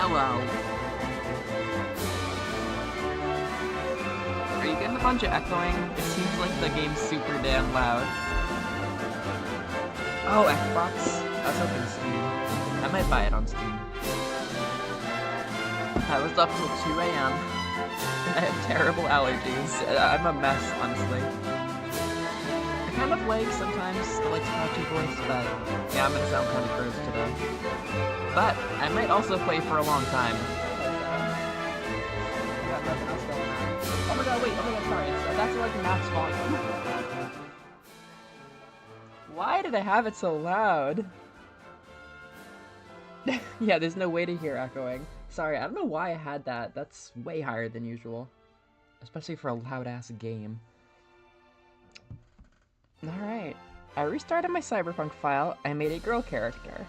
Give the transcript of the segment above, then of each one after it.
Hello. Are you getting a bunch of echoing? It seems like the game's super damn loud. Oh, Xbox? I was hoping Steam. I might buy it on Steam. I was up till 2 a.m. I have terrible allergies. I'm a mess, honestly. I kind of like sometimes the patchy voice, but yeah, I'm gonna sound kind of gross today. But I might also play for a long time. Oh my god, wait, oh my god, sorry. That's like max volume. Why did I have it so loud? Yeah, there's no way to hear echoing. Sorry, I don't know why I had that. That's way higher than usual. Especially for a loud-ass game. Alright. I restarted my Cyberpunk file. I made a girl character.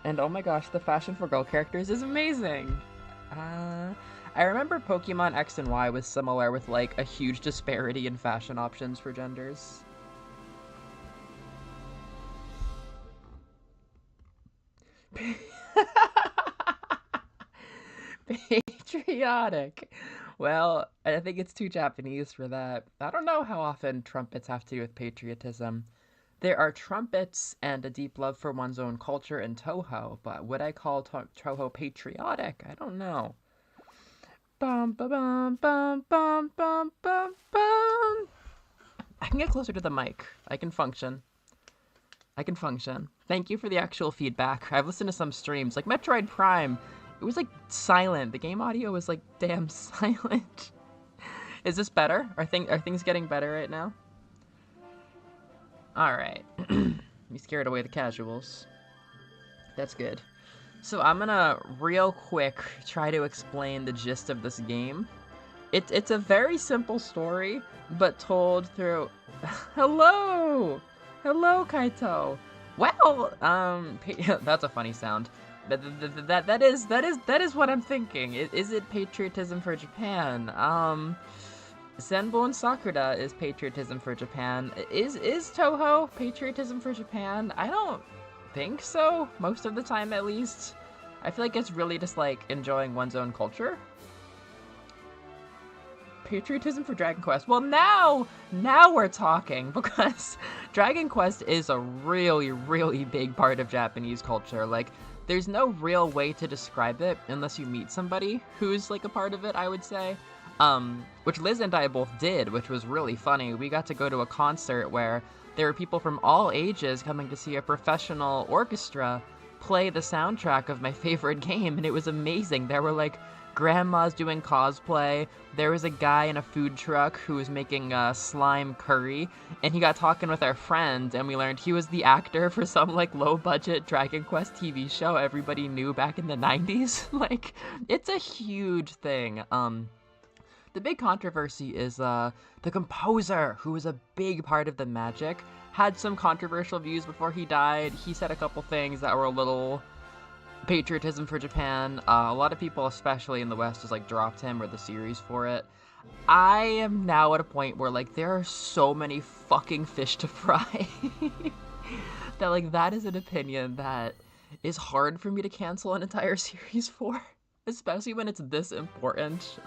And oh my gosh, the fashion for girl characters is amazing! I remember Pokemon X and Y was similar with like a huge disparity in fashion options for genders. Patriotic! Well, I think it's too Japanese for that. I don't know how often trumpets have to do with patriotism. There are trumpets and a deep love for one's own culture in Toho, but would I call Toho patriotic? I don't know. Bum ba bum bum bum bum bum bum. I can get closer to the mic. I can function. Thank you for the actual feedback. I've listened to some streams, like Metroid Prime. It was like silent. The game audio was like damn silent. Is this better? Are things getting better right now? Alright. We scared away the casuals. That's good. So I'm gonna real quick try to explain the gist of this game. It's a very simple story, but told through Hello! Hello, Kaito! Well, that's a funny sound. That is what I'm thinking. Is it patriotism for Japan? Senbon Sakura is patriotism for Japan. Is Toho patriotism for Japan? I don't think so, most of the time at least. I feel like it's really just like enjoying one's own culture. Patriotism for Dragon Quest. Well, now we're talking, because Dragon Quest is a really, really big part of Japanese culture. Like, there's no real way to describe it unless you meet somebody who's like a part of it, I would say. Which Liz and I both did, which was really funny. We got to go to a concert where there were people from all ages coming to see a professional orchestra play the soundtrack of my favorite game, and it was amazing. There were like grandmas doing cosplay. There was a guy in a food truck who was making slime curry, and he got talking with our friend, and we learned he was the actor for some like low-budget Dragon Quest TV show everybody knew back in the 90s. Like, it's a huge thing. The big controversy is the composer, who was a big part of the magic, had some controversial views before he died. He said a couple things that were a little patriotism for Japan. A lot of people, especially in the West, just like dropped him or the series for it. I am now at a point where like there are so many fucking fish to fry that like that is an opinion that is hard for me to cancel an entire series for, especially when it's this important.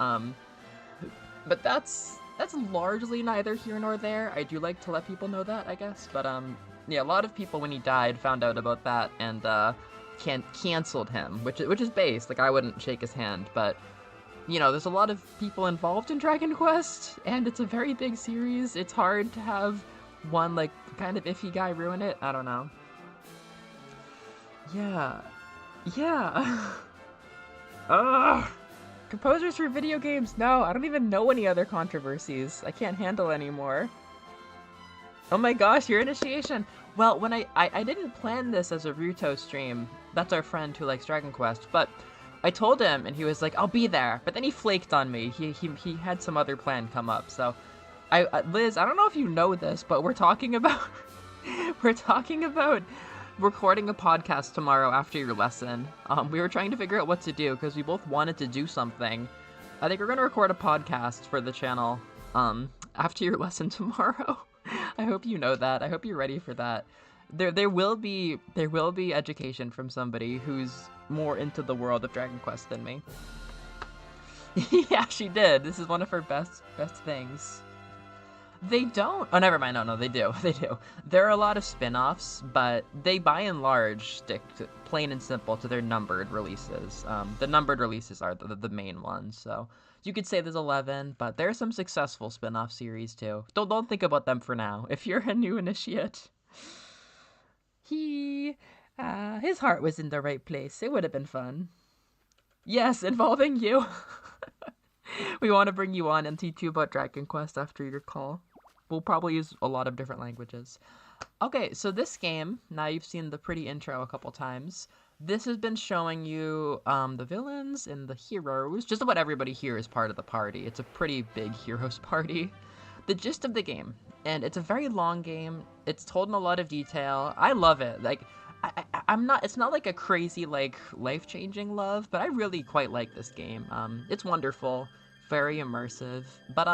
But that's largely neither here nor there. I do like to let people know that, I guess. But yeah, a lot of people when he died found out about that and canceled him, which is based. Like, I wouldn't shake his hand, but you know, there's a lot of people involved in Dragon Quest, and it's a very big series. It's hard to have one like kind of iffy guy ruin it. I don't know. Yeah. Ugh. Composers for video games? No, I don't even know any other controversies. I can't handle anymore. Oh my gosh, your initiation! Well, when I didn't plan this as a Ruto stream. That's our friend who likes Dragon Quest, but I told him and he was like, I'll be there. But then he flaked on me. He had some other plan come up. So, Liz, I don't know if you know this, but we're talking about recording a podcast tomorrow after your lesson. We were trying to figure out what to do because we both wanted to do something. I think we're gonna record a podcast for the channel after your lesson tomorrow. I hope you know that. I hope you're ready for that. There will be education from somebody who's more into the world of Dragon Quest than me. Yeah, she did. This is one of her best things. They don't. Oh, never mind. No, they do. They do. There are a lot of spin-offs, but they, by and large, stick to, plain and simple, to their numbered releases. The numbered releases are the main ones, so you could say there's 11, but there are some successful spin-off series, too. Don't think about them for now. If you're a new initiate, his heart was in the right place. It would have been fun. Yes, involving you. We want to bring you on and teach you about Dragon Quest after your call. We'll probably use a lot of different languages. Okay, so this game, now you've seen the pretty intro a couple times. This has been showing you the villains and the heroes, just about everybody here is part of the party. It's a pretty big heroes party. The gist of the game, and it's a very long game. It's told in a lot of detail. I love it. Like, I'm not, it's not like a crazy, like, life-changing love, but I really quite like this game. It's wonderful, very immersive, but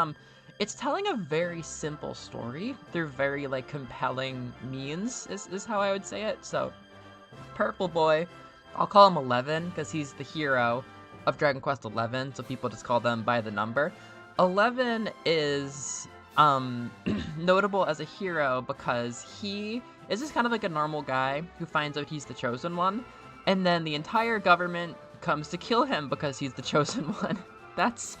it's telling a very simple story through very, like, compelling means, is how I would say it. So, Purple Boy, I'll call him 11, because he's the hero of Dragon Quest 11, so people just call them by the number. 11 is notable as a hero because he is just kind of like a normal guy who finds out he's the chosen one, and then the entire government comes to kill him because he's the chosen one. That's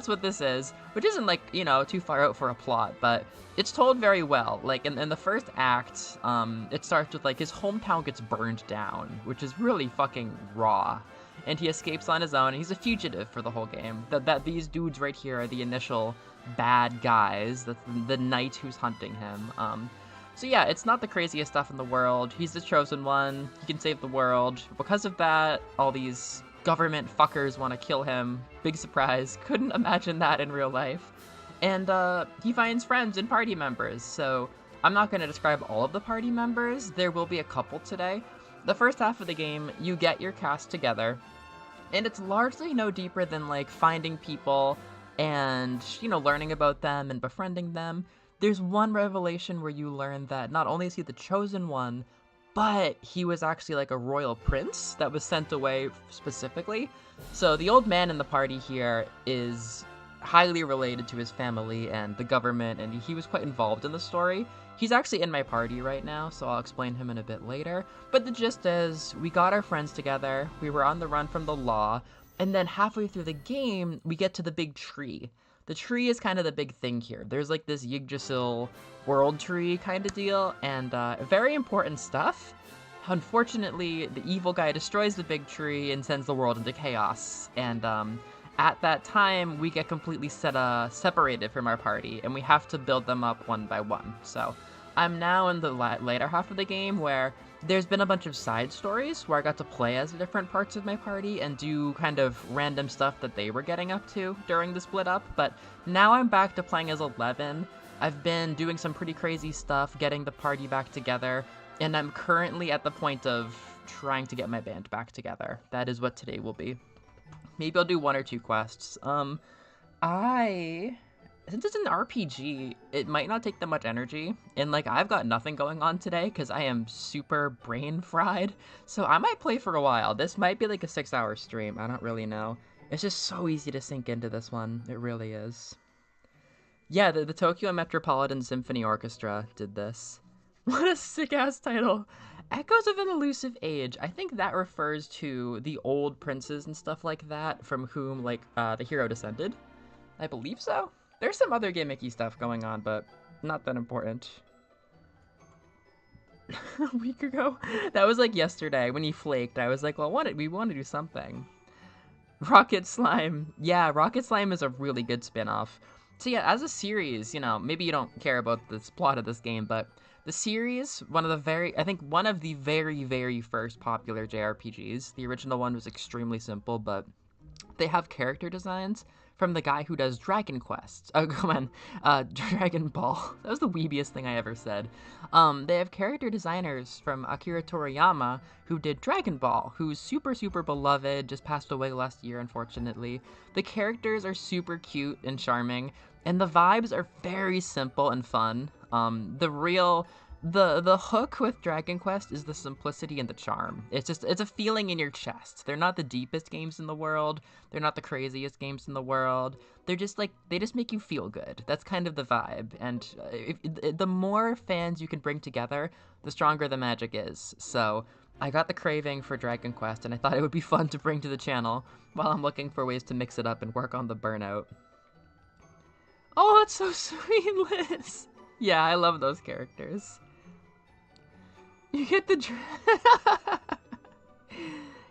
what this is, which isn't like, you know, too far out for a plot, but it's told very well. Like in the first act, it starts with like his hometown gets burned down, which is really fucking raw. And he escapes on his own, and he's a fugitive for the whole game. That these dudes right here are the initial bad guys, the knight who's hunting him. So yeah, it's not the craziest stuff in the world. He's the chosen one. He can save the world. Because of that, all these government fuckers want to kill him. Big surprise. Couldn't imagine that in real life. And he finds friends and party members. So I'm not going to describe all of the party members. There will be a couple today. The first half of the game, you get your cast together. And it's largely no deeper than like finding people and, you know, learning about them and befriending them. There's one revelation where you learn that not only is he the chosen one, but he was actually like a royal prince that was sent away specifically. So the old man in the party here is highly related to his family and the government, and he was quite involved in the story. He's actually in my party right now, so I'll explain him in a bit later. But the gist is, we got our friends together, we were on the run from the law, and then halfway through the game, we get to the big tree. The tree is kind of the big thing here. There's like this Yggdrasil world tree kind of deal, and very important stuff. Unfortunately, the evil guy destroys the big tree and sends the world into chaos, and at that time, we get completely separated from our party, and we have to build them up one by one. So I'm now in the later half of the game where there's been a bunch of side stories where I got to play as different parts of my party and do kind of random stuff that they were getting up to during the split up. But now I'm back to playing as 11. I've been doing some pretty crazy stuff, getting the party back together, and I'm currently at the point of trying to get my band back together. That is what today will be. Maybe I'll do 1 or 2 quests. Since it's an RPG, it might not take that much energy, and like I've got nothing going on today because I am super brain fried, so I might play for a while. This might be like a 6-hour stream, I don't really know. It's just so easy to sink into this one, it really is. Yeah, the Tokyo Metropolitan Symphony Orchestra did this. What a sick-ass title! Echoes of an Elusive Age. I think that refers to the old princes and stuff like that from whom, like, the hero descended. I believe so. There's some other gimmicky stuff going on, but not that important. A week ago? That was like yesterday when he flaked. I was like, well, we want to do something. Rocket Slime. Yeah, Rocket Slime is a really good spin-off. So yeah, as a series, you know, maybe you don't care about this plot of this game, but the series, one of the very, very first popular JRPGs. The original one was extremely simple, but they have character designs from the guy who does Dragon Quest. Oh, come on. Dragon Ball. That was the weebiest thing I ever said. They have character designers from Akira Toriyama, who did Dragon Ball, who's super, super beloved, just passed away last year, unfortunately. The characters are super cute and charming, and the vibes are very simple and fun. The hook with Dragon Quest is the simplicity and the charm. It's a feeling in your chest. They're not the deepest games in the world. They're not the craziest games in the world. They're just like, they just make you feel good. That's kind of the vibe. And the more fans you can bring together, the stronger the magic is. So I got the craving for Dragon Quest, and I thought it would be fun to bring to the channel while I'm looking for ways to mix it up and work on the burnout. Oh, that's so sweet, Liz. Yeah, I love those characters. You get the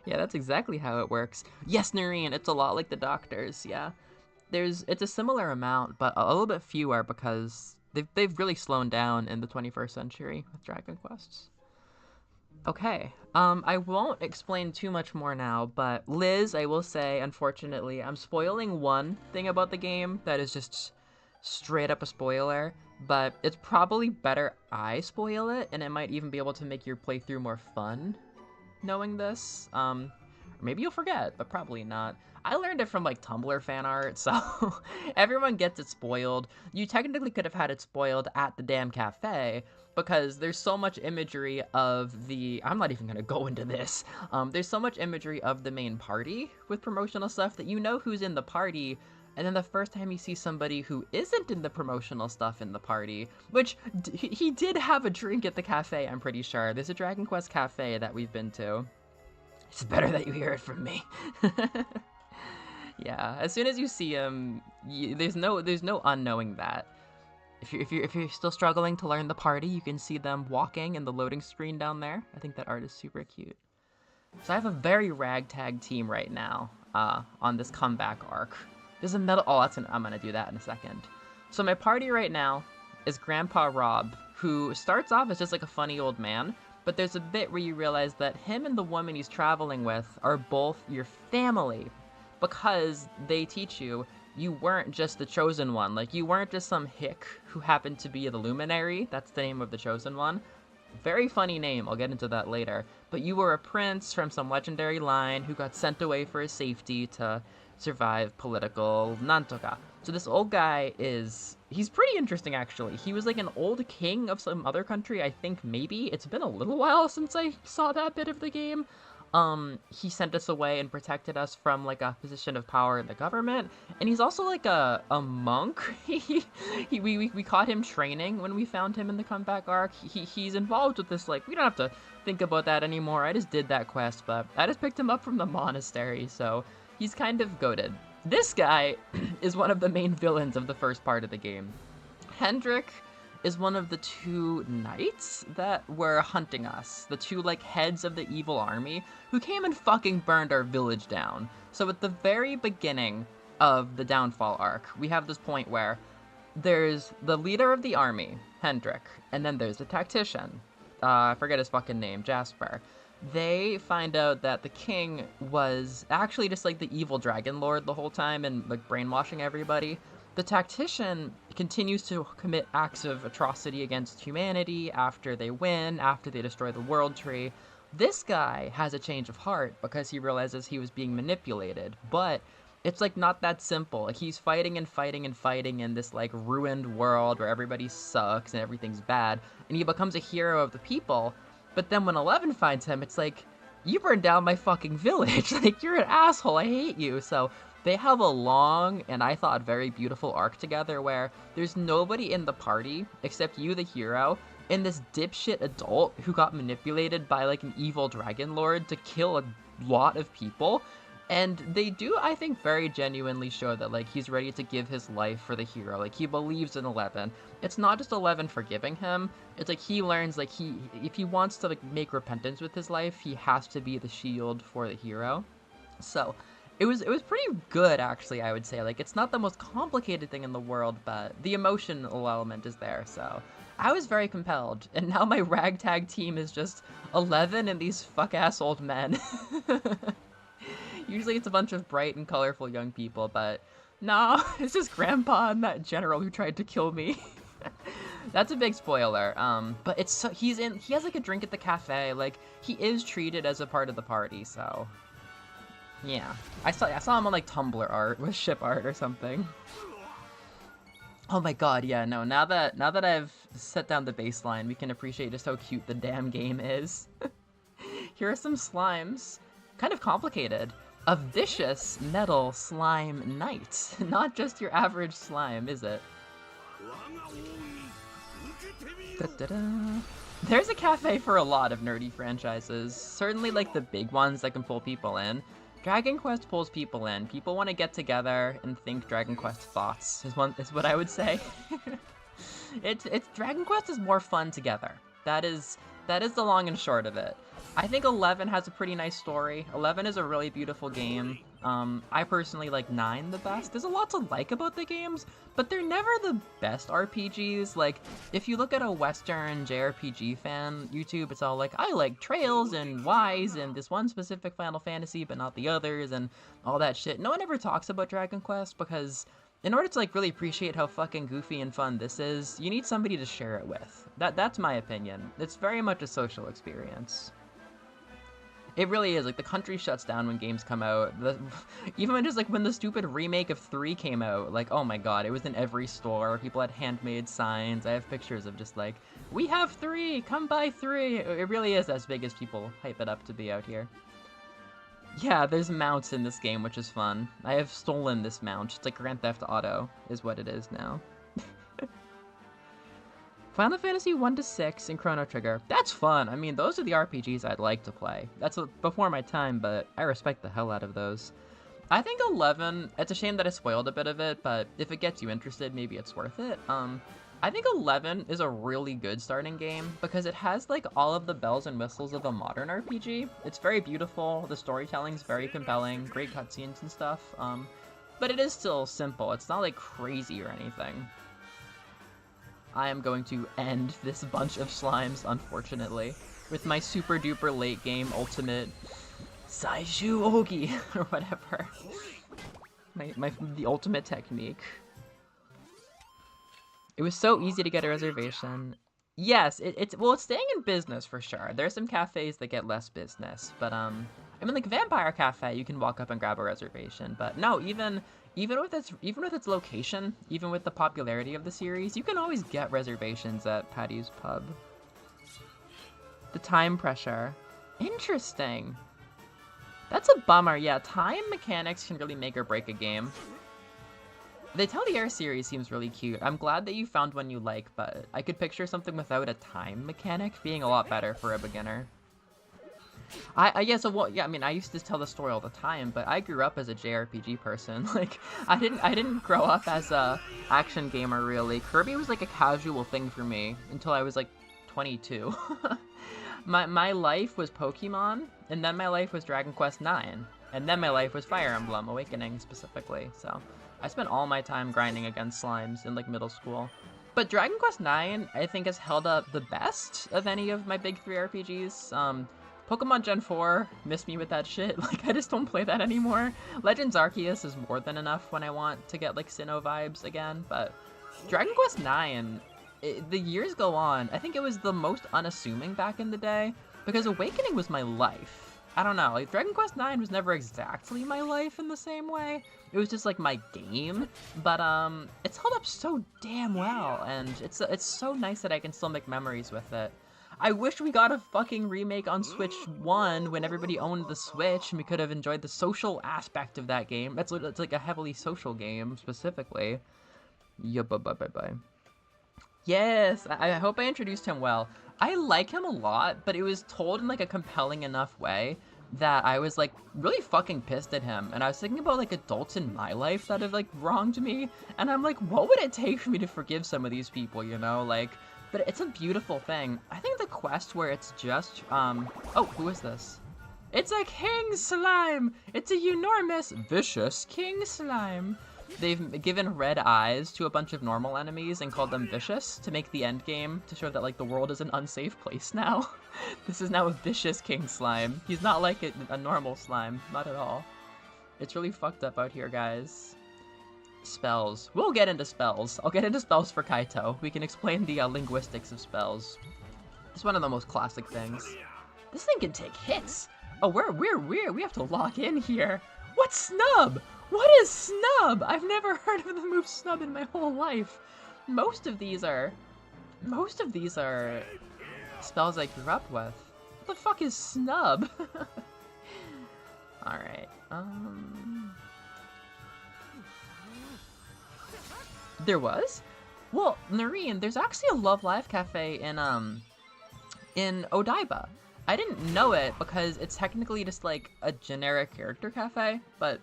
yeah, that's exactly how it works. Yes, Noreen, it's a lot like the Doctors, yeah. It's a similar amount, but a little bit fewer because they've really slowed down in the 21st century with Dragon Quests. Okay, I won't explain too much more now, but Liz, I will say, unfortunately, I'm spoiling one thing about the game that is just straight up a spoiler, but it's probably better I spoil it, and it might even be able to make your playthrough more fun knowing this. Maybe you'll forget, but probably not. I learned it from like Tumblr fan art, so everyone gets it spoiled. You technically could have had it spoiled at the damn cafe, because there's so much imagery of the... I'm not even gonna go into this. There's so much imagery of the main party with promotional stuff that you know who's in the party, And then the first time you see somebody who isn't in the promotional stuff in the party, which he did have a drink at the cafe, I'm pretty sure. There's a Dragon Quest cafe that we've been to. It's better that you hear it from me. Yeah, as soon as you see him, there's no unknowing that. If you're still struggling to learn the party, you can see them walking in the loading screen down there. I think that art is super cute. So I have a very ragtag team right now on this comeback arc. There's a metal... Oh, I'm gonna do that in a second. So my party right now is Grandpa Rob, who starts off as just like a funny old man, but there's a bit where you realize that him and the woman he's traveling with are both your family, because they teach you weren't just the chosen one. Like, you weren't just some hick who happened to be the luminary. That's the name of the chosen one. Very funny name, I'll get into that later. But you were a prince from some legendary line who got sent away for his safety to survive political nantoka. So this old guy he's pretty interesting, actually. He was like an old king of some other country, I think maybe. It's been a little while since I saw that bit of the game. He sent us away and protected us from like a position of power in the government, and he's also like a monk. We caught him training when we found him in the comeback arc. He's involved with this, like, we don't have to think about that anymore. I just did that quest, but I just picked him up from the monastery, so he's kind of goated. This guy is one of the main villains of the first part of the game. Hendrik is one of the two knights that were hunting us. The two, like, heads of the evil army who came and fucking burned our village down. So at the very beginning of the Downfall arc, we have this point where there's the leader of the army, Hendrik, and then there's the tactician. I forget his fucking name, Jasper. They find out that the king was actually just, like, the evil dragon lord the whole time and, like, brainwashing everybody. The tactician continues to commit acts of atrocity against humanity after they win, after they destroy the world tree. This guy has a change of heart because he realizes he was being manipulated, but it's like not that simple. Like, he's fighting and fighting and fighting in this like ruined world where everybody sucks and everything's bad, and he becomes a hero of the people. But then when 11 finds him, it's like, you burned down my fucking village. Like, you're an asshole. I hate you. So they have a long, and I thought very beautiful arc together where there's nobody in the party except you, the hero, and this dipshit adult who got manipulated by, like, an evil dragon lord to kill a lot of people. And they do, I think, very genuinely show that, like, he's ready to give his life for the hero. Like, he believes in 11. It's not just 11 forgiving him. It's like he learns, like, if he wants to, like, make repentance with his life, he has to be the shield for the hero. So it was pretty good, actually, I would say. Like, it's not the most complicated thing in the world, but the emotional element is there, so I was very compelled. And now my ragtag team is just 11 and these fuck-ass old men. Usually it's a bunch of bright and colorful young people, but no, it's just Grandpa and that general who tried to kill me. That's a big spoiler. But it's so, he has like a drink at the cafe. Like, he is treated as a part of the party, so yeah. I saw him on like Tumblr art with ship art or something. Oh my god, yeah, no, now that I've set down the baseline, we can appreciate just how cute the damn game is. Here are some slimes. Kind of complicated. A vicious metal slime knight. Not just your average slime, is it? Da-da-da. There's a cafe for a lot of nerdy franchises. Certainly like the big ones that can pull people in. Dragon Quest pulls people in. People want to get together and think Dragon Quest thoughts, is what I would say. It's Dragon Quest is more fun together. That is the long and short of it. I think 11 has a pretty nice story. 11 is a really beautiful game. I personally like 9 the best. There's a lot to like about the games, but they're never the best RPGs. Like, if you look at a Western JRPG fan YouTube, it's all like, I like Trails and Wise and this one specific Final Fantasy, but not the others, and all that shit. No one ever talks about Dragon Quest because in order to, like, really appreciate how fucking goofy and fun this is, you need somebody to share it with. That's my opinion. It's very much a social experience. It really is. Like, the country shuts down when games come out. Even just, like, when the stupid remake of 3 came out, like, oh my god, it was in every store. People had handmade signs. I have pictures of just, like, we have 3! Come buy 3! It really is as big as people hype it up to be out here. Yeah, there's mounts in this game, which is fun. I have stolen this mount. It's like Grand Theft Auto is what it is now. Final Fantasy 1 to 6 and Chrono Trigger. That's fun. I mean, those are the RPGs I'd like to play. That's before my time, but I respect the hell out of those. I think 11, it's a shame that I spoiled a bit of it, but if it gets you interested, maybe it's worth it. I think 11 is a really good starting game because it has like all of the bells and whistles of a modern RPG. It's very beautiful, the storytelling's very compelling, great cutscenes and stuff, but it is still simple. It's not like crazy or anything. I am going to end this bunch of slimes, unfortunately, with my super duper late game ultimate Saishu Ogi or whatever. The ultimate technique. It was so easy to get a reservation. Yes, it's staying in business for sure. There's some cafes that get less business, but I mean, like Vampire Cafe, you can walk up and grab a reservation. But no, even with its location, even with the popularity of the series, you can always get reservations at Patty's Pub. The time pressure, interesting. That's a bummer. Yeah, time mechanics can really make or break a game. The Tell the Air series seems really cute. I'm glad that you found one you like, but I could picture something without a time mechanic being a lot better for a beginner. I mean, I used to tell the story all the time, but I grew up as a JRPG person. Like, I didn't grow up as a action gamer, really. Kirby was like a casual thing for me until I was like 22. My life was Pokemon, and then my life was Dragon Quest IX, and then my life was Fire Emblem Awakening specifically, so I spent all my time grinding against slimes in like middle school. But Dragon Quest IX, I think, has held up the best of any of my big 3 RPGs. Pokemon Gen 4, miss me with that shit. Like, I just don't play that anymore. Legends Arceus is more than enough when I want to get like Sinnoh vibes again, but Dragon Quest IX, the years go on. I think it was the most unassuming back in the day, because Awakening was my life. I don't know, like Dragon Quest IX was never exactly my life in the same way. It was just like my game, but it's held up so damn well, and it's so nice that I can still make memories with it. I wish we got a fucking remake on Switch 1 when everybody owned the Switch and we could have enjoyed the social aspect of that game. It's like a heavily social game, specifically. Yeah, bye. Yes, I hope I introduced him well. I like him a lot, but it was told in like a compelling enough way that I was like really fucking pissed at him. And I was thinking about like adults in my life that have like wronged me. And I'm like, what would it take for me to forgive some of these people, you know? Like, but it's a beautiful thing. I think the quest where it's just, oh, who is this? It's a king slime! It's a enormous, vicious king slime. They've given red eyes to a bunch of normal enemies and called them vicious to make the end game to show that like the world is an unsafe place now. This is now a vicious king slime. He's not like a normal slime, not at all. It's really fucked up out here, guys. Spells. We'll get into spells. I'll get into spells for Kaito. We can explain the linguistics of spells. It's one of the most classic things. This thing can take hits. Oh, we have to lock in here. What's snub? What is snub? I've never heard of the move snub in my whole life. Most of these are spells I grew up with. What the fuck is snub? Alright, there was? Well, Noreen, there's actually a Love Live cafe in Odaiba. I didn't know it because it's technically just like a generic character cafe, but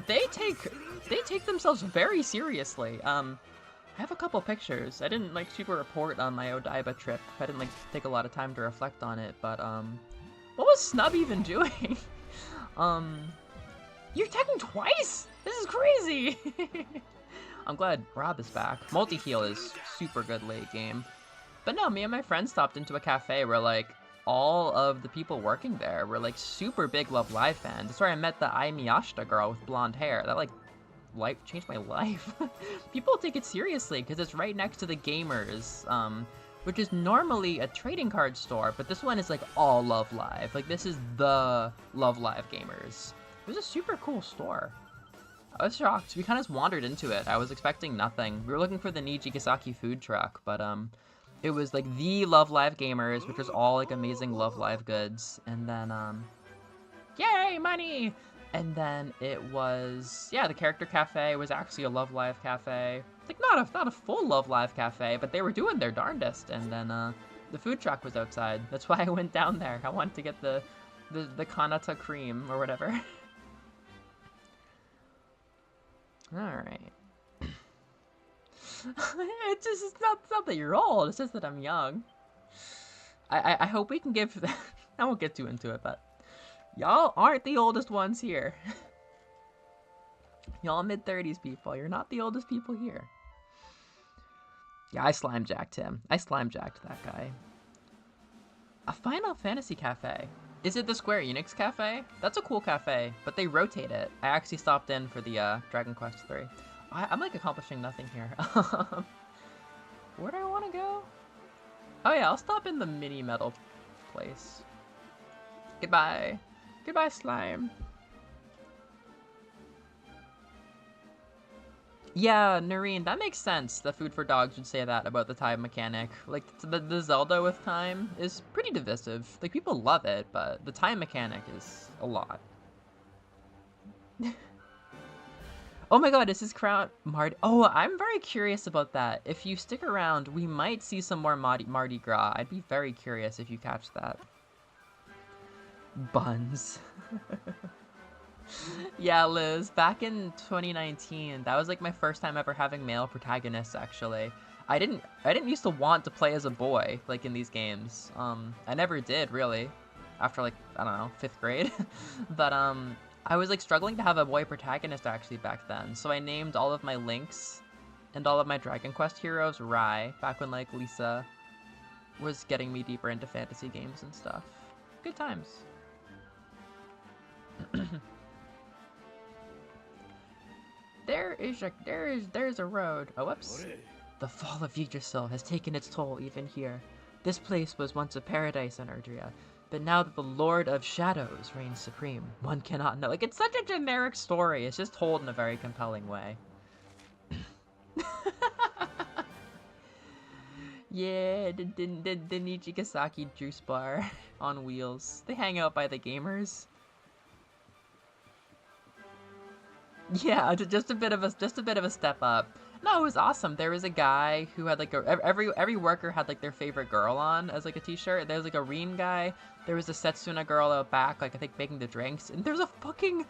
they take themselves very seriously. I have a couple pictures. I didn't like super report on my Odaiba trip. I didn't like take a lot of time to reflect on it, but what was Snub even doing? You're tagging twice? This is crazy! I'm glad Rob is back. Multi-heal is super good late game. But no, me and my friends stopped into a cafe where like all of the people working there were like super big Love Live fans. That's where I met the Ai Miyashita girl with blonde hair. That like changed my life. People take it seriously because it's right next to the Gamers, which is normally a trading card store, but this one is like all Love Live. Like this is the Love Live Gamers. It was a super cool store. I was shocked. We kind of just wandered into it. I was expecting nothing. We were looking for the Nijigasaki food truck, but it was like the Love Live Gamers, which was all like amazing Love Live goods. And then yay, money! And then it was, yeah, the character cafe was actually a Love Live cafe. Like, not a full Love Live cafe, but they were doing their darndest. And then the food truck was outside. That's why I went down there. I wanted to get the Kanata cream or whatever. Alright. It's not that you're old, it's just that I'm young. I hope we can give... I won't get too into it, but... Y'all aren't the oldest ones here. Y'all mid-30s people. You're not the oldest people here. Yeah, I slime-jacked him. I slime-jacked that guy. A Final Fantasy cafe. Is it the Square Enix cafe? That's a cool cafe, but they rotate it. I actually stopped in for the Dragon Quest III. I'm like accomplishing nothing here. Where do I want to go? Oh yeah, I'll stop in the mini metal place. Goodbye. Goodbye, slime. Yeah, Noreen, that makes sense. The Food for Dogs would say that about the time mechanic. Like, the Zelda with time is pretty divisive. Like, people love it, but the time mechanic is a lot. Oh my god, is his crown Mardi? Oh, I'm very curious about that. If you stick around, we might see some more Mardi Gras. I'd be very curious if you catch that. Buns. Yeah, Liz, back in 2019, that was like my first time ever having male protagonists, actually. I didn't used to want to play as a boy, like, in these games. I never did, really, after, like, I don't know, 5th grade. But, I was, like, struggling to have a boy protagonist, actually, back then. So I named all of my Links and all of my Dragon Quest heroes Rai, back when, like, Lisa was getting me deeper into fantasy games and stuff. Good times. There's a road. Oh, whoops. The fall of Yggdrasil has taken its toll even here. This place was once a paradise in Erdrea, but now that the Lord of Shadows reigns supreme, one cannot know. Like, it's such a generic story. It's just told in a very compelling way. Yeah, the Nijigasaki juice bar on wheels. They hang out by the gamers. Yeah, just a bit of a step up. No, it was awesome. There was a guy who had like every worker had like their favorite girl on as like a t-shirt. There was like a Reen guy. There was a Setsuna girl out back, like I think making the drinks. And there's a fucking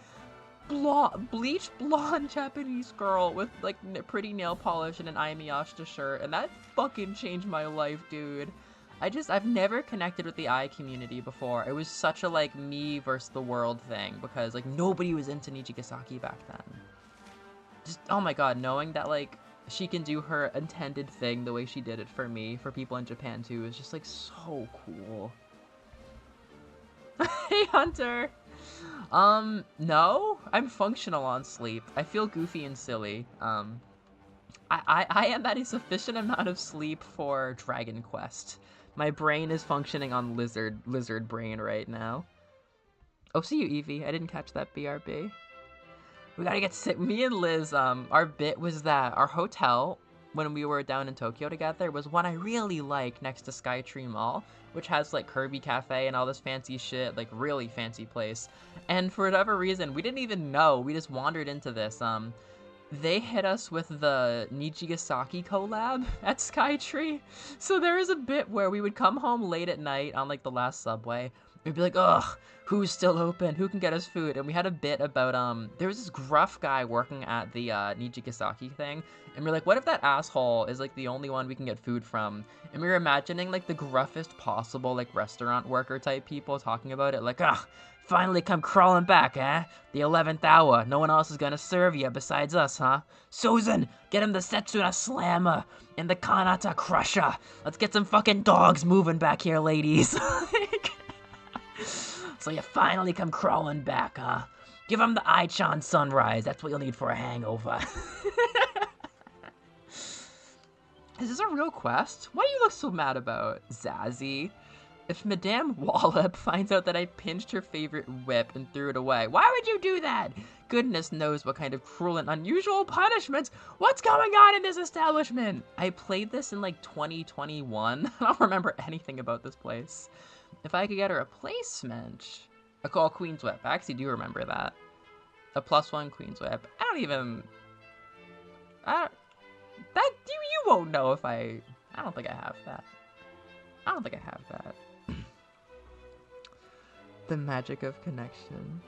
bleached blonde Japanese girl with like pretty nail polish and an Ai Miyashita shirt, and that fucking changed my life, dude. I've never connected with the Ai community before. It was such a, like, me versus the world thing, because, like, nobody was into Nijigasaki back then. Just, oh my god, knowing that, like, she can do her intended thing the way she did it for me, for people in Japan, too, is just, like, so cool. Hey, Hunter! No? I'm functional on sleep. I feel goofy and silly. I am at a sufficient amount of sleep for Dragon Quest. My brain is functioning on lizard brain right now. Oh, see you, Evie. I didn't catch that BRB. We gotta get sick. Me and Liz, our bit was that our hotel, when we were down in Tokyo together, was one I really like next to Skytree Mall, which has, like, Kirby Cafe and all this fancy shit, like, really fancy place. And for whatever reason, we didn't even know. We just wandered into this, they hit us with the Nijigasaki collab at Skytree. So there was a bit where we would come home late at night on, like, the last subway. We'd be like, ugh, who's still open? Who can get us food? And we had a bit about, there was this gruff guy working at the Nijigasaki thing. And we're like, what if that asshole is, like, the only one we can get food from? And we were imagining, like, the gruffest possible, like, restaurant worker type people talking about it. Like, ugh, finally come crawling back, eh? The 11th hour. No one else is gonna serve you besides us, huh? Susan, get him the Setsuna Slammer and the Kanata Crusher. Let's get some fucking dogs moving back here, ladies. So you finally come crawling back, huh? Give him the Aichan Sunrise. That's what you'll need for a hangover. Is this a real quest? What do you look so mad about, Zazzy? If Madame Wallop finds out that I pinched her favorite whip and threw it away, why would you do that? Goodness knows what kind of cruel and unusual punishments. What's going on in this establishment? I played this in like 2021. I don't remember anything about this place. If I could get a replacement, A call Queen's Whip. I actually do remember that. A +1 Queen's Whip. I don't even... That you won't know if I don't think I have that. I don't think I have that. The magic of connection.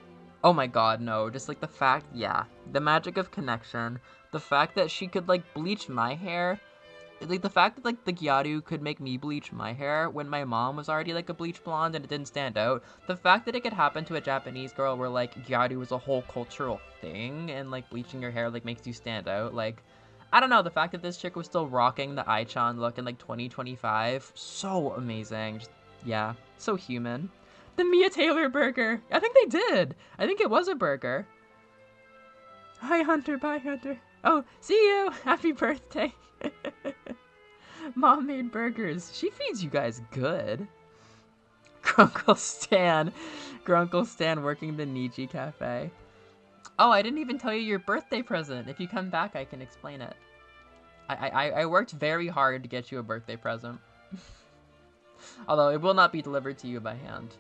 Oh my god, no. Just like the fact, yeah. The magic of connection. The fact that she could like bleach my hair. Like the fact that like the Gyaru could make me bleach my hair when my mom was already like a bleach blonde and it didn't stand out. The fact that it could happen to a Japanese girl where like Gyaru was a whole cultural thing and like bleaching your hair like makes you stand out. Like, I don't know, the fact that this chick was still rocking the Ai-chan look in like 2025. So amazing. Just, yeah, so human. The Mia Taylor burger. I think they did. I think it was a burger. Hi, Hunter. Bye, Hunter. Oh, see you. Happy birthday. Mom made burgers. She feeds you guys good. Grunkle Stan. Grunkle Stan working the Niji Cafe. Oh, I didn't even tell you your birthday present. If you come back, I can explain it. I worked very hard to get you a birthday present. Although it will not be delivered to you by hand.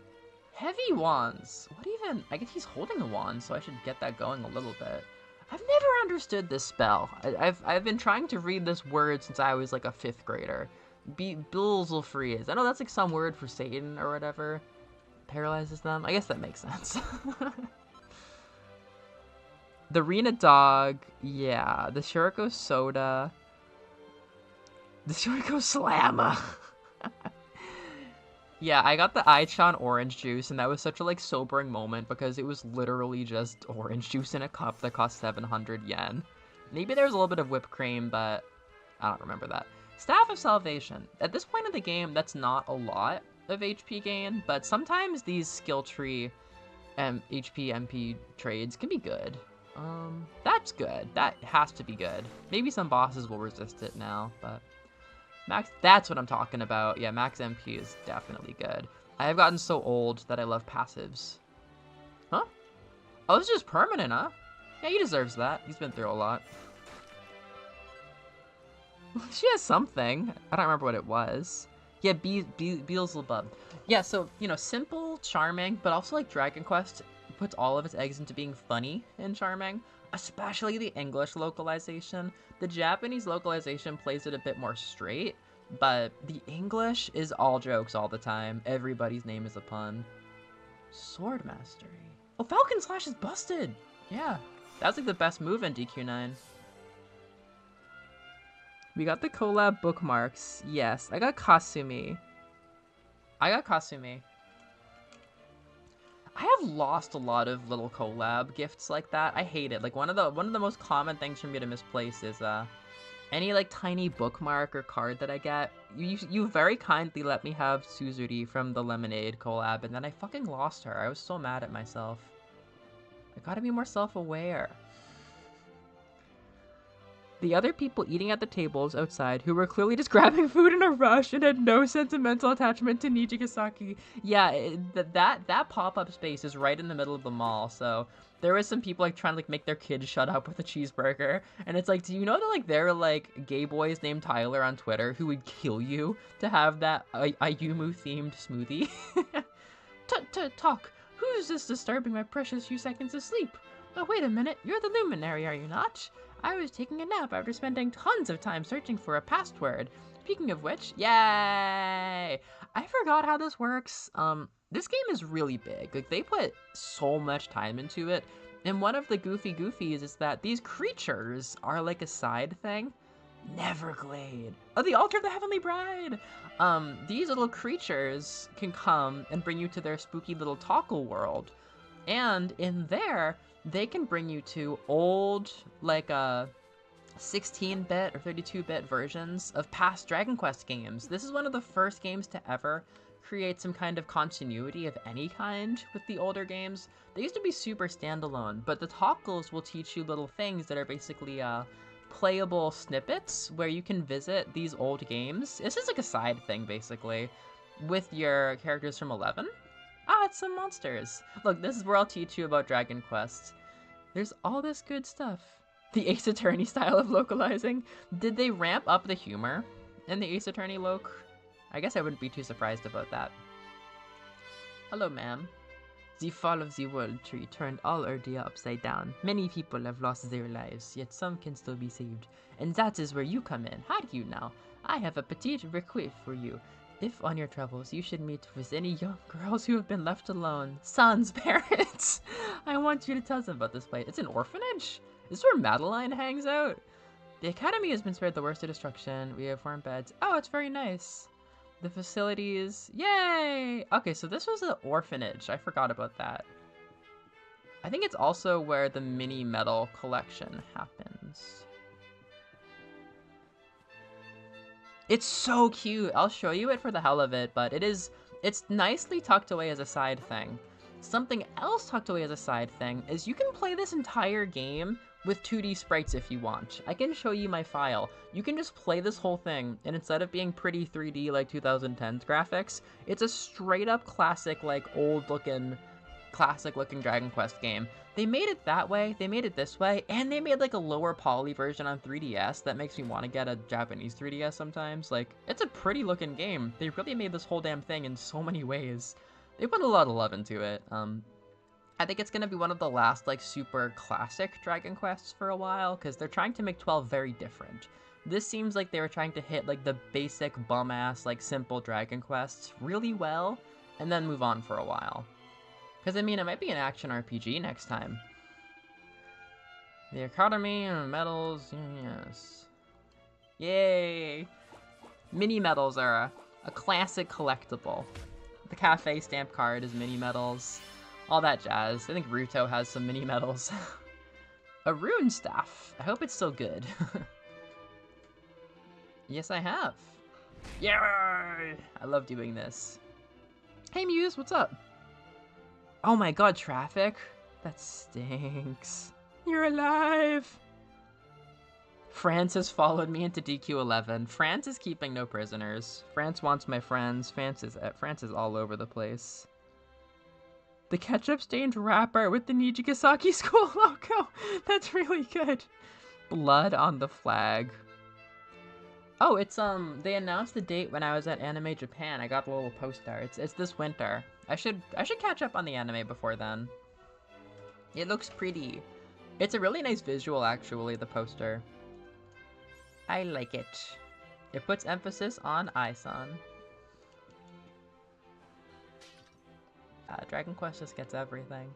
Heavy wands. What even? I guess he's holding a wand, so I should get that going a little bit. I've never understood this spell. I've been trying to read this word since I was like a 5th grader. Bills will freeze. I know that's like some word for Satan or whatever. Paralyzes them. I guess that makes sense. The Rena dog. Yeah. The Shuriko soda. The Shuriko slammer. Yeah, I got the Ai-chan orange juice, and that was such a, like, sobering moment because it was literally just orange juice in a cup that cost 700 yen. Maybe there was a little bit of whipped cream, but I don't remember that. Staff of Salvation. At this point in the game, that's not a lot of HP gain, but sometimes these skill tree HP MP trades can be good. That's good. That has to be good. Maybe some bosses will resist it now, but... Max, that's what I'm talking about. Yeah, Max MP is definitely good. I have gotten so old that I love passives. Huh? Oh, this is just permanent, huh? Yeah, he deserves that. He's been through a lot. She has something. I don't remember what it was. Yeah, Beelzebub. Yeah, so, you know, simple, charming, but also like Dragon Quest puts all of its eggs into being funny and charming. Especially the English localization. The Japanese localization plays it a bit more straight, but the English is all jokes all the time. Everybody's name is a pun. Sword Mastery. Oh, Falcon Slash is busted! Yeah, that's like the best move in DQ9. We got the collab bookmarks. Yes, I got Kasumi. I have lost a lot of little collab gifts like that. I hate it. Like one of the most common things for me to misplace is any like tiny bookmark or card that I get. You very kindly let me have Suzuri from the Lemonade collab, and then I fucking lost her. I was so mad at myself. I gotta be more self-aware. The other people eating at the tables outside who were clearly just grabbing food in a rush and had no sentimental attachment to Nijigasaki. Yeah, that pop-up space is right in the middle of the mall, so there was some people like trying to like make their kids shut up with a cheeseburger, and it's like, do you know that like there are like gay boys named Tyler on Twitter who would kill you to have that Ayumu themed smoothie? Talk. Who's this disturbing my precious few seconds of sleep? Oh, wait a minute, you're the luminary, are you not? I was taking a nap after spending tons of time searching for a password. Speaking of which, yay! I forgot how this works. This game is really big. Like, they put so much time into it. And one of the goofies is that these creatures are like a side thing. Neverglade. Oh, the Altar of the Heavenly Bride! These little creatures can come and bring you to their spooky little Tockle world. And in there, they can bring you to old, like, 16-bit or 32-bit versions of past Dragon Quest games. This is one of the first games to ever create some kind of continuity of any kind with the older games. They used to be super standalone, but the Tockles will teach you little things that are basically, playable snippets where you can visit these old games. This is like a side thing, basically, with your characters from 11. Ah, it's some monsters. Look, this is where I'll teach you about Dragon Quest. There's all this good stuff. The Ace Attorney style of localizing. Did they ramp up the humor in the Ace Attorney loc? I guess I wouldn't be too surprised about that. Hello, ma'am. The fall of the World Tree turned all Erdea upside down. Many people have lost their lives, yet some can still be saved. And that is where you come in. How do you now? I have a petite request for you. If on your travels you should meet with any young girls who have been left alone, sans parents, I want you to tell them about this place. It's an orphanage? Is this where Madeline hangs out? The academy has been spared the worst of destruction. We have warm beds. Oh, it's very nice. The facilities. Yay! Okay, so this was an orphanage. I forgot about that. I think it's also where the mini medal collection happens. It's so cute. I'll show you it for the hell of it, but it's nicely tucked away as a side thing. Something else tucked away as a side thing is you can play this entire game with 2D sprites if you want. I can show you my file. You can just play this whole thing, and instead of being pretty 3D like 2010's graphics, it's a straight up classic, like classic looking Dragon Quest game. They made it that way, they made it this way, and they made like a lower poly version on 3DS that makes me want to get a Japanese 3DS sometimes. Like, it's a pretty looking game. They really made this whole damn thing in so many ways. They put a lot of love into it. I think it's going to be one of the last, like, super classic Dragon Quests for a while, because they're trying to make 12 very different. This seems like they were trying to hit, like, the basic bum-ass, like, simple Dragon Quests really well, and then move on for a while. Because, I mean, it might be an action RPG next time. The Academy and medals, yes. Yay! Mini medals are a classic collectible. The cafe stamp card is mini medals. All that jazz. I think Ruto has some mini medals. A rune staff. I hope it's still good. Yes, I have. Yay! I love doing this. Hey Muse, what's up? Oh my god, traffic? That stinks. You're alive! France has followed me into DQ11. France is keeping no prisoners. France wants my friends. France is all over the place. The ketchup-stained wrapper with the Nijigasaki school logo. That's really good. Blood on the flag. Oh, it's, they announced the date when I was at Anime Japan. I got a little poster. It's this winter. I should catch up on the anime before then. It looks pretty. It's a really nice visual, actually, the poster. I like it. It puts emphasis on Ai-san. Dragon Quest just gets everything.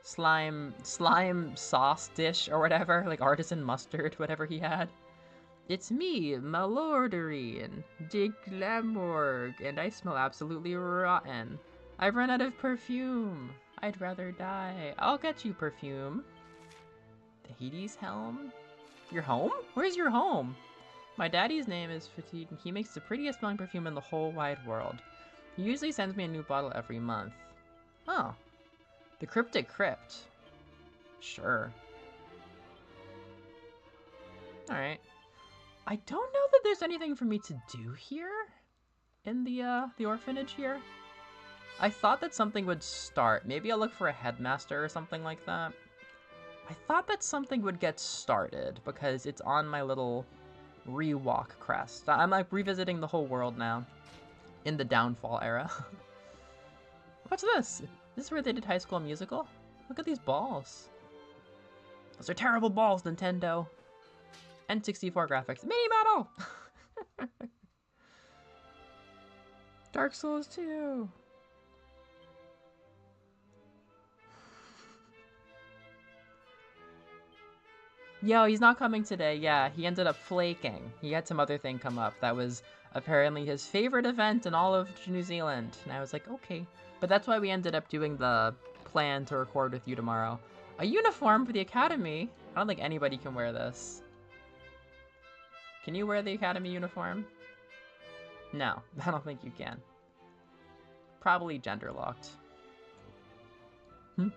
Slime sauce dish or whatever, like artisan mustard, whatever he had. It's me, Malordarine, de Glamorg, and I smell absolutely rotten. I've run out of perfume. I'd rather die. I'll get you perfume. The Hades helm? Your home? Where's your home? My daddy's name is Fatigue, and he makes the prettiest smelling perfume in the whole wide world. He usually sends me a new bottle every month. Oh. The Cryptic Crypt. Sure. Alright. I don't know that there's anything for me to do here in the orphanage here. I thought that something would start. Maybe I'll look for a headmaster or something like that. I thought that something would get started because it's on my little rewalk crest. I'm like revisiting the whole world now in the Downfall era. What's this? This is where they did High School Musical? Look at these balls. Those are terrible balls, Nintendo. N64 graphics. Mini Metal! Dark Souls 2. Yo, he's not coming today. Yeah, he ended up flaking. He had some other thing come up that was apparently his favorite event in all of New Zealand. And I was like, okay. But that's why we ended up doing the plan to record with you tomorrow. A uniform for the Academy? I don't think anybody can wear this. Can you wear the Academy uniform? No, I don't think you can. Probably gender locked. I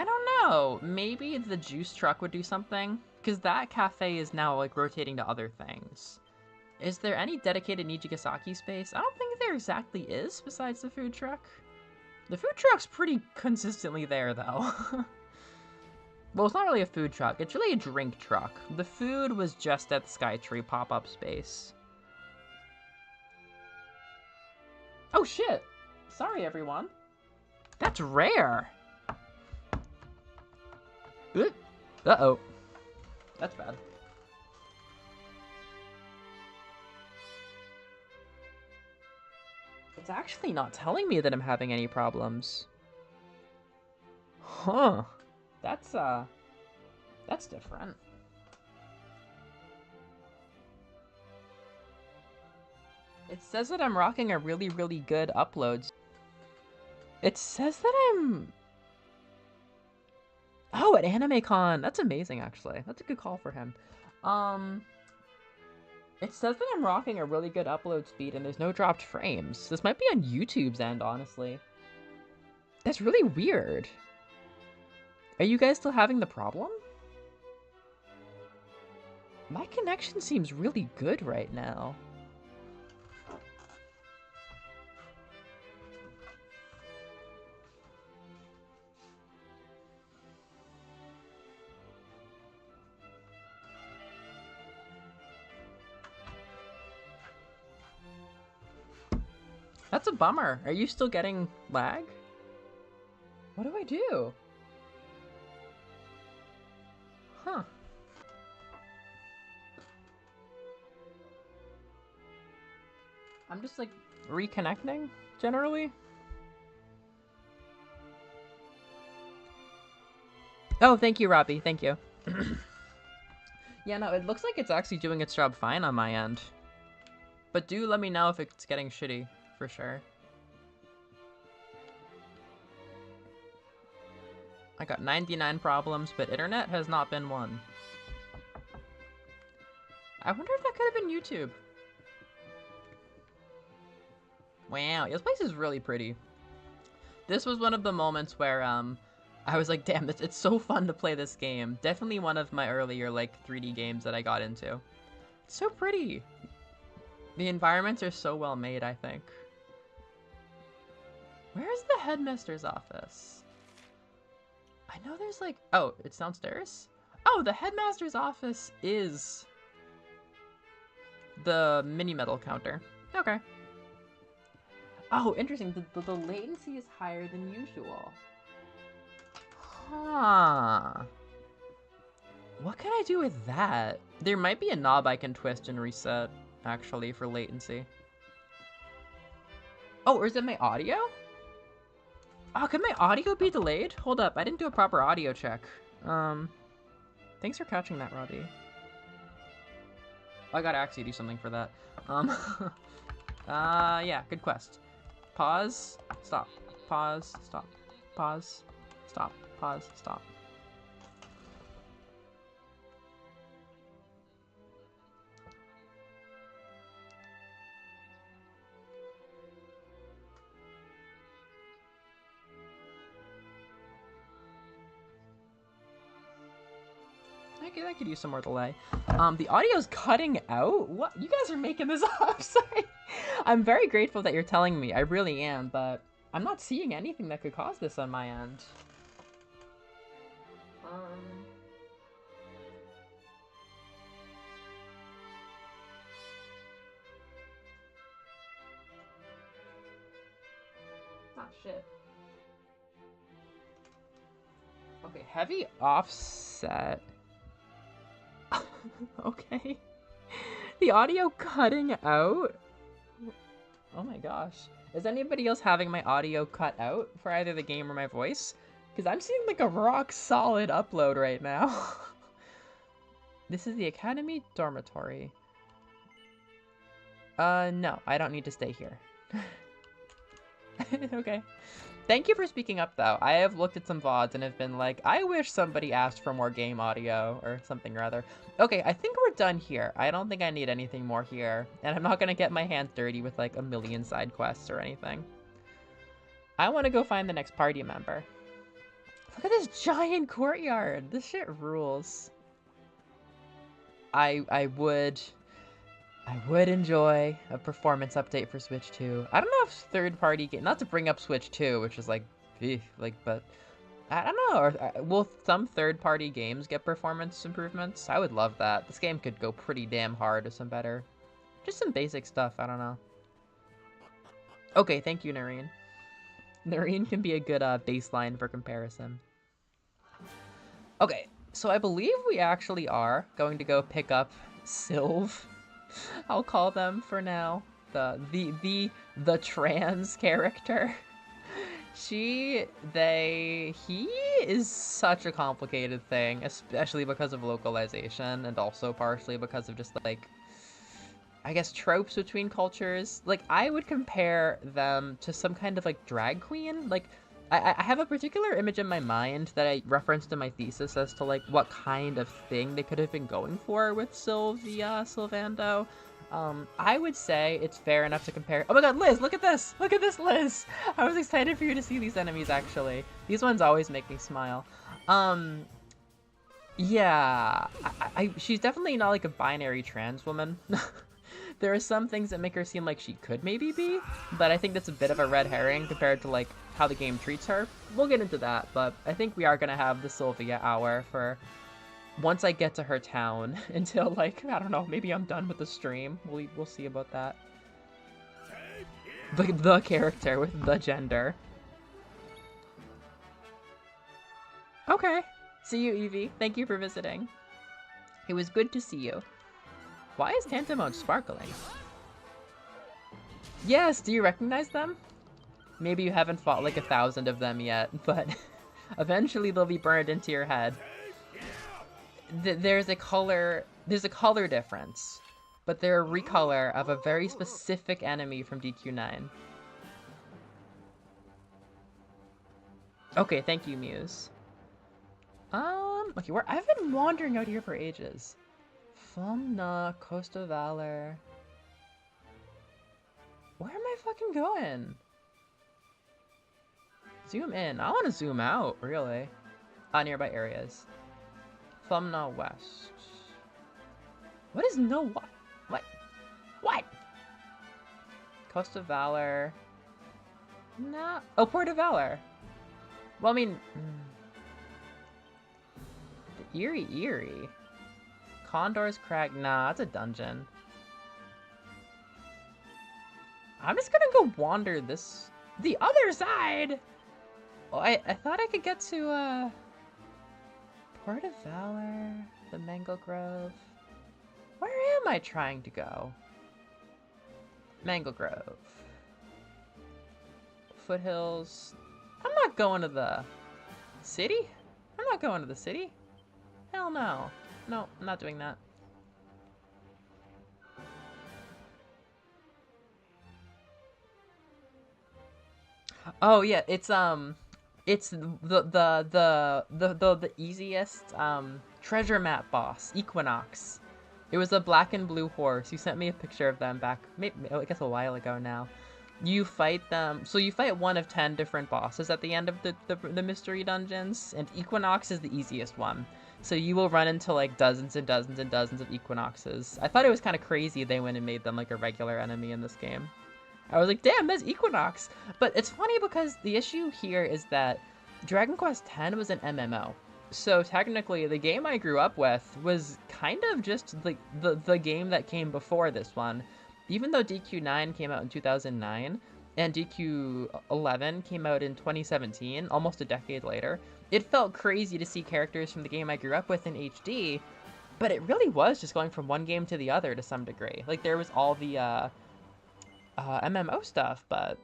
don't know. Maybe the juice truck would do something, because that cafe is now like rotating to other things. Is there any dedicated Nijigasaki space? I don't think there exactly is besides the food truck. The food truck's pretty consistently there though. Well, it's not really a food truck. It's really a drink truck. The food was just at the Skytree pop-up space. Oh, shit. Sorry, everyone. That's rare. Uh-oh. That's bad. It's actually not telling me that I'm having any problems. Huh. That's different. It says that I'm rocking a really, really good upload. It says that I'm... Oh, at AnimeCon! That's amazing, actually. That's a good call for him. It says that I'm rocking a really good upload speed and there's no dropped frames. This might be on YouTube's end, honestly. That's really weird. Are you guys still having the problem? My connection seems really good right now. That's a bummer. Are you still getting lag? What do I do? Huh. I'm just like reconnecting generally. Oh, thank you, Robbie. Thank you. Yeah, no, it looks like it's actually doing its job fine on my end. But do let me know if it's getting shitty, for sure. I got 99 problems, but internet has not been one. I wonder if that could have been YouTube. Wow, this place is really pretty. This was one of the moments where I was like, damn, it's so fun to play this game. Definitely one of my earlier like 3D games that I got into. It's so pretty. The environments are so well made, I think. Where's the headmaster's office? I know there's like... Oh, it's downstairs? Oh, the headmaster's office is the mini medal counter. Okay. Oh, interesting. The latency is higher than usual. Huh. What can I do with that? There might be a knob I can twist and reset, actually, for latency. Oh, or is it my audio? Oh, can my audio be delayed? Hold up, I didn't do a proper audio check. Thanks for catching that, Robbie. I gotta actually do something for that. Yeah, good quest. Pause, stop, pause, stop, pause, stop, pause, stop. I could use some more delay. The audio's cutting out? What? You guys are making this up, sorry. I'm very grateful that you're telling me, I really am, but I'm not seeing anything that could cause this on my end. Ah, shit. Okay, heavy offset. Okay. The audio cutting out? Oh my gosh. Is anybody else having my audio cut out for either the game or my voice? Because I'm seeing like a rock solid upload right now. This is the Academy dormitory. No, I don't need to stay here. Okay. Thank you for speaking up, though. I have looked at some VODs and have been like, I wish somebody asked for more game audio, or something rather. Okay, I think we're done here. I don't think I need anything more here. And I'm not gonna get my hands dirty with like a million side quests or anything. I want to go find the next party member. Look at this giant courtyard. This shit rules. I would enjoy a performance update for Switch 2. I don't know if third-party game, not to bring up Switch 2, which is like, but I don't know. Or, will some third-party games get performance improvements? I would love that. This game could go pretty damn hard with some better... Just some basic stuff, I don't know. Okay, thank you, Noreen. Noreen can be a good baseline for comparison. Okay, so I believe we actually are going to go pick up Sylv. I'll call them for now. The trans character. He is such a complicated thing, especially because of localization and also partially because of just like, I guess, tropes between cultures. Like, I would compare them to some kind of like drag queen. Like, I have a particular image in my mind that I referenced in my thesis as to like what kind of thing they could have been going for with Sylvando. I would say it's fair enough to compare. Oh my god, Liz, look at this! Look at this, Liz! I was excited for you to see these enemies, actually. These ones always make me smile. Yeah, she's definitely not like a binary trans woman. There are some things that make her seem like she could maybe be, but I think that's a bit of a red herring compared to like how the game treats her. We'll get into that, but I think we are gonna have the Sylvia hour for once I get to her town until like, I don't know, maybe I'm done with the stream. We'll see about that. The character with the gender. Okay. See you, Evie. Thank you for visiting. It was good to see you. Why is Tantamount sparkling? Yes, do you recognize them? Maybe you haven't fought like 1,000 of them yet, but eventually they'll be burned into your head. There's a color difference, but they're a recolor of a very specific enemy from DQ9. Okay, thank you, Muse. Okay, I've been wandering out here for ages. Fumna, Coast of Valor. Where am I fucking going? Zoom in. I want to zoom out, really. Nearby areas. Fumna West. What is no what? What? What? Coast of Valor. Nah. Oh, Port of Valor. Well, I mean... The Eerie. Condor's Crag. Nah, that's a dungeon. I'm just gonna go wander the other side! Oh, I thought I could get to, Port of Valor, the Mango Grove. Where am I trying to go? Mango Grove. Foothills. I'm not going to the city? I'm not going to the city. Hell no. No, I'm not doing that. Oh yeah, it's the easiest treasure map boss, Equinox. It was a black and blue horse. You sent me a picture of them back, maybe, I guess a while ago now. You fight them, so you fight one of 10 different bosses at the end of the mystery dungeons, and Equinox is the easiest one. So you will run into like dozens and dozens and dozens of Equinoxes. I thought it was kind of crazy they went and made them like a regular enemy in this game. I was like, damn, that's Equinox! But it's funny because the issue here is that Dragon Quest X was an MMO. So technically, the game I grew up with was kind of just like the game that came before this one. Even though DQ9 came out in 2009, and DQ11 came out in 2017, almost a decade later, it felt crazy to see characters from the game I grew up with in HD, but it really was just going from one game to the other to some degree. Like, there was all the MMO stuff, but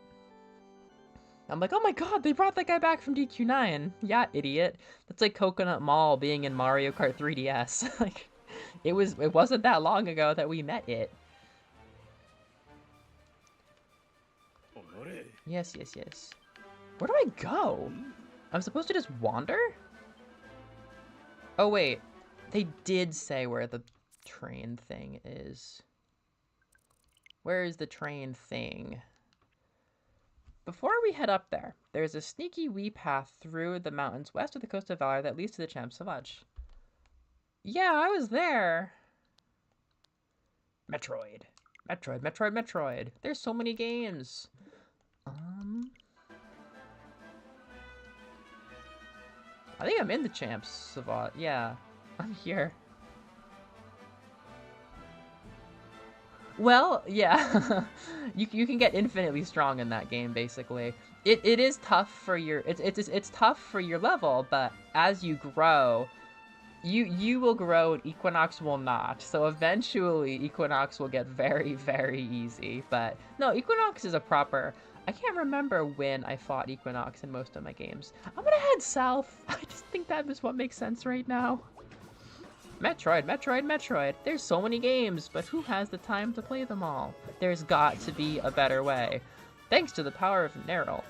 I'm like, oh my god, they brought that guy back from DQ9. Yeah, idiot. That's like Coconut Mall being in Mario Kart 3DS. Like, it wasn't that long ago that we met it. Yes. Where do I go? I'm supposed to just wander? Oh wait, they did say where the train thing is. Where is the train thing? Before we head up there, there's a sneaky wee path through the mountains west of the Coast of Valor that leads to the Champ Sauvage. Yeah, I was there. Metroid. There's so many games. I think I'm in the champs, Savant. Yeah, I'm here. Well, yeah, you can get infinitely strong in that game. Basically, it is tough for your it's tough for your level, but as you grow, you will grow and Equinox will not. So eventually Equinox will get very easy. But no, Equinox is a proper. I can't remember when I fought Equinox in most of my games. I'm gonna head south. I just think that is what makes sense right now. Metroid. There's so many games, but who has the time to play them all? There's got to be a better way. Thanks to the power of Nerl.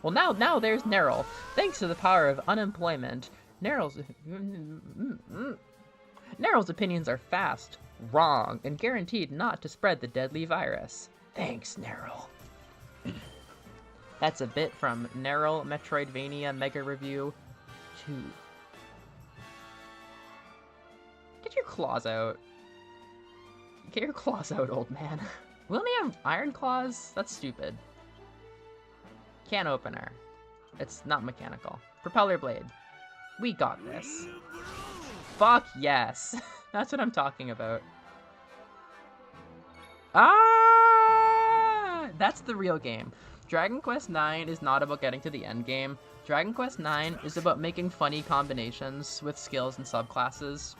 Well, now there's Nerl. Thanks to the power of unemployment. Nerl's opinions are fast, wrong, and guaranteed not to spread the deadly virus. Thanks, Nerl. That's a bit from Nerl Metroidvania Mega Review 2. Get your claws out. Get your claws out, old man. We only have iron claws? That's stupid. Can opener. It's not mechanical. Propeller blade. We got this. Fuck yes. That's what I'm talking about. Ah! That's the real game. Dragon Quest IX is not about getting to the end game. Dragon Quest IX is about making funny combinations with skills and subclasses.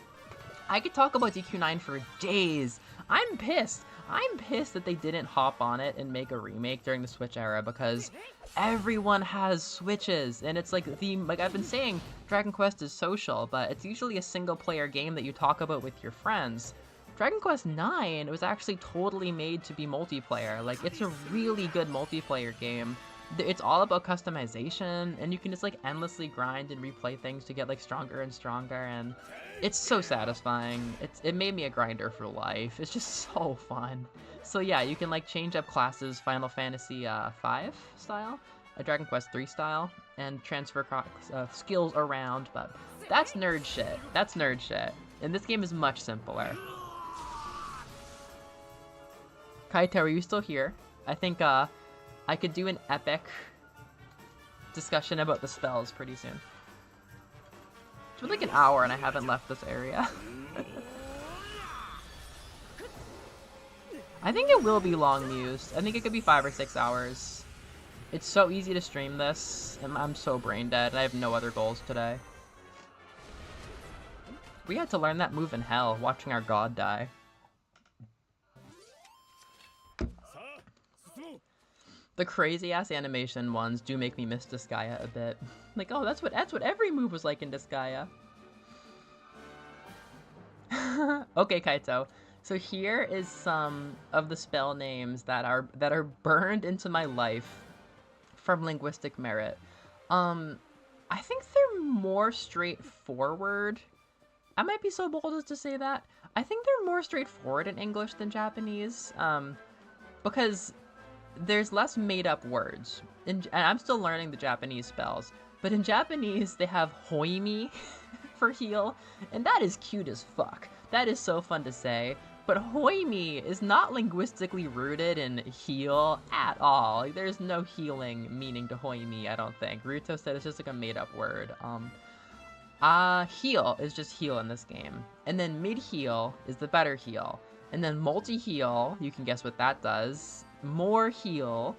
I could talk about DQ9 for days. I'm pissed. I'm pissed that they didn't hop on it and make a remake during the Switch era because everyone has Switches and it's like I've been saying, Dragon Quest is social, but it's usually a single player game that you talk about with your friends. Dragon Quest IX was actually totally made to be multiplayer. Like, it's a really good multiplayer game. It's all about customization, and you can just like endlessly grind and replay things to get like stronger and stronger, and it's so satisfying. It made me a grinder for life. It's just so fun. So yeah, you can like change up classes Final Fantasy V style, Dragon Quest III style, and transfer skills around, but that's nerd shit. That's nerd shit. And this game is much simpler. Kaito, are you still here? I think I could do an epic discussion about the spells pretty soon. It's been like an hour and I haven't left this area. I think it will be long mused. I think it could be 5 or 6 hours. It's so easy to stream this, and I'm so brain dead, and I have no other goals today. We had to learn that move in hell, watching our god die. The crazy ass animation ones do make me miss Disgaea a bit. Like, oh, that's what every move was like in Disgaea. Okay, Kaito. So here is some of the spell names that are burned into my life from linguistic merit. I think they're more straightforward. I might be so bold as to say that. I think they're more straightforward in English than Japanese. Because there's less made-up words. And I'm still learning the Japanese spells. But in Japanese, they have hoimi for heal. And that is cute as fuck. That is so fun to say. But hoimi is not linguistically rooted in heal at all. Like, there's no healing meaning to hoimi, I don't think. Ruto said it's just like a made-up word. Heal is just heal in this game. And then mid-heal is the better heal. And then multi-heal, you can guess what that does. More heal,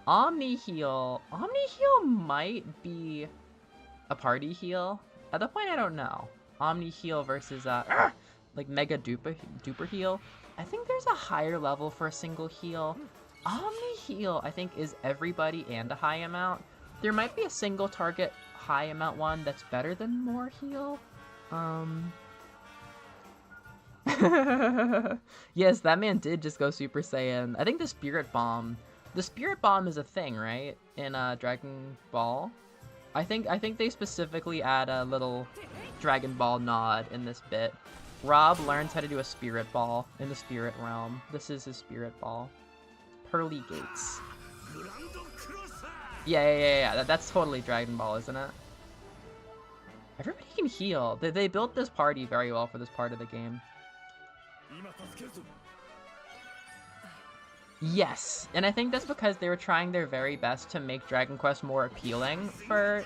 omni heal. Omni heal might be a party heal. At the point, I don't know. Omni heal versus like mega duper heal. I think there's a higher level for a single heal. Omni heal, I think, is everybody and a high amount. There might be a single target high amount one that's better than more heal. Yes, that man did just go Super Saiyan. I think the Spirit Bomb is a thing, right? In Dragon Ball. I think they specifically add a little Dragon Ball nod in this bit. Rob learns how to do a Spirit Ball in the Spirit Realm. This is his Spirit Ball. Pearly Gates. Yeah. That's totally Dragon Ball, isn't it? Everybody can heal. They built this party very well for this part of the game. Yes, and I think that's because they were trying their very best to make Dragon Quest more appealing for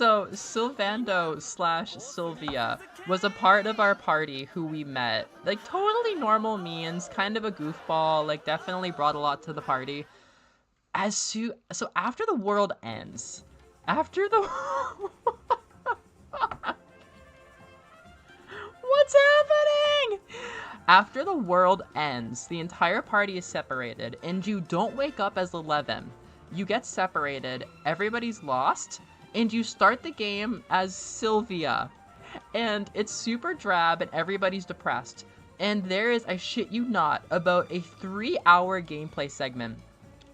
So Sylvando slash Sylvia was a part of our party who we met. Like totally normal means, kind of a goofball, like definitely brought a lot to the party. So after the world ends, after the what's happening? After the world ends, the entire party is separated, and you don't wake up as 11. You get separated, everybody's lost, and you start the game as Sylvia. And it's super drab, and everybody's depressed. And there is, I shit you not, about a 3-hour gameplay segment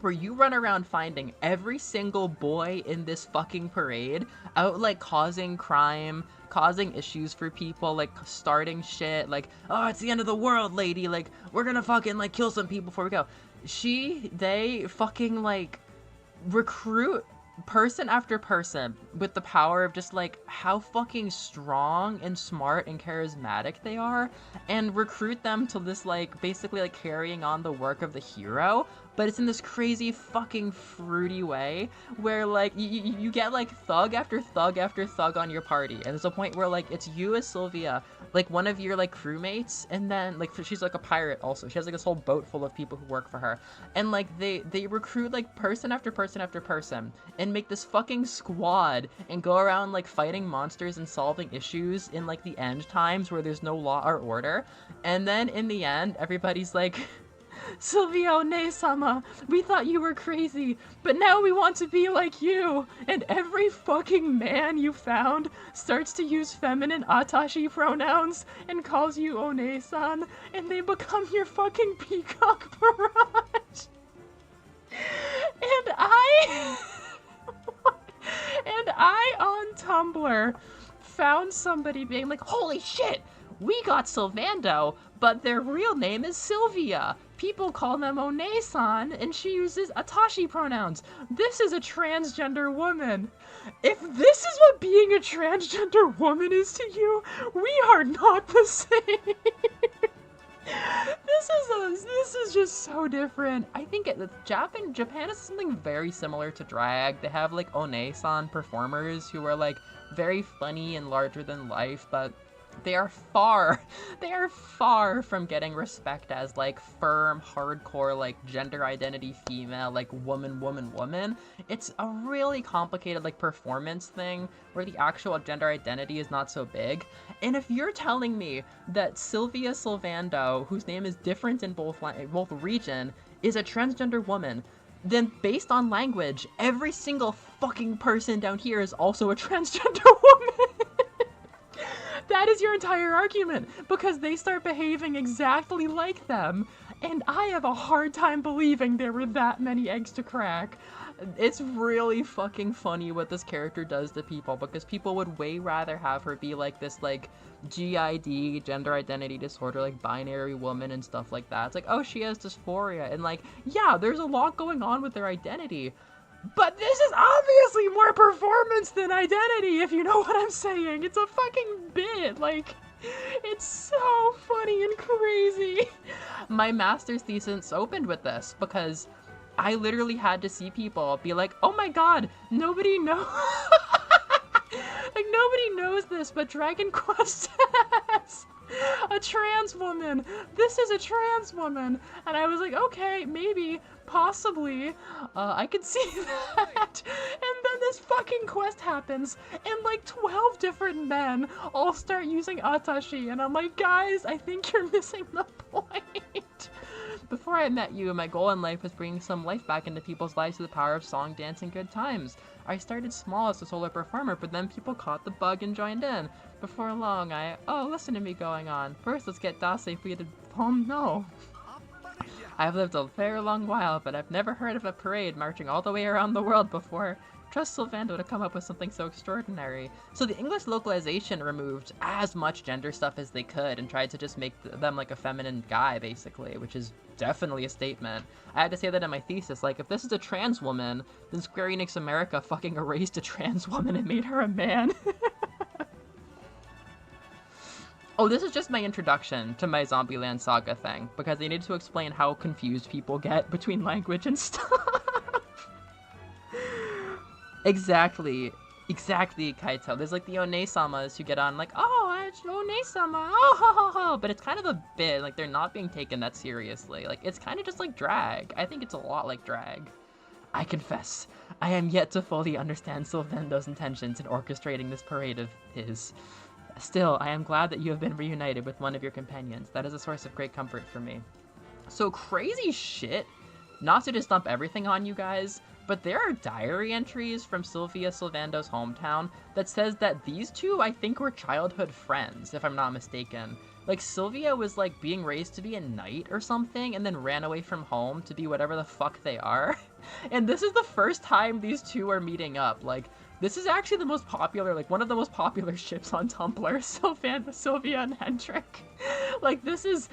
where you run around finding every single boy in this fucking parade out, like, causing crime, causing issues for people, like, starting shit, like, oh, it's the end of the world, lady, like, we're gonna fucking, like, kill some people before we go. They fucking, like, recruit person after person with the power of just, like, how fucking strong and smart and charismatic they are, and recruit them to this, like, basically, like, carrying on the work of the hero, but it's in this crazy fucking fruity way where, like, you get, like, thug after thug after thug on your party, and there's a point where, like, it's you as Sylvia, like, one of your, like, crewmates, and then, like, she's, like, a pirate also. She has, like, this whole boat full of people who work for her, and, like, they recruit, like, person after person after person, and make this fucking squad, and go around, like, fighting monsters and solving issues in, like, the end times where there's no law or order, and then, in the end, everybody's like, Sylvia One-sama, we thought you were crazy, but now we want to be like you. And every fucking man you found starts to use feminine atashi pronouns and calls you One-san, and they become your fucking peacock barrage. And I on Tumblr found somebody being like, holy shit, we got Sylvando, but their real name is Sylvia. People call them One-san, and she uses atashi pronouns. This is a transgender woman. If this is what being a transgender woman is to you, we are not the same. This is just so different. I think Japan is something very similar to drag. They have, like, One-san performers who are, like, very funny and larger than life, but they are far from getting respect as, like, firm, hardcore, like, gender identity female, like, woman. It's a really complicated, like, performance thing where the actual gender identity is not so big. And if you're telling me that Sylvia Sylvando, whose name is different in both region, is a transgender woman, then based on language, every single fucking person down here is also a transgender woman. That is your entire argument, because they start behaving exactly like them, and I have a hard time believing there were that many eggs to crack. It's really fucking funny what this character does to people, because people would way rather have her be like this, like, GID, gender identity disorder, like, binary woman and stuff like that. It's like, oh, she has dysphoria, and, like, yeah, there's a lot going on with their identity. But this is obviously more performance than identity, if you know what I'm saying. It's a fucking bit. Like, it's so funny and crazy. My master's thesis opened with this because I literally had to see people be like, oh my god, nobody knows. Like, nobody knows this, but Dragon Quest has a trans woman. This is a trans woman. And I was like, okay, maybe, possibly, I could see that. And then this fucking quest happens, and like 12 different men all start using Atashi, and I'm like, guys, I think you're missing the point. Before I met you, my goal in life was bringing some life back into people's lives through the power of song, dance, and good times. I started small as a solo performer, but then people caught the bug and joined in. Before long, listen to me going on. First, let's get Das defeated. Oh no. I've lived a very long while, but I've never heard of a parade marching all the way around the world before. Trust Sylvando to come up with something so extraordinary. So the English localization removed as much gender stuff as they could and tried to just make them like a feminine guy, basically, which is definitely a statement. I had to say that in my thesis, like, if this is a trans woman, then Square Enix America fucking erased a trans woman and made her a man. Oh, this is just my introduction to my Zombieland Saga thing, because I need to explain how confused people get between language and stuff. Exactly. Exactly, Kaito. There's like the One-samas who get on like, oh, it's One-sama, oh, ho, ho, ho. But it's kind of a bit, like, they're not being taken that seriously. Like, it's kind of just like drag. I think it's a lot like drag. I confess, I am yet to fully understand Sylvendo's intentions in orchestrating this parade of his. Still, I am glad that you have been reunited with one of your companions. That is a source of great comfort for me. So crazy shit, not to just dump everything on you guys, but there are diary entries from Sylvia Sylvando's hometown that says that these two, I think, were childhood friends, if I'm not mistaken. Like, Sylvia was, like, being raised to be a knight or something, and then ran away from home to be whatever the fuck they are. And this is the first time these two are meeting up. Like, this is actually the most popular, like, one of the most popular ships on Tumblr, Sylvia and Hendrik. Like, this is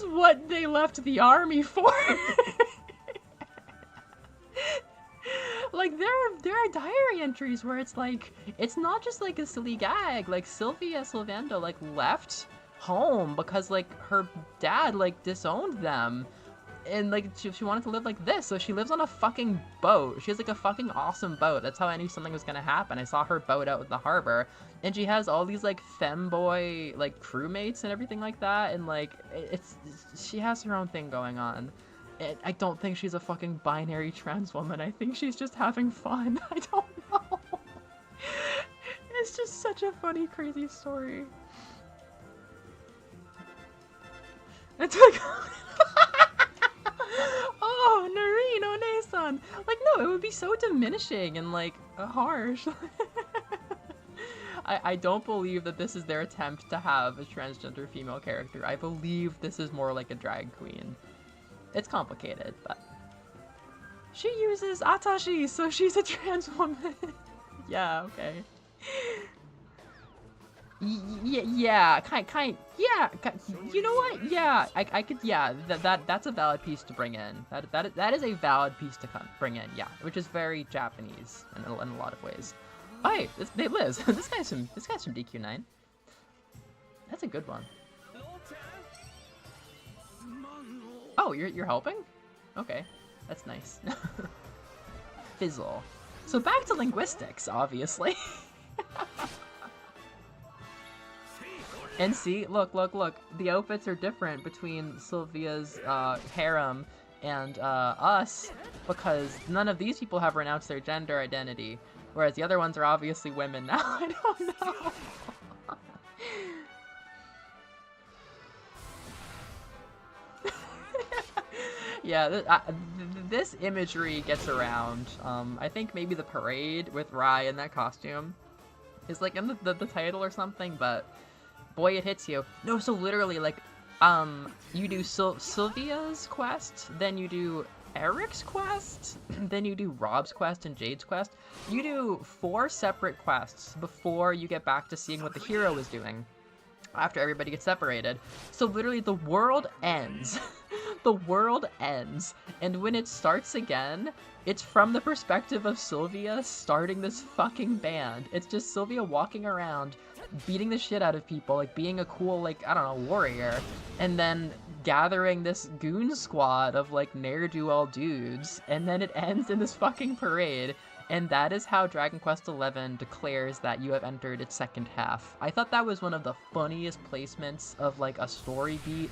what they left the army for. Like, there are diary entries where it's like, it's not just like a silly gag. Like, Sylvia Sylvando, like, left home because, like, her dad, like, disowned them. And, like, she wanted to live like this, so she lives on a fucking boat. She has, like, a fucking awesome boat. That's how I knew something was gonna happen. I saw her boat out at the harbor, and she has all these, like, femboy, like, crewmates and everything like that, and, like, she has her own thing going on. I don't think she's a fucking binary trans woman. I think she's just having fun. I don't know. It's just such a funny, crazy story. It's like... Oh, Noreen, One-san! Like, no, it would be so diminishing and, like, harsh. I don't believe that this is their attempt to have a transgender female character. I believe this is more like a drag queen. It's complicated, but... She uses Atashi, so she's a trans woman. Yeah, okay. Yeah, you know what? Yeah, I could, yeah, that's a valid piece to bring in. That is a valid piece to bring in, yeah, which is very Japanese in a lot of ways. Oh, hey, hey, Liz, this guy's from DQ9. That's a good one. Oh, you're helping? Okay, that's nice. Fizzle. So back to linguistics, obviously. And see, look. The outfits are different between Sylvia's harem and us, because none of these people have renounced their gender identity, whereas the other ones are obviously women now. I don't know. Yeah, this imagery gets around. I think maybe the parade with Rai in that costume is like in the title or something, but boy, it hits you. No, so literally, like, you do Sylvia's quest, then you do Eric's quest, then you do Rob's quest and Jade's quest. You do 4 separate quests before you get back to seeing what the hero is doing after everybody gets separated. So literally the world ends. The world ends, and when it starts again, it's from the perspective of Sylvia starting this fucking band. It's just Sylvia walking around, beating the shit out of people, like being a cool, like, I don't know, warrior, and then gathering this goon squad of, like, ne'er-do-well dudes, and then it ends in this fucking parade. And that is how Dragon Quest XI declares that you have entered its second half. I thought that was one of the funniest placements of, like, a story beat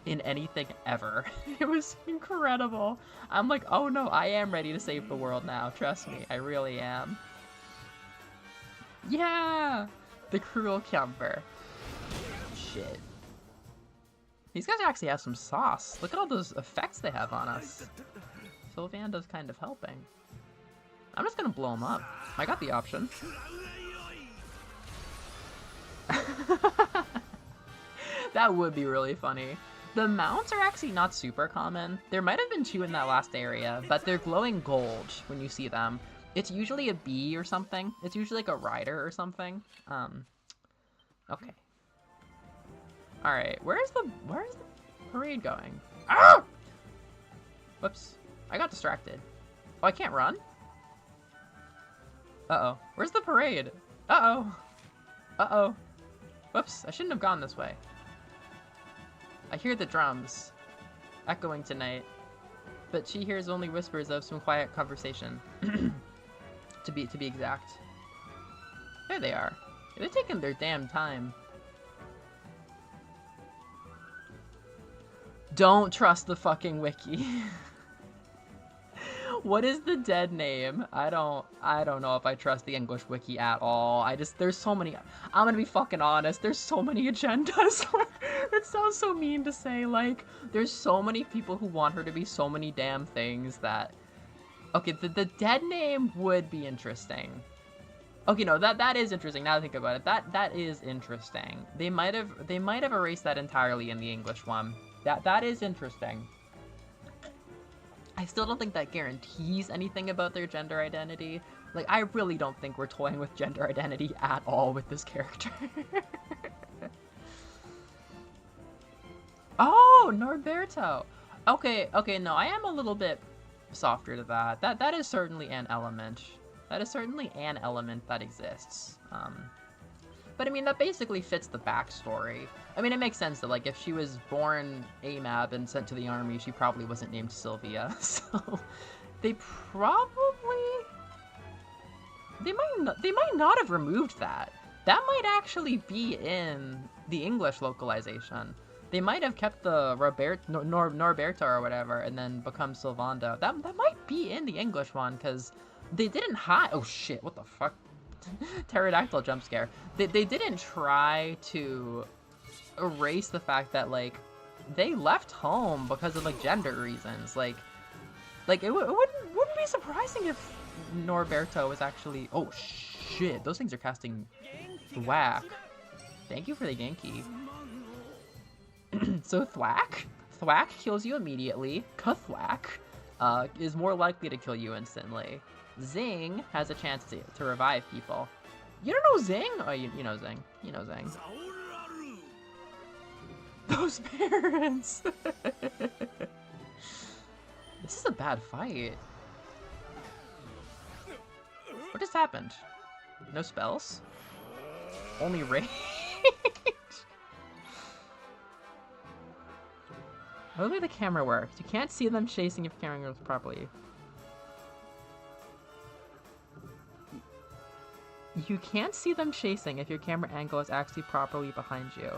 in anything ever. It was incredible. I'm like, oh no, I am ready to save the world now. Trust me, I really am. Yeah! The cruel camper. Shit. These guys actually have some sauce. Look at all those effects they have on us. Sylvando's kind of helping. I'm just gonna blow them up. I got the option. That would be really funny. The mounts are actually not super common. There might have been 2 in that last area, but they're glowing gold when you see them. It's usually a bee or something. It's usually like a rider or something. Okay. Alright, where's the parade going? Ah! Whoops. I got distracted. Oh, I can't run? Uh-oh. Where's the parade? Uh-oh. Uh-oh. Whoops, I shouldn't have gone this way. I hear the drums echoing tonight, but she hears only whispers of some quiet conversation. to be exact. There they are. They're taking their damn time. Don't trust the fucking wiki. What is the dead name? I don't know if I trust the English wiki at all. There's so many, I'm gonna be fucking honest, there's so many agendas. That sounds so mean to say, like, there's so many people who want her to be so many damn things that, okay, the dead name would be interesting. Okay, no, that is interesting, now that I think about it, that is interesting. They might have erased that entirely in the English one. That is interesting. I still don't think that guarantees anything about their gender identity. Like, I really don't think we're toying with gender identity at all with this character. Oh, Norberto! Okay, no, I am a little bit softer to that. That is certainly an element. That is certainly an element that exists. But I mean, that basically fits the backstory. I mean, it makes sense that, like, if she was born AMAB and sent to the army, she probably wasn't named Sylvia. So, they might not have removed that. That might actually be in the English localization. They might have kept the Norberto or whatever, and then become Sylvando. That might be in the English one, because they didn't hide. Oh shit! What the fuck? Pterodactyl jump scare. They didn't try to erase the fact that, like, they left home because of, like, gender reasons. Like it wouldn't be surprising if Norberto was actually, oh shit, those things are casting thwack. Thank you for the Genki. So thwack kills you immediately. Kathwack is more likely to kill you instantly. Zing has a chance to revive people. You don't know Zing? Oh, you know Zing. You know Zing. Those parents! This is a bad fight. What just happened? No spells? Only rage? Hopefully the camera works. You can't see them chasing if the camera works properly. You can't see them chasing if your camera angle is actually properly behind you.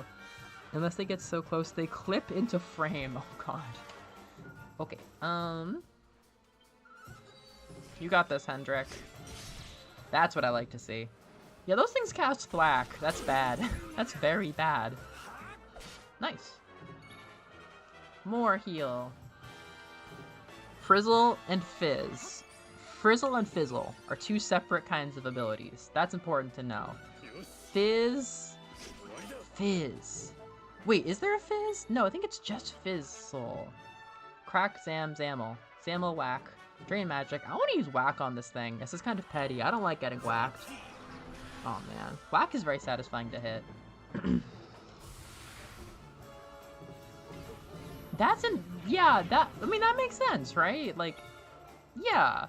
Unless they get so close they clip into frame. Oh god. Okay, you got this, Hendrik. That's what I like to see. Yeah, those things cast thwack. That's bad. That's very bad. Nice. More heal. Frizzle and Fizz. Frizzle and Fizzle are two separate kinds of abilities. That's important to know. Fizz. Wait, is there a Fizz? No, I think it's just Fizzle. Crack, Zam, Zamel. Zamel, Whack. Drain Magic. I want to use Whack on this thing. This is kind of petty. I don't like getting whacked. Oh man. Whack is very satisfying to hit. I mean, that makes sense, right? Like, yeah.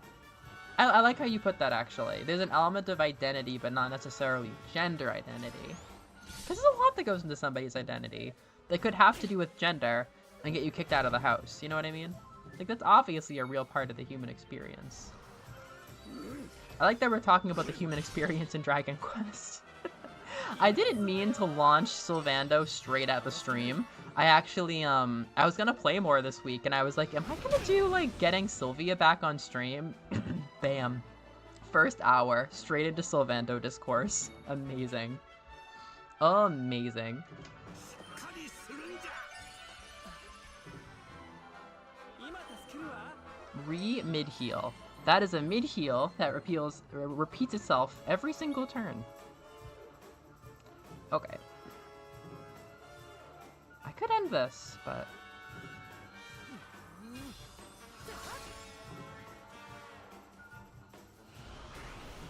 I like how you put that, actually. There's an element of identity, but not necessarily gender identity. Because there's a lot that goes into somebody's identity that could have to do with gender and get you kicked out of the house. You know what I mean? Like, that's obviously a real part of the human experience. I like that we're talking about the human experience in Dragon Quest. I didn't mean to launch Sylvando straight at the stream. I actually, I was gonna play more this week, and I was like, am I gonna do, like, getting Sylvia back on stream? Bam. First hour, straight into Sylvando discourse. Amazing. Amazing. Mid-heal. That is a mid-heal that repeats itself every single turn. Okay. I could end this, but...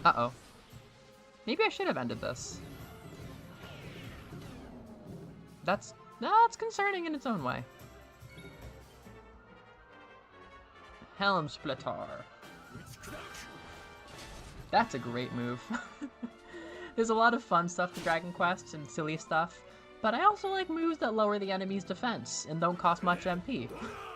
Uh-oh. Maybe I should have ended this. That's concerning in its own way. Helm Splitter. That's a great move. There's a lot of fun stuff to Dragon Quest and silly stuff, but I also like moves that lower the enemy's defense and don't cost much MP.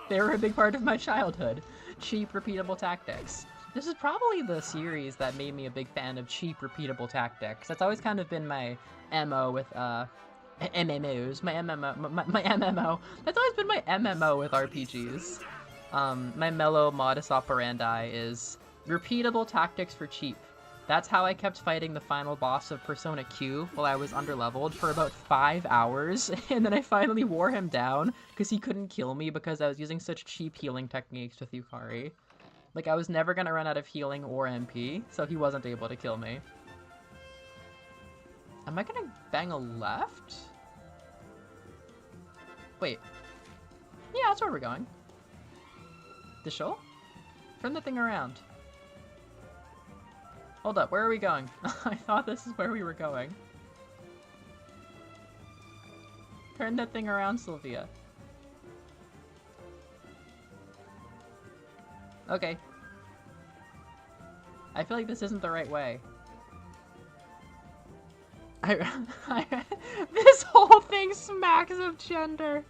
They were a big part of my childhood. Cheap, repeatable tactics. This is probably the series that made me a big fan of cheap, repeatable tactics. That's always kind of been my MO with MMOs. My MMO. That's always been my MMO with RPGs. My mellow modus operandi is repeatable tactics for cheap. That's how I kept fighting the final boss of Persona Q while I was underleveled for about 5 hours, and then I finally wore him down because he couldn't kill me because I was using such cheap healing techniques with Yukari. Like, I was never gonna run out of healing or MP, so he wasn't able to kill me. Am I gonna bang a left? Wait. Yeah, that's where we're going. The show? Turn the thing around. Hold up, where are we going? I thought this is where we were going. Turn that thing around, Sylvia. Okay. I feel like this isn't the right way. This whole thing smacks of gender.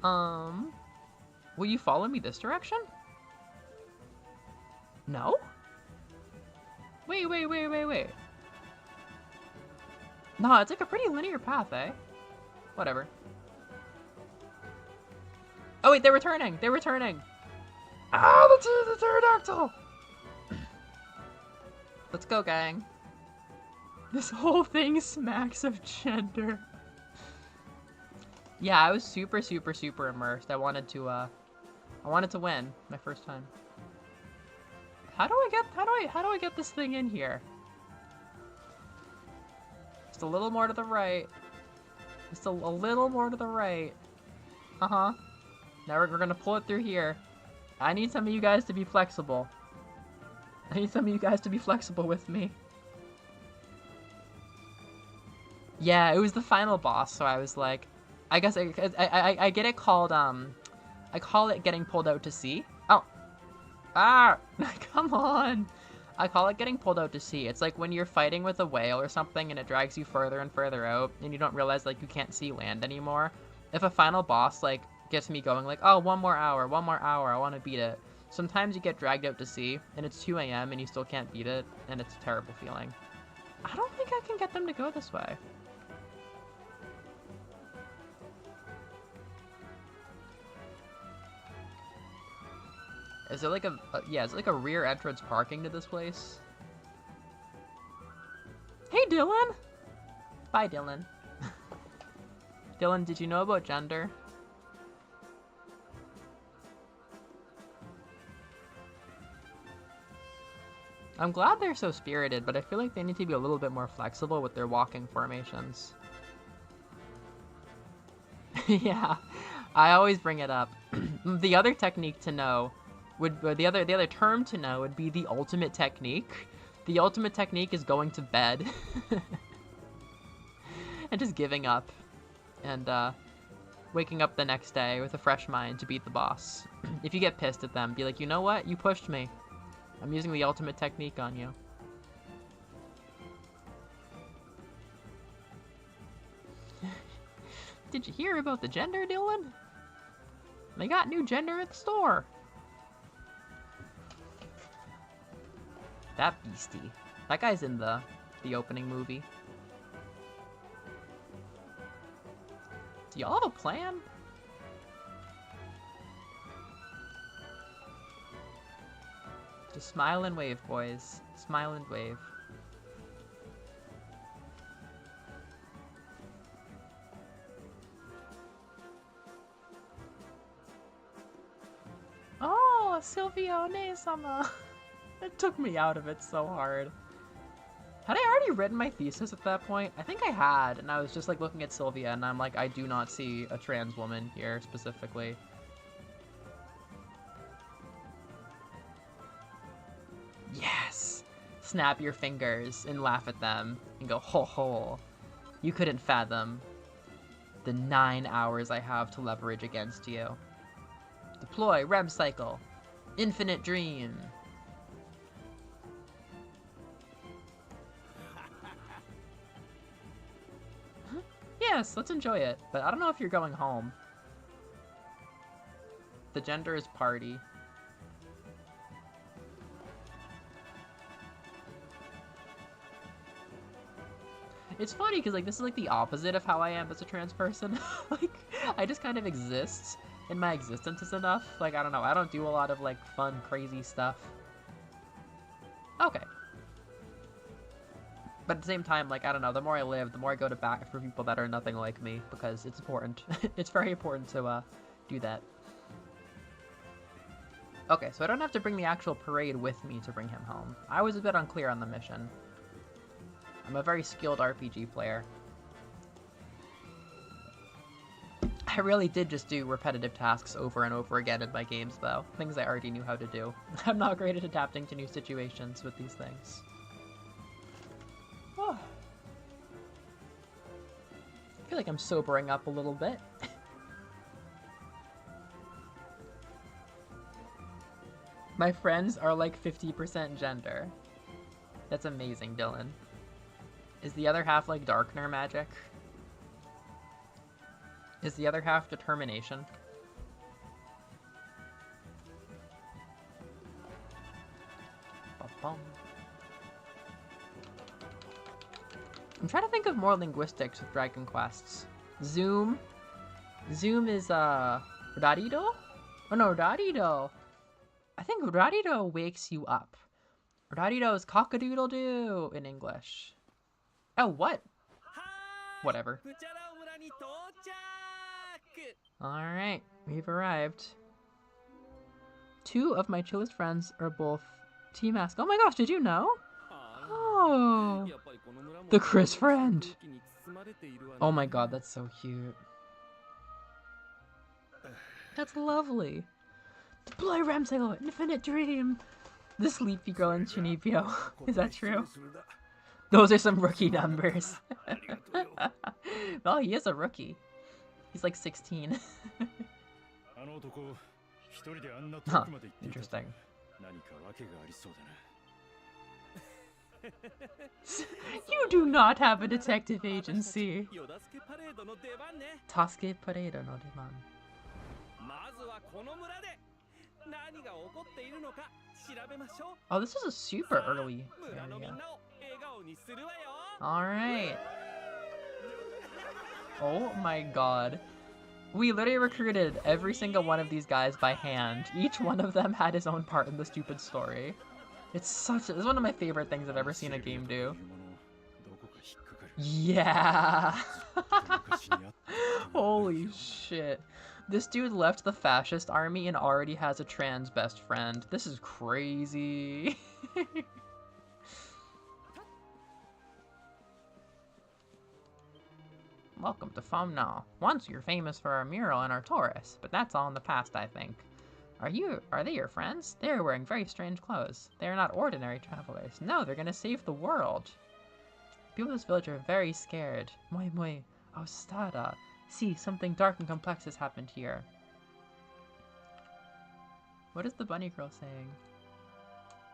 Will you follow me this direction? No? Wait. No, it's like a pretty linear path, eh? Whatever. Oh wait, they're returning! They're returning! Ah, the pterodactyl! Let's go, gang. This whole thing smacks of gender. Yeah, I was super immersed. I wanted to win my first time. How do I get this thing in here? Just a little more to the right. Just a little more to the right. Uh-huh. Now we're gonna pull it through here. I need some of you guys to be flexible. I need some of you guys to be flexible with me. Yeah, it was the final boss, so I was like, I guess I get it called, I call it getting pulled out to sea. Oh. Ah! Come on! I call it getting pulled out to sea. It's like when you're fighting with a whale or something and it drags you further and further out and you don't realize, like, you can't see land anymore. If a final boss, like, gets me going, like, oh, one more hour, I want to beat it. Sometimes you get dragged out to sea and it's 2 AM and you still can't beat it, and it's a terrible feeling. I don't think I can get them to go this way. Is there like yeah, is it like a rear entrance parking to this place? Hey, Dylan! Bye, Dylan. Dylan, did you know about gender? I'm glad they're so spirited, but I feel like they need to be a little bit more flexible with their walking formations. Yeah, I always bring it up. The other technique to know the other term to know would be the ultimate technique. The ultimate technique is going to bed and just giving up and waking up the next day with a fresh mind to beat the boss. If you get pissed at them, be like, you know what? You pushed me. I'm using the ultimate technique on you. Did you hear about the gender, Dylan? They got new gender at the store. That beastie. That guy's in the opening movie. Do y'all have a plan? Just smile and wave, boys. Smile and wave. Oh, Sylvia One-sama. It took me out of it so hard. Had I already written my thesis at that point? I think I had, and I was just like looking at Sylvia, and I'm like, I do not see a trans woman here specifically. Yes! Snap your fingers and laugh at them and go, ho ho. You couldn't fathom the 9 hours I have to leverage against you. Deploy REM cycle. Infinite dream. Yes, let's enjoy it, but I don't know if you're going home. The gender is party. It's funny because like this is like the opposite of how I am as a trans person. Like I just kind of exist, and my existence is enough. Like I don't know, I don't do a lot of like fun, crazy stuff. Okay. But at the same time, like I don't know, the more I live, the more I go to bat for people that are nothing like me because it's important. It's very important to do that. Okay, so I don't have to bring the actual parade with me to bring him home. I was a bit unclear on the mission. I'm a very skilled RPG player. I really did just do repetitive tasks over and over again in my games, though. Things I already knew how to do. I'm not great at adapting to new situations with these things. Oh. I feel like I'm sobering up a little bit. My friends are like 50% gender. That's amazing, Dylan. Is the other half like Darkner magic? Is the other half determination? Ba-bum. I'm trying to think of more linguistics with Dragon Quests. Zoom. Zoom is Rarido? Oh no, Rarido. I think Rarido wakes you up. Rarido is cock-a-doodle-doo in English. Oh, what? Whatever. Alright, we've arrived. 2 of my chillest friends are both T-Mask. Oh my gosh, did you know? Oh, the Chris friend. Oh my god, that's so cute. That's lovely. Deploy Ramsail, Infinite Dream. The sleepy girl in Chunibyo. Is that true? Those are some rookie numbers. Oh, he is a rookie. He's like 16. Huh, interesting. You do not have a detective agency. Tasuke Paredo no deman. Oh, this is a super early area. Alright. Oh my god. We literally recruited every single one of these guys by hand. Each one of them had his own part in the stupid story. It's one of my favorite things I've ever seen a game do. Yeah. Holy shit. This dude left the fascist army and already has a trans best friend. This is crazy. Welcome to Fumna. Once you're famous for our mural and our Taurus, but that's all in the past, I think. Are they your friends? They are wearing very strange clothes. They are not ordinary travelers. No, they're gonna save the world. People in this village are very scared. Moi moi, Austada. See, something dark and complex has happened here. What is the bunny girl saying?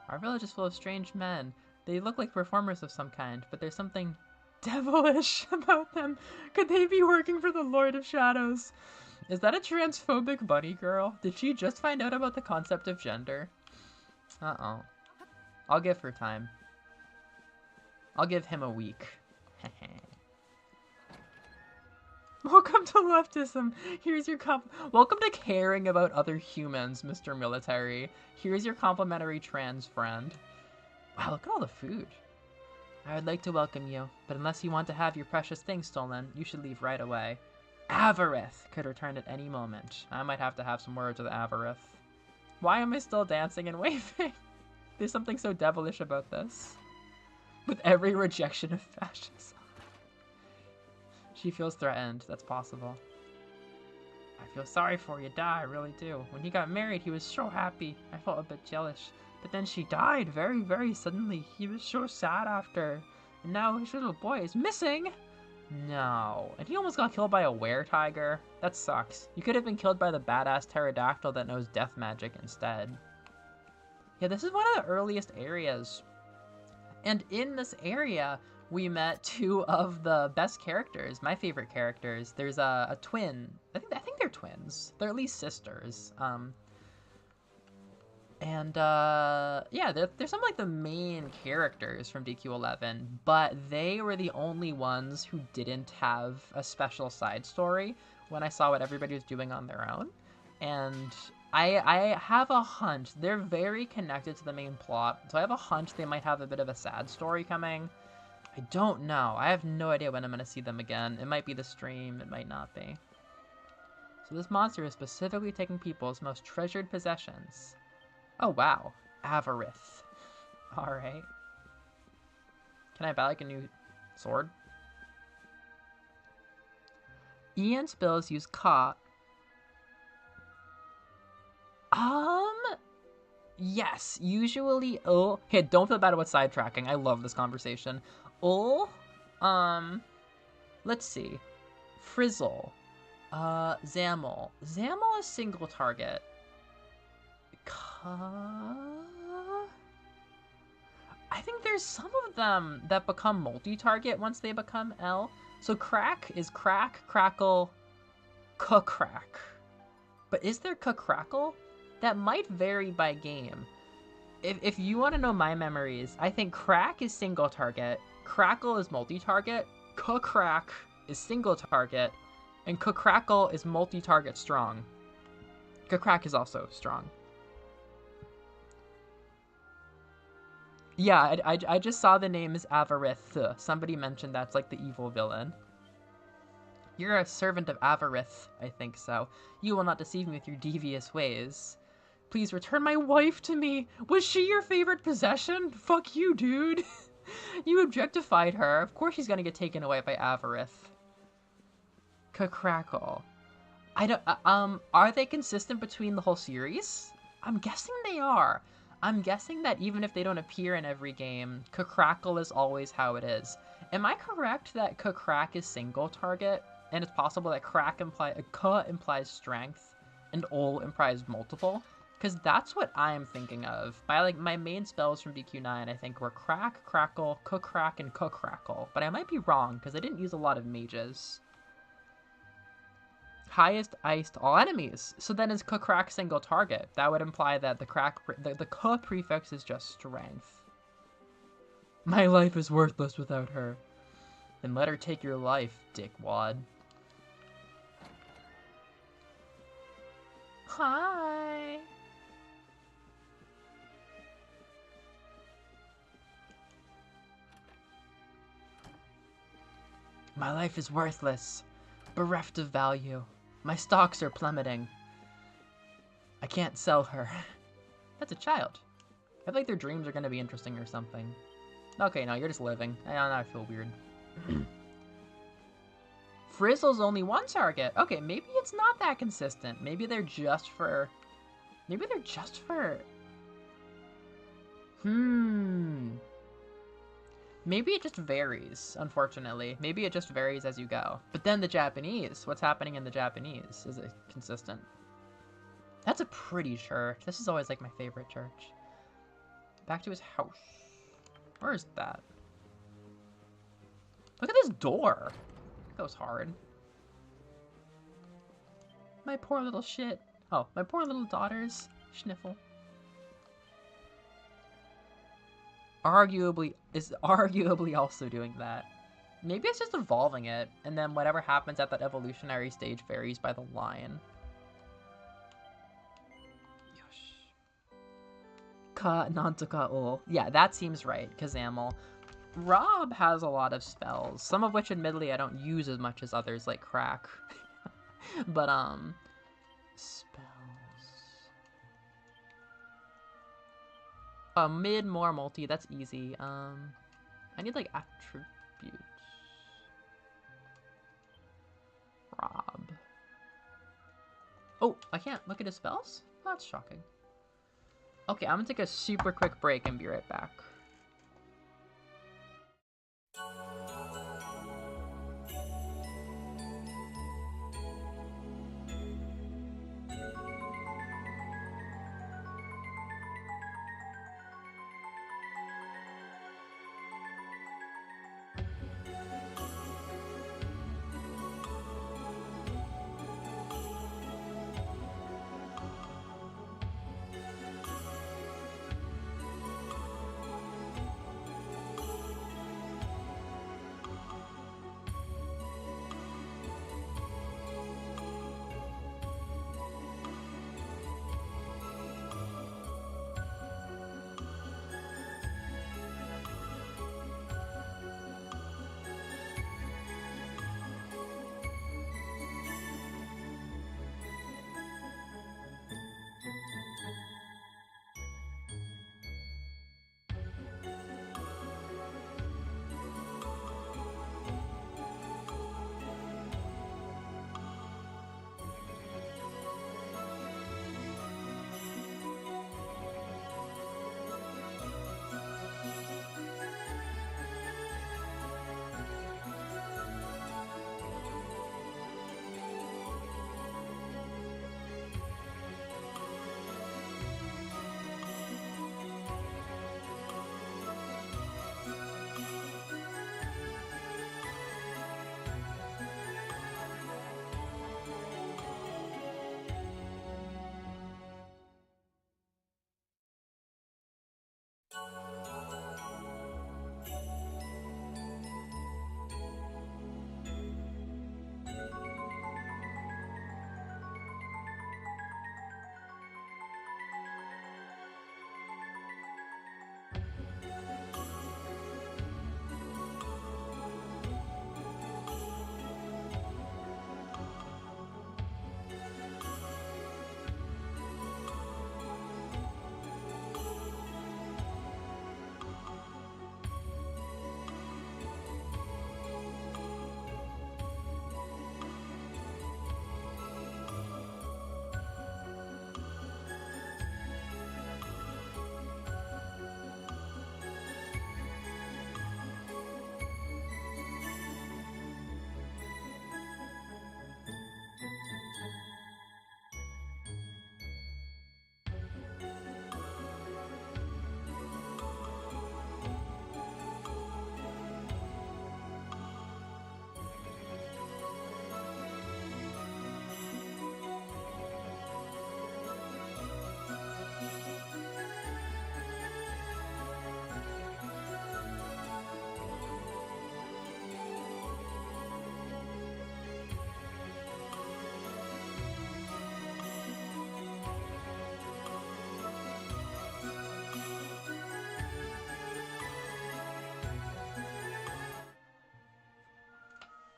Our village is full of strange men. They look like performers of some kind, but there's something devilish about them. Could they be working for the Lord of Shadows? Is that a transphobic bunny girl? Did she just find out about the concept of gender? Uh-oh. I'll give her time. I'll give him a week. Welcome to leftism. Here's your welcome to caring about other humans, Mr. Military. Here's your complimentary trans friend. Wow, look at all the food. I would like to welcome you, but unless you want to have your precious things stolen, you should leave right away. Avarith could return at any moment. I might have to have some words with Avarith. Why am I still dancing and waving? There's something so devilish about this. With every rejection of fascism. She feels threatened. That's possible. I feel sorry for you, I really do. When he got married, he was so happy. I felt a bit jealous. But then she died very, very suddenly. He was so sad after. And now his little boy is missing. No. And he almost got killed by a were-tiger. That sucks. You could have been killed by the badass pterodactyl that knows death magic instead. Yeah, this is one of the earliest areas. And in this area, we met 2 of the best characters, my favorite characters. There's a twin. I think they're twins. They're at least sisters. And yeah, they're some of like the main characters from DQ11, but they were the only ones who didn't have a special side story when I saw what everybody was doing on their own. And I have a hunch they're very connected to the main plot, so I have a hunch they might have a bit of a sad story coming. I don't know. I have no idea when I'm going to see them again. It might be the stream, it might not be. So this monster is specifically taking people's most treasured possessions. Oh, wow. Avarith. Alright. Can I buy, like, a new sword? Ian spells use ka. Yes. Usually, oh. Hey, don't feel bad about sidetracking. I love this conversation. Oh, let's see. Frizzle. Zamel. Zamel is single target. I think there's some of them that become multi-target once they become L. So crack is crack, crackle, crack. But is there crackle? That might vary by game. If you want to know my memories, I think crack is single target, crackle is multi-target, crack is single target, and crackle is multi-target strong. Crack is also strong. Yeah, I just saw the name is Avarith. Somebody mentioned that's like the evil villain. You're a servant of Avarith, I think so. You will not deceive me with your devious ways. Please return my wife to me. Was she your favorite possession? Fuck you, dude. You objectified her. Of course she's gonna get taken away by Avarith. Crackle. I don't, are they consistent between the whole series? I'm guessing they are. I'm guessing that even if they don't appear in every game, crackle is always how it is. Am I correct that crack is single target? And it's possible that crack implies strength and ol implies multiple? Because that's what I'm thinking of. My main spells from DQ9 I think were crack, crackle, crack, and crackle. But I might be wrong because I didn't use a lot of mages. Highest iced all enemies. So then is crack single target? That would imply that the the prefix is just strength. My life is worthless without her. Then let her take your life, dickwad. Hi. My life is worthless, bereft of value. My stocks are plummeting. I can't sell her. That's a child. I feel like their dreams are going to be interesting or something. Okay, no, you're just living. I feel weird. Frizzle's only one target. Okay, maybe it's not that consistent. Maybe they're just for... Maybe they're just for... Maybe it just varies, unfortunately. Maybe it just varies as you go. But then the Japanese, what's happening in the Japanese? Is it consistent? That's a pretty church. This is always like my favorite church. Back to his house. Where is that? Look at this door. That was hard. My poor little shit. Oh, my poor little daughters. Schniffle. Is arguably also doing that. Maybe it's just evolving it, and then whatever happens at that evolutionary stage varies by the line. Yosh. Ka nantoka o. Yeah, that seems right, Kazamel. Rob has a lot of spells, some of which admittedly I don't use as much as others, like crack. But, spells. Mid, more, multi, that's easy. I need, like, attributes. Rob. Oh, I can't look at his spells? Oh, that's shocking. Okay, I'm gonna take a super quick break and be right back.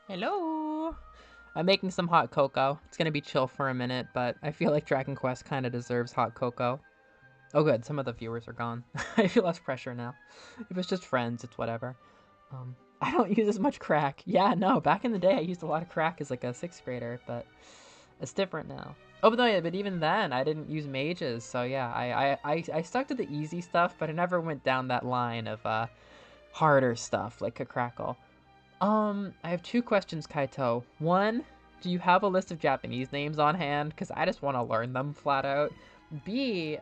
Hello! I'm making some hot cocoa. It's gonna be chill for a minute, but I feel like Dragon Quest kind of deserves hot cocoa. Oh good, some of the viewers are gone. I feel less pressure now. If it's just friends, it's whatever. I don't use as much crack. Yeah, no, back in the day I used a lot of crack as like a 6th grader, but it's different now. Oh, but no, yeah, but even then I didn't use mages, so yeah, I stuck to the easy stuff, but I never went down that line of harder stuff like a crackle. I have 2 questions, Kaito. One, do you have a list of Japanese names on hand? Because I just want to learn them flat out. B,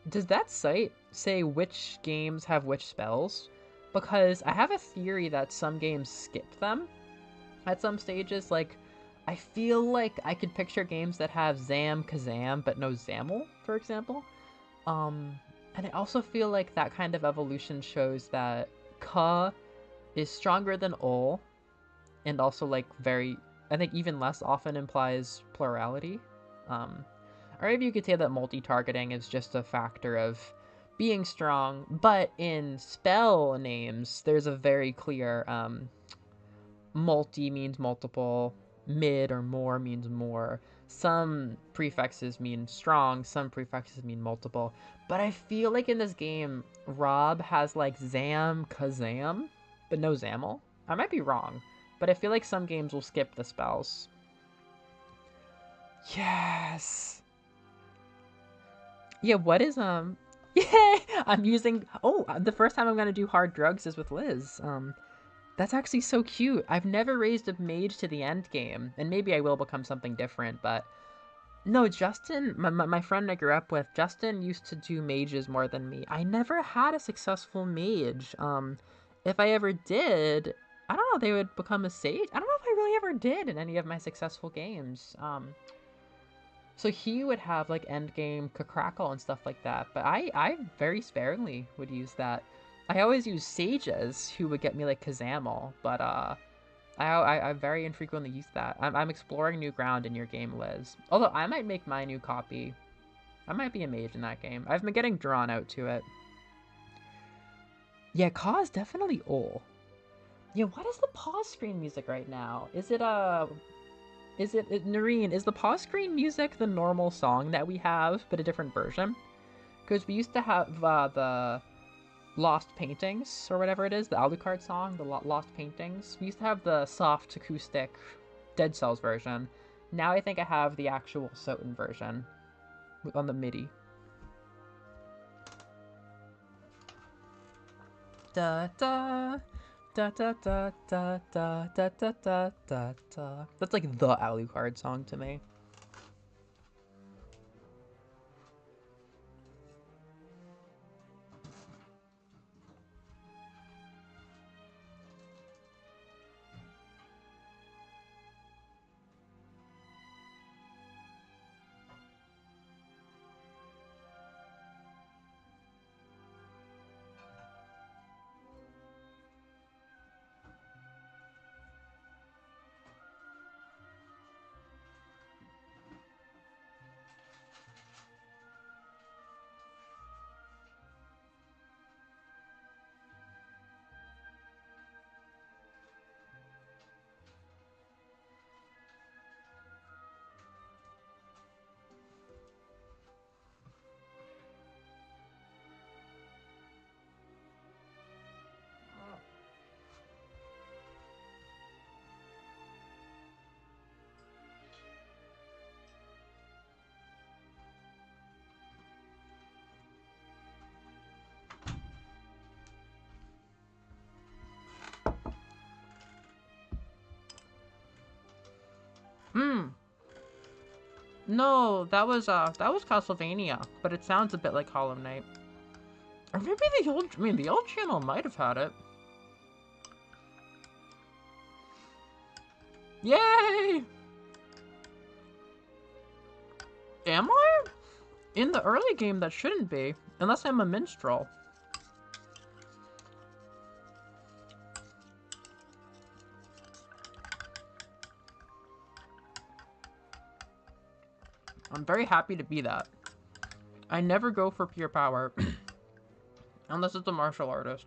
does that site say which games have which spells? Because I have a theory that some games skip them at some stages. Like, I feel like I could picture games that have Zam Kazam but no Zamel, for example. Um, and I also feel like that kind of evolution shows that Ka is stronger than ol, and also like very, I think even less often implies plurality. Um, or maybe you could say that multi-targeting is just a factor of being strong, but in spell names, there's a very clear multi means multiple, mid or more means more. Some prefixes mean strong, some prefixes mean multiple. But I feel like in this game, Rob has like Zam Kazam, but no Zamel. I might be wrong, but I feel like some games will skip the spells. Yes. Yeah, what is Yeah, I'm using. Oh, the first time I'm gonna do hard drugs is with Liz. That's actually so cute. I've never raised a mage to the end game, and maybe I will become something different, but no, Justin, my friend I grew up with, Justin used to do mages more than me. I never had a successful mage. If I ever did, I don't know, they would become a sage. I don't know if I really ever did in any of my successful games. So he would have like end game Crackle and stuff like that, but I very sparingly would use that. I always use sages who would get me like Kazamel, but I very infrequently use that. I'm exploring new ground in your game, Liz. Although I might make my new copy. I might be a mage in that game. I've been getting drawn out to it. Yeah, Ka is definitely ol. Yeah, what is the pause screen music right now? Is it Noreen, is the pause screen music the normal song that we have, but a different version? Because we used to have the Lost Paintings, or whatever it is, the Alucard song, the Lost Paintings. We used to have the soft acoustic Dead Cells version. Now I think I have the actual Soten version on the MIDI. Da da da da da da da da da da da da. That's like the Alucard song to me. Hmm. No, that was Castlevania, but it sounds a bit like Hollow Knight. Or maybe the old channel might have had it. Yay! Am I? In the early game, that shouldn't be, unless I'm a minstrel. I'm very happy to be that. I never go for pure power, unless it's a martial artist.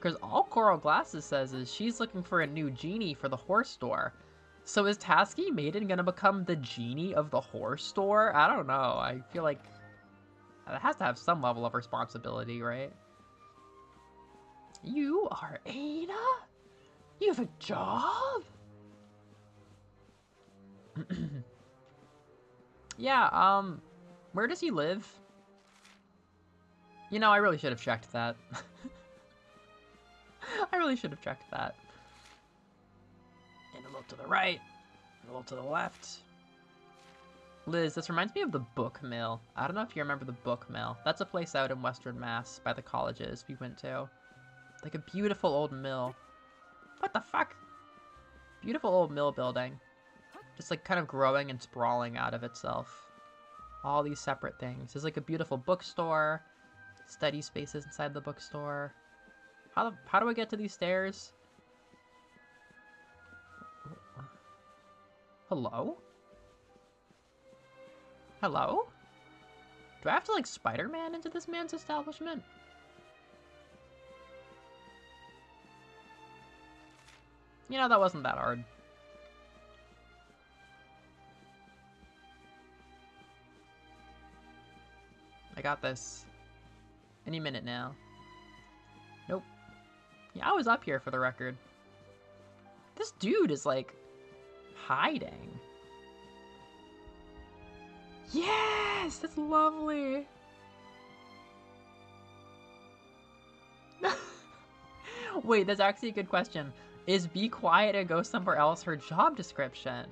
Because all Coral Glasses says is she's looking for a new genie for the horse store. So is Tasky Maiden gonna become the genie of the horse store? I don't know. I feel like it has to have some level of responsibility, right? You are Ada? You have a job? Yeah, where does he live? You know, I really should have checked that. I really should have checked that. And a little to the right, a little to the left. Liz, this reminds me of the Book Mill. I don't know if you remember the Book Mill. That's a place out in Western Mass by the colleges we went to. Like a beautiful old mill. What the fuck? Beautiful old mill building. Just like kind of growing and sprawling out of itself. All these separate things. There's like a beautiful bookstore. Study spaces inside the bookstore. How do I get to these stairs? Hello? Hello? Do I have to like Spider-Man into this man's establishment? You know, that wasn't that hard. I got this. Any minute now. Nope. Yeah, I was up here for the record. This dude is like hiding. Yes! That's lovely! Wait, that's actually a good question. Is be quiet and go somewhere else her job description?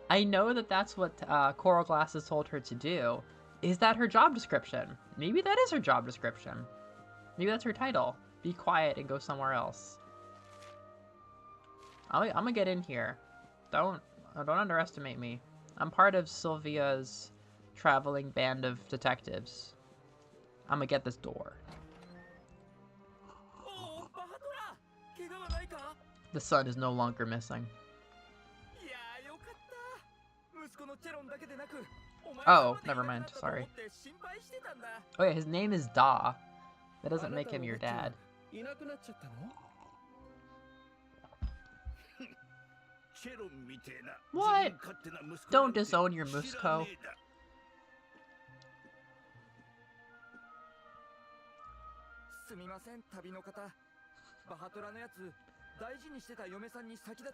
I know that that's what Coral Glasses told her to do. Is that her job description? Maybe that is her job description. Maybe that's her title. Be quiet and go somewhere else. I'm gonna get in here. Don't underestimate me. I'm part of Sylvia's traveling band of detectives. I'm gonna get this door. The sun is no longer missing. Oh, never mind. Sorry. Oh yeah, his name is Da. That doesn't make him your dad. What? Don't disown your Musco.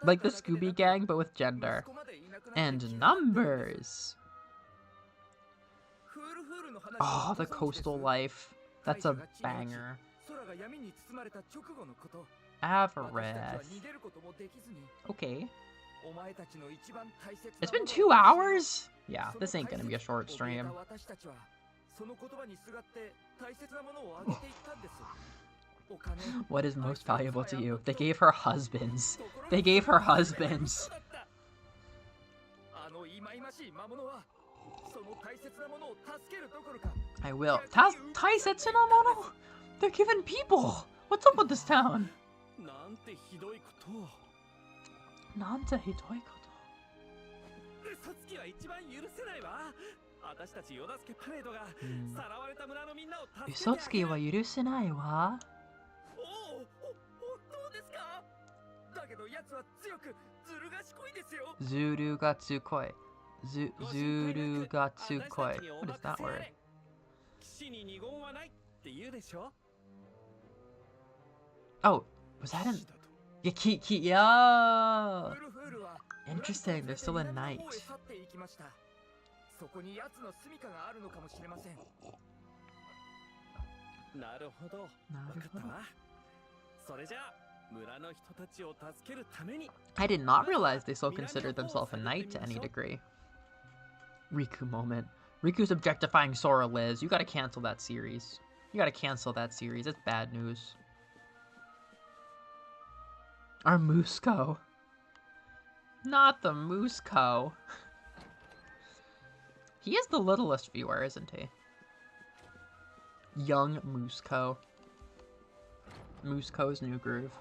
Like the Scooby Gang, but with gender. And numbers! Oh, the coastal life. That's a banger. Avareth. Okay. It's been 2 hours? Yeah, this ain't gonna be a short stream. What is most valuable to you? They gave her husbands. They gave her husbands. I will. Taisetsu no mono? They're giving people! What's up with this town? Nante hidoi koto. Usotsuki wa yurusenai wa? Zuru ga tsukoi. Zuru ga tsukoi. What is that word? Oh, was that in... Yeah. Interesting, they're still in night. I did not realize they still considered themselves a knight to any degree. Riku moment. Riku's objectifying Sora, Liz. You gotta cancel that series. You gotta cancel that series. It's bad news. Our Musco. Not the Musco. He is the littlest viewer, isn't he? Young Musco. Musco's new groove.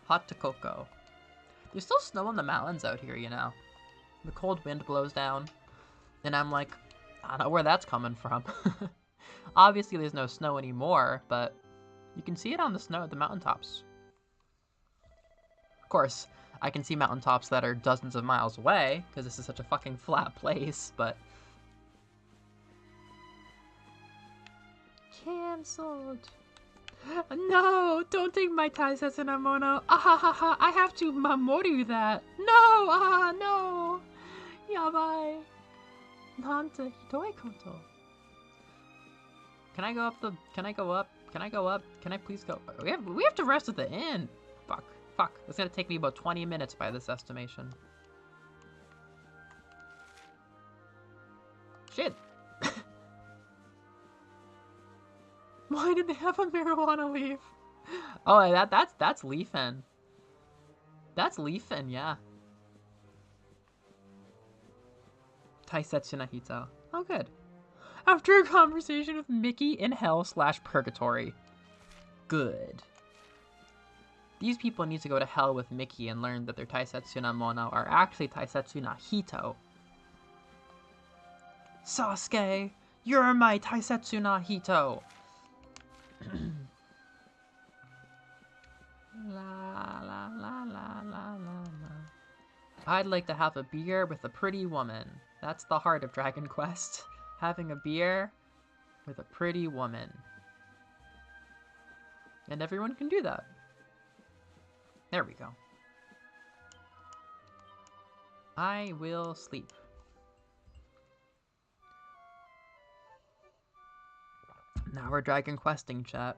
Hot to cocoa. There's still snow on the mountains out here, you know. The cold wind blows down. And I'm like, I don't know where that's coming from. Obviously, there's no snow anymore, but you can see it on the mountaintops. Of course, I can see mountaintops that are dozens of miles away, because this is such a fucking flat place, but... Cancelled. No, don't take my Taisetsu no Mono. Ahahaha, I have to Mamoru that. No, no. Yabai. Nante hidoi koto. Can I go up? Can I go up? Can I please go? We have to rest at the inn. Fuck. It's gonna take me about 20 minutes by this estimation. Shit. Why did they have a marijuana leaf? Oh, that's Leafin. That's Leafin, yeah. Taisetsu na Hito. Oh, good. After a conversation with Mickey in hell/purgatory. Good. These people need to go to hell with Mickey and learn that their Taisetsu na Mono are actually Taisetsu na Hito. Sasuke, you're my Taisetsu na Hito. La la la la la la la. I'd like to have a beer with a pretty woman. That's the heart of Dragon Quest. Having a beer with a pretty woman. And everyone can do that. There we go. I will sleep. Now we're Dragon Questing, chat.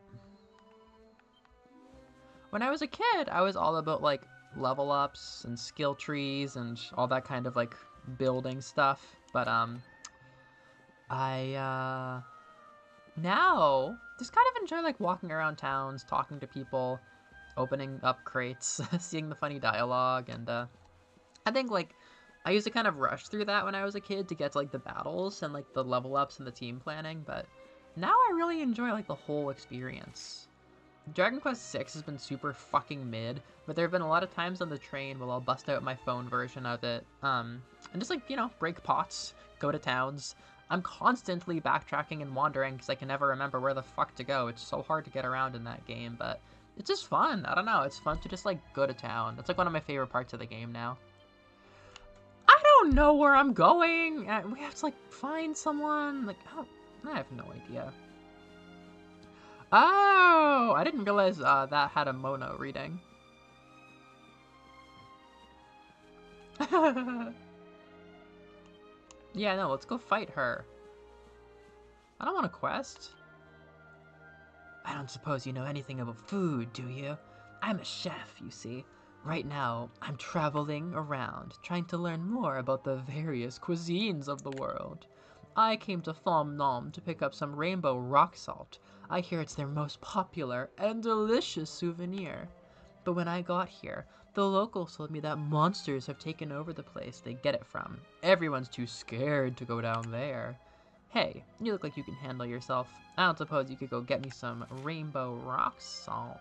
When I was a kid, I was all about, like, level ups and skill trees and all that kind of, like, building stuff. But, I, now just kind of enjoy, like, walking around towns, talking to people, opening up crates, seeing the funny dialogue, and, I think, like, I used to kind of rush through that when I was a kid to get to, like, the battles and, like, the level ups and the team planning, but now I really enjoy, like, the whole experience. Dragon Quest VI has been super fucking mid, but there have been a lot of times on the train where I'll bust out my phone version of it, and just, like, you know, break pots, go to towns. I'm constantly backtracking and wandering because I can never remember where the fuck to go. It's so hard to get around in that game, but it's just fun. I don't know, it's fun to just, like, go to town. It's, like, one of my favorite parts of the game now. I don't know where I'm going! We have to, like, find someone, like, I have no idea. Oh, I didn't realize that had a mono reading. Yeah, no, let's go fight her. I don't want a quest. I don't suppose you know anything about food, do you? I'm a chef, you see. Right now, I'm traveling around, trying to learn more about the various cuisines of the world. I came to Thom Nom to pick up some rainbow rock salt. I hear it's their most popular and delicious souvenir. But when I got here, the locals told me that monsters have taken over the place they get it from. Everyone's too scared to go down there. Hey, you look like you can handle yourself. I don't suppose you could go get me some rainbow rock salt.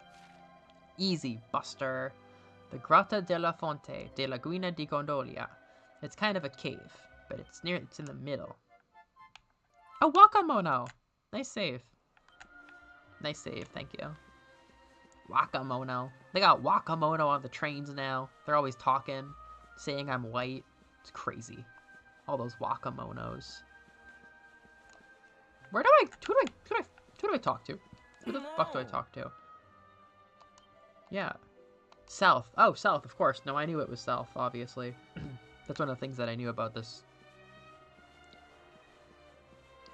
Easy, Buster. The Grotta della Fonte della Guina di Gondolia. It's kind of a cave, but it's in the middle. A Wakamono! Nice save. Nice save, thank you. Wakamono. They got Wakamono on the trains now. They're always talking, saying I'm white. It's crazy. All those Wakamonos. Who do I talk to? Who the fuck do I talk to? Yeah. South. Oh, South, of course. No, I knew it was South, obviously. That's one of the things that I knew about this.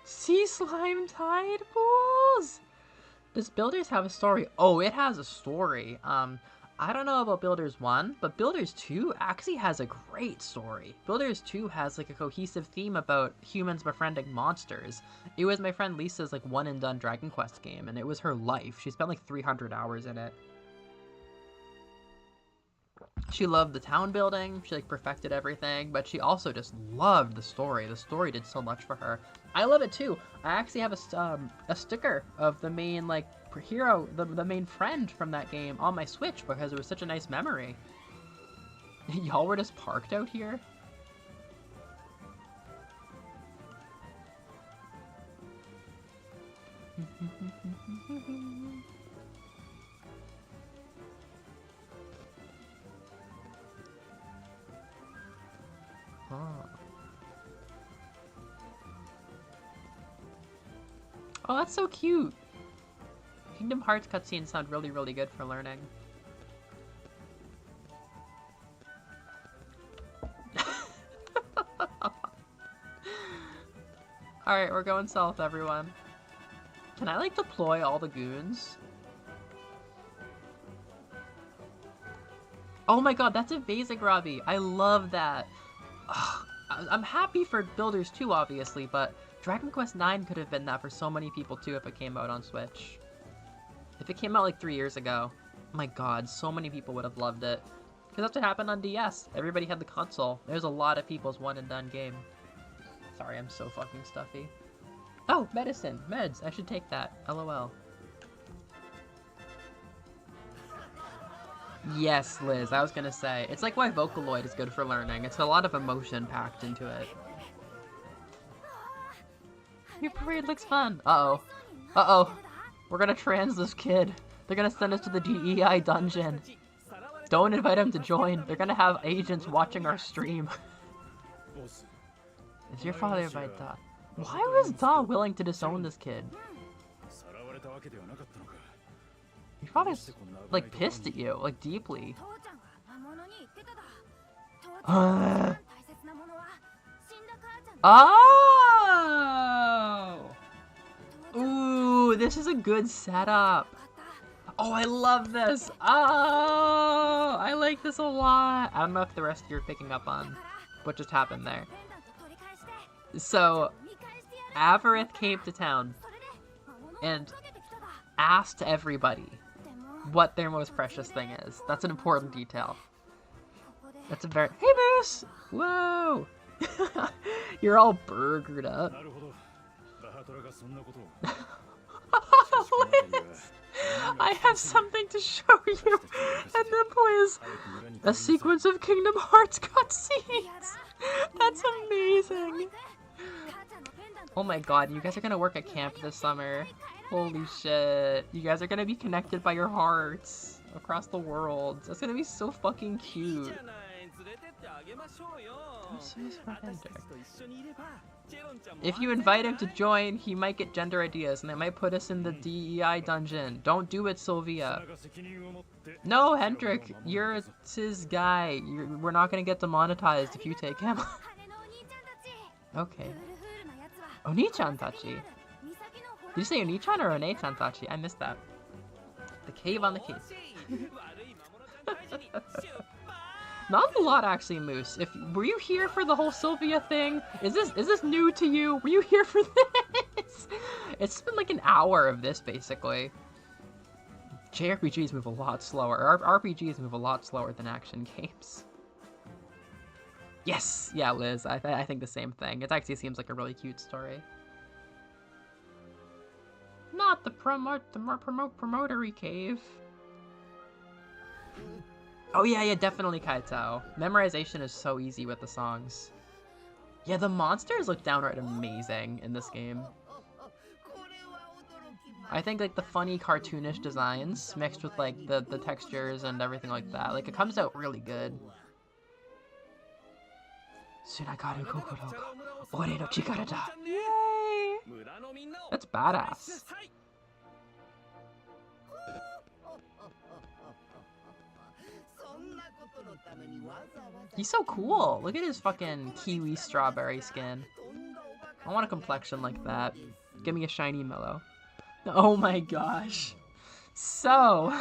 Sea slime tide pools! Does Builders have a story? Oh, it has a story. I don't know about Builders 1, but Builders 2 actually has a great story. Builders 2 has, like, a cohesive theme about humans befriending monsters. It was my friend Lisa's, like, one-and-done Dragon Quest game, and it was her life. She spent, like, 300 hours in it. She loved the town building, she, like, perfected everything, but she also just loved the story. The story did so much for her. I love it too. I actually have a sticker of the main, like, hero, the main friend from that game on my Switch because it was such a nice memory. Y'all were just parked out here? Oh, that's so cute! Kingdom Hearts cutscenes sound really, really good for learning. Alright, we're going south, everyone. Can I, like, deploy all the goons? Oh my god, that's amazing, Robbie! I love that! Ugh, I'm happy for Builders 2, obviously, but Dragon Quest IX could have been that for so many people, too, if it came out on Switch. If it came out, like, 3 years ago, my god, so many people would have loved it. Because that's what happened on DS. Everybody had the console. There's a lot of people's one-and-done game. Sorry, I'm so fucking stuffy. Oh, medicine! Meds! I should take that. LOL. Yes, Liz, I was gonna say. It's like why Vocaloid is good for learning. It's a lot of emotion packed into it. Your parade looks fun! Uh-oh. Uh-oh. We're gonna trans this kid. They're gonna send us to the DEI dungeon. Don't invite him to join. They're gonna have agents watching our stream. Is your father invited Da? Why was Da willing to disown this kid? Your father's, like, pissed at you, like, deeply. Oh! Ooh, this is a good setup. Oh, I love this. Oh, I like this a lot. I don't know if the rest of you are picking up on what just happened there. So, Avarith came to town and asked everybody what their most precious thing is. That's an important detail. That's a very— Hey, Moose! Whoa! You're all burgered up. Liz, I have something to show you. And then plays a sequence of Kingdom Hearts cutscenes. That's amazing. Oh my god, you guys are gonna work at camp this summer. Holy shit. You guys are gonna be connected by your hearts across the world. That's gonna be so fucking cute. If you invite him to join, he might get gender ideas and they might put us in the DEI dungeon. Don't do it, Sylvia. No, Hendrik, you're his guy. We're not gonna get demonetized if you take him. Okay. Oni-chan Tachi. Did you say Oni-chan or One-chan Tachi? I missed that. The cave on the cave. Not a lot, actually, Moose. Were you here for the whole Sylvia thing? Is this new to you? Were you here for this? It's been like an hour of this, basically. JRPGs move a lot slower. RPGs move a lot slower than action games. Yes! Yeah, Liz, I think the same thing. It actually seems like a really cute story. Not the promotery cave. Oh yeah, definitely Kaito. Memorization is so easy with the songs. Yeah, the monsters look downright amazing in this game. I think like the funny cartoonish designs mixed with like the textures and everything like that, like it comes out really good. Sunagaru kokoro ga ore no chikara da. Yay! That's badass. He's so cool. Look at his fucking kiwi strawberry skin. I want a complexion like that. Give me a shiny mellow. Oh my gosh. So,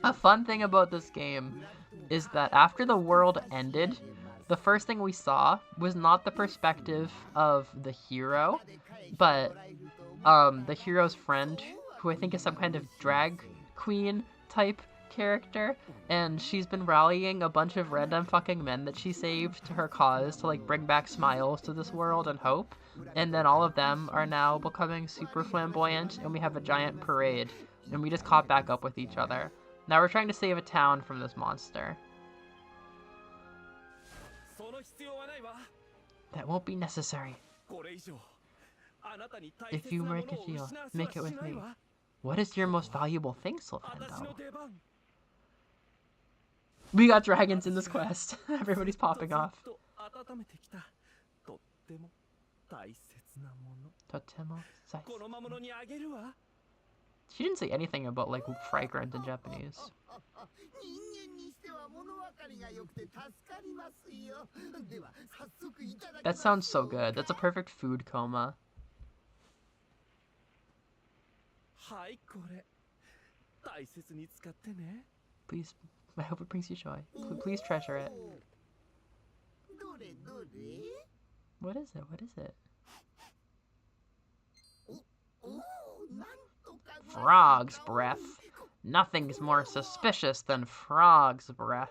a fun thing about this game is that after the world ended, the first thing we saw was not the perspective of the hero, but the hero's friend, who I think is some kind of drag queen type character, and she's been rallying a bunch of random fucking men that she saved to her cause to like bring back smiles to this world and hope, and then all of them are now becoming super flamboyant, and we have a giant parade, and we just caught back up with each other. Now we're trying to save a town from this monster. That won't be necessary. If you make a deal, make it with me. What is your most valuable thing, Sylvando? We got dragons in this quest. Everybody's popping off. She didn't say anything about, like, fragrant in Japanese. That sounds so good. That's a perfect food coma. Please, I hope it brings you joy. Please treasure it. What is it? What is it? Frog's breath. Nothing's more suspicious than frog's breath.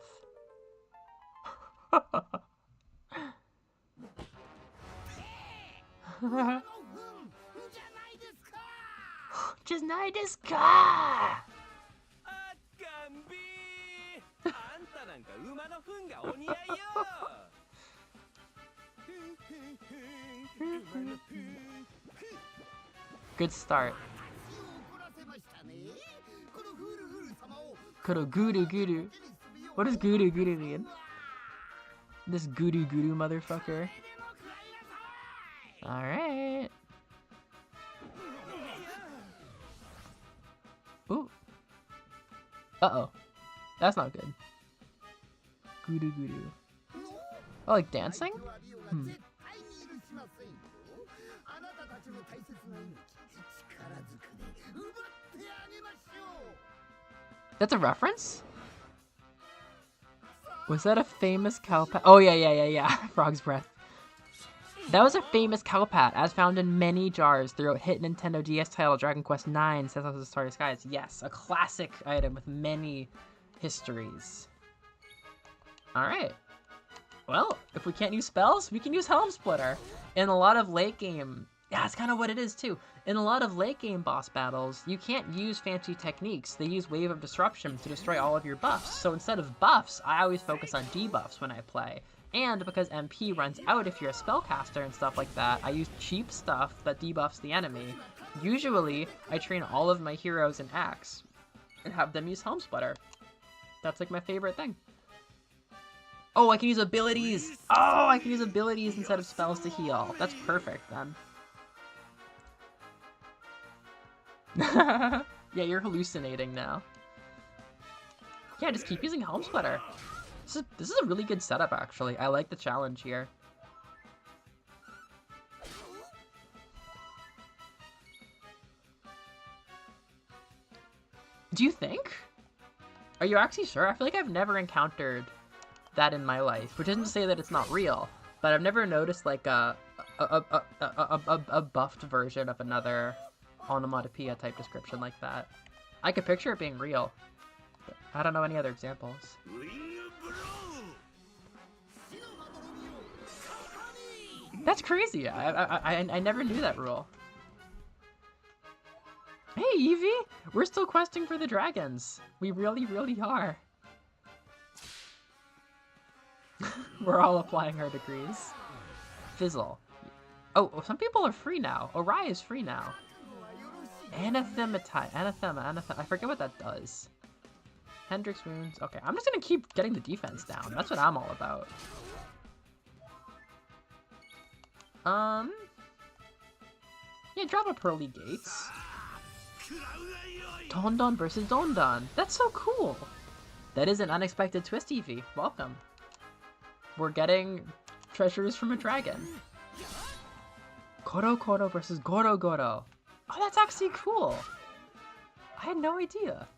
Just night is ka. Good start. Guru. What does guru mean? This guru motherfucker. Alright. Ooh. Uh-oh. That's not good. Guru. Oh, like dancing? Hmm. That's a reference? Was that a famous cowpat? Oh, yeah. Frog's breath. That was a famous cowpat, as found in many jars throughout hit Nintendo DS title Dragon Quest IX, Sense of the Starry Skies. Yes, a classic item with many histories. Alright. Well, if we can't use spells, we can use Helm Splitter. In a lot of late game... Yeah, that's kind of what it is, too. In a lot of late game boss battles, you can't use fancy techniques. They use Wave of Disruption to destroy all of your buffs. So instead of buffs, I always focus on debuffs when I play. And because MP runs out if you're a spellcaster and stuff like that, I use cheap stuff that debuffs the enemy. Usually, I train all of my heroes in Axe and have them use Helm Splitter. That's like my favorite thing. Oh, I can use abilities! Oh, I can use abilities instead of spells to heal. That's perfect, then. Yeah, you're hallucinating now. Yeah, just keep using Helm Splitter. This is a really good setup, actually. I like the challenge here. Do you think? Are you actually sure? I feel like I've never encountered that in my life, which isn't to say that it's not real, but I've never noticed like a buffed version of another onomatopoeia type description like that. I could picture it being real, but I don't know any other examples. That's crazy. I never knew that rule. Hey, Evie! We're still questing for the dragons. We really are. We're all applying our degrees. Fizzle. Oh, some people are free now. Orai is free now. Anathema. I forget what that does. Hendrix wounds. Okay, I'm just gonna keep getting the defense down. That's what I'm all about. Yeah, drop a Pearly Gates. Dondon versus Dondon. That's so cool. That is an unexpected twist, Eevee. Welcome. We're getting treasures from a dragon. Koro versus Goro. Oh, that's actually cool. I had no idea.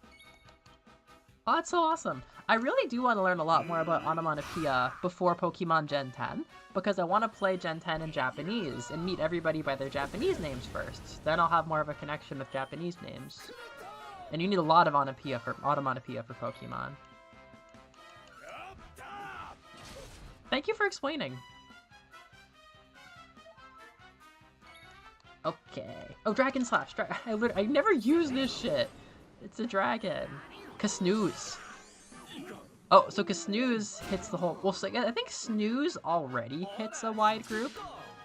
Oh, that's so awesome. I really do want to learn a lot more about onomatopoeia before Pokemon Gen 10, because I want to play Gen 10 in Japanese and meet everybody by their Japanese names first. Then I'll have more of a connection with Japanese names. And you need a lot of onomatopoeia for Pokemon. Thank you for explaining. Okay. Oh, Dragon Slash. I never use this shit. It's a dragon. Kasnooze. Oh, so Kasnooze hits the whole... Well, so I think Snooze already hits a wide group,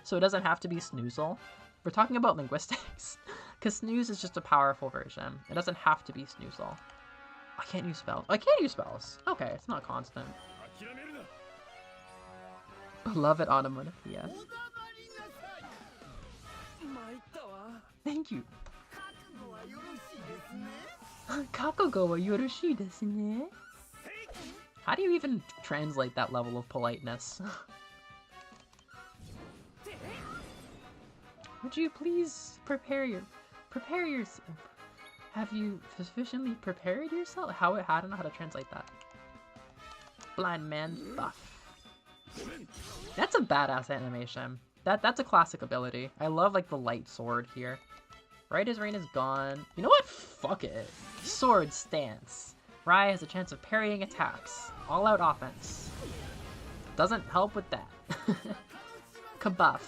so it doesn't have to be Snoozle. We're talking about linguistics. Because Snooze is just a powerful version. It doesn't have to be Snoozle. I can't use spells. I can use spells. Okay, it's not constant. Beloved onomatopoeia. Thank you. Kakugo wa yoroshii desu ne? How do you even translate that level of politeness? Would you please prepare yourself? Have you sufficiently prepared yourself? I don't know how to translate that. Blind man buff. That's a badass animation. That's a classic ability. I love like the light sword here. Right as rain is gone. You know what? Fuck it. Sword stance. Rai has a chance of parrying attacks. All out offense. Doesn't help with that. Kabuff.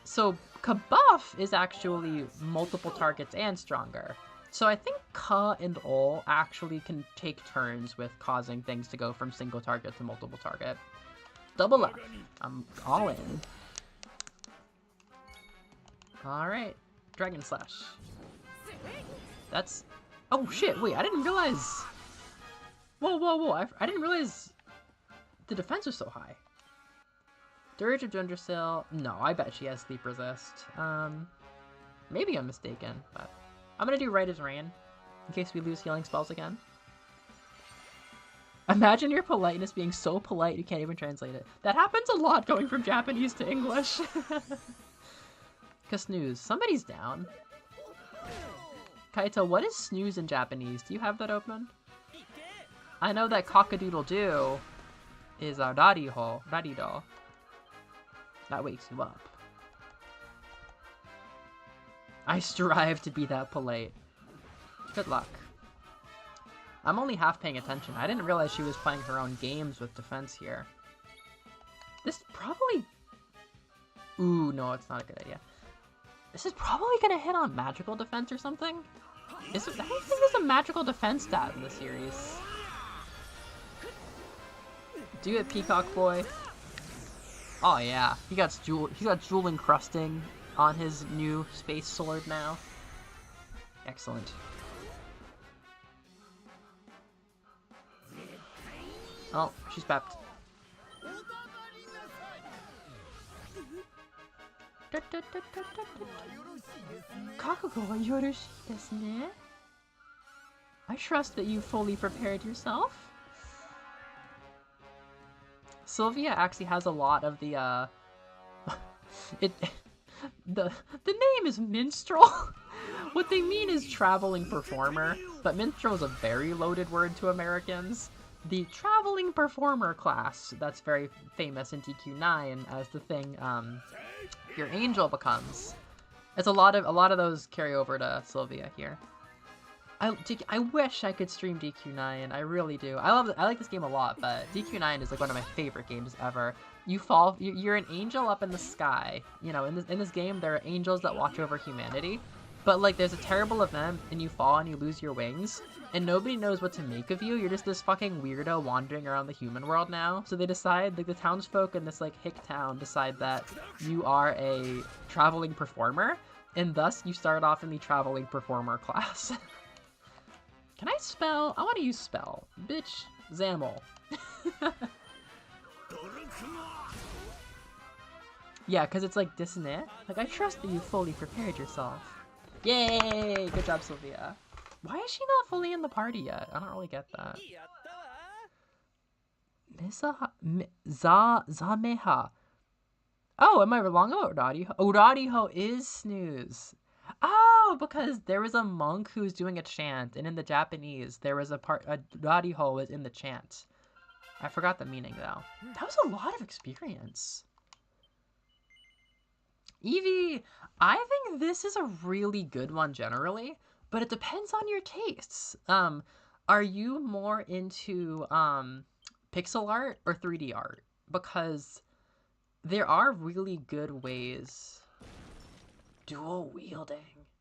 So Kabuff is actually multiple targets and stronger. So I think Ka and Ol actually can take turns with causing things to go from single target to multiple target. Double up. I'm all in. Alright. Dragon Slash. That's... Oh shit, wait, I didn't realize... Whoa, I didn't realize the defense was so high. Dirge of Dundersill. No, I bet she has Sleep Resist. Maybe I'm mistaken, but... I'm gonna do Right as Rain, in case we lose healing spells again. Imagine your politeness being so polite you can't even translate it. That happens a lot going from Japanese to English. Snooze. Somebody's down. Kaito, what is snooze in Japanese? Do you have that open? I know that cock-a-doodle-doo is a rariho, rarido. That wakes you up. I strive to be that polite. Good luck. I'm only half paying attention. I didn't realize she was playing her own games with defense here. This probably... Ooh, no, it's not a good idea. This is probably gonna hit on magical defense or something. I don't think there's a magical defense stat in the series. Do it, Peacock Boy. Oh yeah, he got jewel encrusting on his new space sword now. Excellent. Oh, she's pepped. Kakugo wa yoroshii desu ne? I trust that you fully prepared yourself. Sylvia actually has a lot of the the name is minstrel. What they mean is traveling performer, but minstrel is a very loaded word to Americans. The traveling performer class that's very famous in DQ9 as the thing your angel becomes. It's a lot of those carry over to Sylvia here. I wish I could stream DQ9. I really do. I like this game a lot, but DQ9 is like one of my favorite games ever. You're an angel up in the sky. You know, in this game there are angels that watch over humanity. But like there's a terrible event and you fall and you lose your wings and nobody knows what to make of you. You're just this fucking weirdo wandering around the human world now. So they decide, like the townsfolk in this like hick town decide that you are a traveling performer and thus you start off in the traveling performer class. Can I spell? I want to use spell. Bitch, Zamel. Yeah, because it's like dissonant. Like, I trust that you fully prepared yourself. Yay! Good job, Sylvia. Why is she not fully in the party yet? I don't really get that. Zameha. Oh, am I wrong about Urariho? Urariho is snooze. Oh, because there was a monk who's doing a chant, and in the Japanese, there was a part, Urariho was in the chant. I forgot the meaning, though. That was a lot of experience. Evie, I think this is a really good one generally, but it depends on your tastes. Are you more into pixel art or 3D art? Because there are really good ways. Dual wielding.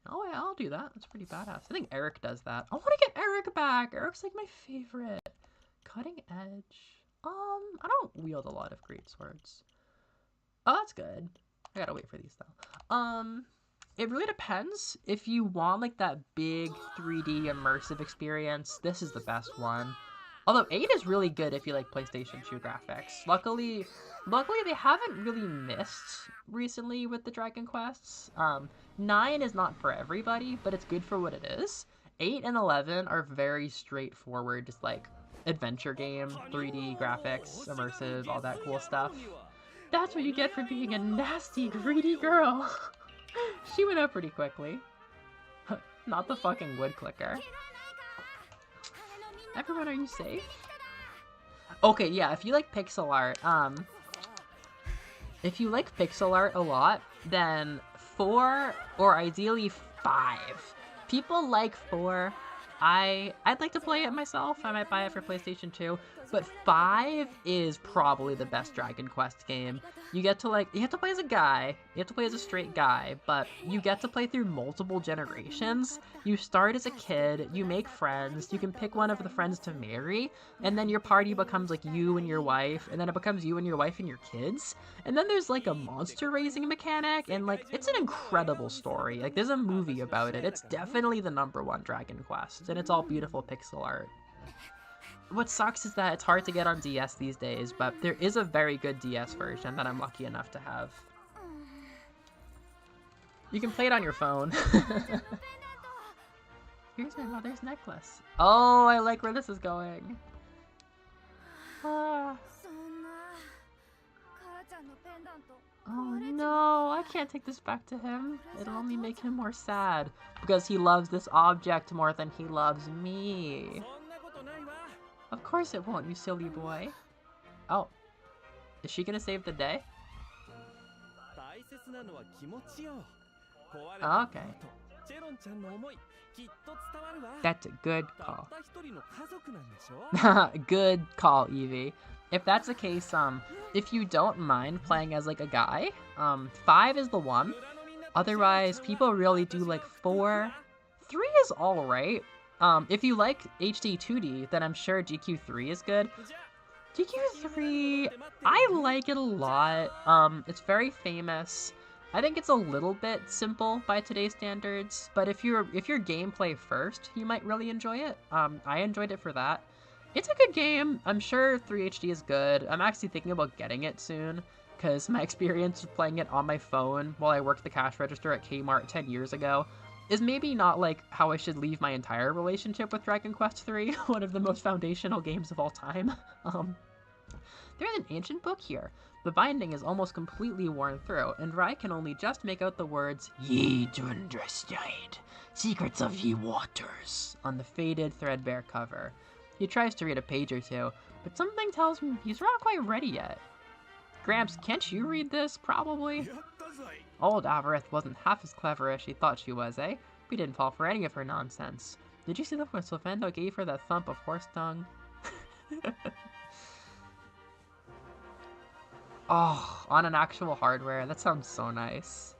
Oh yeah, I'll do that. That's pretty badass. I think Eric does that. I want to get Eric back. Eric's like my favorite. Cutting edge. I don't wield a lot of great swords. Oh, that's good. I gotta wait for these though. It really depends. If you want like that big 3D immersive experience, this is the best one. Although 8 is really good if you like PlayStation 2 graphics. Luckily they haven't really missed recently with the Dragon Quests. 9 is not for everybody, but it's good for what it is. 8 and 11 are very straightforward, just like adventure game, 3D graphics, immersive, all that cool stuff. That's what you get for being a nasty, greedy girl. She went up pretty quickly. Not the fucking wood clicker. Everyone, are you safe? Okay, yeah, if you like pixel art, if you like pixel art a lot, then 4 or ideally 5. People like 4. I'd like to play it myself. I might buy it for PlayStation 2. But 5 is probably the best Dragon Quest game. You have to play as a guy. You have to play as a straight guy, but you get to play through multiple generations. You start as a kid, you make friends, you can pick one of the friends to marry, and then your party becomes like you and your wife, and then it becomes you and your wife and your kids. And then there's like a monster raising mechanic, and like, it's an incredible story. Like, there's a movie about it. It's definitely the #1 Dragon Quest, and it's all beautiful pixel art. What sucks is that it's hard to get on DS these days, but there is a very good DS version that I'm lucky enough to have. You can play it on your phone. Here's my mother's necklace. Oh, I like where this is going. Ah. Oh no, I can't take this back to him. It'll only make him more sad, because he loves this object more than he loves me. Of course it won't, you silly boy. Oh. Is she gonna save the day? Okay. That's a good call. Good call, Evie. If that's the case, if you don't mind playing as like a guy, 5 is the one. Otherwise, people really do like 4. 3 is alright. If you like HD 2D, then I'm sure DQ3 is good. DQ3, I like it a lot. It's very famous. I think it's a little bit simple by today's standards, but if you're gameplay first, you might really enjoy it. I enjoyed it for that. It's a good game. I'm sure 3HD is good. I'm actually thinking about getting it soon, because my experience with playing it on my phone while I worked the cash register at Kmart 10 years ago is maybe not like how I should leave my entire relationship with Dragon Quest III, one of the most foundational games of all time. There's an ancient book here. The binding is almost completely worn through, and Rai can only just make out the words, "Ye Dunderstein, Secrets of Ye Waters," on the faded, threadbare cover. He tries to read a page or two, but something tells him he's not quite ready yet. Gramps, can't you read this? Probably. Old Avarith wasn't half as clever as she thought she was, eh? We didn't fall for any of her nonsense. Did you see the when Sylvando gave her that thump of horse dung? Oh, on an actual hardware. That sounds so nice.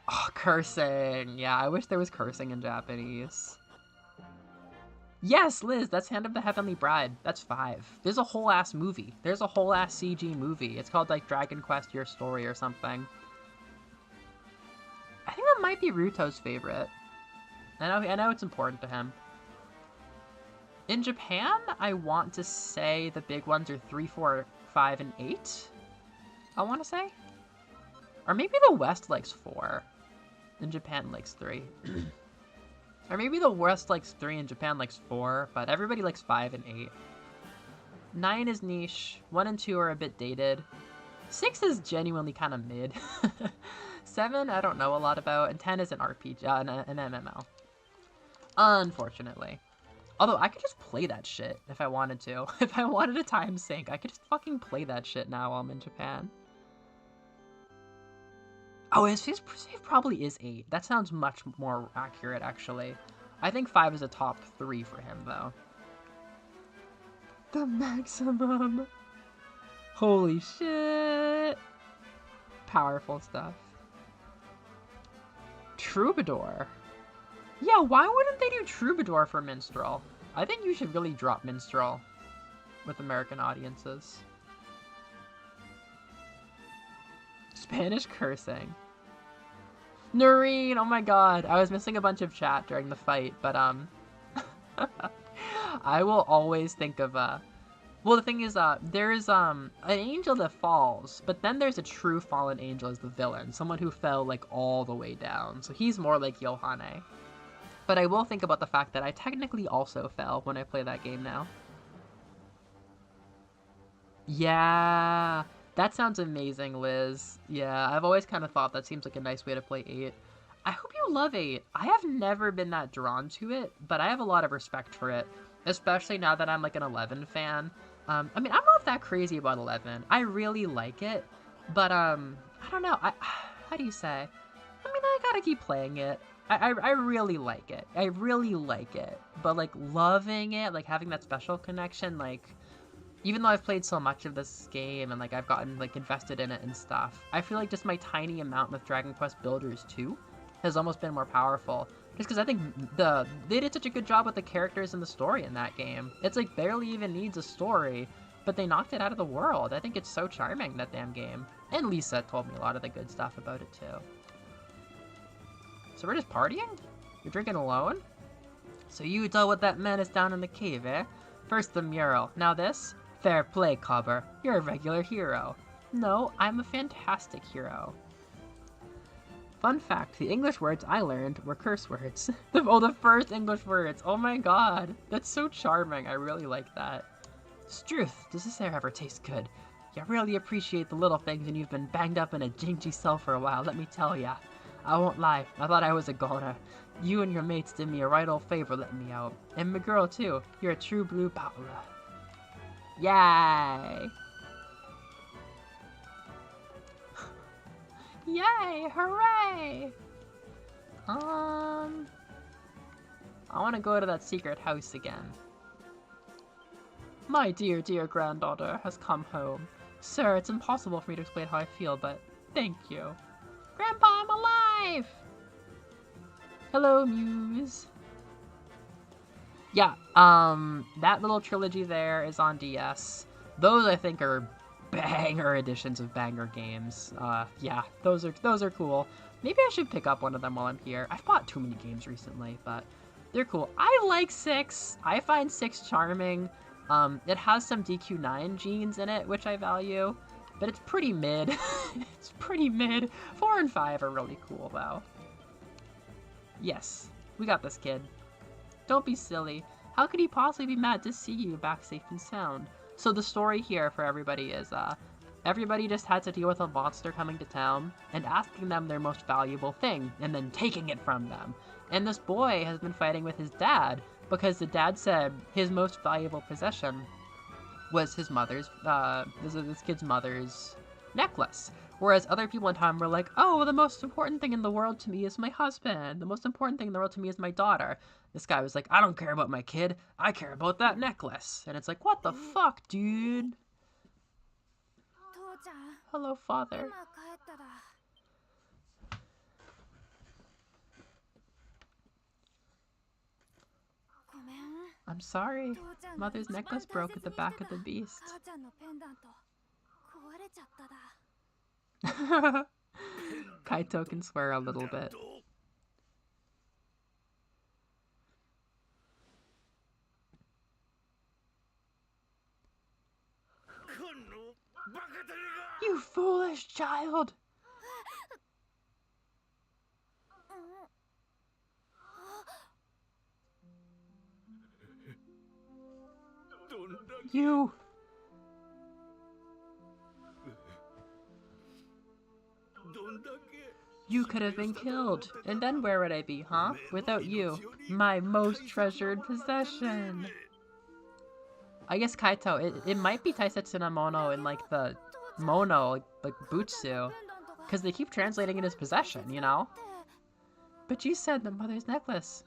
Oh, cursing. Yeah, I wish there was cursing in Japanese. Yes, Liz, that's Hand of the Heavenly Bride. That's 5. There's a whole ass movie. There's a whole ass CG movie. It's called like Dragon Quest Your Story or something. I think that might be Ruto's favorite. I know it's important to him. In Japan, I want to say the big ones are 3, 4, 5, and 8. I want to say. Or maybe the West likes 4. And Japan likes 3. Or maybe the West likes 3 and Japan likes 4, but everybody likes 5 and 8. 9 is niche. 1 and 2 are a bit dated. 6 is genuinely kind of mid. 7, I don't know a lot about, and 10 is an RPG, an MMO. Unfortunately. Although, I could just play that shit if I wanted to. If I wanted a time sink, I could just fucking play that shit now while I'm in Japan. Oh, his save probably is 8. That sounds much more accurate, actually. I think 5 is a top 3 for him, though. The maximum. Holy shit. Powerful stuff. Troubadour. Yeah, why wouldn't they do Troubadour for Minstrel? I think you should really drop Minstrel with American audiences. Spanish cursing. Noreen, oh my god. I was missing a bunch of chat during the fight, but I will always think of well, the thing is, there's an angel that falls, but then there's a true fallen angel as the villain, someone who fell like all the way down. So he's more like Yohane. But I will think about the fact that I technically also fell when I play that game now. Yeah, that sounds amazing, Liz. Yeah, I've always kind of thought that seems like a nice way to play 8. I hope you love 8. I have never been that drawn to it, but I have a lot of respect for it, especially now that I'm like an 11 fan. I mean, I'm not that crazy about 11. I really like it, but I don't know. How do you say? I mean, I gotta keep playing it. I really like it. I really like it, but like loving it, like having that special connection, like even though I've played so much of this game and like I've gotten like invested in it and stuff, I feel like just my tiny amount with Dragon Quest Builders 2 has almost been more powerful. Just because I think they did such a good job with the characters and the story in that game. It's like barely even needs a story, but they knocked it out of the world. I think it's so charming, that damn game. And Lisa told me a lot of the good stuff about it too. So we're just partying? You're drinking alone? So you dealt with that menace down in the cave, eh? First the mural, now this? Fair play, Cobber. You're a regular hero. No, I'm a fantastic hero. Fun fact, the English words I learned were curse words. The first English words. Oh my god. That's so charming. I really like that. Struth, does this air ever taste good? You really appreciate the little things and you've been banged up in a gingy cell for a while, let me tell ya. I won't lie, I thought I was a goner. You and your mates did me a right old favor letting me out. And my girl too. You're a true blue Paula. Yay! Yay! Hooray! I want to go to that secret house again. My dear, dear granddaughter has come home. Sir, it's impossible for me to explain how I feel, but thank you. Grandpa, I'm alive! Hello, Muse. Yeah, that little trilogy there is on DS. Those, I think, are banger editions of banger games. Yeah, those are cool. Maybe I should pick up one of them while I'm here. I've bought too many games recently, but they're cool. I like 6. I find 6 charming. It has some DQ9 genes in it, which I value, but it's pretty mid. It's pretty mid. 4 and 5 are really cool, though. Yes, we got this, kid. Don't be silly. How could he possibly be mad to see you back safe and sound? So the story here for everybody is, everybody just had to deal with a monster coming to town and asking them their most valuable thing and then taking it from them. And this boy has been fighting with his dad because the dad said his most valuable possession was his mother's, this kid's mother's necklace. Whereas other people in town were like, oh, the most important thing in the world to me is my husband. The most important thing in the world to me is my daughter. This guy was like, I don't care about my kid. I care about that necklace. And it's like, what the fuck, dude? Hello, father. I'm sorry. Mother's necklace broke at the back of the beast. Kaito can swear a little bit. You foolish child! You! You could have been killed, and then where would I be, huh? Without you, my most treasured possession. I guess Kaito, it might be Taisetsu no Mono in like the Mono, like Butsu, because they keep translating it as possession, you know? But you said the mother's necklace.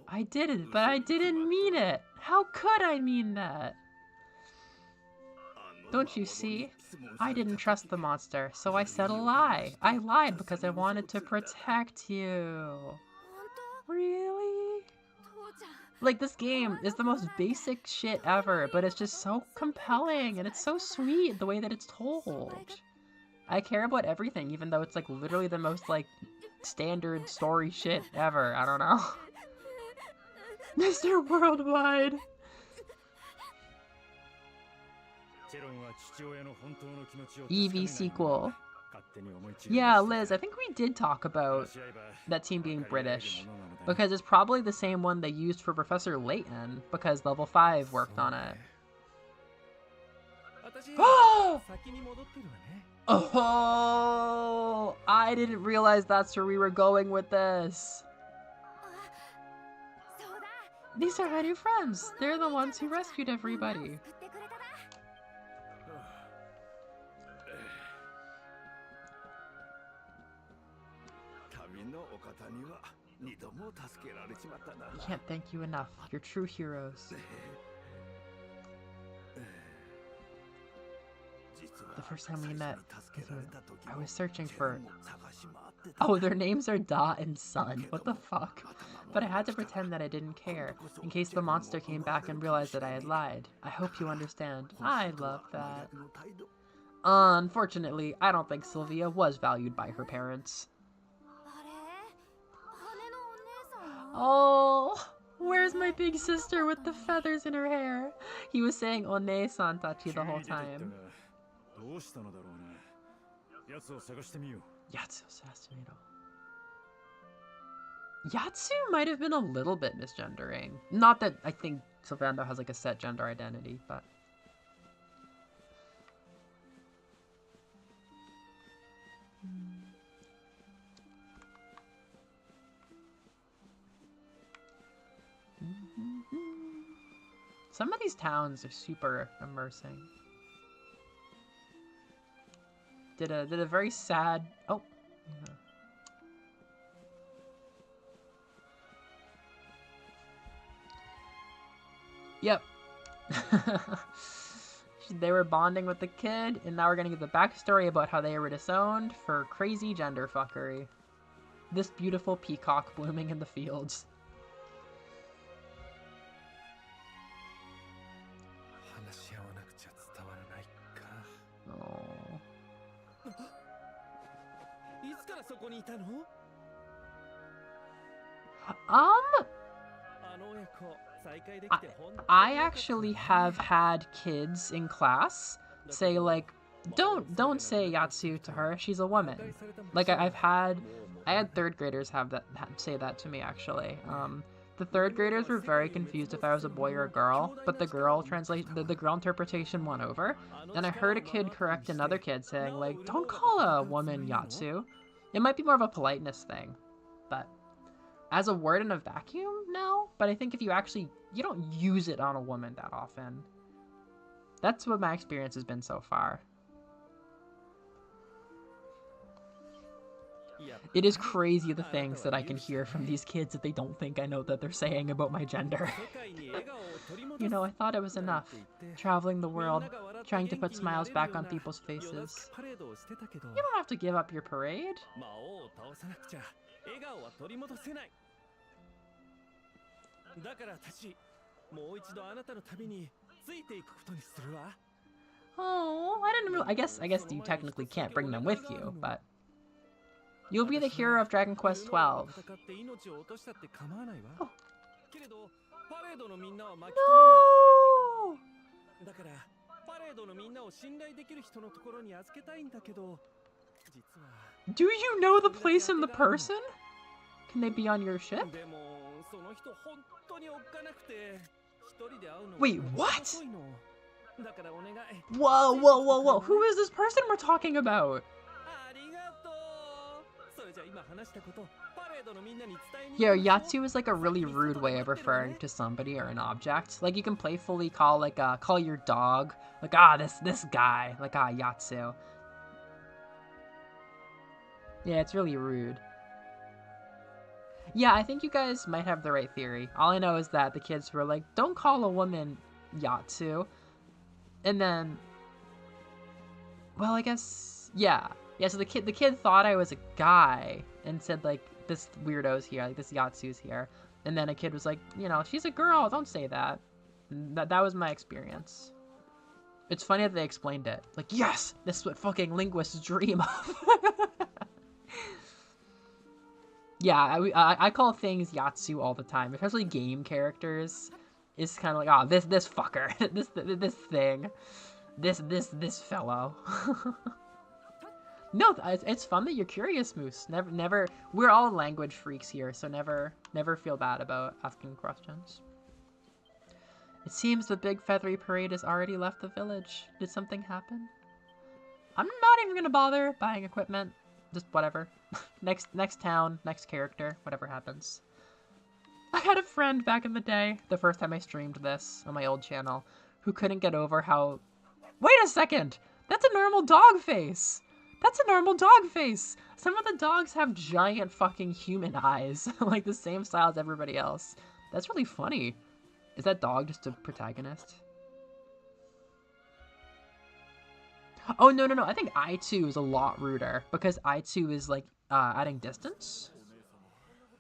I did it, but I didn't mean it. How could I mean that? Don't you see? I didn't trust the monster, so I said a lie. I lied because I wanted to protect you. Really? Like, this game is the most basic shit ever, but it's just so compelling, and it's so sweet the way that it's told. I care about everything, even though it's like literally the most like standard story shit ever. I don't know. Mr. Worldwide. Eevee sequel. Yeah, Liz, I think we did talk about that team being British, because it's probably the same one they used for Professor Layton, because Level 5 worked on it. Oh, I didn't realize that's where we were going with this. These are my new friends. They're the ones who rescued everybody. I can't thank you enough. You're true heroes. The first time we met, I was searching for... Oh, their names are Da and Sun. What the fuck? But I had to pretend that I didn't care, in case the monster came back and realized that I had lied. I hope you understand. I love that. Unfortunately, I don't think Sylvia was valued by her parents. Oh, where's my big sister with the feathers in her hair? He was saying One-san Tachi the whole time. Yatsu might have been a little bit misgendering. Not that I think Sylvando has like a set gender identity, but... Some of these towns are super immersing. Did a very sad... Oh. Yeah. Yep. They were bonding with the kid, and now we're gonna get the backstory about how they were disowned for crazy gender fuckery. This beautiful peacock blooming in the fields. I actually have had kids in class say like, don't say Yatsu to her, she's a woman. Like I had third graders say that to me actually. The third graders were very confused if I was a boy or a girl, but the girl interpretation won over. And I heard a kid correct another kid saying like, don't call a woman Yatsu. It might be more of a politeness thing, but as a word in a vacuum, no. But I think if you don't use it on a woman that often. That's what my experience has been so far. It is crazy the things that I can hear from these kids that they don't think I know that they're saying about my gender. You know, I thought it was enough. Traveling the world, trying to put smiles back on people's faces. You don't have to give up your parade. Oh, I didn't really... I guess you technically can't bring them with you, but... You'll be the hero of Dragon Quest XII. Oh. No! Do you know the place and the person? Can they be on your ship? Wait, what? Whoa, whoa, whoa, whoa. Who is this person we're talking about? Yeah, Yatsu is like a really rude way of referring to somebody or an object. Like you can playfully call call your dog like this guy like Yatsu. Yeah, it's really rude. Yeah, I think you guys might have the right theory. All I know is that the kids were like, don't call a woman Yatsu. And then, well, I guess, yeah. Yeah, so the kid thought I was a guy and said, like, this weirdo's here, like, this Yatsu's here. And then a kid was like, you know, she's a girl, don't say that. And that was my experience. It's funny that they explained it. Like, yes! This is what fucking linguists dream of. Yeah, I call things Yatsu all the time, especially game characters. It's kind of like, oh, this fucker, this thing, this fellow. No, it's fun that you're curious, Moose. Never. We're all language freaks here, so never feel bad about asking questions. It seems the big feathery parade has already left the village. Did something happen? I'm not even gonna bother buying equipment. Just whatever. next town, next character, whatever happens. I had a friend back in the day, the first time I streamed this on my old channel, who couldn't get over how... Wait a second! That's a normal dog face! That's a normal dog face! Some of the dogs have giant fucking human eyes, like the same style as everybody else. That's really funny. Is that dog just a protagonist? Oh, no. I think I2 is a lot ruder, because I2 is, like, adding distance?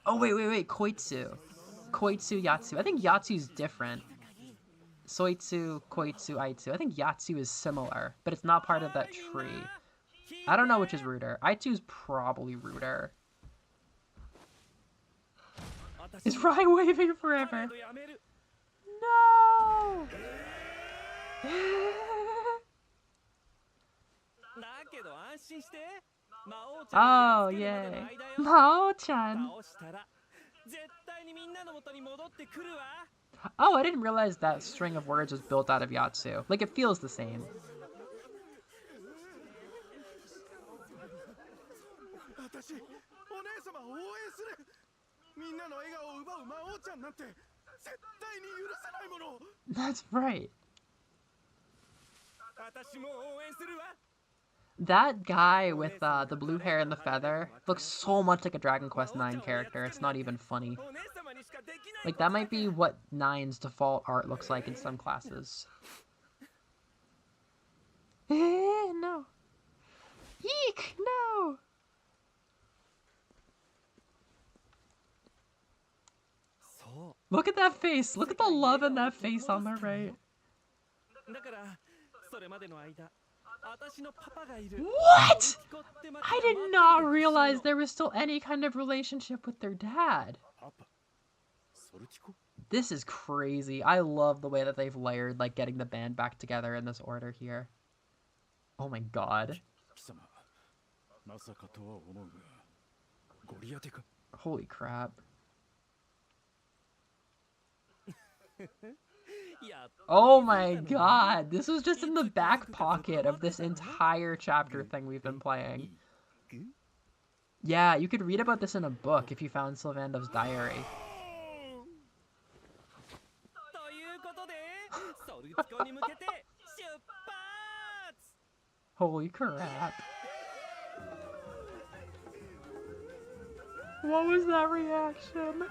Oh, wait. Koitsu, Yatsu. I think Yatsu's different. Soitsu, Koitsu, I2. I think Yatsu is similar, but it's not part of that tree. I don't know which is ruder. I2 is probably ruder. Is Rai waving forever? No! Oh, yay. Mao-chan. Oh, I didn't realize that string of words was built out of Yatsu. Like, it feels the same. That's right. That guy with the blue hair and the feather looks so much like a Dragon Quest IX character. It's not even funny. Like, that might be what 9's default art looks like in some classes. No. Eek! No! Look at that face! Look at the love in that face on the right. What?! I did not realize there was still any kind of relationship with their dad. This is crazy. I love the way that they've layered, like, getting the band back together in this order here. Oh my god. Holy crap. Oh my god, this was just in the back pocket of this entire chapter thing we've been playing. Yeah, you could read about this in a book if you found Sylvando's diary. Holy crap. What was that reaction?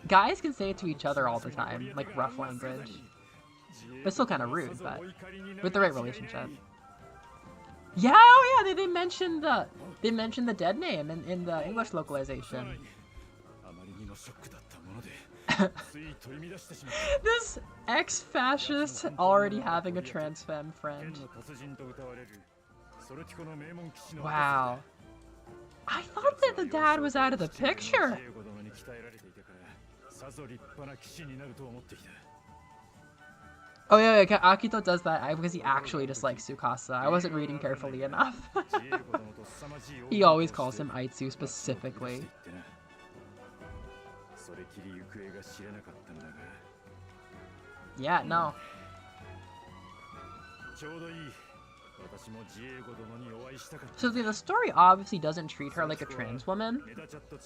Guys can say it to each other all the time, like rough language. But still kind of rude, but with the right relationship. Yeah, oh yeah, they mentioned the dead name in the English localization. This ex-fascist already having a trans femme friend. Wow. I thought that the dad was out of the picture. Oh yeah, Akito does that because he actually dislikes Tsukasa. I wasn't reading carefully enough. He always calls him Aitsu specifically. Yeah, no. So the story obviously doesn't treat her like a trans woman,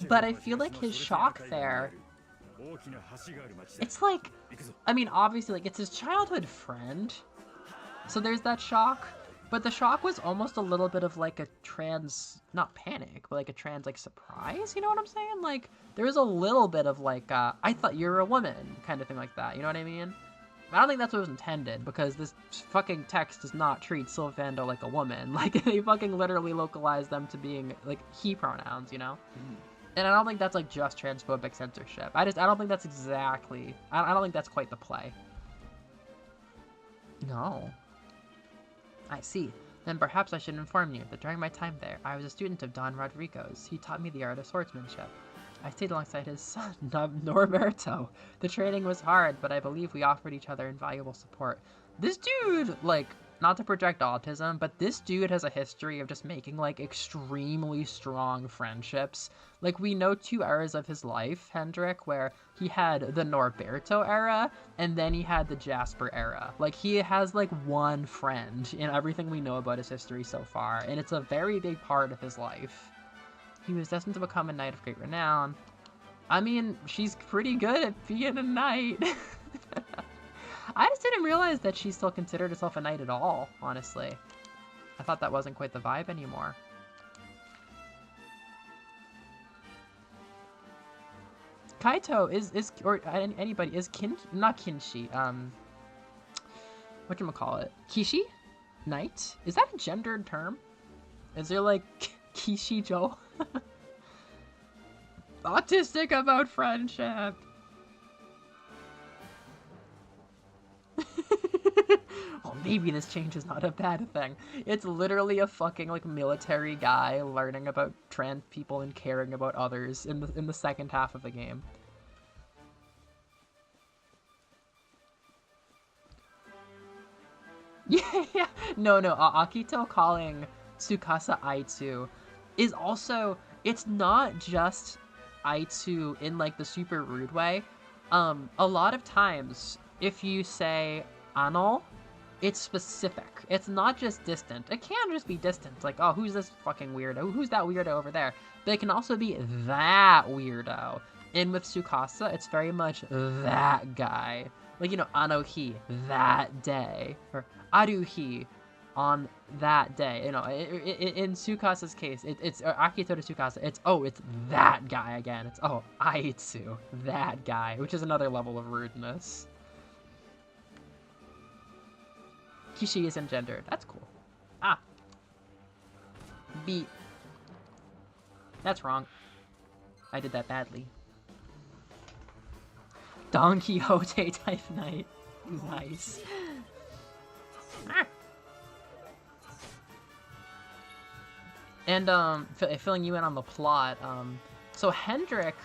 but I feel like his shock there, it's like, I mean, obviously, like, it's his childhood friend, so there's that shock, but the shock was almost a little bit of like a trans, not panic, but like a trans, like, surprise, you know what I'm saying? Like, there was a little bit of like, I thought you were a woman, kind of thing like that, you know what I mean? I don't think that's what was intended, because this fucking text does not treat Sylvando like a woman. Like, they fucking literally localize them to being, like, he pronouns, you know? And I don't think that's like just transphobic censorship. I don't think that's exactly, I don't think that's quite the play. No. I see. Then perhaps I should inform you that during my time there, I was a student of Don Rodrigo's. He taught me the art of swordsmanship. I stayed alongside his son, Norberto. The training was hard, but I believe we offered each other invaluable support. This dude, like, not to project autism, but this dude has a history of just making, like, extremely strong friendships. Like, we know 2 eras of his life, Hendrik, where he had the Norberto era, and then he had the Jasper era. Like, he has, like, one friend in everything we know about his history so far, and it's a very big part of his life. He was destined to become a knight of great renown. I mean, she's pretty good at being a knight. I just didn't realize that she still considered herself a knight at all, honestly. I thought that wasn't quite the vibe anymore. Kaito is or anybody, is not Kinshi, whatchamacallit? Kishi? Knight? Is that a gendered term? Is there like Kishi Joe? Autistic about friendship. Oh, maybe this change is not a bad thing. It's literally a fucking like military guy learning about trans people and caring about others in the second half of the game. Yeah. No, Akito calling Tsukasa Aitu is also, it's not just Aitu in like the super rude way. A lot of times if you say ano, it's specific. It's not just distant. It can just be distant. Like, oh, who's this fucking weirdo? Who's that weirdo over there? But it can also be that weirdo. And with Tsukasa, it's very much that guy. Like, you know, Anohi, that day. Or Aruhi, on that day. You know, in Tsukasa's case, it's Akito to Tsukasa, it's that guy again. It's, oh, Aitsu, that guy. Which is another level of rudeness. Kishi is engendered. That's cool. Ah. B. That's wrong. I did that badly. Don Quixote type knight. Nice. Ah. And, filling you in on the plot, so Hendrik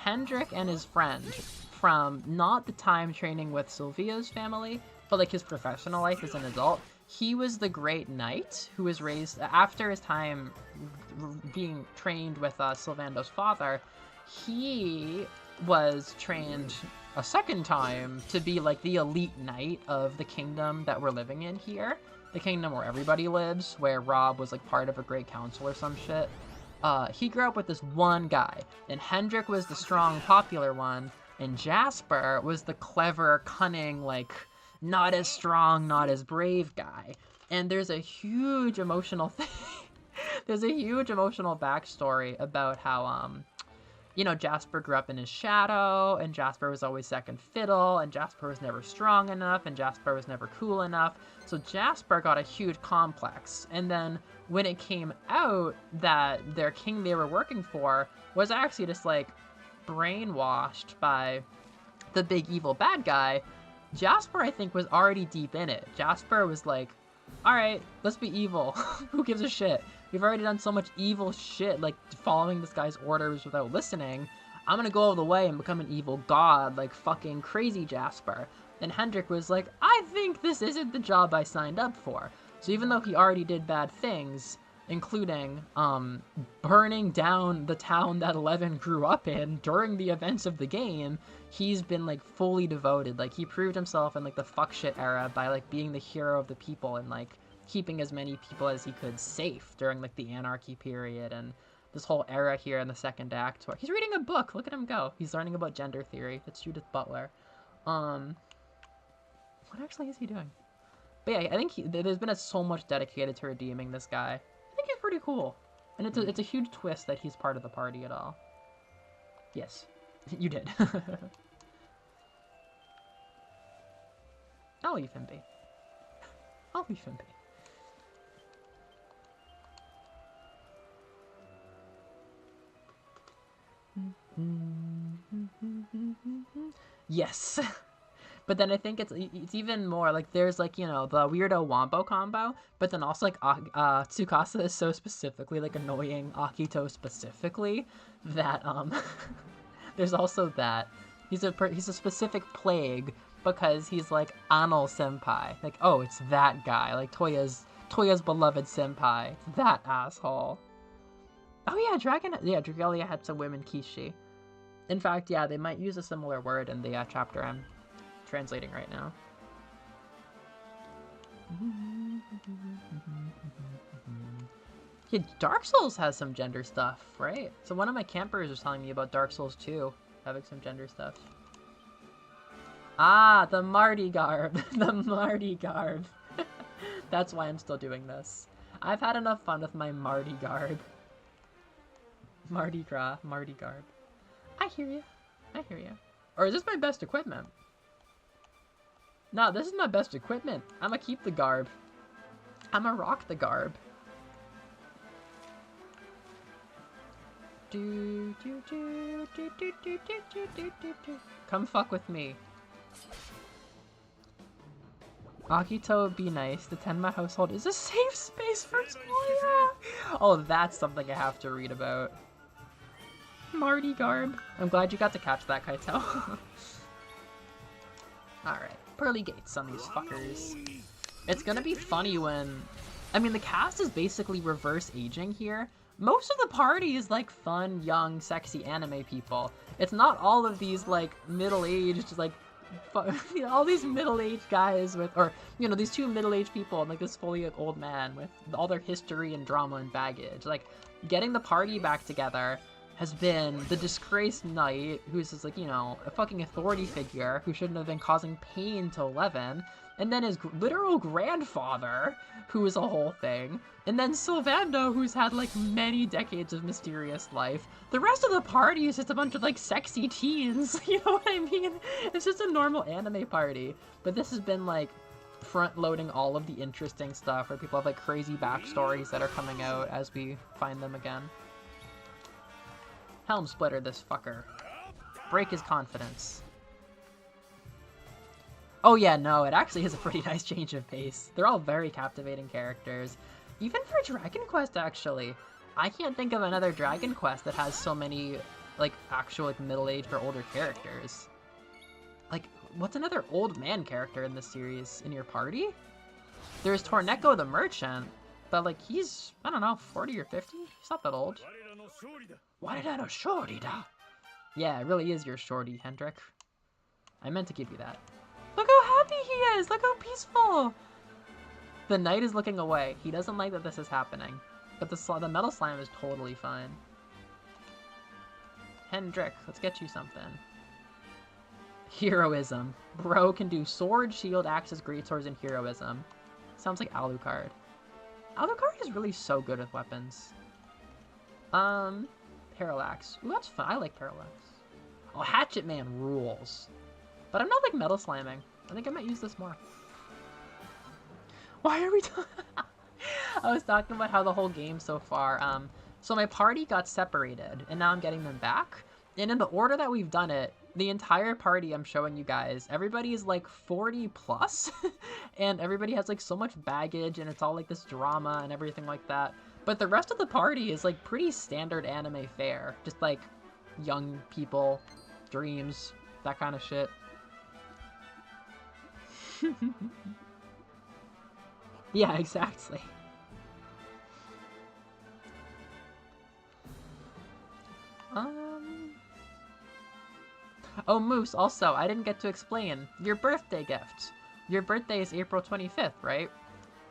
and his friend, from not the time training with Sylvia's family, but like his professional life as an adult, he was the great knight who was raised after his time being trained with Sylvando's father. He was trained a second time to be like the elite knight of the kingdom that we're living in here, the kingdom where everybody lives, where Rob was like part of a great council or some shit. He grew up with this one guy, and Hendrik was the strong, popular one, and Jasper was the clever, cunning, like, not as strong, not as brave guy. And there's a huge emotional thing. There's a huge emotional backstory about how, you know, Jasper grew up in his shadow, and Jasper was always second fiddle, and Jasper was never strong enough, and Jasper was never cool enough. So Jasper got a huge complex. And then when it came out that their king they were working for was actually just like brainwashed by the big evil bad guy, Jasper, I think, was already deep in it. Jasper was like, alright, let's be evil. Who gives a shit? We've already done so much evil shit, like following this guy's orders without listening. I'm gonna go all the way and become an evil god, like fucking crazy Jasper. And Hendrik was like, I think this isn't the job I signed up for. So even though he already did bad things, including burning down the town that Eleven grew up in during the events of the game, he's been like fully devoted. Like, he proved himself in like the fuck shit era by like being the hero of the people and like keeping as many people as he could safe during like the anarchy period and this whole era here in the second act where he's reading a book. Look at him go. He's learning about gender theory. It's Judith Butler. What actually is he doing? But yeah, I think there's been so much dedicated to redeeming this guy. I think he's pretty cool. And it's a huge twist that he's part of the party at all. Yes, you did. I'll leave him be. I'll leave him be. Yes. But then I think it's even more like there's like, you know, the weirdo Wombo combo, but then also like Tsukasa is so specifically like annoying Akito specifically that there's also that he's a specific plague because he's like Ano senpai. Like, oh, it's that guy. Like Toya's beloved senpai. It's that asshole. Oh yeah, Dragalia had some women Kishi. In fact, yeah, they might use a similar word in the chapter I'm translating right now. Yeah, Dark Souls has some gender stuff, right? So one of my campers was telling me about Dark Souls 2 having some gender stuff. Ah, the Marty garb. The Marty garb. That's why I'm still doing this. I've had enough fun with my Marty garb. Mardi Gras, Marty garb. I hear you. I hear you. Or is this my best equipment? No, this is my best equipment. I'ma keep the garb. I'ma rock the garb. Come fuck with me. Akito, be nice. The Tenma household is a safe space for Toya. Oh, that's something I have to read about. Marty garb. I'm glad you got to catch that, Kaito. Alright. Pearly gates on these fuckers. It's gonna be funny when... I mean, the cast is basically reverse aging here. Most of the party is like fun, young, sexy anime people. It's not all of these like middle-aged, like you know, all these middle-aged guys with, or you know, these two middle-aged people and like this fully like, old man with all their history and drama and baggage. Like getting the party back together has been the disgraced knight, who's just like, you know, a fucking authority figure who shouldn't have been causing pain to 11, and then his literal grandfather, who is a whole thing, and then Sylvando, who's had like many decades of mysterious life. The rest of the party is just a bunch of like sexy teens, you know what I mean? It's just a normal anime party, but this has been like front-loading all of the interesting stuff where people have like crazy backstories that are coming out as we find them again. Helm Splitter this fucker. Break his confidence. Oh yeah, no, it actually is a pretty nice change of pace. They're all very captivating characters. Even for Dragon Quest, actually. I can't think of another Dragon Quest that has so many, like, actual, like, middle-aged or older characters. Like, what's another old man character in this series in your party? There's Torneko the Merchant, but, like, he's, I don't know, 40 or 50? He's not that old. Warida shorty da. Yeah, it really is your shorty, Hendrik. I meant to give you that. Look how happy he is! Look how peaceful! The knight is looking away. He doesn't like that this is happening. But the metal slime is totally fine. Hendrik, let's get you something. Heroism. Bro can do sword, shield, axes, greatswords, and heroism. Sounds like Alucard. Alucard is really so good with weapons. Parallax. Ooh, that's fun. I like Parallax. Oh, Hatchet Man rules. But I'm not like metal slamming. I think I might use this more. Why are we I was talking about how the whole game so far, so my party got separated, and now I'm getting them back. And in the order that we've done it, the entire party I'm showing you guys, everybody is like 40 plus, and everybody has like so much baggage, and it's all like this drama and everything like that. But the rest of the party is like pretty standard anime fare, just like young people, dreams, that kind of shit. Yeah, exactly. Oh, Moose, also, I didn't get to explain your birthday gift. Your birthday is April 25th, right?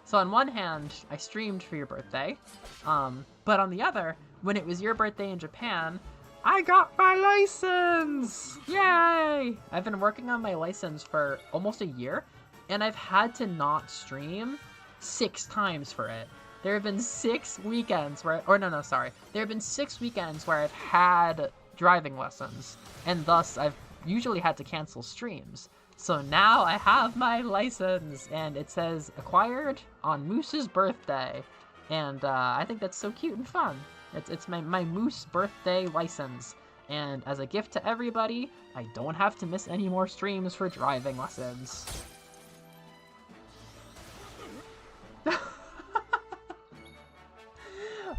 So on one hand, I streamed for your birthday, but on the other, when it was your birthday in Japan, I got my license! Yay! I've been working on my license for almost a year, and I've had to not stream 6 times for it. There have been 6 weekends where, there have been 6 weekends where I've had driving lessons, and thus I've usually had to cancel streams. So now I have my license, and it says acquired on Moose's birthday, and I think that's so cute and fun. It's my Moose birthday license, And as a gift to everybody, I don't have to miss any more streams for driving lessons.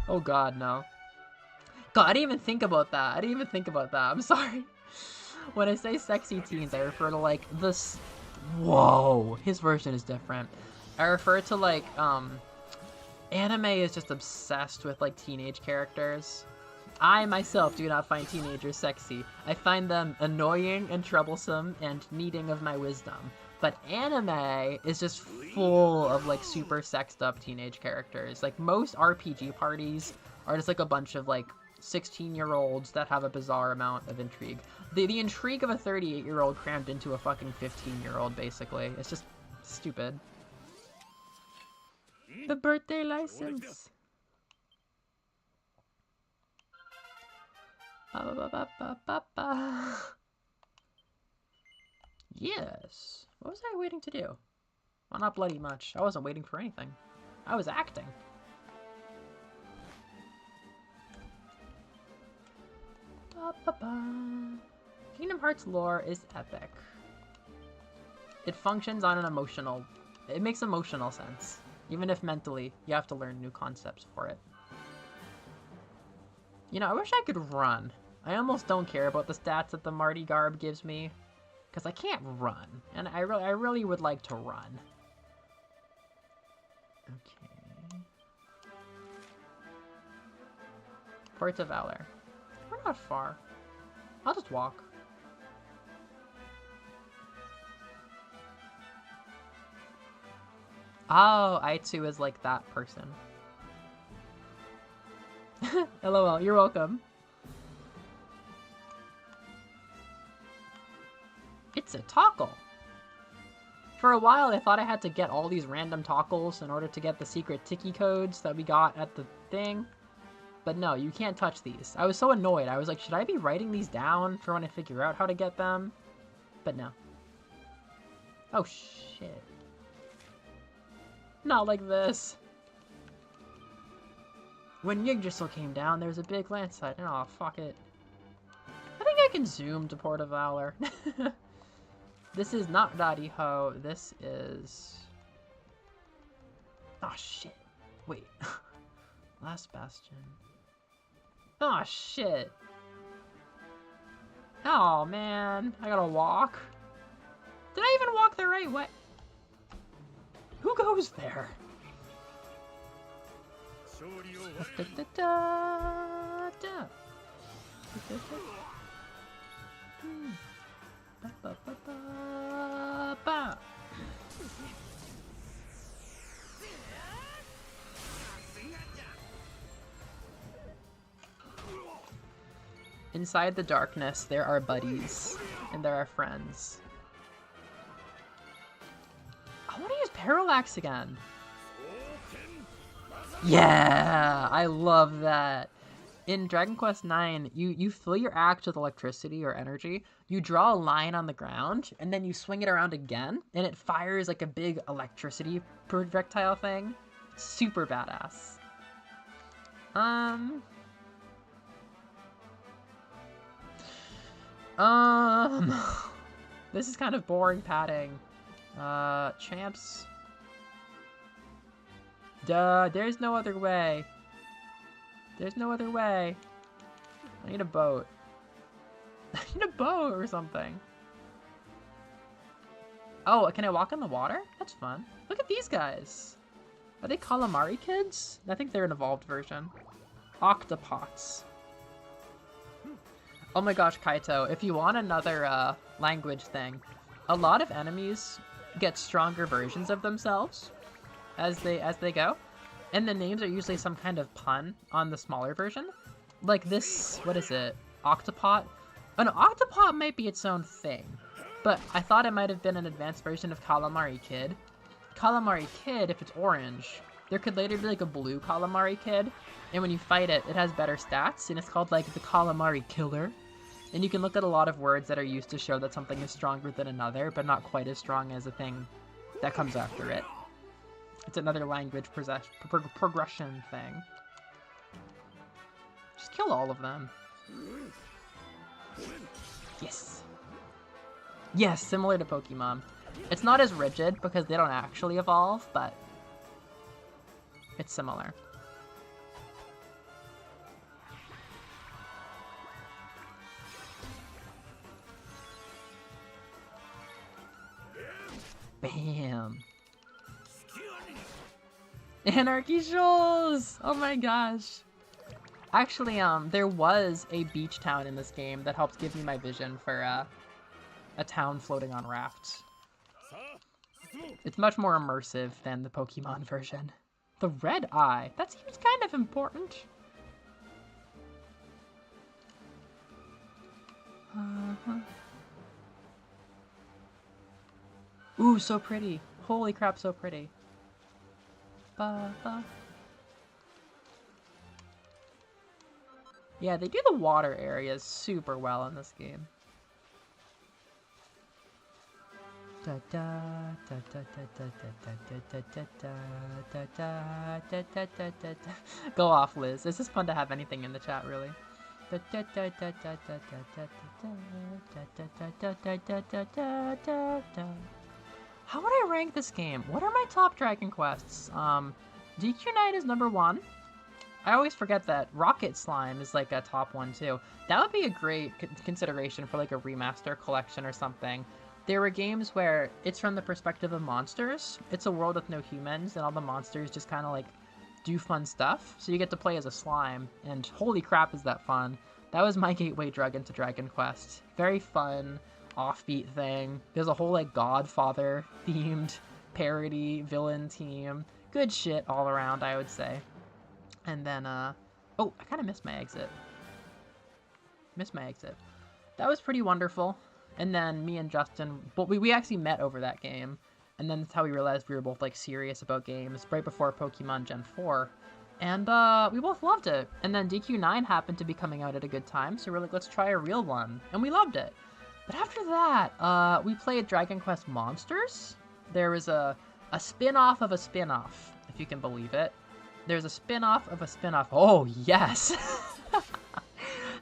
Oh god, no. God, I didn't even think about that. I'm sorry. When I say sexy teens, I refer to like this. Whoa, his version is different. I refer to like, anime is just obsessed with like teenage characters. I myself do not find teenagers sexy. I find them annoying and troublesome and needing of my wisdom. But anime is just full of like super sexed up teenage characters. Like most RPG parties are just like a bunch of like 16-year-olds that have a bizarre amount of intrigue. The intrigue of a 38-year-old crammed into a fucking 15-year-old, basically. It's just stupid. The birthday license. Yes. What was I waiting to do? Well, not bloody much. I wasn't waiting for anything. I was acting. Kingdom Hearts lore is epic. It functions on an emotional... It makes emotional sense. Even if mentally, you have to learn new concepts for it. You know, I wish I could run. I almost don't care about the stats that the Marty garb gives me. Because I can't run. And I really would like to run. Okay. Port of Valor. We're not far. I'll just walk. Oh, Aitsu is like that person. LOL, you're welcome. It's a toggle. For a while, I thought I had to get all these random toggles in order to get the secret tiki codes that we got at the thing. But no, you can't touch these. I was so annoyed. I was like, should I be writing these down for when I figure out how to get them? But no. Oh, shit. Not like this. When Yggdrasil came down, there was a big landslide. Oh, fuck it. I think I can zoom to Port of Valor. This is not Daddy-Ho. This is... Oh, shit. Wait. Last Bastion. Oh, shit. Oh, man. I gotta walk. Did I even walk the right way? Who goes there? Inside the darkness, there are buddies, and there are friends. I want to use Parallax again. Yeah, I love that. In Dragon Quest IX, you fill your axe with electricity or energy, you draw a line on the ground, and then you swing it around again, and it fires like a big electricity projectile thing. Super badass. This is kind of boring padding. Champs. Duh, there's no other way. There's no other way. I need a boat. I need a boat or something. Oh, can I walk on the water? That's fun. Look at these guys. Are they calamari kids? I think they're an evolved version. Octopots. Oh my gosh, Kaito, if you want another language thing, a lot of enemies get stronger versions of themselves as they go. And the names are usually some kind of pun on the smaller version. Like this, what is it? Octopot? An Octopot might be its own thing, but I thought it might have been an advanced version of Calamari Kid. Calamari Kid, if it's orange, there could later be like a blue Calamari Kid, and when you fight it, it has better stats, and it's called like the Calamari Killer. And you can look at a lot of words that are used to show that something is stronger than another, but not quite as strong as a thing that comes after it. It's another language progression thing. Just kill all of them. Yes. Yes, similar to Pokemon. It's not as rigid because they don't actually evolve, but it's similar. Bam. Anarchy Shoals! Oh my gosh. Actually, there was a beach town in this game that helps give me my vision for, a town floating on rafts. It's much more immersive than the Pokemon version. The red eye. That seems kind of important. Ooh, so pretty. Holy crap, so pretty. Yeah, they do the water areas super well in this game. Go off, Liz. It's just fun to have anything in the chat, really. How would I rank this game? What are my top Dragon Quests? DQ9 is number 1. I always forget that Rocket Slime is like a top one too. That would be a great consideration for like a remaster collection or something. There were games where it's from the perspective of monsters. It's a world with no humans and all the monsters just kind of like do fun stuff. So you get to play as a slime and holy crap is that fun. That was my gateway drug into Dragon Quest. Very fun, offbeat thing. There's a whole like Godfather themed parody villain team. Good shit all around, I would say. And then, oh, I kind of missed my exit. That was pretty wonderful. And then me and Justin, we actually met over that game. And then that's how we realized we were both, like, serious about games right before Pokemon Gen 4. And, we both loved it. And then DQ9 happened to be coming out at a good time, so we're like, let's try a real one. And we loved it. But after that, we played Dragon Quest Monsters. There was a spin-off of a spin-off, if you can believe it. There's a spin-off of a spin-off. Oh, yes!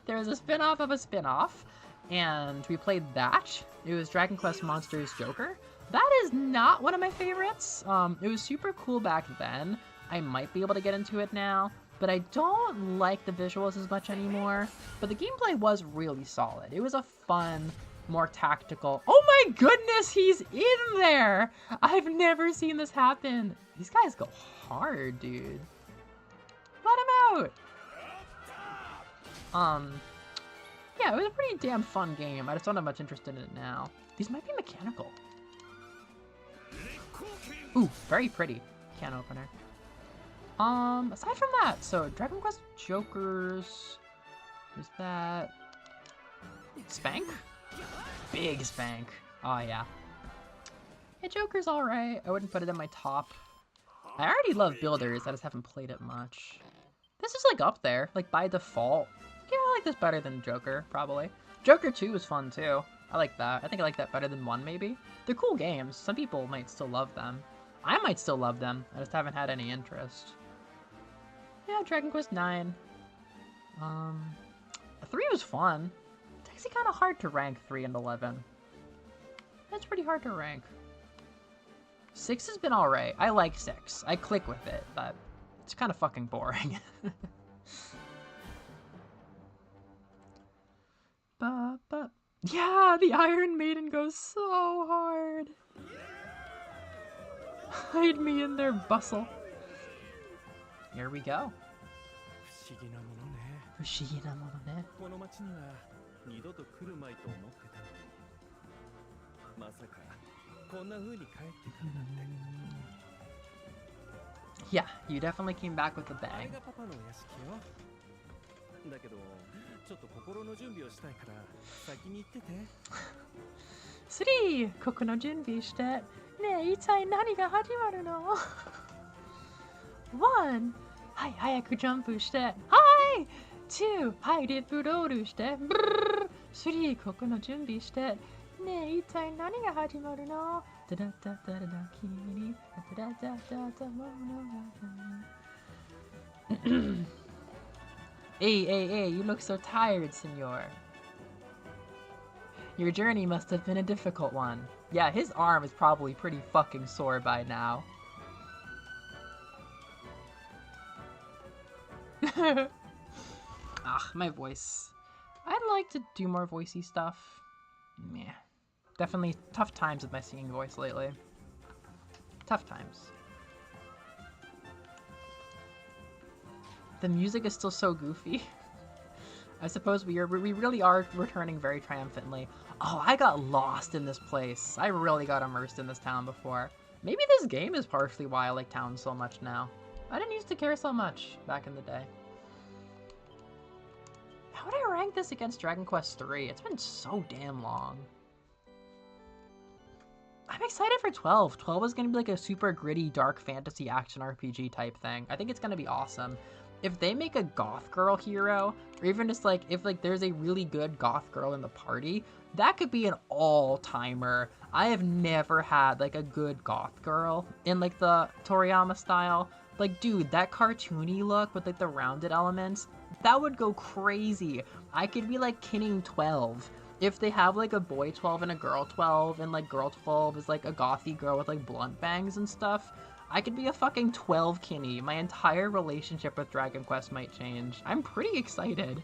There's a spin-off of a spin-off, and we played that. It was Dragon Quest Monsters Joker. That is not one of my favorites. It was super cool back then. I might be able to get into it now, but I don't like the visuals as much anymore. But the gameplay was really solid. It was a fun, more tactical... Oh my goodness, he's in there! I've never seen this happen. These guys go hard, dude. Let him out! Yeah, it was a pretty damn fun game. I just don't have much interest in it now. These might be mechanical. Ooh, very pretty can opener. Aside from that, so Dragon Quest Jokers... Who's that? Spank? Big Spank. Oh, yeah. Yeah, Joker's alright. I wouldn't put it in my top. I already love Builders, I just haven't played it much. This is, like, up there, like, by default. Yeah, I like this better than Joker, probably. Joker 2 was fun, too. I like that. I think I like that better than 1, maybe. They're cool games. Some people might still love them. I might still love them. I just haven't had any interest. Yeah, Dragon Quest 9. 3 was fun. It's actually kind of hard to rank 3 and 11. That's pretty hard to rank. 6 has been alright. I like 6. I click with it, but it's kind of fucking boring. Yeah, the Iron Maiden goes so hard. Hide me in their bustle. Here we go. Yeah, you definitely came back with a bang. ちょっと心の準備をしたいから先に行ってて。3、心の準備して。ねえ、一体何が始まるの ?1、はい、早くジャンプして。はい、2、はい、リップロールして。ブルー、3、心の準備して。ねえ、一体何が始まるのダダダダダダ君にダダダダダ物語。Hey, you look so tired, senor. Your journey must have been a difficult one. Yeah, his arm is probably pretty fucking sore by now. Ah, my voice. I'd like to do more voicey stuff. Meh. Definitely tough times with my singing voice lately. Tough times. The music is still so goofy. I suppose we really are returning very triumphantly. Oh, I got lost in this place. I really got immersed in this town before. Maybe this game is partially why I like towns so much now. I didn't used to care so much back in the day. How would I rank this against Dragon Quest III? It's been so damn long. I'm excited for 12. 12 is going to be like a super gritty, dark fantasy action RPG type thing. I think it's going to be awesome. If they make a goth girl hero, or even just like, if like there's a really good goth girl in the party, that could be an all-timer. I have never had like a good goth girl in like the Toriyama style. Like, dude, that cartoony look with like the rounded elements, that would go crazy. I could be like kinning 12. If they have like a boy 12 and a girl 12, and like girl 12 is like a gothy girl with like blunt bangs and stuff, I could be a fucking 12 kinny. My entire relationship with Dragon Quest might change. I'm pretty excited.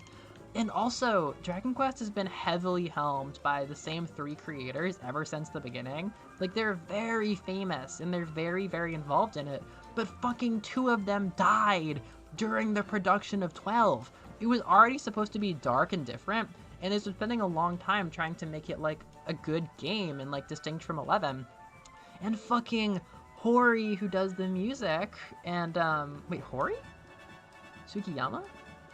And also, Dragon Quest has been heavily helmed by the same 3 creators ever since the beginning. Like, they're very famous, and they're very, very involved in it. But fucking 2 of them died during the production of 12. It was already supposed to be dark and different, and they've been spending a long time trying to make it, like, a good game and, like, distinct from 11. And fucking Hori, who does the music, and, wait, Hori? Sukiyama?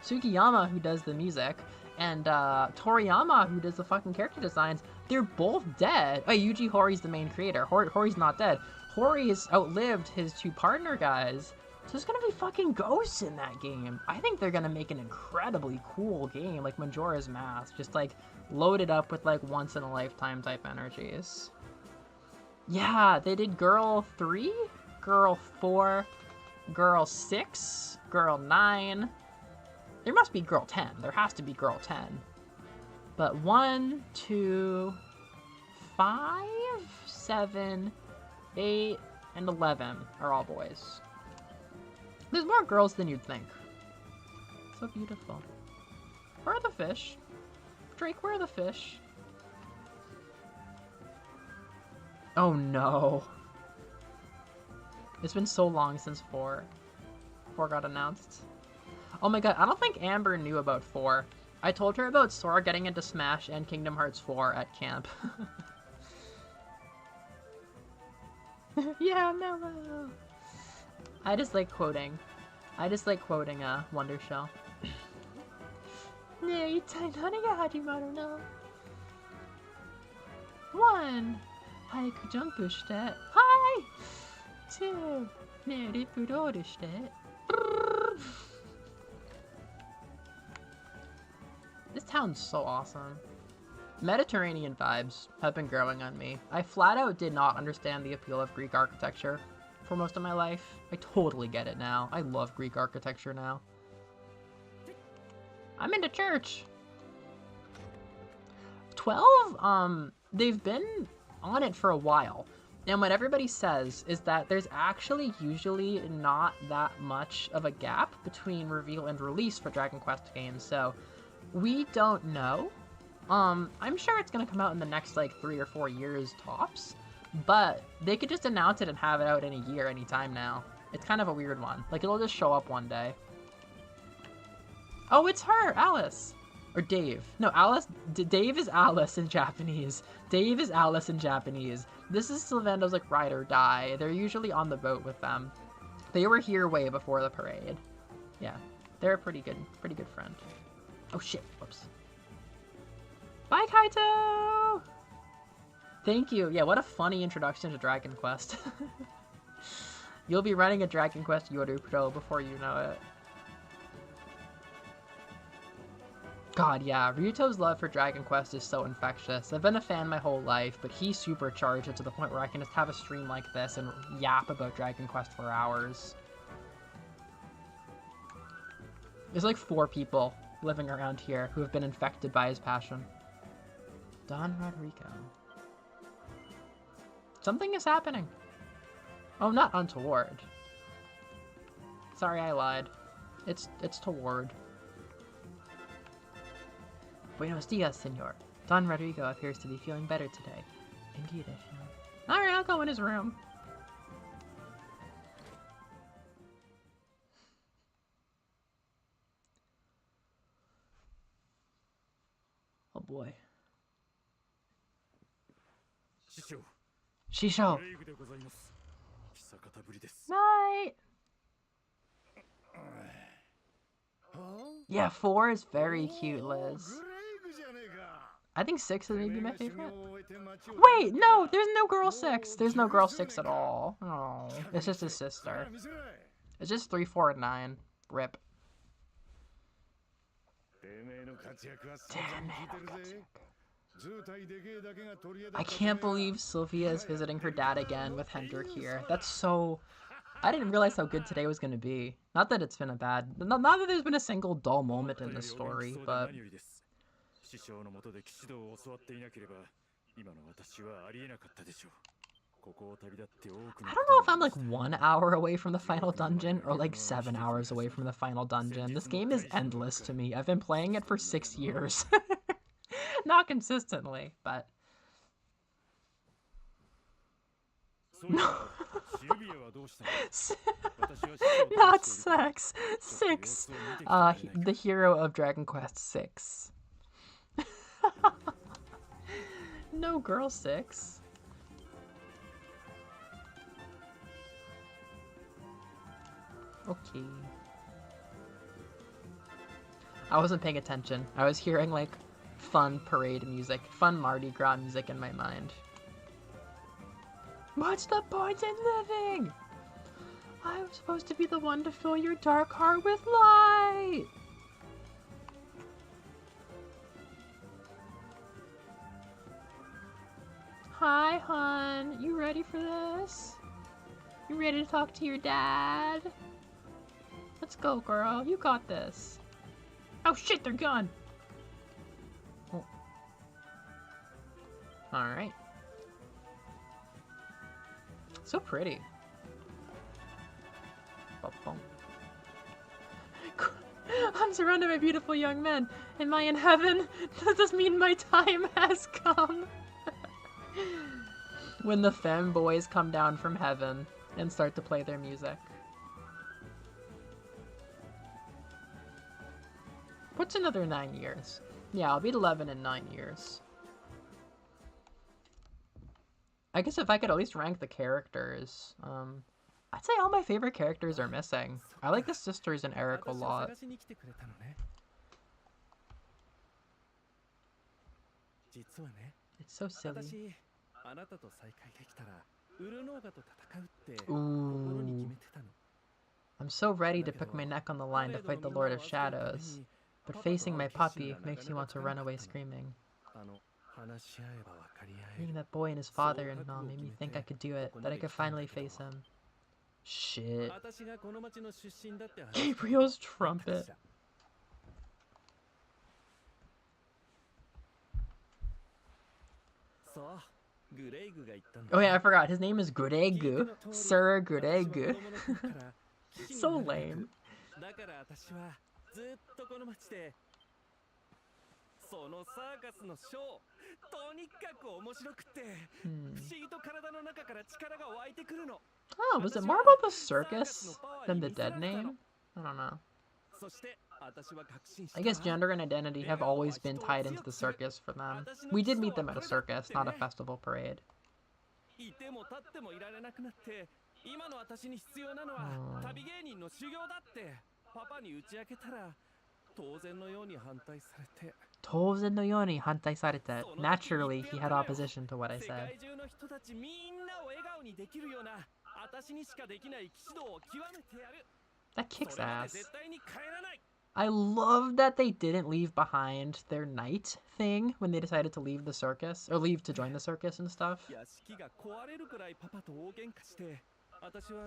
Sukiyama, who does the music, and Toriyama, who does the fucking character designs, they're both dead. Oh, Yuji Hoри's the main creator. Hori's not dead. Hori has outlived his 2 partner guys, so there's gonna be fucking ghosts in that game. I think they're gonna make an incredibly cool game, like Majora's Mask, just like loaded up with like once-in-a-lifetime type energies. Yeah, they did Girl 3, Girl 4, Girl 6, Girl 9. There must be Girl 10. There has to be Girl 10. But 1, 2, 5, 7, 8, and 11 are all boys. There's more girls than you'd think. So beautiful. Where are the fish? Drake, where are the fish? Oh no. It's been so long since 4 got announced. Oh my god, I don't think Amber knew about 4. I told her about Sora getting into Smash and Kingdom Hearts 4 at camp. Yeah, Mellow. I just like quoting Wonder Shell. ねえ、一体何が始まるの? 1. 早くジャンプして。はい。2. ねえ、リップロールして。This town's so awesome. Mediterranean vibes have been growing on me. I flat out did not understand the appeal of Greek architecture for most of my life. I totally get it now. I love Greek architecture now. I'm into church. 12, they've been on it for a while. And what everybody says is that there's actually usually not that much of a gap between reveal and release for Dragon Quest games, so we don't know. I'm sure it's gonna come out in the next like 3 or 4 years tops, but they could just announce it and have it out in a year anytime now. It's kind of a weird one. Like, it'll just show up one day. Oh, it's her, Alice. Or Dave. No, Alice. Dave is Alice in Japanese. Dave is Alice in Japanese. This is Sylvando's like ride or die. They're usually on the boat with them. They were here way before the parade. Yeah, they're a pretty good friend. Oh shit, whoops. Bye, Kaito! Thank you. Yeah, what a funny introduction to Dragon Quest. You'll be running a Dragon Quest Yoru Pro before you know it. God, yeah, Ryuto's love for Dragon Quest is so infectious. I've been a fan my whole life, but he supercharged it to the point where I can just have a stream like this and yap about Dragon Quest for hours. There's like 4 people living around here who have been infected by his passion. Don Rodrigo. Something is happening. Oh, not untoward. Sorry, I lied. It's toward. Buenos dias, senor. Don Rodrigo appears to be feeling better today. Indeed, I feel. Alright, I'll go in his room. Oh boy. Shisho! Night! Yeah, 4 is very cute, Liz. I think 6 is maybe my favorite. Wait, no! There's no girl 6! There's no girl 6 at all. Oh, it's just his sister. It's just 3, 4, and 9. Rip. I can't believe Sylvia is visiting her dad again with Hendrik here. That's so... I didn't realize how good today was going to be. Not that it's been a bad... Not that there's been a single dull moment in this story, but... I don't know if I'm like 1 hour away from the final dungeon or like 7 hours away from the final dungeon. This game is endless to me. I've been playing it for 6 years. Not consistently, but... Not sex. 6. The hero of Dragon Quest 6. No girl 6. Okay. I wasn't paying attention. I was hearing like fun parade music, fun Mardi Gras music in my mind. What's the point in living? I'm supposed to be the one to fill your dark heart with light. Hi, hon. You ready for this? You ready to talk to your dad? Let's go, girl. You got this. Oh shit, they're gone. Oh. Alright. So pretty. I'm surrounded by beautiful young men. Am I in heaven? Does this mean my time has come? When the femboys come down from heaven and start to play their music. What's another 9 years? Yeah, I'll be 11 in 9 years. I guess if I could at least rank the characters, I'd say all my favorite characters are missing. I like the sisters and Eric a lot. It's so silly. Ooh. I'm so ready to put my neck on the line to fight the Lord of Shadows, but facing my puppy makes me want to run away screaming. Meeting that boy and his father-in-law made me think I could do it, that I could finally face him. Shit. Gabriel's trumpet. Oh yeah, I forgot. His name is Guregu. Sir Guregu. So lame. Oh, was it more about the circus than the dead name? I don't know. I guess gender and identity have always been tied into the circus for them. We did meet them at a circus, not a festival parade. Naturally, he had opposition to what I said. That kicks ass. I love that they didn't leave behind their knight thing when they decided to leave the circus, or leave to join the circus and stuff.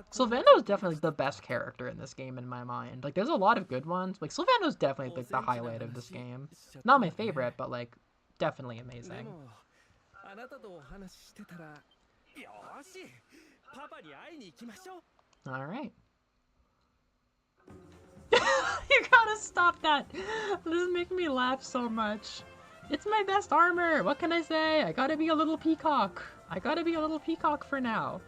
Sylvano's definitely the best character in this game in my mind. Like, there's a lot of good ones. Like, Sylvano's definitely like the highlight of this game. Not my favorite, but like definitely で amazing. もあなたとお話ししてたらよーしパパに会いに行きましょう Alright. You gotta stop that. This is making me laugh so much. It's my best armor. What can I say? I gotta be a little peacock. I gotta be a little peacock for now.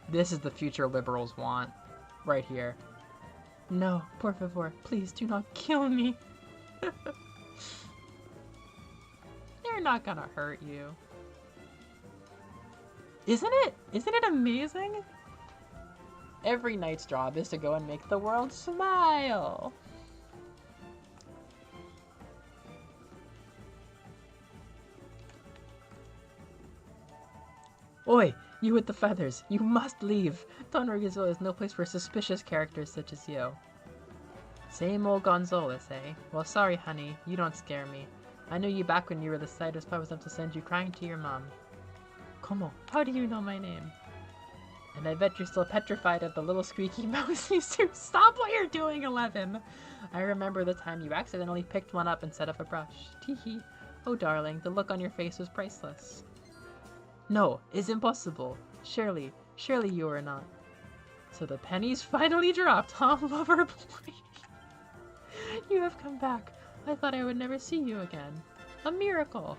This is the future liberals want. Right here. No, por favor, please do not kill me. They're not gonna hurt you. Isn't it? Isn't it amazing? Every knight's job is to go and make the world smile. Oi, you with the feathers, you must leave. Don Gonzalo is no place for suspicious characters such as you. Same old Gonzales, eh? Well, sorry, honey, you don't scare me. I knew you back when you were the slightest puppet enough to send you crying to your mom. Como, how do you know my name? And I bet you're still petrified of the little squeaky mouse you do. Stop what you're doing, 11! I remember the time you accidentally picked one up instead of a brush. Teehee. Oh, darling, the look on your face was priceless. No, it's impossible. Surely you are not. So the pennies finally dropped, huh, lover boy? You have come back. I thought I would never see you again. A miracle!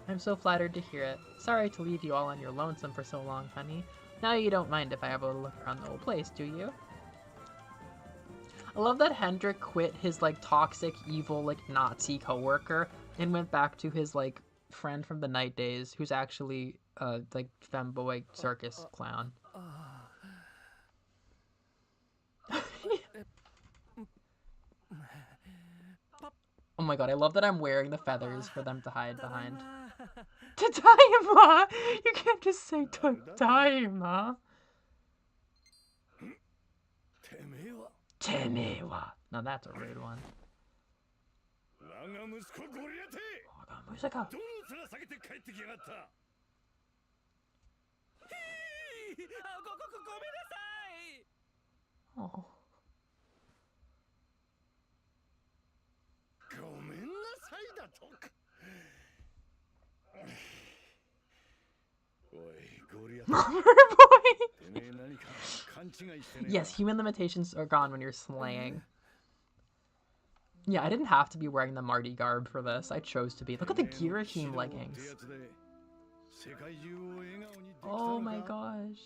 I'm so flattered to hear it. Sorry to leave you all on your lonesome for so long, honey. Now you don't mind if I have a look around the old place, do you? I love that Hendrik quit his, like, toxic, evil, like, Nazi coworker and went back to his, like, friend from the night days who's actually, like, femboy circus clown. Oh my god, I love that I'm wearing the feathers for them to hide behind. Tadaima! You can't just say Tadaima. Temewa. Now that's a rude one. Musika. Oh. Lover boy! Yes, human limitations are gone when you're slaying. Yeah, I didn't have to be wearing the Marty garb for this. I chose to be. Look at the Girakim leggings. Oh my gosh.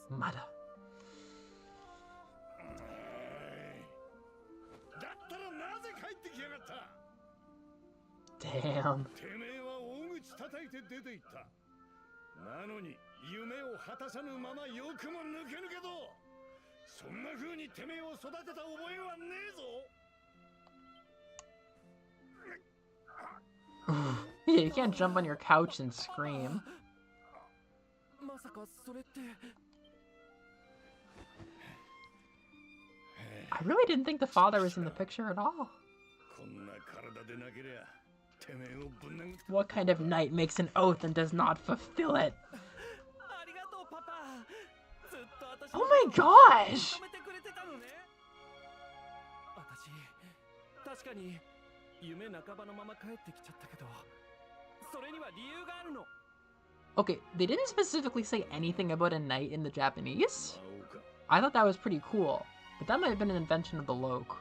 Mada. Damn. Yeah, you can't jump on your couch and scream. I really didn't think the father was in the picture at all. What kind of knight makes an oath and does not fulfill it? Oh my gosh! Okay, they didn't specifically say anything about a knight in the Japanese. I thought that was pretty cool, but that might have been an invention of the Loke.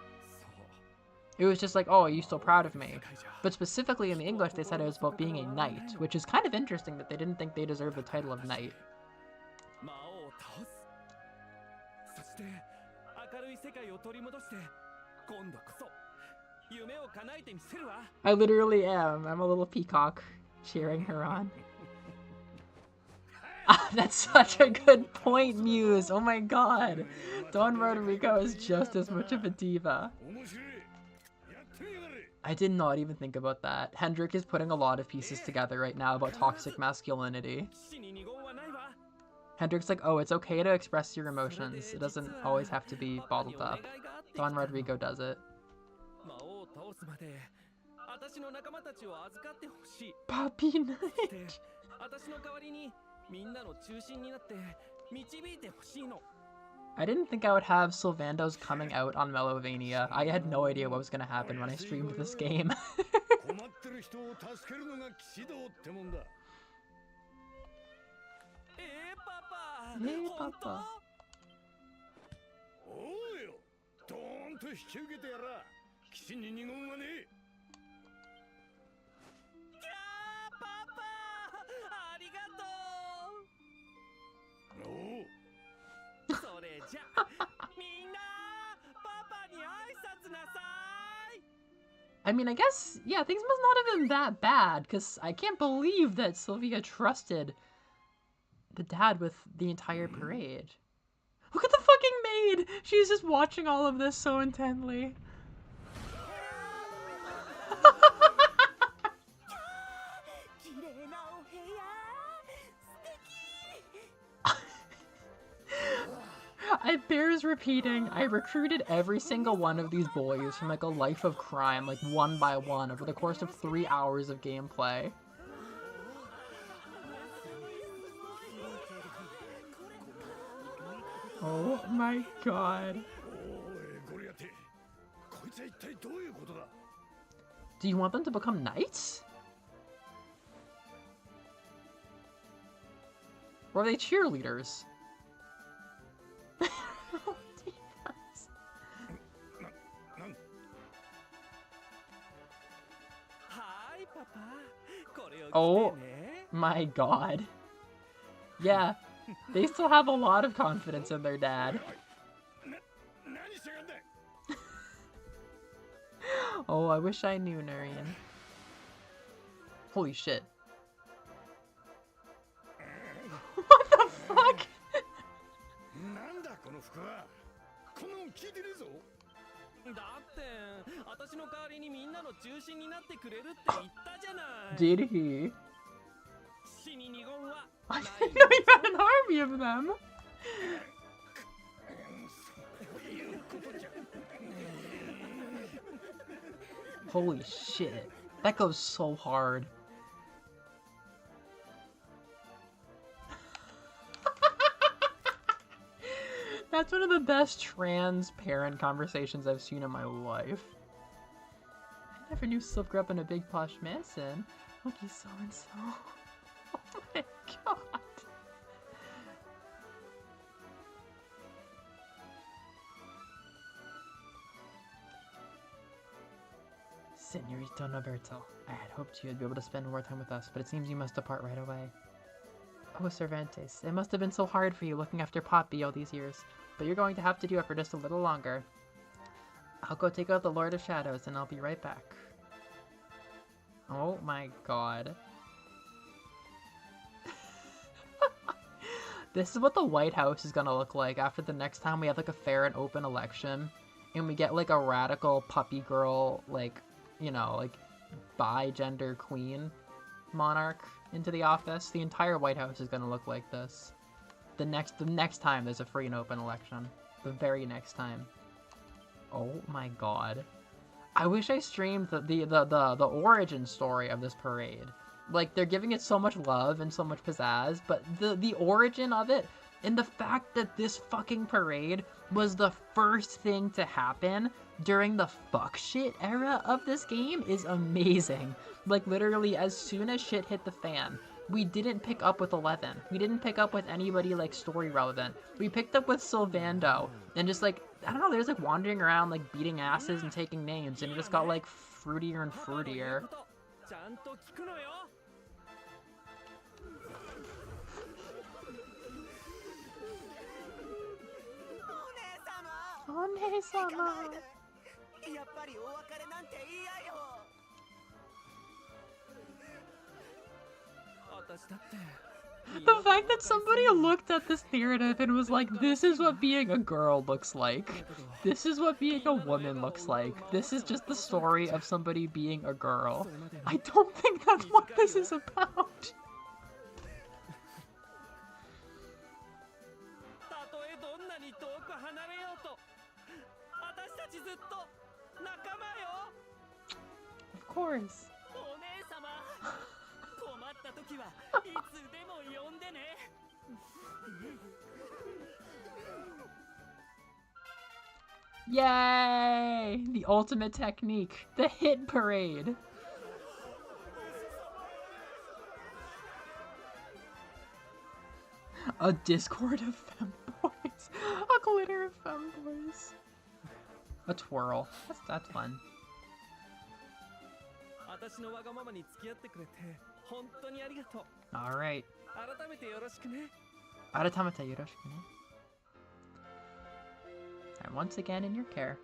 It was just like, oh, are you still proud of me? But specifically in the English, they said it was about being a knight, which is kind of interesting that they didn't think they deserved the title of knight. I literally am. I'm a little peacock cheering her on. Ah, that's such a good point, Muse. Oh my god. Don Rodrigo is just as much of a diva. I did not even think about that. Hendrik is putting a lot of pieces together right now about toxic masculinity. Hendrik's like, oh, it's okay to express your emotions. It doesn't always have to be bottled up. Don Rodrigo does it. 私の仲間たちを預かってほしい。 Puppy で night. 私の代わりにみんなの中心になって導いてほしいの。 I didn't think I would have Sylvando's coming out on Melovania. I had no idea what was going to happen when I streamed this game. 困ってる人を助けるのが騎士道ってもんだ。パパ、パパ。本当？おうよ、ドーンと引き受けてやら。騎士に二言はねえ。パパ、ありがとう。おう。それじゃみんなパパに挨拶なさい。 I mean, I guess, yeah, things must not have been that bad, because I can't believe that Sylvia trusted the dad with the entire parade. Look at the fucking maid! She's just watching all of this so intently. It bears repeating, I recruited every single one of these boys from like a life of crime, like one by one, over the course of 3 hours of gameplay. Oh my god. Do you want them to become knights? Or are they cheerleaders? Oh my god. Yeah, they still have a lot of confidence in their dad. Oh, I wish I knew, Nurian. Holy shit. What the fuck? Did he? I didn't know you had an army of them! Holy shit. That goes so hard. That's one of the best trans-parent conversations I've seen in my life. I never knew Sylph grew up in a big posh mansion. Lucky so-and-so. Oh my god. Senorito Noberto, I had hoped you would be able to spend more time with us, but it seems you must depart right away. Oh, Cervantes, it must have been so hard for you looking after Poppy all these years, but you're going to have to do it for just a little longer. I'll go take out the Lord of Shadows, and I'll be right back. Oh my god. This is what the White House is gonna look like after the next time we have like a fair and open election, and we get like a radical puppy girl, like, you know, like bi-gender queen monarch into the office. The entire White House is gonna look like this. The next time there's a free and open election. The very next time. Oh my god. I wish I streamed the origin story of this parade. Like, they're giving it so much love and so much pizzazz, but the origin of it, and the fact that this fucking parade was the first thing to happen during the fuck shit era of this game is amazing. Like, literally, as soon as shit hit the fan, we didn't pick up with 11. We didn't pick up with anybody, like, story relevant. We picked up with Sylvando, and just, like, I don't know, they're just, like, wandering around, like, beating asses and taking names, and it just got, like, fruitier and fruitier. One-sama. The fact that somebody looked at this narrative and was like, this is what being a girl looks like. This is what being a woman looks like. This is just the story of somebody being a girl. I don't think that's what this is about. Of course. お姉様困った時はいつでも呼んでね Yay! The ultimate technique, the hit parade. A discord of femboys. A glitter of femboys. A twirl. That's fun. 私のわがままに付き合ってくれて本当にありがとう Alright. 改めてよろしくね Aratamata yoroshiku ne. I'm once again in your care.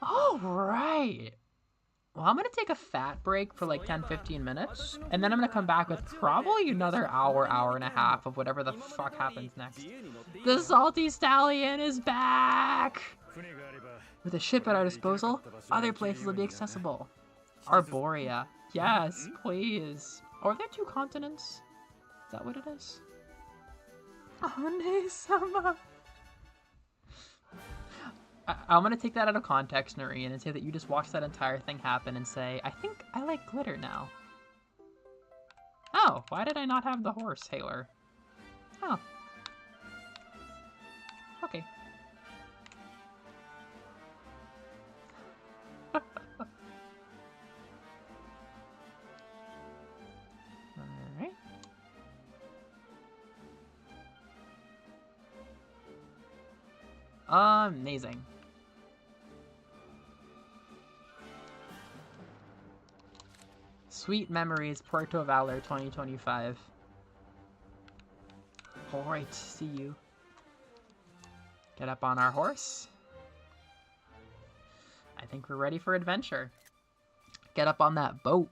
Alright! Well, I'm gonna take a fat break for like 10-15 minutes, and then I'm gonna come back with probably another hour and a half of whatever the fuck happens next. The Salty Stallion is back! With a ship at our disposal, other places will be accessible. Arborea. Yes, please. Or are there 2 continents? Is that what it is? Ane-sama. I'm gonna take that out of context, Noreen, and say that you just watched that entire thing happen and say, I think I like glitter now. Oh, why did I not have the horse, Haler? Oh. Okay. Alright. Amazing. Sweet memories, Puerto Valor 2025. Alright, see you. Get up on our horse. I think we're ready for adventure. Get up on that boat.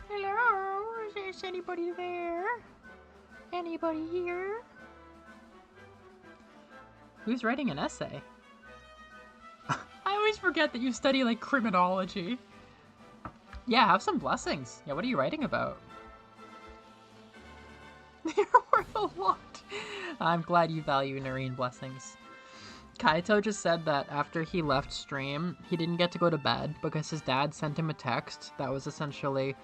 Hello? Is anybody there? Anybody here? Who's writing an essay? I always forget that you study, like, criminology. Yeah, have some blessings. Yeah, what are you writing about? You're worth a lot. I'm glad you value Noreen blessings. Kaito just said that after he left stream, he didn't get to go to bed because his dad sent him a text that was essentially,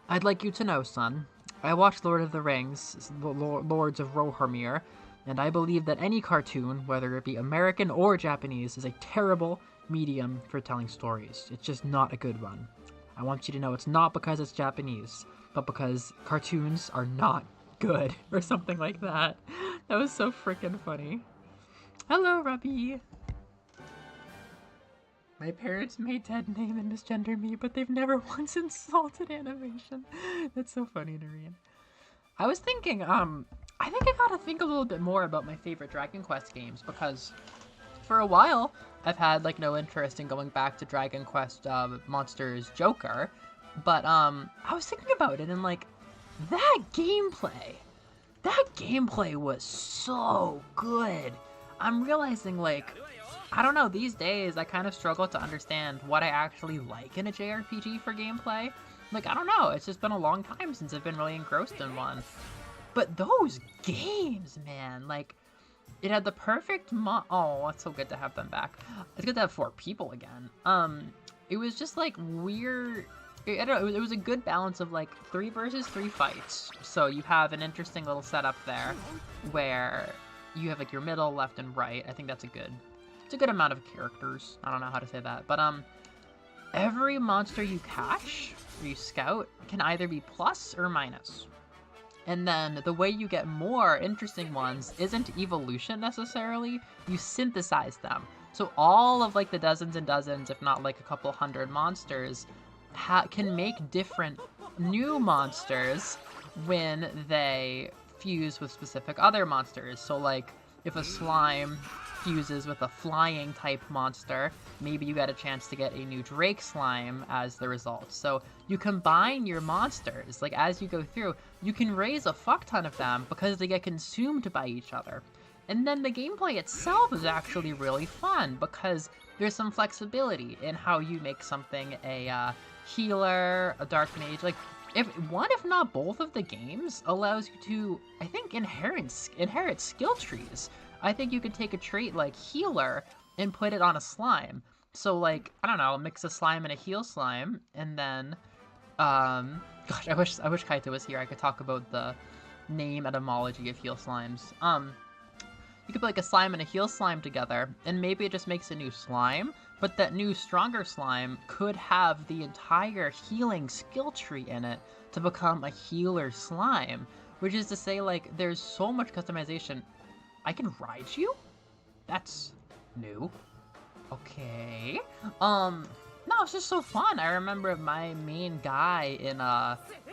"I'd like you to know, son, I watched Lord of the Rings, the Lords of Rohirrim, and I believe that any cartoon, whether it be American or Japanese, is a terrible medium for telling stories. It's just not a good one. I want you to know it's not because it's Japanese, but because cartoons are not good," or something like that. That was so freaking funny. Hello, Robbie. My parents may dead name and misgender me, but they've never once insulted animation. That's so funny, Noreen. I was thinking, I think I gotta think a little bit more about my favorite Dragon Quest games, because for a while, I've had, like, no interest in going back to Dragon Quest Monsters Joker, but, I was thinking about it, and, like, that gameplay was so good. I'm realizing, like, I don't know, these days I kind of struggle to understand what I actually like in a JRPG for gameplay. Like, I don't know, it's just been a long time since I've been really engrossed in one. But those games, man, like, it had the perfect oh, it's so good to have them back. It's good to have 4 people again. It was just, like, weird. I don't know, it was a good balance of, like, 3 versus 3 fights. So you have an interesting little setup there where you have, like, your middle, left, and right. I think that's it's a good amount of characters. I don't know how to say that. But, every monster you catch, or you scout, can either be plus or minus. And then the way you get more interesting ones isn't evolution necessarily, you synthesize them. So all of, like, the dozens and dozens, if not, like, a couple hundred monsters can make different new monsters when they fuse with specific other monsters. So, like, if a slime fuses with a flying type monster, maybe you get a chance to get a new Drake slime as the result. So you combine your monsters, like, as you go through, you can raise a fuck ton of them because they get consumed by each other. And then the gameplay itself is actually really fun because there's some flexibility in how you make something a healer, a dark mage. Like, if not both of the games allows you to, I think, inherit skill trees. I think you could take a trait like healer and put it on a slime. So, like, I don't know, mix a slime and a heal slime, and then, gosh, I wish Kaito was here. I could talk about the name etymology of heal slimes. You could put, like, a slime and a heal slime together, and maybe it just makes a new slime, but that new, stronger slime could have the entire healing skill tree in it to become a healer slime, which is to say, like, there's so much customization. I can ride you? That's new. Okay. No, it's just so fun. I remember my main guy in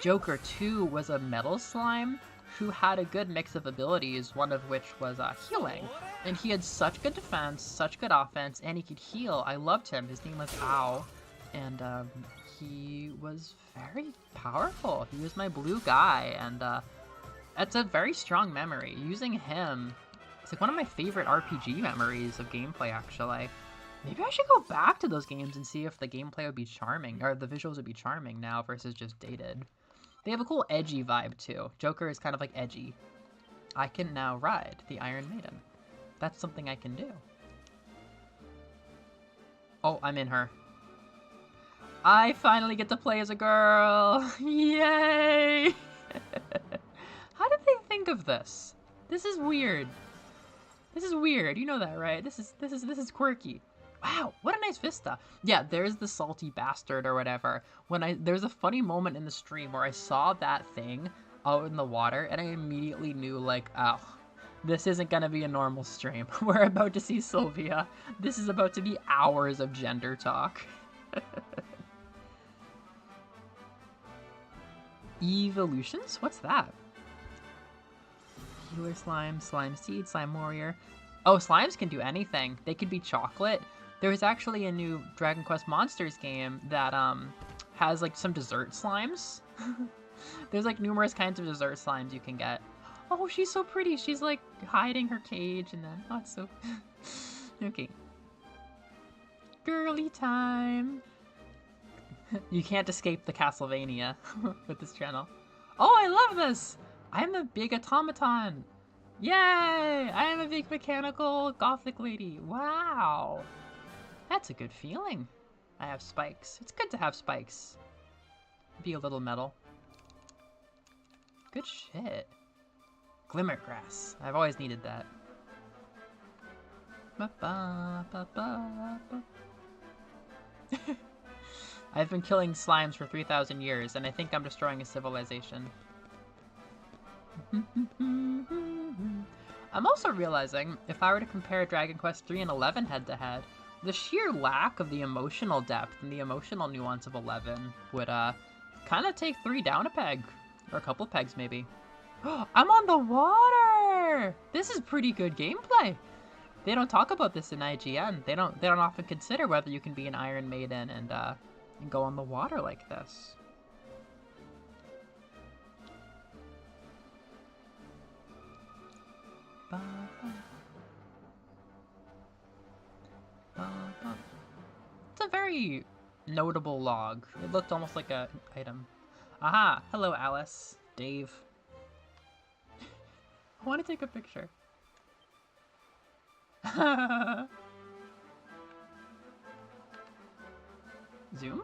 Joker 2 was a metal slime who had a good mix of abilities, one of which was healing. And he had such good defense, such good offense, and he could heal. I loved him. His name was Ow. And he was very powerful. He was my blue guy, and that's a very strong memory. Using him, it's like one of my favorite RPG memories of gameplay, actually. Maybe I should go back to those games and see if the gameplay would be charming, or the visuals would be charming now versus just dated. They have a cool edgy vibe, too. Joker is kind of, like, edgy. I can now ride the Iron Maiden. That's something I can do. Oh, I'm in her. I finally get to play as a girl! Yay! How did they think of this? This is weird. This is weird. You know that, right? This is quirky. Wow, what a nice vista. Yeah, there's the salty bastard or whatever. There's a funny moment in the stream where I saw that thing out in the water and I immediately knew, like, oh, this isn't gonna be a normal stream. We're about to see Sylvia. This is about to be hours of gender talk. Evolutions? What's that? Healer slime, slime seed, slime warrior. Oh, slimes can do anything. They could be chocolate. There was actually a new Dragon Quest Monsters game that has like some dessert slimes. There's like numerous kinds of dessert slimes you can get. Oh, she's so pretty. She's like hiding her cage and then, oh, it's so... Okay. Girly time. You can't escape the Castlevania with this channel. Oh, I love this! I'm a big automaton! Yay! I am a big mechanical gothic lady. Wow! That's a good feeling. I have spikes. It's good to have spikes. Be a little metal. Good shit. Glimmergrass. I've always needed that. I've been killing slimes for 3,000 years, and I think I'm destroying a civilization. I'm also realizing, if I were to compare Dragon Quest 3 and 11 head-to-head, the sheer lack of the emotional depth and the emotional nuance of 11 would, kind of take 3 down a peg. Or a couple pegs, maybe. I'm on the water! This is pretty good gameplay! They don't talk about this in IGN. They don't often consider whether you can be an Iron Maiden and go on the water like this. It's a very notable log. It looked almost like an item. Aha! Hello, Alice. Dave. I want to take a picture. Zoom?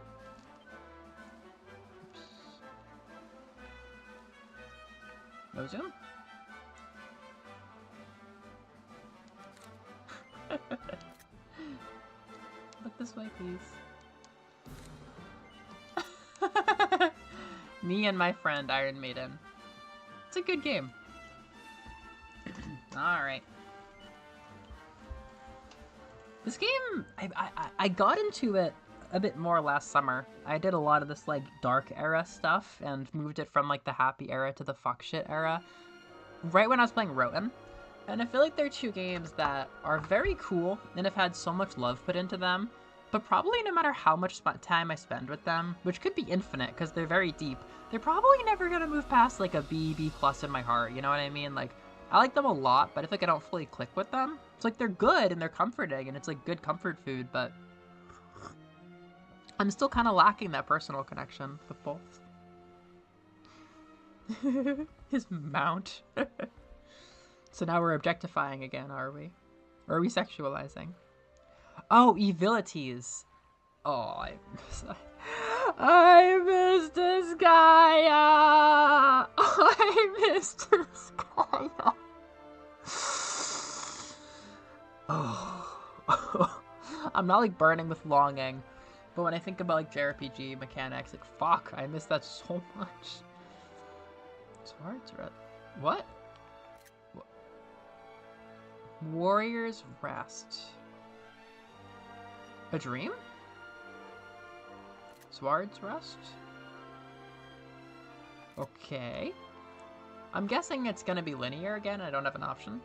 Oops. No zoom? Look this way, please. Me and my friend, Iron Maiden. It's a good game. Alright. This game, I got into it a bit more last summer. I did a lot of this, like, dark era stuff and moved it from, like, the happy era to the fuck shit era right when I was playing Roten. And I feel like they're two games that are very cool and have had so much love put into them, but probably no matter how much time I spend with them, which could be infinite because they're very deep, they're probably never gonna move past, like, a B+ in my heart, you know what I mean? Like, I like them a lot, but I feel like I don't fully click with them. It's like they're good and they're comforting and it's like good comfort food, but I'm still kind of lacking that personal connection with both. His mount. So now we're objectifying again, are we? Or are we sexualizing? Oh, evilities. Oh, I missed this guy. I missed this guy. Oh. I'm not like burning with longing, but when I think about like JRPG mechanics, like fuck, I miss that so much. Swords, what? Warrior's Rest. A dream? Swords Rest? Okay. I'm guessing it's gonna be linear again. I don't have an option.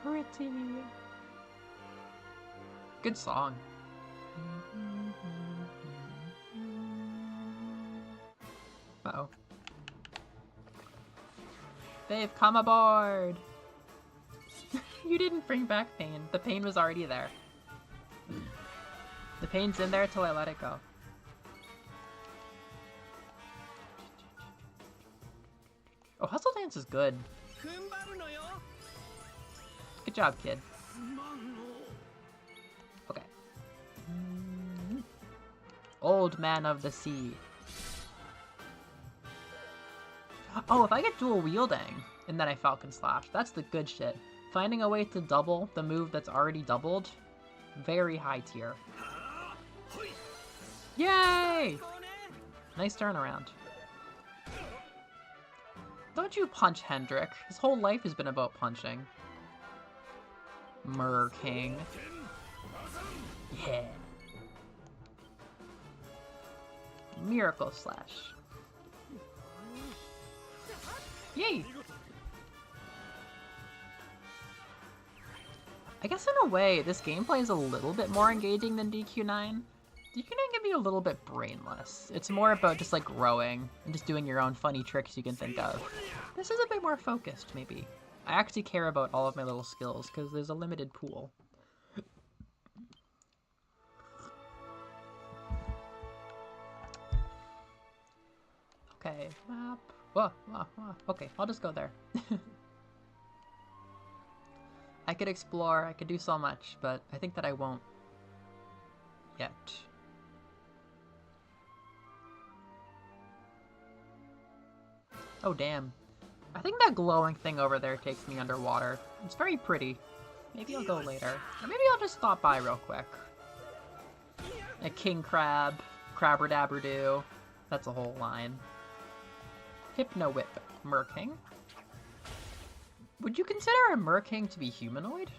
Pretty. Good song. Uh-oh. They've come aboard! You didn't bring back pain. The pain was already there. The pain's in there till I let it go. Oh, Hustle Dance is good. 踏ん張るのよ Good job, kid. すまんの Okay. Old Man of the Sea. Oh, if I get dual wielding and then I Falcon Slash, that's the good shit. Finding a way to double the move that's already doubled, very high tier. はあほい Yay! こうね Nice turnaround. Don't you punch Hendrik. His whole life has been about punching. King. 天バサン Yeah. Miracle Slash. Yay! I guess in a way, this gameplay is a little bit more engaging than DQ9. DQ9 can be a little bit brainless. It's more about just like growing and just doing your own funny tricks you can think of. This is a bit more focused, maybe. I actually care about all of my little skills because there's a limited pool. Okay, map. Whoa, whoa, whoa. Okay, I'll just go there. I could explore, I could do so much, but I think that I won't yet. Oh, damn. I think that glowing thing over there takes me underwater. It's very pretty. Maybe I'll go later. Or maybe I'll just stop by real quick. A king crab, crabber-dabber-doo. That's a whole line. Hypno Whip, Merking. Would you consider a Merking to be humanoid?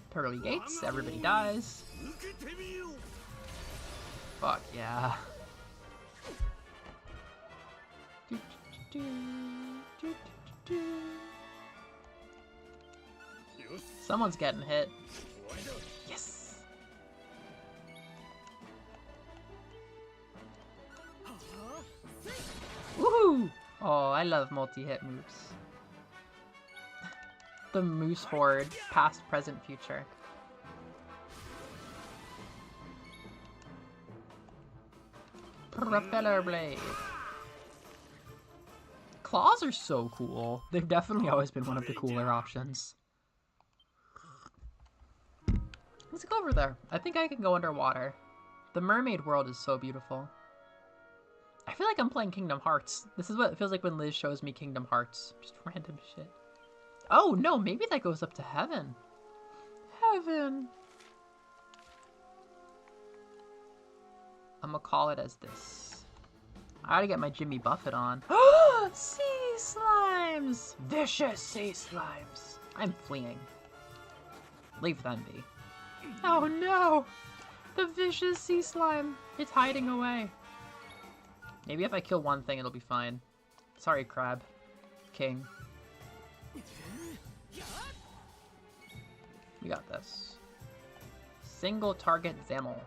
Pearly Gates, everybody dies. 受けてみよう Fuck yeah. Someone's getting hit. 終わりだ Yes. Woohoo! Oh, I love multi-hit moves. The Moose Horde, past, present, future. Propeller Blade. Claws are so cool. They've definitely always been one of the cooler options. Let's go over there. I think I can go underwater. The mermaid world is so beautiful. I feel like I'm playing Kingdom Hearts. This is what it feels like when Liz shows me Kingdom Hearts. Just random shit. Oh, no, maybe that goes up to heaven. Heaven. I'm gonna call it as this. I gotta get my Jimmy Buffett on. Sea slimes! Vicious sea slimes! I'm fleeing. Leave them be. Oh no! The vicious sea slime! It's hiding away. Maybe if I kill one thing, it'll be fine. Sorry, Crab. King. We got this. Single target Zammel.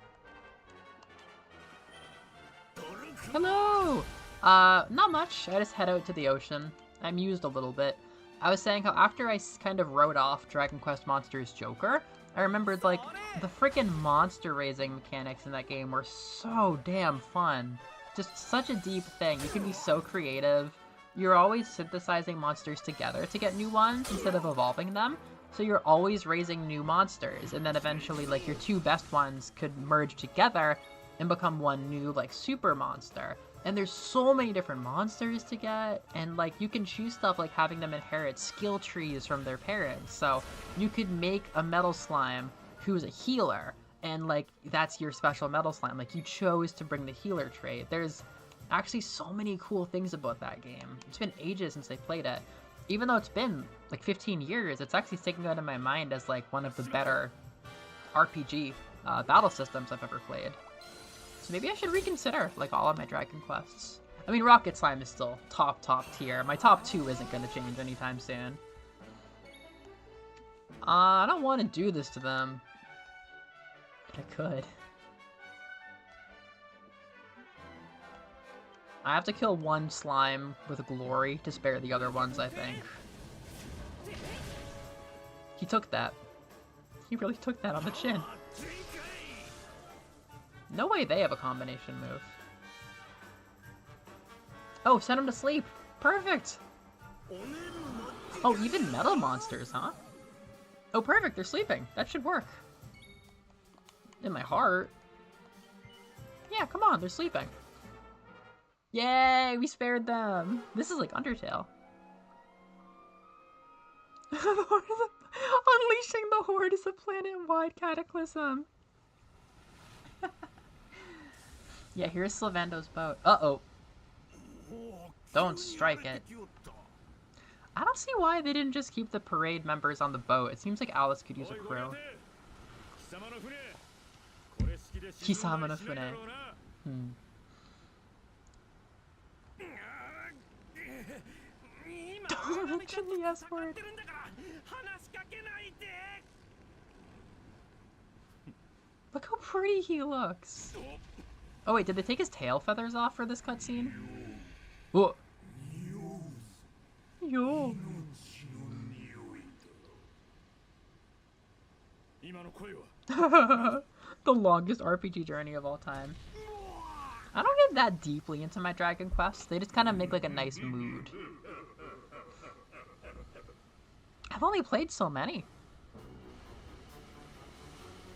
Hello! Not much. I just head out to the ocean. I'm used a little bit. I was saying how after I kind of wrote off Dragon Quest Monsters Joker, I remembered, like, the freaking monster raising mechanics in that game were so damn fun. Just such a deep thing. You can be so creative. You're always synthesizing monsters together to get new ones instead of evolving them. So you're always raising new monsters, and then eventually, like, your two best ones could merge together and become one new, like, super monster. And there's so many different monsters to get, and, like, you can choose stuff like having them inherit skill trees from their parents. So you could make a metal slime who's a healer, and, like, that's your special metal slime. Like, you chose to bring the healer trait. There's actually so many cool things about that game. It's been ages since I played it. Even though it's been, like, 15 years, it's actually sticking out in my mind as, like, one of the better RPG battle systems I've ever played. So maybe I should reconsider, like, all of my Dragon Quests. I mean, Rocket Slime is still top tier. My top 2 isn't going to change anytime soon. I don't want to do this to them. But I could. I have to kill one slime with glory to spare the other ones, I think. He took that. He really took that on the chin. No way they have a combination move. Oh, send him to sleep. Perfect! Oh, even metal monsters, huh? Oh, perfect, they're sleeping. That should work. In my heart. Yeah, come on, they're sleeping. Yay, we spared them! This is like Undertale. Unleashing the Horde is a planet-wide cataclysm. Yeah, here's Sylvando's boat. Uh-oh. Don't strike it. I don't see why they didn't just keep the parade members on the boat. It seems like Alice could use a crew. Kisama no Fune. Don't mention the S word. Look how pretty he looks. Oh wait, did they take his tail feathers off for this cutscene? Whoa. Yo. The longest RPG journey of all time. I don't get that deeply into my Dragon Quests. They just kind of make like a nice mood. I've only played so many.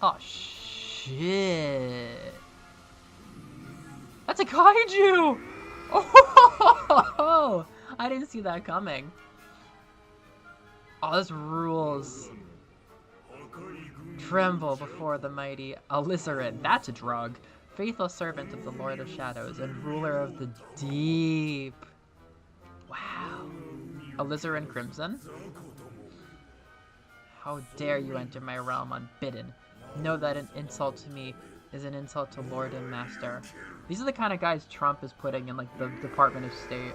Oh shit. That's a kaiju! Oh, I didn't see that coming. Oh, this rules. Tremble before the mighty Alizarin. That's a drug. Faithful servant of the Lord of Shadows and ruler of the deep. Wow. Alizarin Crimson? How dare you enter my realm unbidden? Know that an insult to me is an insult to Lord and Master. These are the kind of guys Trump is putting in like the Department of State.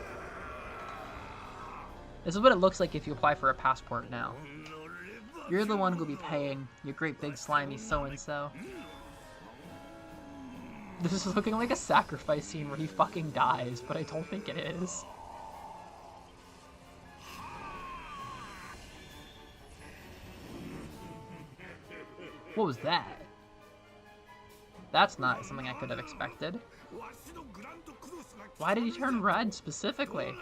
This is what it looks like if you apply for a passport now. You're the one who'll be paying, you great big slimy so-and-so. This is looking like a sacrifice scene where he fucking dies, but I don't think it is. What was that? That's not something I could have expected. Why did he turn red specifically?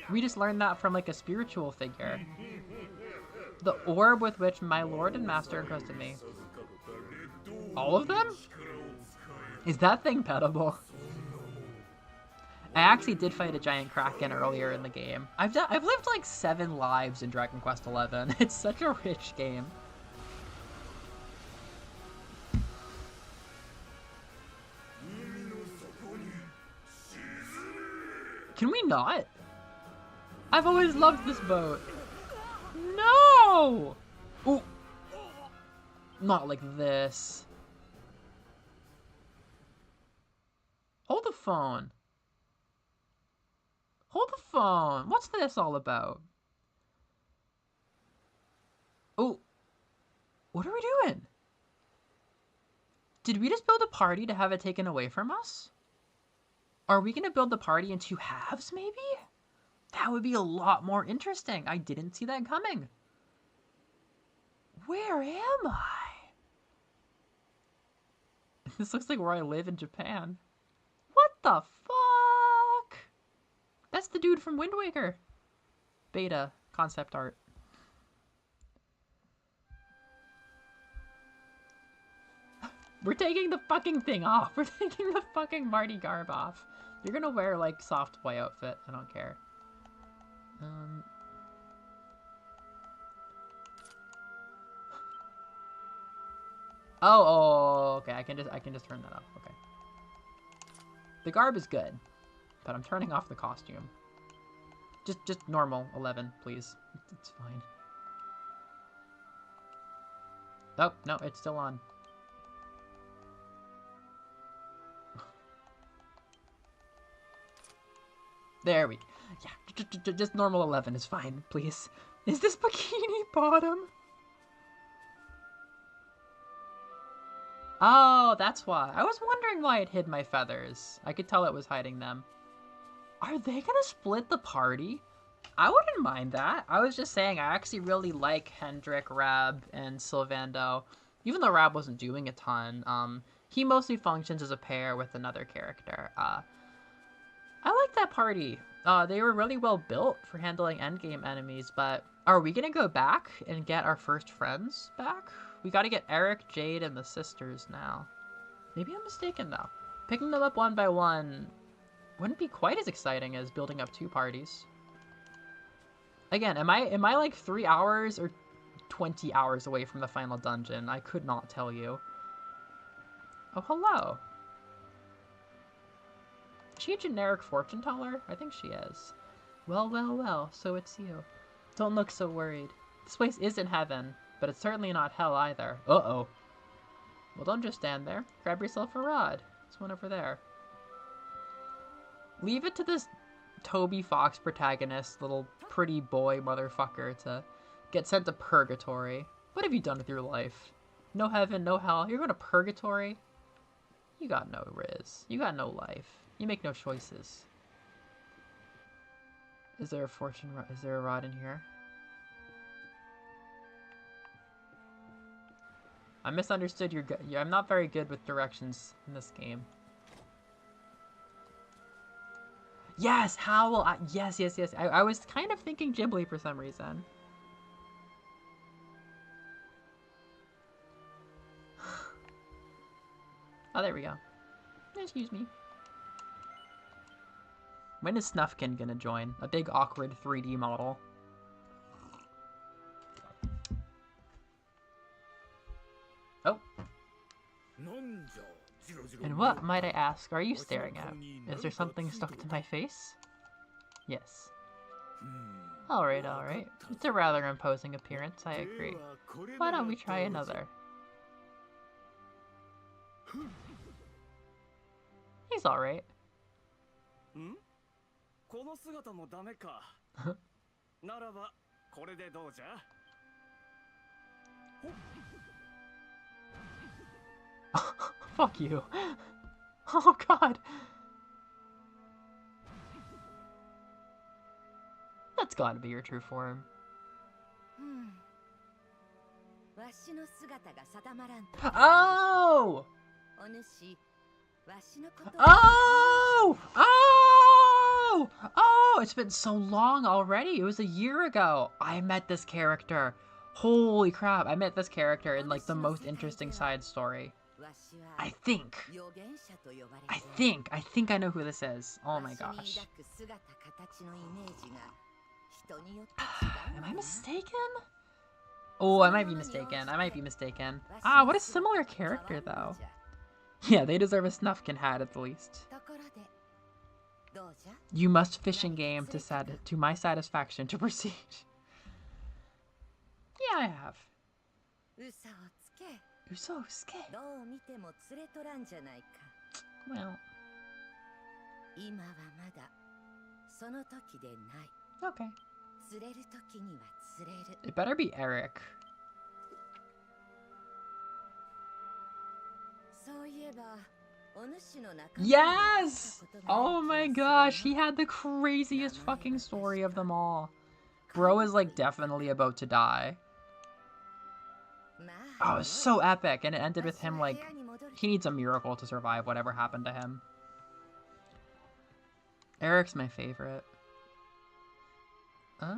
We just learned that from like a spiritual figure. The orb with which my lord and master entrusted me. All of them? Is that thing pettable? I actually did fight a giant kraken earlier in the game. I've lived like 7 lives in Dragon Quest XI. It's such a rich game. Can we not? I've always loved this boat. No! Ooh. Not like this. Hold the phone. Hold the phone. What's this all about? Oh. What are we doing? Did we just build a party to have it taken away from us? Are we going to build the party in 2 halves, maybe? That would be a lot more interesting. I didn't see that coming. Where am I? This looks like where I live in Japan. What the fuck? That's the dude from Wind Waker. Beta concept art. We're taking the fucking thing off. We're taking the fucking Marty garb off. You're gonna wear, like, soft boy outfit. I don't care. Oh, okay. I can just turn that off. Okay. The garb is good, but I'm turning off the costume. Just normal 11, please. It's fine. Oh, no, it's still on. There we... Yeah, just normal 11 is fine, please. Is this bikini bottom? Oh, that's why. I was wondering why it hid my feathers. I could tell it was hiding them. Are they gonna split the party? I wouldn't mind that. I was just saying I actually really like Hendrik, Rab, and Sylvando. Even though Rab wasn't doing a ton, he mostly functions as a pair with another character. I like liked that party. They were really well built for handling endgame enemies, but are we gonna go back and get our first friends back? We gotta get Eric, Jade, and the sisters now. Maybe I'm mistaken though. Picking them up one by one wouldn't be quite as exciting as building up 2 parties. Again, am I like 3 hours or 20 hours away from the final dungeon? I could not tell you. Oh, hello. Is she a generic fortune teller? I think she is. Well, well, well, so it's you. Don't look so worried. This place isn't heaven, but it's certainly not hell either. Uh-oh. Well, don't just stand there. Grab yourself a rod. There's one over there. Leave it to this Toby Fox protagonist, little pretty boy motherfucker, to get sent to purgatory. What have you done with your life? No heaven, no hell. You're going to purgatory? You got no riz. You got no life. You make no choices. Is there a fortune rod? Is there a rod in here? I misunderstood your... I'm not very good with directions in this game. Yes! Howl! Yes, yes, yes. I was kind of thinking Ghibli for some reason. Oh, there we go. Excuse me. When is Snufkin gonna join? A big awkward 3D model. Oh. And what, might I ask, are you staring at? Is there something stuck to my face? Yes. Alright, alright. It's a rather imposing appearance, I agree. Why don't we try another? He's alright. Fuck you. Oh god. That's gotta be your true form. Oh! Oh! Oh! Oh! It's been so long already. It was a year ago. I met this character. Holy crap. I met this character in like the most interesting side story. I think I know who this is. Oh my gosh. Am I mistaken? Oh, I might be mistaken. I might be mistaken. Ah, what a similar character though. Yeah, they deserve a Snufkin hat at the least. You must fishing game to my satisfaction to proceed. Yeah, I have. Usosuke. Well. Okay. It better be Eric. Yes! Oh my gosh, he had the craziest fucking story of them all. Bro is like definitely about to die. Oh, it's so epic, and it ended with him like, he needs a miracle to survive whatever happened to him. Eric's my favorite. Okay.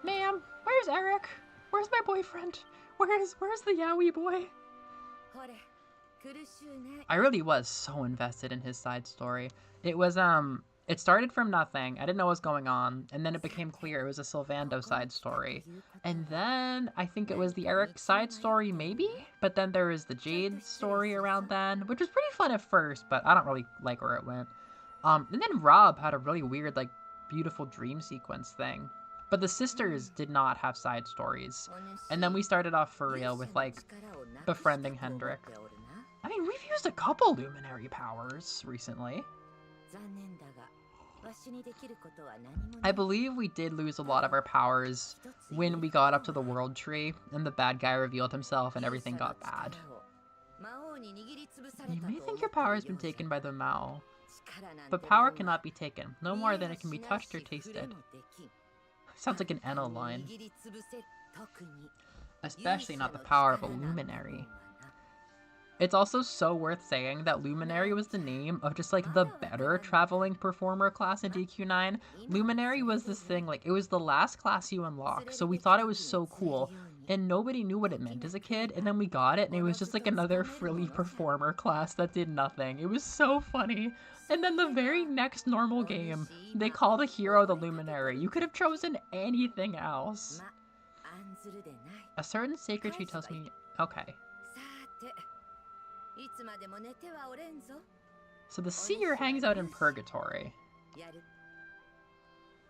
Ma'am, where's Eric? Where's my boyfriend? Where's the yaoi boy? I really was so invested in his side story. It was, it started from nothing. I didn't know what was going on, and then it became clear it was a Sylvando side story. And then I think it was the Eric side story, maybe? But then there was the Jade story around then, which was pretty fun at first, but I don't really like where it went. And then Rob had a really weird, like, beautiful dream sequence thing. But the sisters did not have side stories. And then we started off for real with, like, befriending Hendrik. I mean, we've used a couple luminary powers recently. I believe we did lose a lot of our powers when we got up to the world tree and the bad guy revealed himself and everything got bad. You may think your power has been taken by the Mao, but power cannot be taken, no more than it can be touched or tasted. Sounds like an Enno line. Especially not the power of a luminary. It's also so worth saying that Luminary was the name of just like the better traveling performer class in DQ9. Luminary was this thing, like it was the last class you unlock, so we thought it was so cool, and nobody knew what it meant as a kid, and then we got it, and it was just like another frilly performer class that did nothing. It was so funny. And then the very next normal game, they call the hero the Luminary. You could have chosen anything else. A certain sacred tree tells me, okay. So the seer hangs out in purgatory.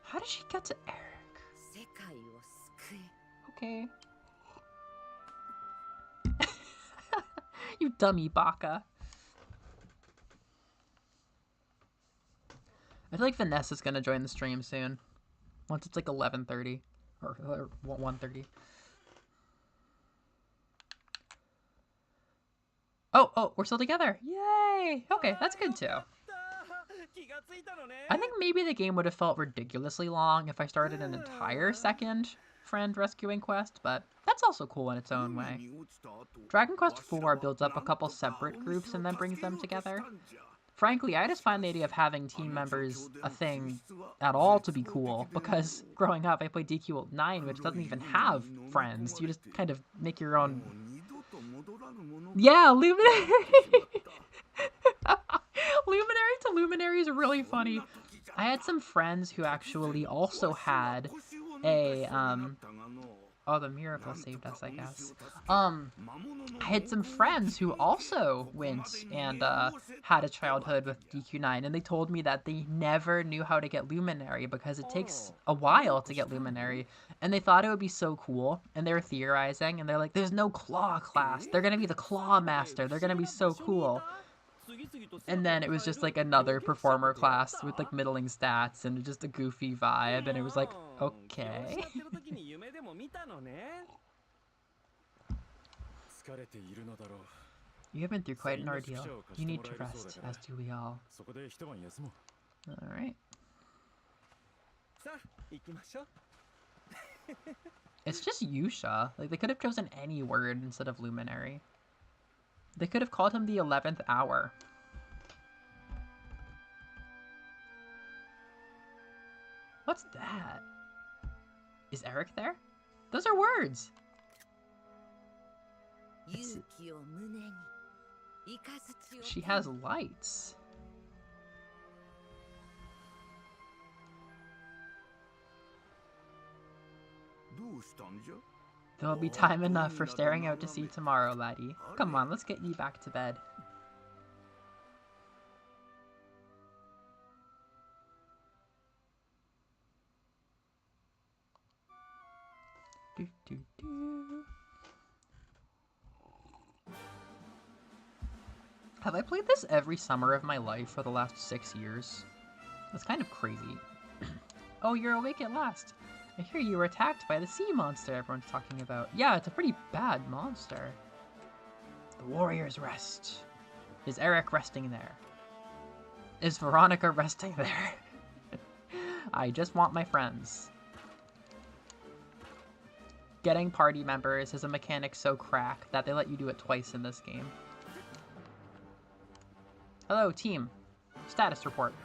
How did she get to Eric? Okay. You dummy baka. I feel like Vanessa's gonna join the stream soon. Once it's like 11:30 or 1:30. Oh, we're still together. Yay! Okay, that's good too. I think maybe the game would have felt ridiculously long if I started an entire second friend rescuing quest, but that's also cool in its own way. Dragon Quest IV builds up a couple separate groups and then brings them together. Frankly, I just find the idea of having team members a thing at all to be cool, because growing up I played DQ9, which doesn't even have friends. You just kind of make your own... Yeah, Luminary! Luminary to Luminary is really funny. I had some friends who actually also had a, oh, the miracle saved us, I guess. I had some friends who also went and had a childhood with DQ9, and they told me that they never knew how to get Luminary because it takes a while to get Luminary, and they thought it would be so cool, and they were theorizing, and they're like, there's no Claw class. They're gonna be the Claw Master. They're gonna be so cool. And then it was just like another performer class with like middling stats and just a goofy vibe, and it was like, okay. You have been through quite an ordeal. You need to rest, as do we all. Alright. It's just Yusha. Like, they could have chosen any word instead of Luminary. They could have called him the 11th hour. What's that? Is Eric there? Those are words! She has lights. There'll be time enough for staring out to sea tomorrow, laddie. Come on, let's get you back to bed. Do, do, do. Have I played this every summer of my life for the last 6 years? That's kind of crazy. Oh, you're awake at last. I hear you were attacked by the sea monster everyone's talking about. Yeah, it's a pretty bad monster. The warriors rest. Is Eric resting there? Is Veronica resting there? I just want my friends. Getting party members is a mechanic so crack that they let you do it twice in this game. Hello, team. Status report.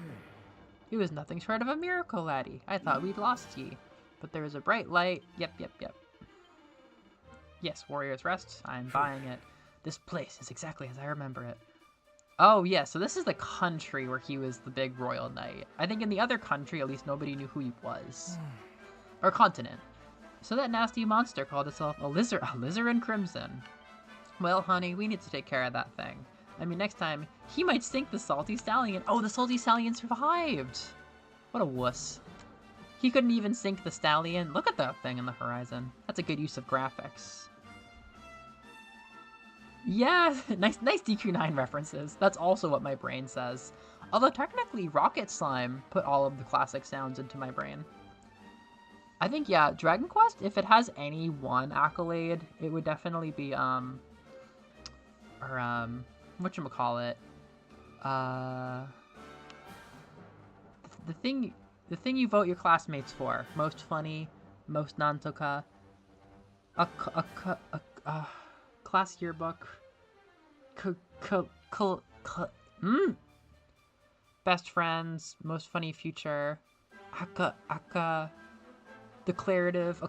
It was nothing short of a miracle, laddie. I thought we'd lost ye. But there is a bright light. Yep. Yes, Warriors Rest. I'm buying it. This place is exactly as I remember it. Oh, yeah, so this is the country where he was the big royal knight. I think in the other country, at least nobody knew who he was. Or continent. So that nasty monster called itself a lizard crimson. Well, honey, we need to take care of that thing. I mean, next time, he might sink the salty stallion. Oh, the salty stallion survived! What a wuss. He couldn't even sink the stallion. Look at that thing in the horizon. That's a good use of graphics. Yeah, nice DQ9 references. That's also what my brain says. Although technically, Rocket Slime put all of the classic sounds into my brain. I think, yeah, Dragon Quest, if it has any one accolade, it would definitely be, whatchamacallit? The thing you vote your classmates for. Most funny, most nantoka. Class yearbook. Best friends, most funny future. Declarative,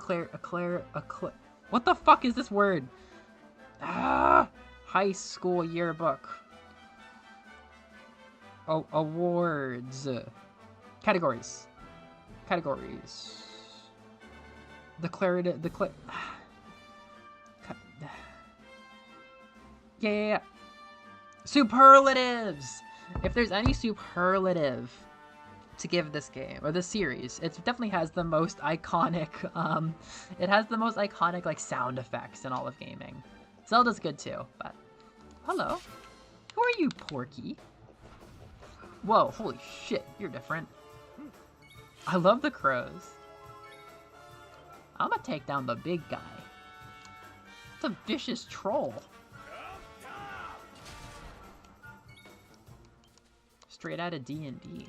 what the fuck is this word? High school yearbook. Awards. Categories. Declarative, yeah. Superlatives! If there's any superlative to give this game, or this series, it definitely has the most iconic, like, sound effects in all of gaming. Zelda's good too, but... Hello. Who are you, Porky? Whoa, holy shit, you're different. I love the crows. I'm gonna take down the big guy. It's a vicious troll. Straight out of D&D.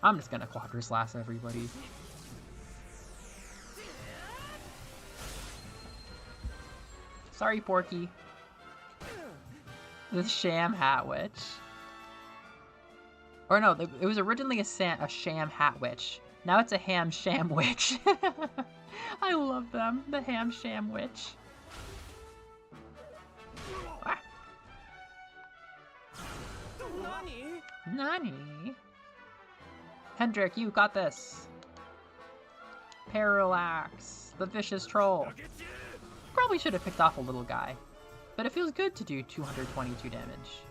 I'm just gonna quadra slash everybody. Sorry, Porky. The sham hat witch. Or no, it was originally a sham hat witch. Now it's a ham sham witch. I love them. The ham sham witch. Ah. Nani? Hendrik, you got this. Parallax, the vicious troll. Probably should have picked off a little guy, but it feels good to do 222 damage.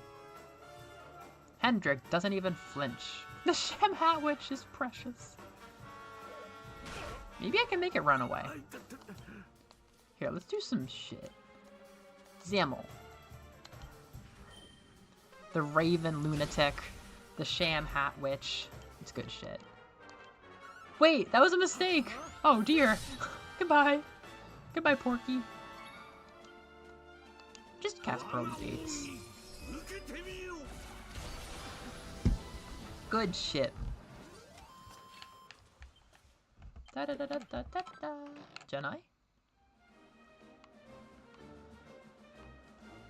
Hendrik doesn't even flinch. The Shem Hat Witch is precious. Maybe I can make it run away. Here, let's do some shit. Zammel. The Raven Lunatic. The Sham Hat Witch. It's good shit. Wait, that was a mistake! Oh dear. Goodbye. Goodbye, Porky. Just cast Pearl Gates. Good shit. Da da da da da da da. Jedi?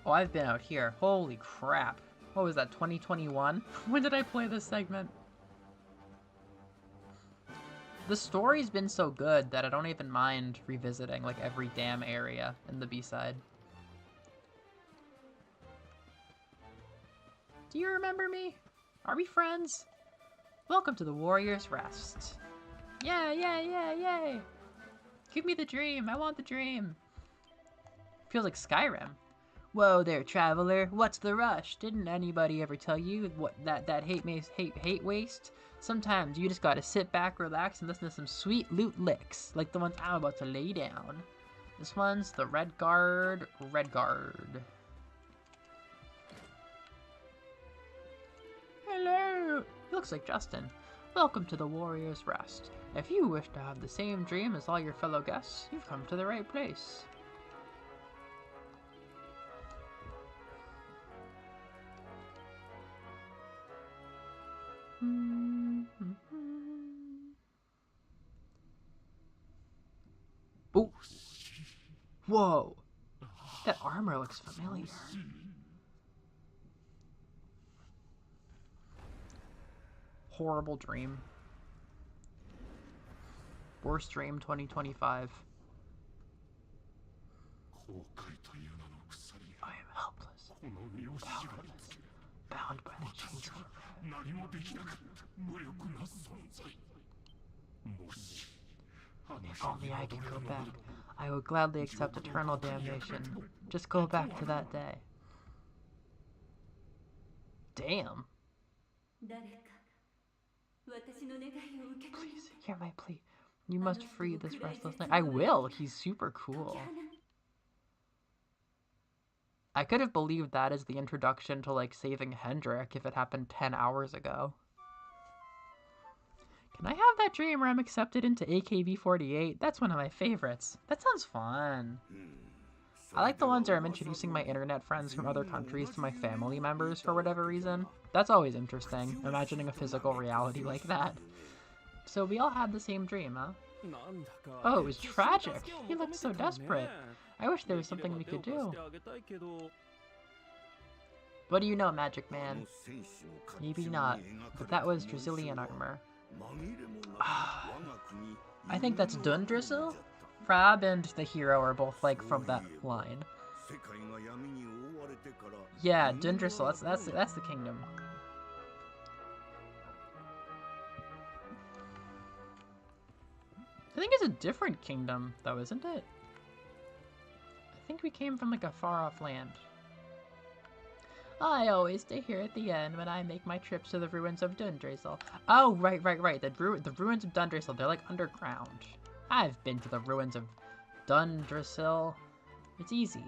Oh, I've been out here. Holy crap. What was that, 2021? When did I play this segment? The story's been so good that I don't even mind revisiting like every damn area in the B-side. Do you remember me? Are we friends? Welcome to the Warrior's Rest. Yeah, yeah, yeah, yay! Give me the dream, I want the dream. Feels like Skyrim. Whoa there, traveler, what's the rush? Didn't anybody ever tell you what that hate waste? Sometimes you just gotta sit back, relax, and listen to some sweet loot licks, like the ones I'm about to lay down. This one's the Red Guard. Hello! Looks like Justin. Welcome to the Warrior's Rest. If you wish to have the same dream as all your fellow guests, you've come to the right place. Oh! Whoa! That armor looks familiar. Horrible dream. Worst dream 2025. I am helpless. Powerless. Bound by the chains of If only I could go back, I would gladly accept eternal damnation. Just go back to that day. Damn. Please, hear my plea. You must free this restless knight. I will! He's super cool. I could have believed that as the introduction to, like, saving Hendrik if it happened 10 hours ago. Can I have that dream where I'm accepted into AKB48? That's one of my favorites. That sounds fun. I like the ones where I'm introducing my internet friends from other countries to my family members for whatever reason. That's always interesting, imagining a physical reality like that. So we all had the same dream, huh? Oh, it was tragic. He looked so desperate. I wish there was something we could do. What do you know, Magic Man? Maybe not, but that was Brazilian armor. I think that's Dundrizzle? Crab and the hero are both, like, from that line. Yeah, Dundrizzle, that's the kingdom. I think it's a different kingdom, though, isn't it? I think we came from, like, a far-off land. I always stay here at the end when I make my trips to the ruins of Dundrizzle. Oh, right. The ruins of Dundrizzle, they're, like, underground. I've been to the ruins of Dundrizzle. It's easy.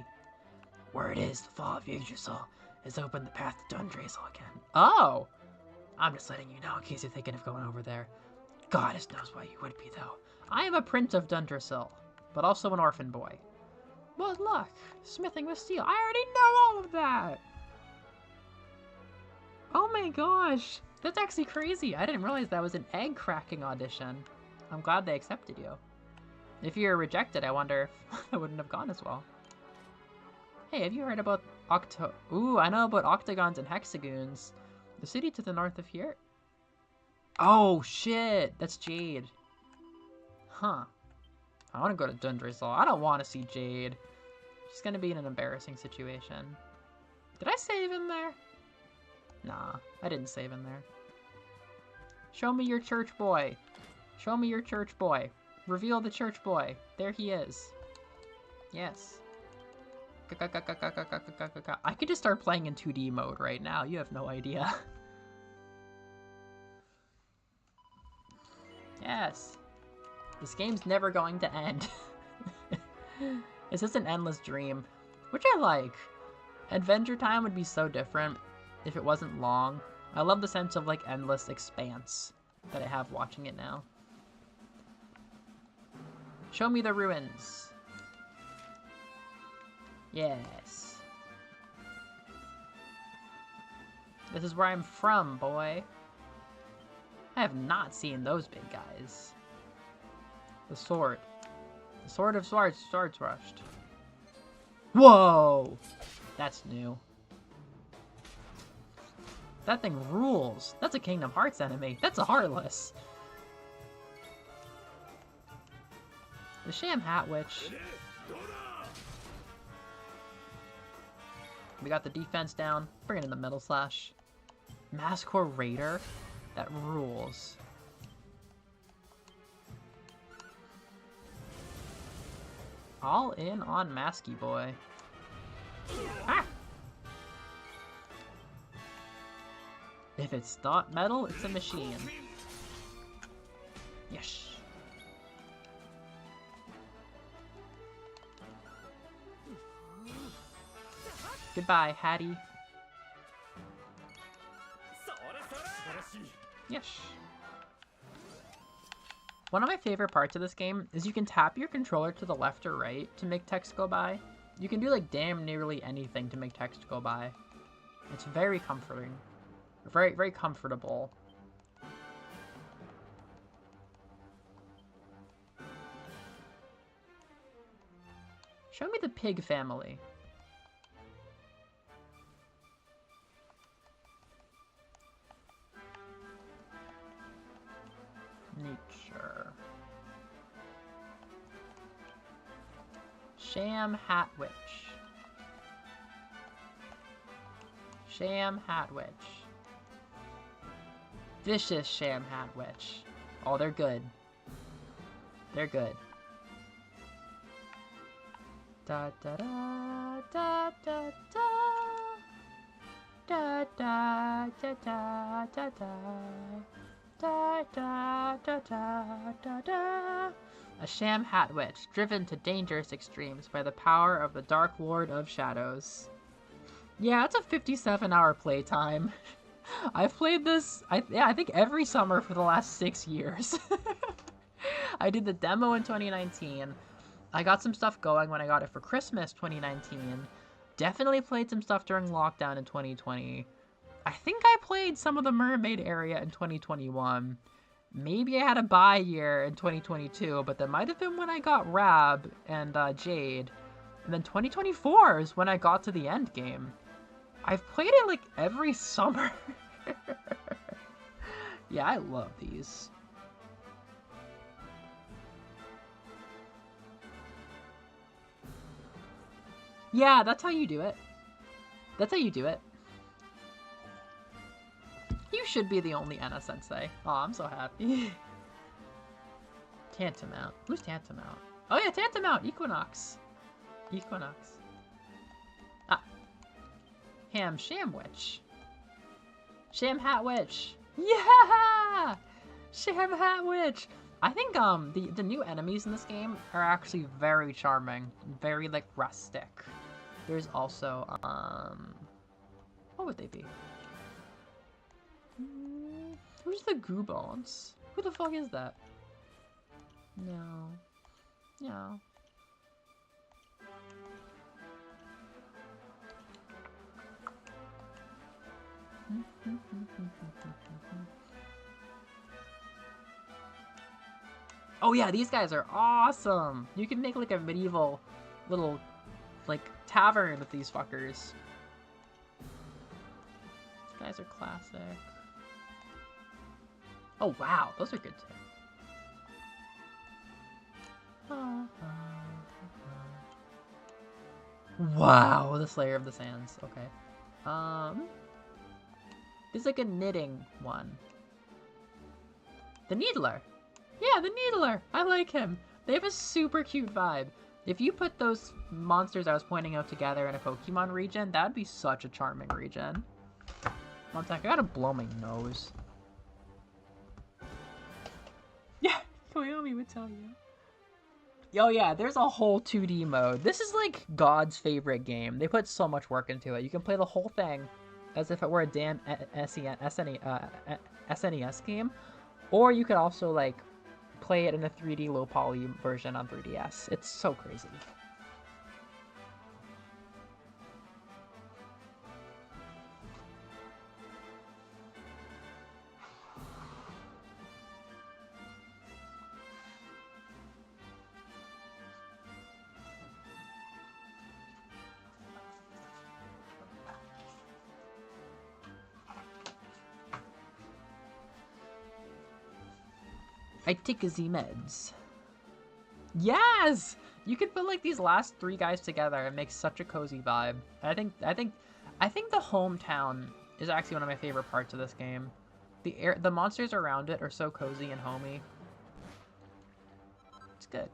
Word is, the fall of Yggdrasil has opened the path to Dundrizzle again. Oh! I'm just letting you know in case you're thinking of going over there. Goddess knows why you would be, though. I am a prince of Dundrizzle, but also an orphan boy. What luck! Smithing with steel. I already know all of that! Oh my gosh! That's actually crazy! I didn't realize that was an egg-cracking audition. I'm glad they accepted you. If you were rejected, I wonder if that wouldn't have gone as well. Hey, have you heard about Ooh, I know about octagons and hexagons. The city to the north of here? Oh, shit! That's Jade. Huh. I want to go to Dundrizzle. I don't want to see Jade. She's gonna be in an embarrassing situation. Did I save in there? Nah, I didn't save in there. Show me your church boy. Show me your church boy. Reveal the church boy. There he is. Yes. I could just start playing in 2D mode right now. You have no idea. Yes. This game's never going to end. It's just an endless dream, which I like. Adventure Time would be so different if it wasn't long. I love the sense of, like, endless expanse that I have watching it now. Show me the ruins. Yes. This is where I'm from, boy. I have not seen those big guys. The sword. The sword of swords, swords rushed. Whoa! That's new. That thing rules. That's a Kingdom Hearts enemy. That's a Heartless. The Sham Hat Witch. We got the defense down. Bring in the Metal Slash. Maskor Raider. That rules. All in on Masky Boy. Ah! If it's not metal, it's a machine. Yes. Goodbye, Hattie. Yes. One of my favorite parts of this game is you can tap your controller to the left or right to make text go by. You can do like damn nearly anything to make text go by. It's very comforting. Very, very comfortable. Show me the pig family. Nature. Sham Hat Witch. Sham Hat Witch. Vicious Sham Hat Witch. Oh, they're good. They're good. Da da da da da da. Da da da da da da. Da da da da da da. A Sham Hat Witch, driven to dangerous extremes by the power of the Dark Lord of Shadows. Yeah, it's a 57-hour playtime. I've played this, I think every summer for the last 6 years. I did the demo in 2019. I got some stuff going when I got it for Christmas 2019. Definitely played some stuff during lockdown in 2020. I think I played some of the mermaid area in 2021. Maybe I had a bye year in 2022, but that might have been when I got Rab and Jade. And then 2024 is when I got to the end game. I've played it like every summer. Yeah, I love these. Yeah, that's how you do it. That's how you do it. You should be the only Anna Sensei. Oh, I'm so happy. Tantamount. Who's Tantamount? Oh yeah, Tantamount! Equinox. Equinox. Ah. Ham Shamwich. Sham Hat Witch. Yeah! Sham Hat Witch! I think the new enemies in this game are actually very charming. Very like rustic. There's also what would they be? Who's the Goobons? Who the fuck is that? No. No. Oh yeah, these guys are awesome! You can make like a medieval little like tavern with these fuckers. These guys are classic. Oh wow, those are good too. Wow, the Slayer of the Sands. Okay. There's like a knitting one. The Needler. Yeah, the Needler. I like him. They have a super cute vibe. If you put those monsters I was pointing out together in a Pokemon region, that would be such a charming region. One sec, I gotta blow my nose. Yeah, Koyomi would tell you. Oh yeah, there's a whole 2D mode. This is like God's favorite game. They put so much work into it. You can play the whole thing as if it were a damn SNES game. Or you could also like play it in a 3D low poly version on 3DS. It's so crazy. I take the meds. Yes! You could put like these last 3 guys together and make such a cozy vibe. I think the hometown is actually one of my favorite parts of this game. The monsters around it are so cozy and homey. It's good.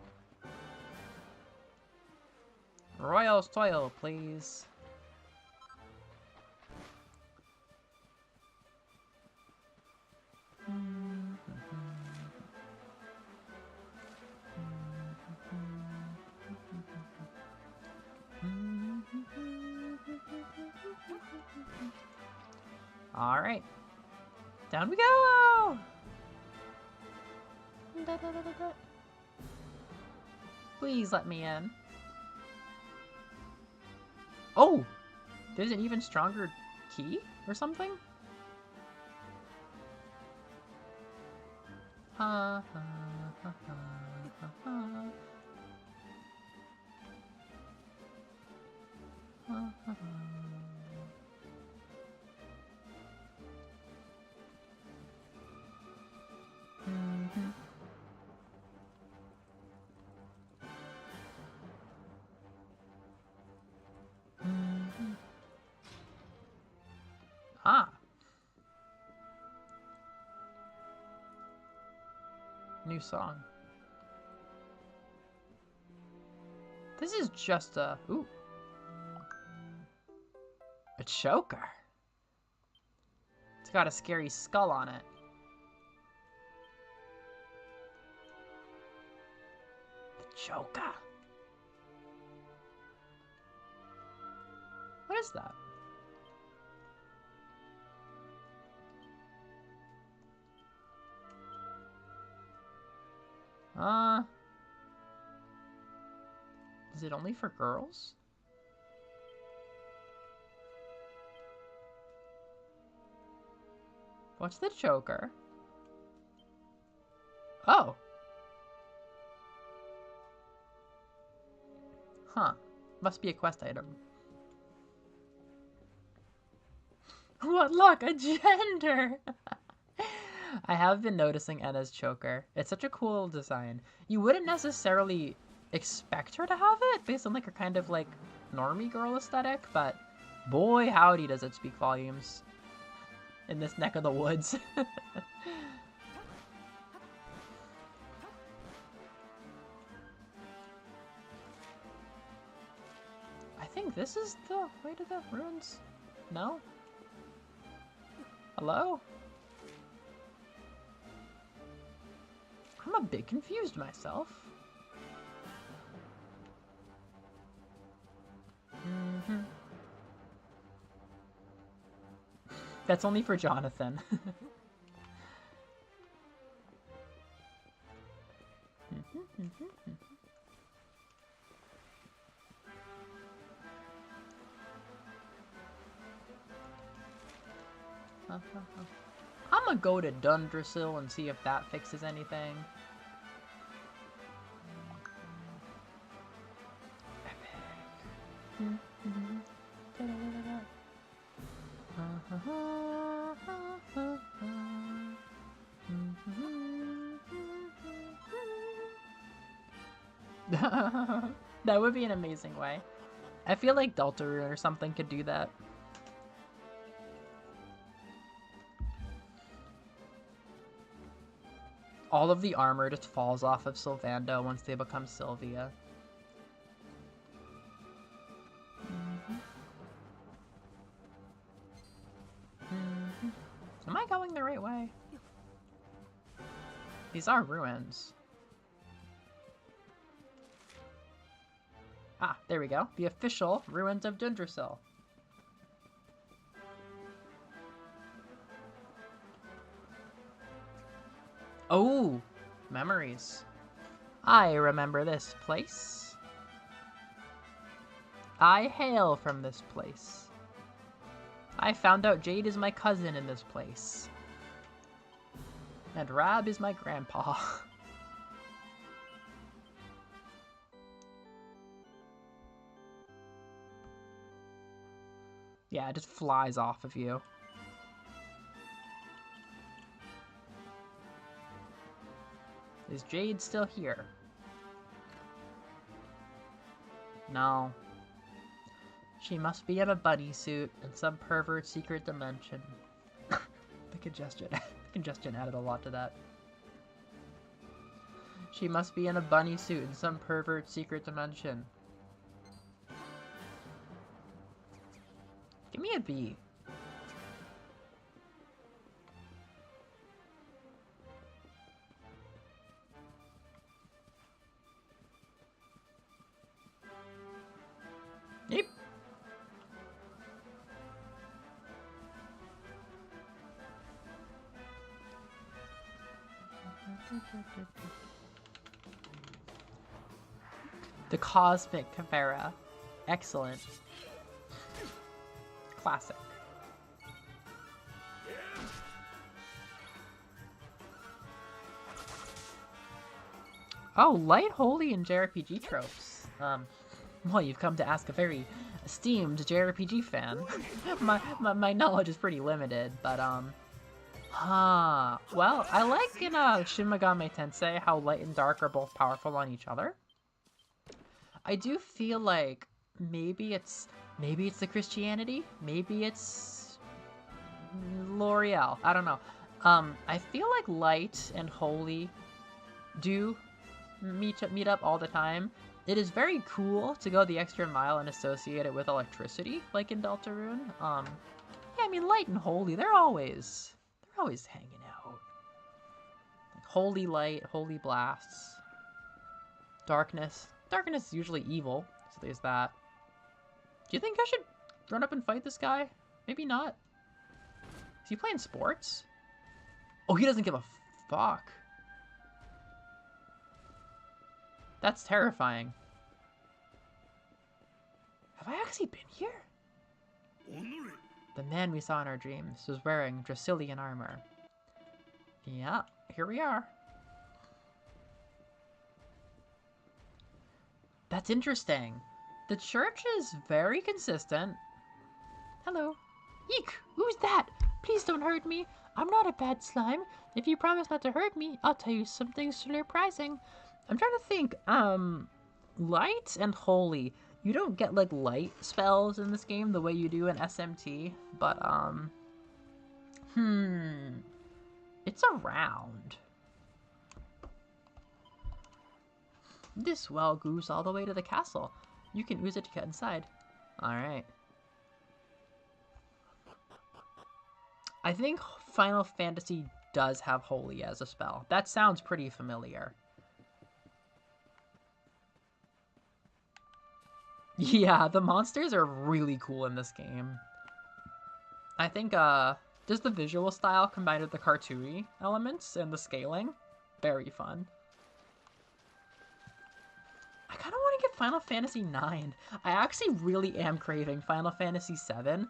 Royal Soil, please. All right, down we go. Please let me in. Oh, there's an even stronger key or something? Ha ha ha ha ha ha. Ha ha ha. Ah. New song. This is just a... Ooh. A choker. It's got a scary skull on it. The choker. What is that? Is it only for girls? What's the choker? Oh. Huh. Must be a quest item. What luck! A gender! I have been noticing Enna's choker. It's such a cool design. You wouldn't necessarily expect her to have it based on like her kind of like normie girl aesthetic, but boy howdy does it speak volumes in this neck of the woods. I think this is the way to the ruins. No? Hello? I'm a bit confused myself. That's only for Jonathan. I'm gonna go to Dundrasil and see if that fixes anything. That would be an amazing way. I feel like Deltarune or something could do that. All of the armor just falls off of Sylvando once they become Sylvia. Am I going the right way? These are ruins. Ah, there we go. The official ruins of Dundrasil. Oh, memories. I remember this place. I hail from this place. I found out Jade is my cousin in this place. And Rab is my grandpa. Yeah, it just flies off of you. Is Jade still here? No. She must be in a bunny suit in some pervert secret dimension. The congestion added a lot to that. She must be in a bunny suit in some pervert secret dimension. Give me a B. Yep. The Cosmic Chimera. Excellent. Classic. Oh, light, holy, and JRPG tropes. Well, you've come to ask a very esteemed JRPG fan. my knowledge is pretty limited, but, well, I like in, Shin Megami Tensei how light and dark are both powerful on each other. I do feel like maybe it's the Christianity, maybe it's L'Oreal, I don't know. I feel like light and holy do meet up all the time. It is very cool to go the extra mile and associate it with electricity, like in Deltarune. Yeah, I mean, light and holy, they're always hanging out. Like, holy light, holy blasts. Darkness is usually evil, so there's that. Do you think I should run up and fight this guy? Maybe not. Is he playing sports? Oh, he doesn't give a fuck. That's terrifying. Have I actually been here? The man we saw in our dreams was wearing Dracilian armor. Yeah, here we are. That's interesting. The church is very consistent. Hello. Eek! Who's that? Please don't hurt me. I'm not a bad slime. If you promise not to hurt me, I'll tell you something surprising. I'm trying to think, light and holy. You don't get, like, light spells in this game the way you do in SMT, but, it's around. This well goes all the way to the castle. You can use it to get inside. Alright. I think Final Fantasy does have Holy as a spell. That sounds pretty familiar. Yeah, the monsters are really cool in this game. I think, just the visual style combined with the cartoony elements and the scaling, very fun. I kind of want to get Final Fantasy IX. I actually really am craving Final Fantasy VII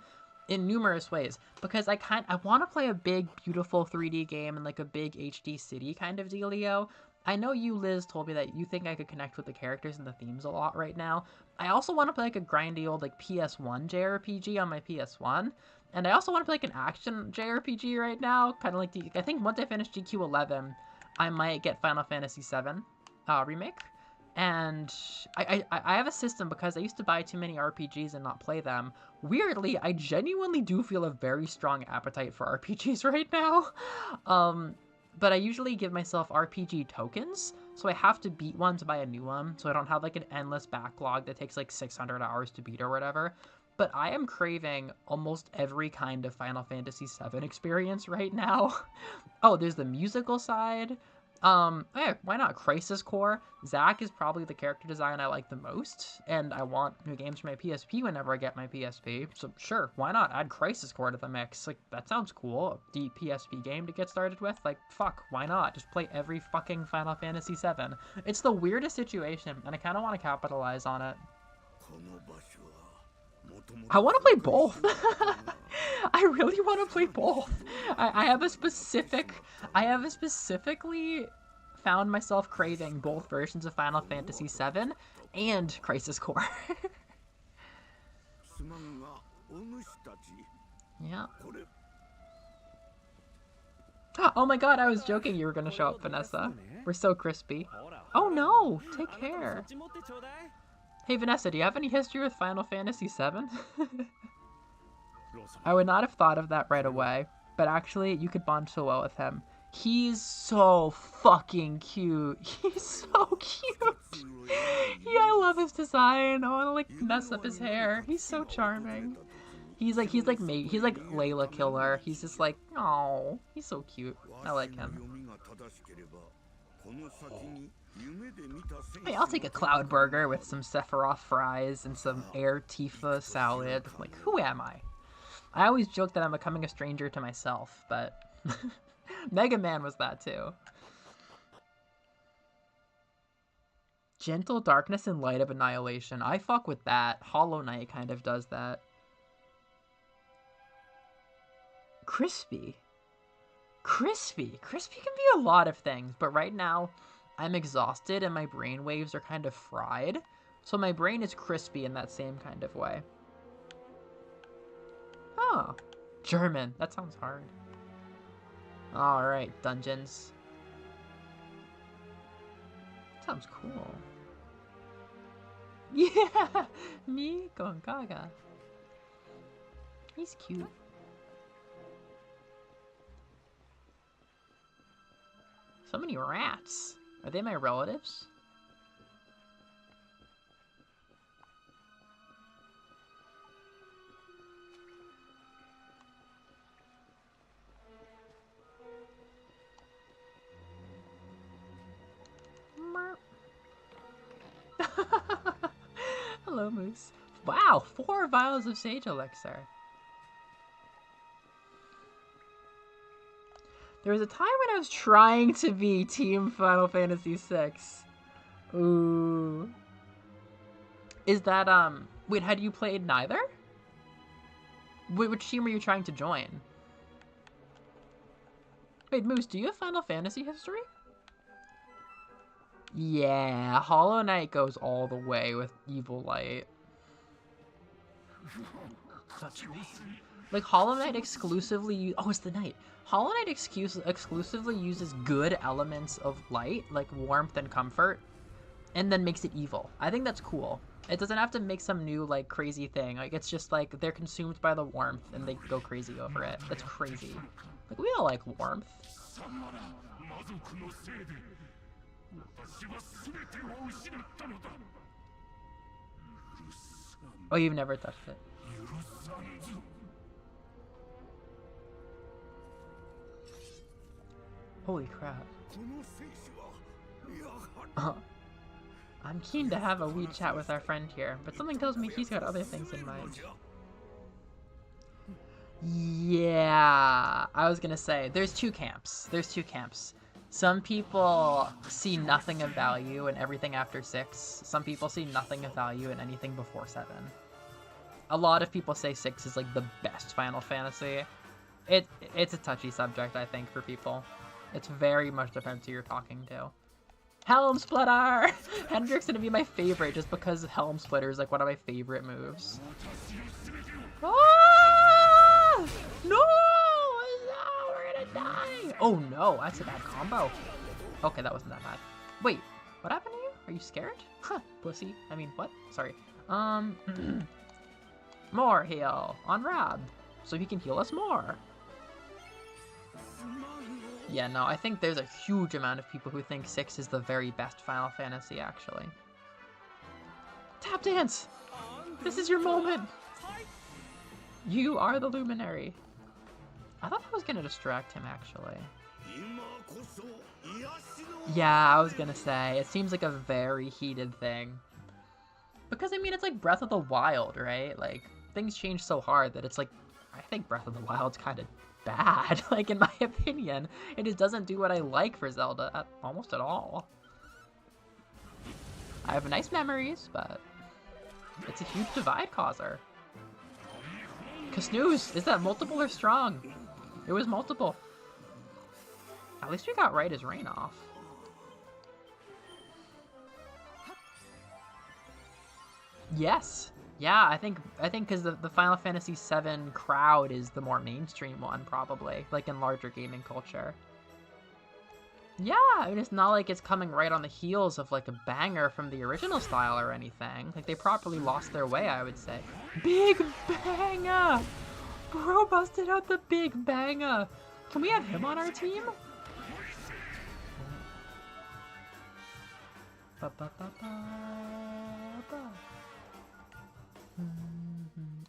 in numerous ways, because I want to play a big, beautiful 3D game and like a big HD city kind of dealio. I know you, Liz, told me that you think I could connect with the characters and the themes a lot right now. I also want to play like a grindy old like PS1 JRPG on my PS1. And I also want to play like an action JRPG right now. Kind of like, I think once I finish DQ11, I might get Final Fantasy VII Remake. And I have a system because I used to buy too many RPGs and not play them. Weirdly, I genuinely do feel a very strong appetite for RPGs right now. But I usually give myself RPG tokens, so I have to beat one to buy a new one, so I don't have like an endless backlog that takes like 600 hours to beat or whatever. But I am craving almost every kind of Final Fantasy VII experience right now. Oh, there's the musical side. Yeah, why not? Crisis Core. Zack is probably the character design I like the most, and I want new games for my PSP whenever I get my PSP, so sure, why not add Crisis Core to the mix? Like, that sounds cool. A deep PSP game to get started with? Like, fuck, why not? Just play every fucking Final Fantasy VII. It's the weirdest situation, and I kind of want to capitalize on it. I want to play both. I really want to play both. I have specifically found myself craving both versions of Final Fantasy VII and Crisis Core. Yeah. Oh my god, I was joking you were going to show up, Vanessa. We're so crispy. Oh no, take care. Hey Vanessa, do you have any history with Final Fantasy VII? I would not have thought of that right away, but actually, you could bond so well with him. He's so fucking cute. He's so cute. Yeah, I love his design. I want to like mess up his hair. He's so charming. He's like Layla Killer. He's just like, oh, he's so cute. I like him. Hey, I'll take a cloud burger with some Sephiroth fries and some air Tifa salad. Like, who am I? I always joke that I'm becoming a stranger to myself, but Mega Man was that too. Gentle Darkness and Light of Annihilation. I fuck with that. Hollow Knight kind of does that. Crispy. Crispy. Crispy can be a lot of things, but right now I'm exhausted and my brain waves are kind of fried. So my brain is crispy in that same kind of way. Oh, German. That sounds hard. Alright, dungeons. Sounds cool. Yeah! Me con Gaga. He's cute. So many rats. Are they my relatives? Hello, Moose. Wow, 4 vials of Sage Elixir. There was a time when I was trying to be Team Final Fantasy VI. Ooh. Is that, wait, had you played neither? Wait, which team were you trying to join? Wait, Moose, do you have Final Fantasy history? Yeah, Hollow Knight goes all the way with Evil Light. Like, Hollow Knight exclusively... Oh, it's the night. Hollow Knight exclusively uses good elements of light, like warmth and comfort, and then makes it evil. I think that's cool. It doesn't have to make some new, like, crazy thing. Like, it's just, like, they're consumed by the warmth, and they go crazy over it. That's crazy. Like, we all like warmth. Oh, you've never touched it. Holy crap. I'm keen to have a wee chat with our friend here, but something tells me he's got other things in mind. Yeah, I was gonna say, there's two camps. Some people see nothing of value in everything after 6. Some people see nothing of value in anything before 7. A lot of people say 6 is like the best Final Fantasy. It's a touchy subject, I think, for people. It's very much depends who you're talking to. Helm Splitter! Hendrick's gonna be my favorite just because Helm Splitter is like one of my favorite moves. Ah! No! We're gonna die! Oh no, that's a bad combo. Okay, that wasn't that bad. Wait, what happened to you? Are you scared? Huh, pussy. I mean, what? Sorry. More heal on Rob, so he can heal us more. Yeah, no, I think there's a huge amount of people who think 6 is the very best Final Fantasy, actually. Tap dance! This is your moment! You are the luminary. I thought I was gonna distract him, actually. Yeah, I was gonna say, it seems like a very heated thing. Because, I mean, it's like Breath of the Wild, right? Like, things change so hard that it's like, I think Breath of the Wild's kind of bad, like, in my opinion. It just doesn't do what I like for Zelda almost at all. I have nice memories, but it's a huge divide causer. Kasnooze, is that multiple or strong? It was multiple. At least we got right as rain off. Yes. Yeah, I think because the Final Fantasy VII crowd is the more mainstream one, probably, like in larger gaming culture. Yeah, I mean, it's not like it's coming right on the heels of like a banger from the original style or anything. Like, they properly lost their way, I would say. Big banger! Bro busted out the big banger! Can we have him on our team?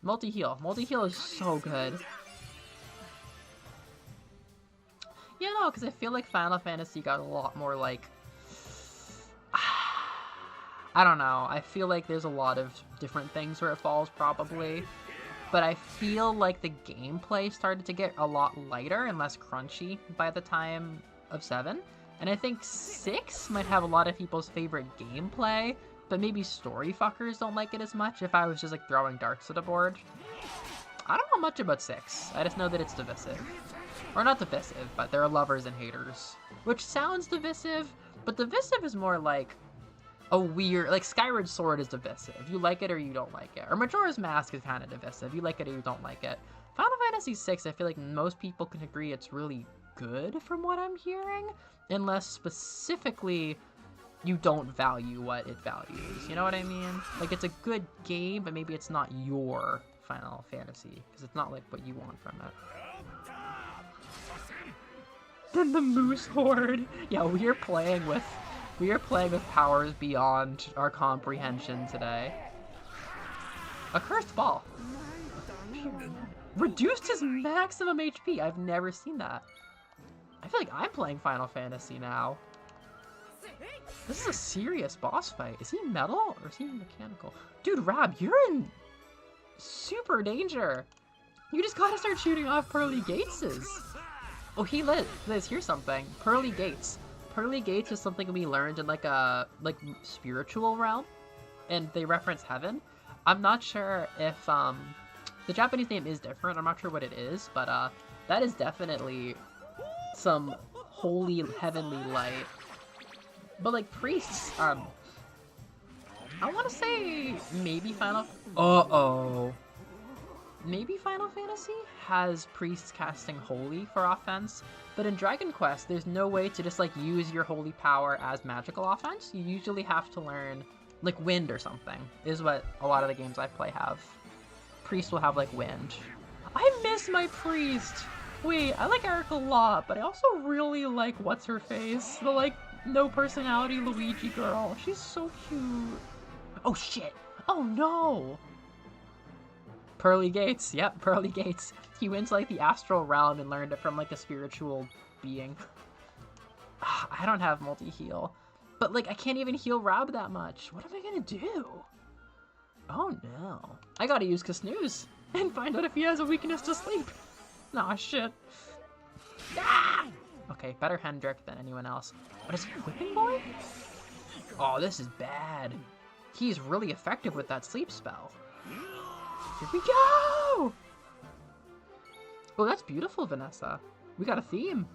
Multi-heal. Multi-heal is so good. Yeah, no, because I feel like Final Fantasy got a lot more, like... I don't know. I feel like there's a lot of different things where it falls, probably. But I feel like the gameplay started to get a lot lighter and less crunchy by the time of 7. And I think 6 might have a lot of people's favorite gameplay, but maybe story fuckers don't like it as much if I was just, like, throwing darts at a board. I don't know much about 6. I just know that it's divisive. Or not divisive, but there are lovers and haters. Which sounds divisive, but divisive is more like a weird... Like, Skyward Sword is divisive. You like it or you don't like it. Or Majora's Mask is kind of divisive. You like it or you don't like it. Final Fantasy VI, I feel like most people can agree it's really good from what I'm hearing. Unless specifically you don't value what it values. You know what I mean? Like, it's a good game, but maybe it's not your Final Fantasy. Because it's not, like, what you want from it. Then the Moose Horde. Yeah, we are playing with powers beyond our comprehension today. A cursed ball. Reduced his maximum HP. I've never seen that. I feel like I'm playing Final Fantasy now. This is a serious boss fight. Is he metal or is he mechanical? Dude, Rob, you're in super danger. You just gotta start shooting off Pearly Gateses. Oh, Liz, here's something. Pearly Gates. Pearly Gates is something we learned in like a spiritual realm, and they reference heaven. I'm not sure if the Japanese name is different. I'm not sure what it is, but that is definitely some holy heavenly light. But like priests, I want to say maybe maybe Final Fantasy has priests casting holy for offense, but in Dragon Quest, there's no way to just like use your holy power as magical offense. You usually have to learn like wind or something, is what a lot of the games I play have. Priest will have like wind. I miss my priest! Wait, I like Eric a lot, but I also really like what's-her-face, the like no personality Luigi girl. She's so cute. Oh shit! Oh no! Pearly Gates, yep, Pearly Gates. He went to like the astral realm and learned it from like a spiritual being. I don't have multi-heal. But like I can't even heal Rob that much. What am I gonna do? Oh no. I gotta use Kasnooze and find out if he has a weakness to sleep. Nah, shit. Ah! Okay, better Hendrik than anyone else. But is he a whipping boy? Oh, this is bad. He's really effective with that sleep spell. Here we go! Oh, that's beautiful, Vanessa. We got a theme.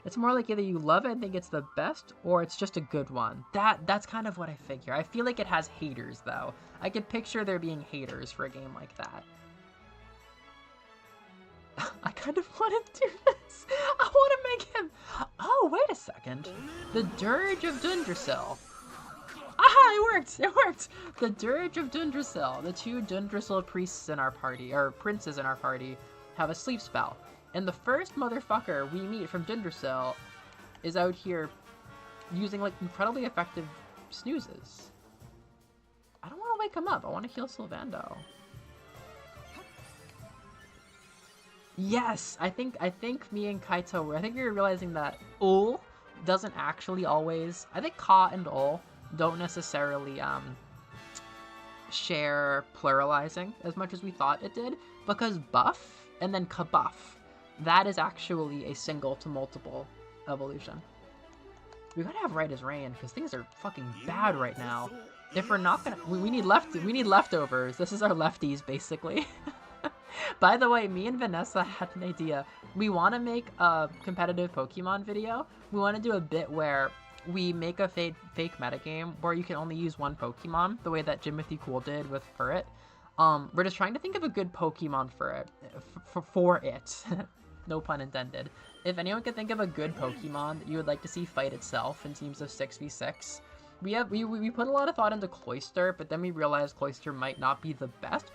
It's more like either you love it and think it's the best, or it's just a good one. That's kind of what I figure. I feel like it has haters, though. I could picture there being haters for a game like that. I kind of want to do this. I want to make him... Oh, wait a second. The Dirge of Dundrasil. Aha, it worked! It worked! The Dirge of Dundrasil. The two Dundrasil priests in our party, or princes in our party, have a sleep spell. And the first motherfucker we meet from Dundrasil is out here using, like, incredibly effective snoozes. I don't want to wake him up. I want to heal Sylvando. Yes! I think me and Kaito were... I think we were realizing that Ul doesn't actually always... I think Ka and Ul don't necessarily share pluralizing as much as we thought it did, because buff and then kabuff, that is actually a single to multiple evolution. We gotta have right as rain because things are fucking bad right now. If we're not gonna, we need leftovers. This is our lefties basically. By the way, me and Vanessa had an idea. We want to make a competitive Pokemon video. We want to do a bit where we make a fake metagame where you can only use one Pokemon, the way that Jimothy Cool did with Furret. We're just trying to think of a good Pokemon for it. For it. No pun intended. If anyone can think of a good Pokemon that you would like to see fight itself in teams of 6v6, we put a lot of thought into Cloyster, but then we realized Cloyster might not be the best,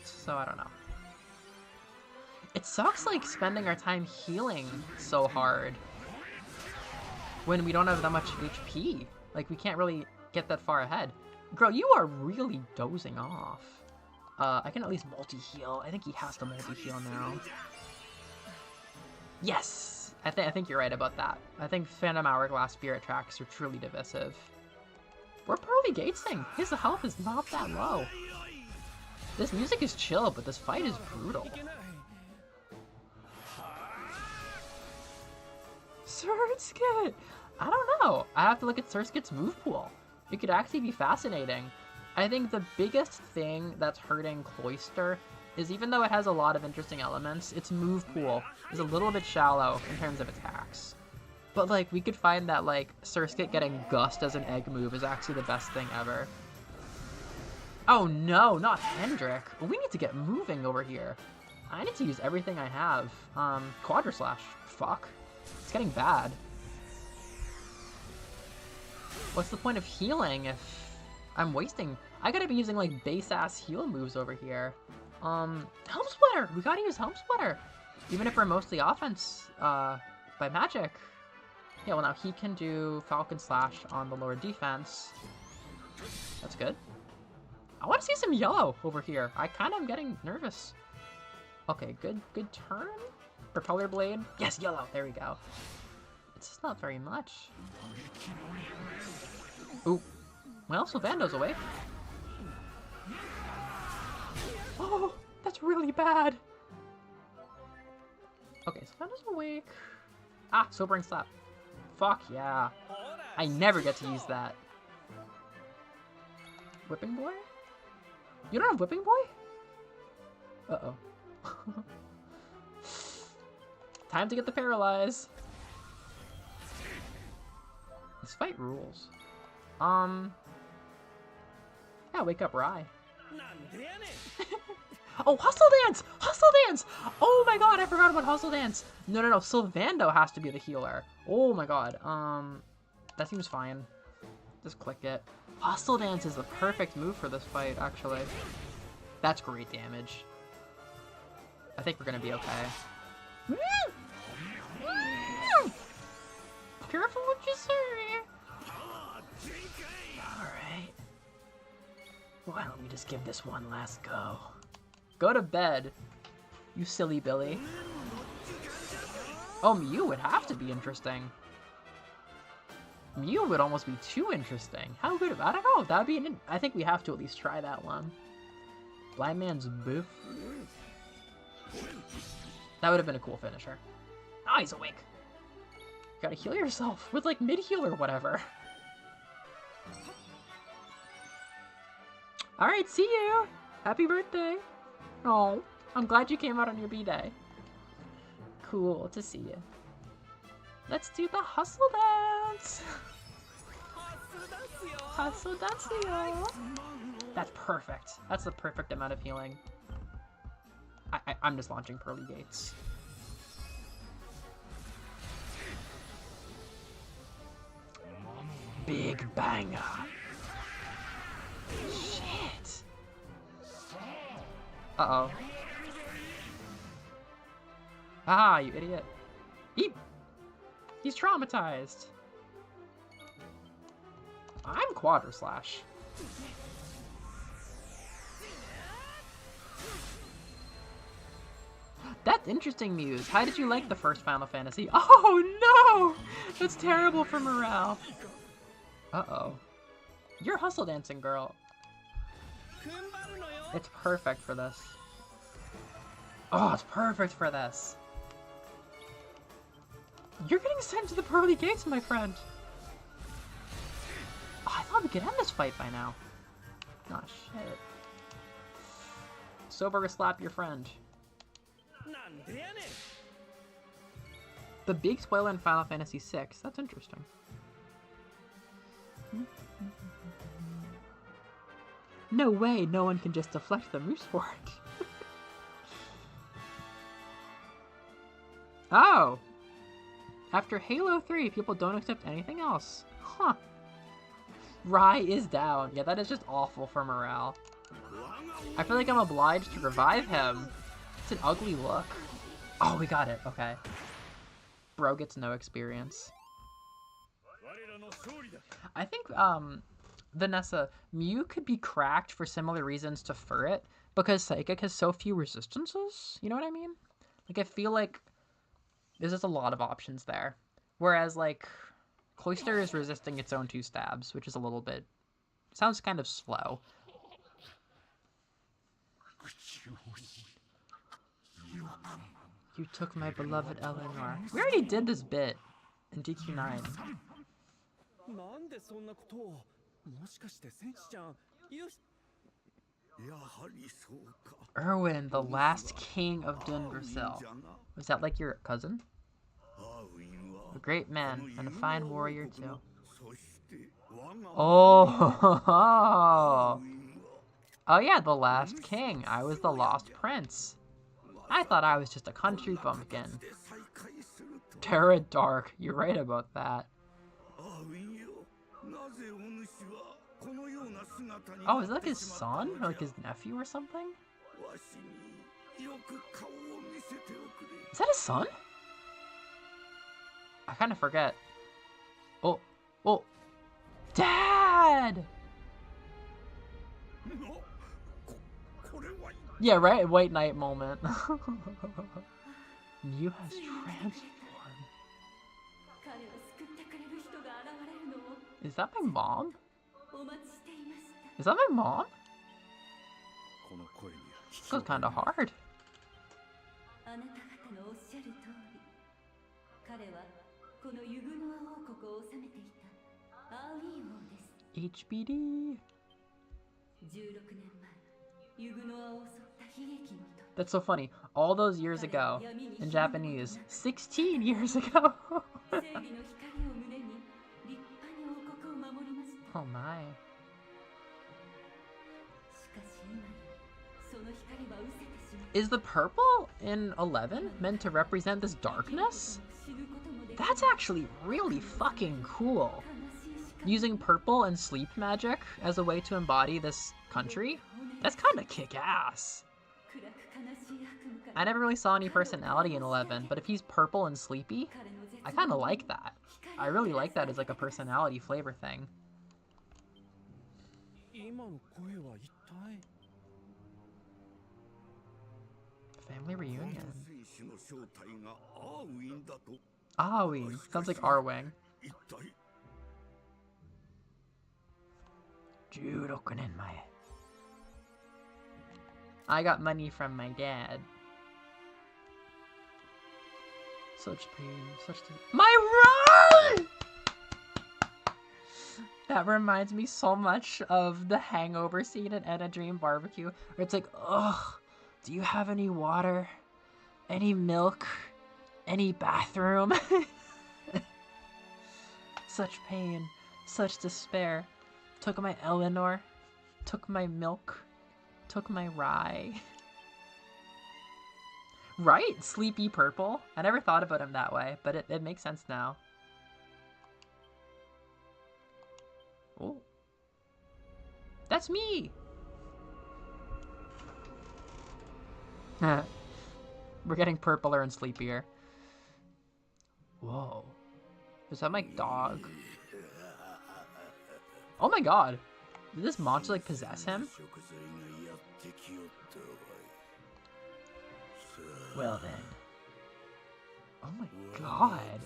so I don't know. It sucks, like, spending our time healing so hard when we don't have that much HP. Like, we can't really get that far ahead. Girl, you are really dozing off. I can at least multi-heal. I think he has to multi-heal now. Yes! I think you're right about that. I think Phantom Hourglass Spirit Tracks are truly divisive. We're Pearly Gatesing. His health is not that low. This music is chill, but this fight is brutal. Surskit! I don't know. I have to look at Surskit's move pool. It could actually be fascinating. I think the biggest thing that's hurting Cloyster is, even though it has a lot of interesting elements, its move pool is a little bit shallow in terms of attacks. But, like, we could find that, like, Surskit getting Gust as an egg move is actually the best thing ever. Oh no, not Hendrik. We need to get moving over here. I need to use everything I have. Quadra Slash. Fuck. It's getting bad. What's the point of healing if I'm wasting... I gotta be using, like, base-ass heal moves over here. Helm Splitter! We gotta use Helm Splitter! Even if we're mostly offense, by magic. Yeah, well now he can do Falcon Slash on the lower defense. That's good. I want to see some yellow over here. I kind of am getting nervous. Okay, good turn. Propeller Blade. Yes, yellow. There we go. It's just not very much. Ooh. Well, Sylvando's awake. Oh, that's really bad. Okay, Sylvando's awake. Ah, Sobering Slap. Fuck yeah. I never get to use that. Whipping Boy? You don't have Whipping Boy? Uh-oh. Time to get the Paralyze. This fight rules. Yeah, wake up Rai. なんでやねん Oh, Hustle Dance! Hustle Dance! Oh my god, I forgot about Hustle Dance! No, Sylvando has to be the healer. Oh my god, that seems fine. Just click it. Hustle Dance is the perfect move for this fight, actually. That's great damage. I think we're gonna be okay. Careful what you say! Alright. Why don't we just give this one last go? Go to bed, you silly Billy. Oh, Mew would have to be interesting. Mew would almost be too interesting. How good? I don't know. That would be I think we have to at least try that one. Blind Man's Boof. That would have been a cool finisher. Oh, he's awake. You gotta heal yourself with like mid-heal or whatever. Alright, see you! Happy birthday! Oh, I'm glad you came out on your B-Day. Cool to see you. Let's do the hustle dance! Hustle dance, yo! That's perfect. That's the perfect amount of healing. I'm just launching Pearly Gates. Big banger. Shit. Uh-oh. Ah, you idiot. He's traumatized. I'm Quadra Slash. That's interesting, Muse. How did you like the first Final Fantasy? Oh no! That's terrible for morale. Uh-oh. You're hustle dancing, girl. It's perfect for this. Oh, it's perfect for this. You're getting sent to the pearly gates, my friend. Oh, I thought we could end this fight by now. Oh, shit. Sober slap your friend. The big spoiler in Final Fantasy VI. That's interesting. No way, no one can just deflect the moose for it. Oh! After Halo 3, people don't accept anything else. Huh. Rai is down. Yeah, that is just awful for morale. I feel like I'm obliged to revive him. It's an ugly look. Oh, we got it. Okay. Bro gets no experience. I think, Vanessa, Mew could be cracked for similar reasons to Furret, because Psychic has so few resistances. You know what I mean? Like, I feel like there's just a lot of options there. Whereas, like, Cloyster is resisting its own 2 stabs, which is a little bit... sounds kind of slow. You took my beloved Eleanor. We already did this bit in DQ9. Erwin, the last king of Dundrasil. Was that like your cousin? A great man, and a fine warrior too. Oh! Oh yeah, the last king. I was the lost prince. I thought I was just a country bumpkin. Terra Dark, you're right about that. Oh, is that like his son? Or like his nephew or something? Is that his son? I kind of forget. Oh, oh. Dad! Yeah, right? White Knight moment. Mew has transformed. Is that my mom? Is that my mom? This goes kind of hard. HBD. That's so funny. All those years ago, in Japanese, 16 years ago. Oh my. Is the purple in 11 meant to represent this darkness? That's actually really fucking cool. Using purple and sleep magic as a way to embody this country? That's kind of kick-ass. I never really saw any personality in 11, but if he's purple and sleepy, I kind of like that. I really like that as like a personality flavor thing. Family reunion. Arwing. Sounds like Arwing. 16年前. I got money from my dad. Such pain, my run! That reminds me so much of the hangover scene in Ed a Dream Barbecue, where it's like, ugh, do you have any water? Any milk? Any bathroom? Such pain, such despair. Took my Eleanor, took my milk, took my rye. Right? Sleepy Purple? I never thought about him that way, but it makes sense now. Oh. That's me! We're getting purpler and sleepier. Whoa. Is that my dog? Oh my god! Did this monster like possess him? Well then. Oh my god.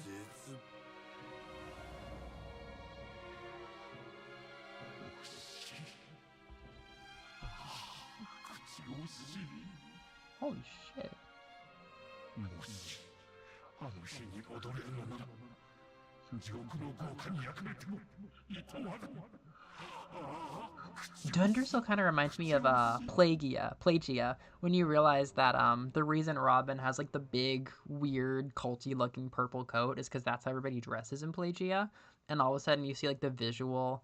Holy shit. Dundersill kind of reminds me of Plagia, when you realize that the reason Robin has like the big, weird, culty looking purple coat is because that's how everybody dresses in Plagia, and all of a sudden you see like the visual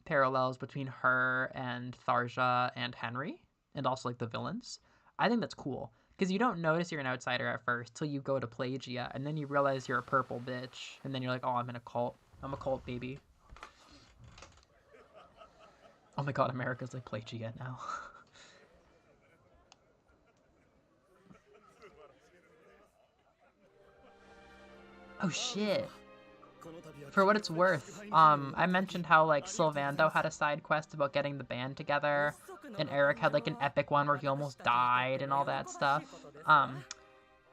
parallels between her and Tharja and Henry, and also like the villains. I think that's cool, because you don't notice you're an outsider at first till you go to Plagia, and then you realize you're a purple bitch, and then you're like, oh, I'm in a cult. I'm a cult baby. Oh my god, America's like Plagia now. Oh shit. For what it's worth, I mentioned how like Sylvando had a side quest about getting the band together, and Eric had like an epic one where he almost died and all that stuff.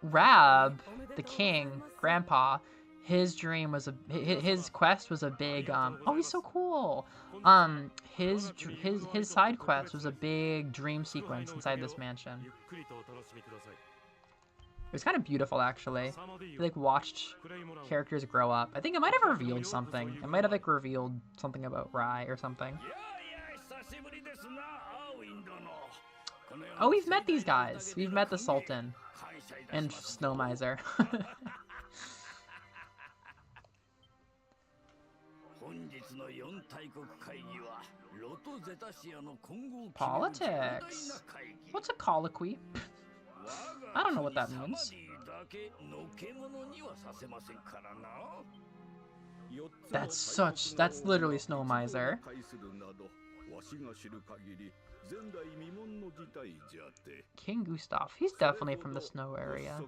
Rab, the king, Grandpa, his dream was his quest was a big oh, he's so cool. His side quest was a big dream sequence inside this mansion. It was kind of beautiful, actually. We, like, watched characters grow up. I think it might have revealed something. It might have, like, revealed something about Rai or something. Oh, we've met these guys. We've met the Sultan. And Snow Miser. Politics. What's a colloquy? I don't know what that means. That's literally Snow Miser. King Gustav, he's definitely from the snow area.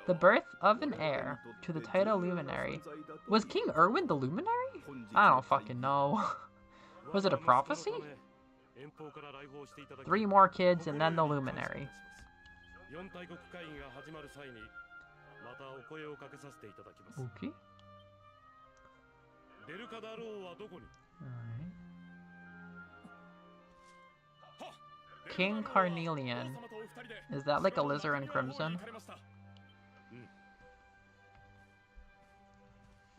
The birth of an heir to the title luminary. Was King Erwin the luminary? I don't fucking know. Was it a prophecy? 3 more kids and then the luminary. Okay. Alright. King Carnelian. Is that like alizarin crimson?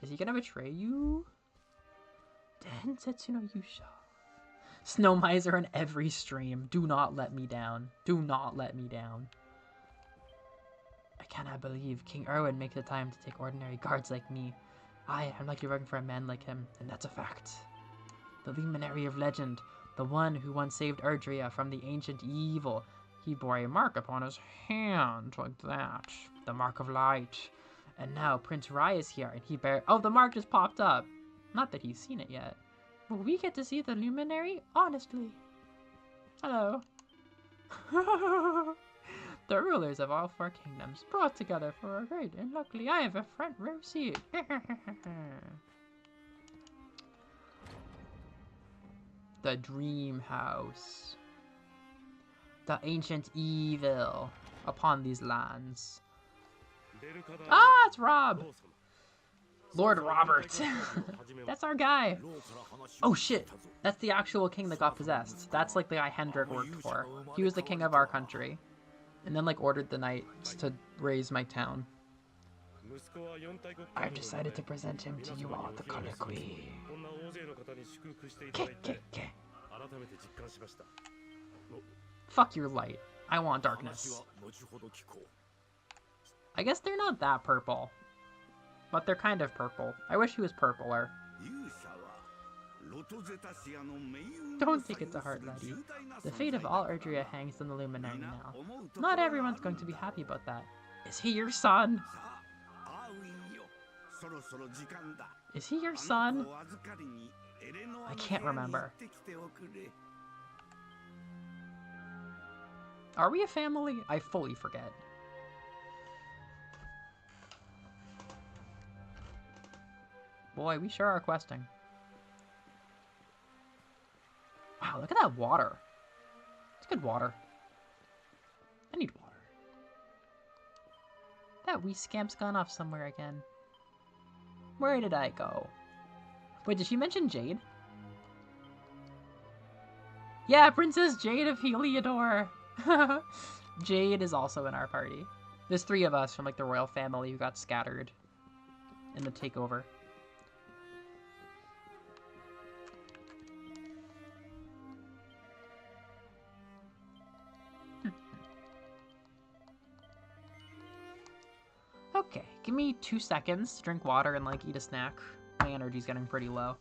Is he gonna betray you? Densetsu no Yusha. Snow Miser in every stream. Do not let me down. Do not let me down. I cannot believe King Erwin makes the time to take ordinary guards like me. I'm lucky working for a man like him, and that's a fact. The luminary of legend, the one who once saved Erdrea from the ancient evil. He bore a mark upon his hand, like that. The mark of light. And now Prince Rai is here, and he oh, the mark just popped up. Not that he's seen it yet. Will we get to see the luminary? Honestly. Hello. The rulers of all 4 kingdoms brought together for a raid, and luckily I have a front row seat. The dream house. The ancient evil upon these lands. Ah, it's Rob! Lord Robert. That's our guy. Oh shit, that's the actual king that got possessed. That's like the guy Hendrik worked for. He was the king of our country. And then like ordered the knights to raise my town. I've decided to present him to you all, the colloquy. Fuck your light. I want darkness. I guess they're not that purple. But they're kind of purple. I wish he was purpler. Don't take it to heart, laddie. The fate of all Erdrea hangs on the luminary now. Not everyone's going to be happy about that. Is he your son? Is he your son? I can't remember. Are we a family? I fully forget. Boy, we sure are questing. Wow, look at that water. It's good water. I need water. That wee scamp's gone off somewhere again. Where did I go? Wait, did she mention Jade? Yeah, Princess Jade of Heliodor. Jade is also in our party. There's 3 of us from like the royal family who got scattered in the takeover. Okay, give me 2 seconds to drink water and like eat a snack. My energy's getting pretty low.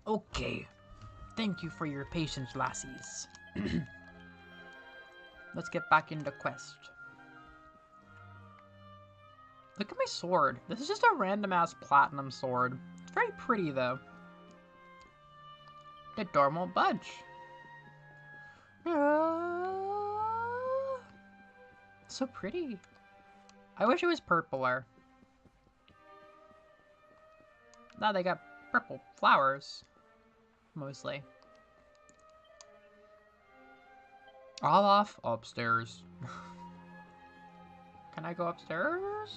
Okay. Thank you for your patience, lassies. Let's get back into quest. Look at my sword. This is just a random-ass platinum sword. It's very pretty, though. The door won't budge. So pretty. I wish it was purpler. Now they got purple flowers. Mostly. All off upstairs. Can I go upstairs?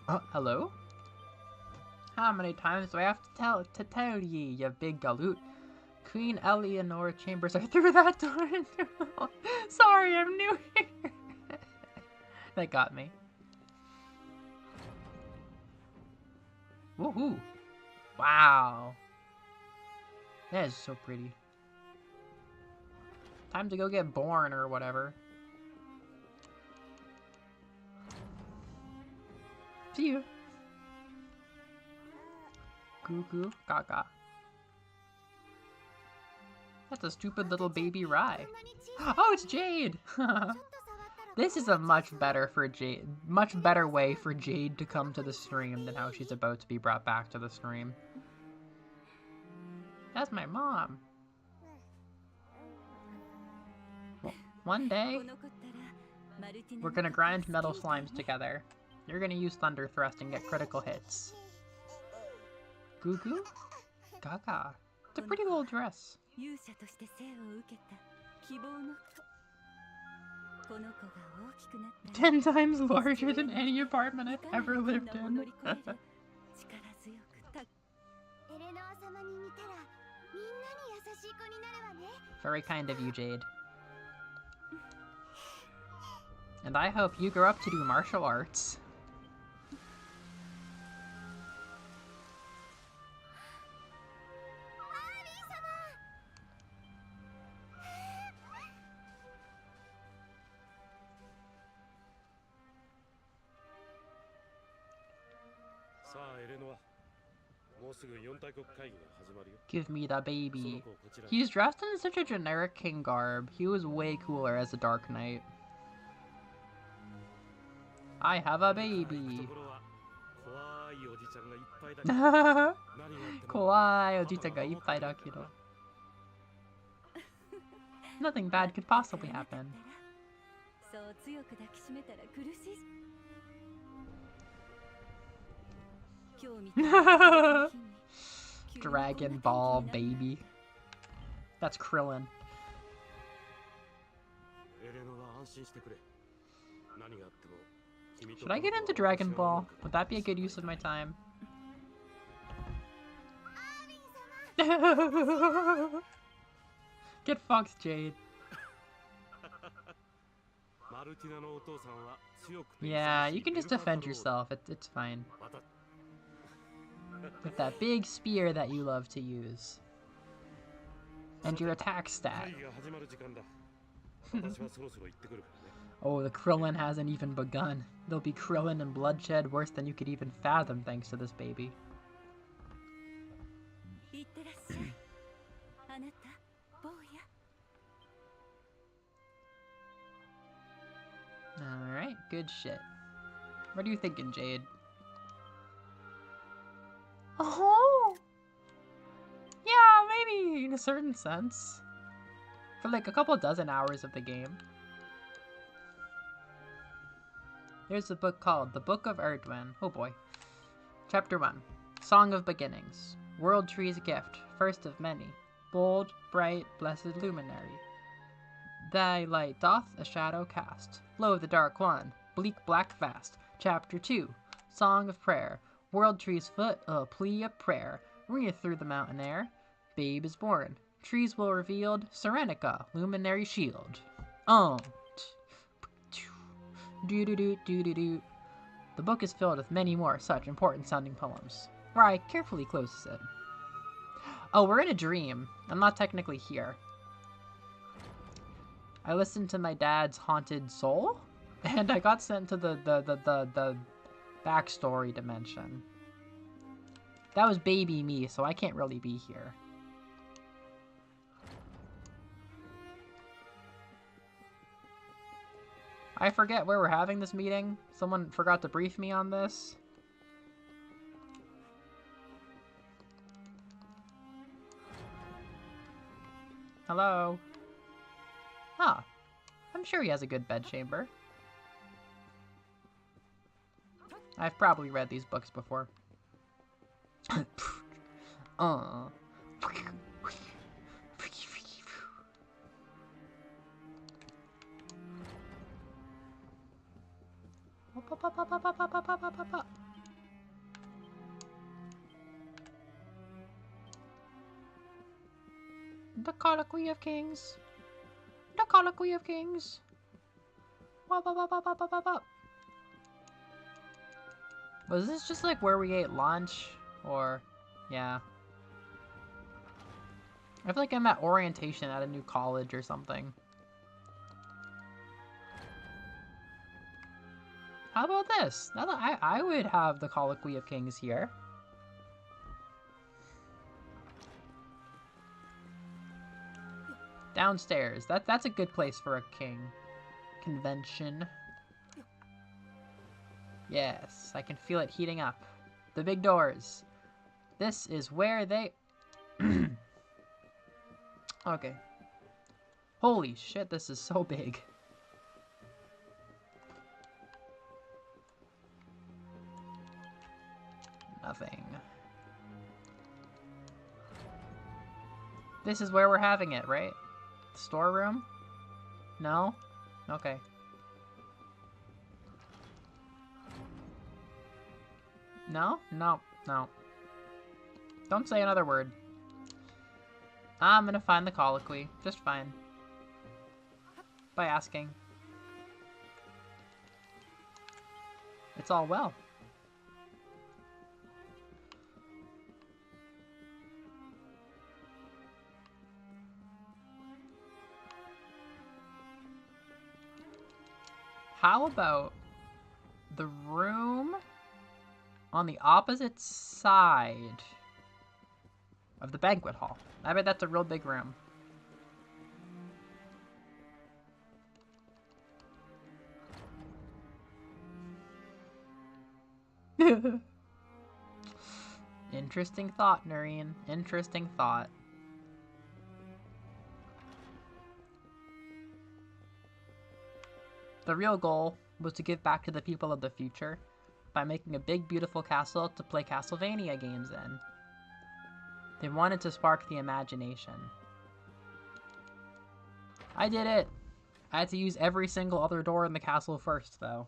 Oh, hello? How many times do I have to tell ye, you big galoot? Queen Eleanor chambers are through that door. Sorry, I'm new here. That got me. Woohoo! Wow. That is so pretty. Time to go get born or whatever. See you. Goo goo gaga. That's a stupid little baby Rye. Oh, it's Jade! This is a much better way for Jade to come to the stream than how she's about to be brought back to the stream. That's my mom. One day, we're gonna grind metal slimes together. You're gonna use Thunder Thrust and get critical hits. Goo goo? Gaga. It's a pretty little dress. 10 times larger than any apartment I've ever lived in. Very kind of you, Jade. And I hope you grow up to do martial arts. Give me the baby. He's dressed in such a generic king garb. He was way cooler as a Dark Knight. I have a baby. Kawaii ojita ga ippai da kedo. Nothing bad could possibly happen. Dragon Ball baby. That's Krillin. Should I get into Dragon Ball? Would that be a good use of my time? Get fucked, Jade. Yeah, you can just defend yourself. It's fine. With that big spear that you love to use. And your attack stat. Oh, the Krillin hasn't even begun. There'll be Krillin and bloodshed worse than you could even fathom thanks to this baby. Alright, good shit. What are you thinking, Jade? Oh! Yeah, maybe in a certain sense. For like a couple dozen hours of the game. There's a book called The Book of Erdwin. Oh boy. Chapter 1. Song of Beginnings. World Tree's Gift. First of many. Bold, bright, blessed luminary. Thy light doth a shadow cast. Lo, the dark one. Bleak black vast. Chapter 2. Song of Prayer. World Tree's foot, a plea of prayer. Ringeth through the mountain air. Babe is born. Trees will revealed. Serenica, luminary shield. Do-do-do-do-do-do. The book is filled with many more such important sounding poems. Rye carefully closes it. Oh, we're in a dream. I'm not technically here. I listened to my dad's Haunted Soul, and I got sent to the Backstory dimension. That was baby me, so I can't really be here. I forget where we're having this meeting. Someone forgot to brief me on this. Hello? Ah, I'm sure he has a good bedchamber. I've probably read these books before. The Colloquy of Kings. The Colloquy of Kings. Was this just like where we ate lunch? Or, yeah. I feel like I'm at orientation at a new college or something. How about this? Now that I would have the Colloquy of Kings here. Downstairs. That's a good place for a king. Convention. Yes, I can feel it heating up. The big doors. This is where they... Okay. Holy shit, this is so big. Nothing. This is where we're having it, right? The storeroom? No? Okay. No? No. No. Don't say another word. I'm gonna find the colloquy. Just fine. By asking. It's all well. How about the room on the opposite side of the banquet hall? I bet that's a real big room. Interesting thought, Noreen. Interesting thought. The real goal was to give back to the people of the future by making a big, beautiful castle to play Castlevania games in. They wanted to spark the imagination. I did it! I had to use every single other door in the castle first, though.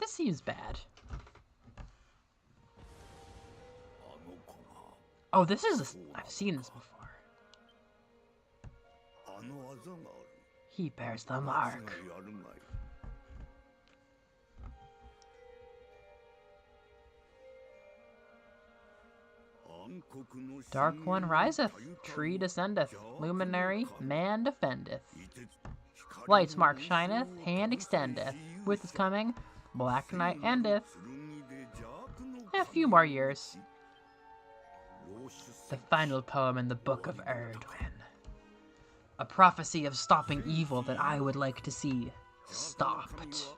This seems bad. Oh, this is... I've seen this before. He bears the mark. Dark one riseth, tree descendeth, luminary, man defendeth. Light's mark shineth, hand extendeth. With his coming, black night endeth. A few more years. The final poem in the Book of Erdwin. A prophecy of stopping evil that I would like to see stopped.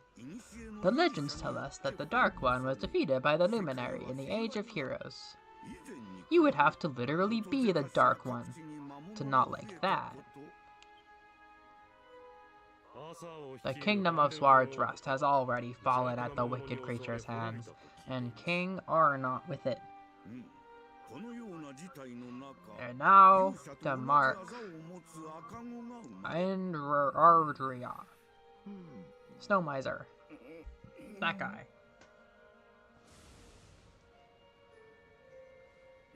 The legends tell us that the Dark One was defeated by the Luminary in the Age of Heroes. You would have to literally be the Dark One to not like that. The kingdom of Swords Rust has already fallen at the wicked creature's hands, and King are not with it. And now, the mark. And Ardria. Snow Miser. That guy.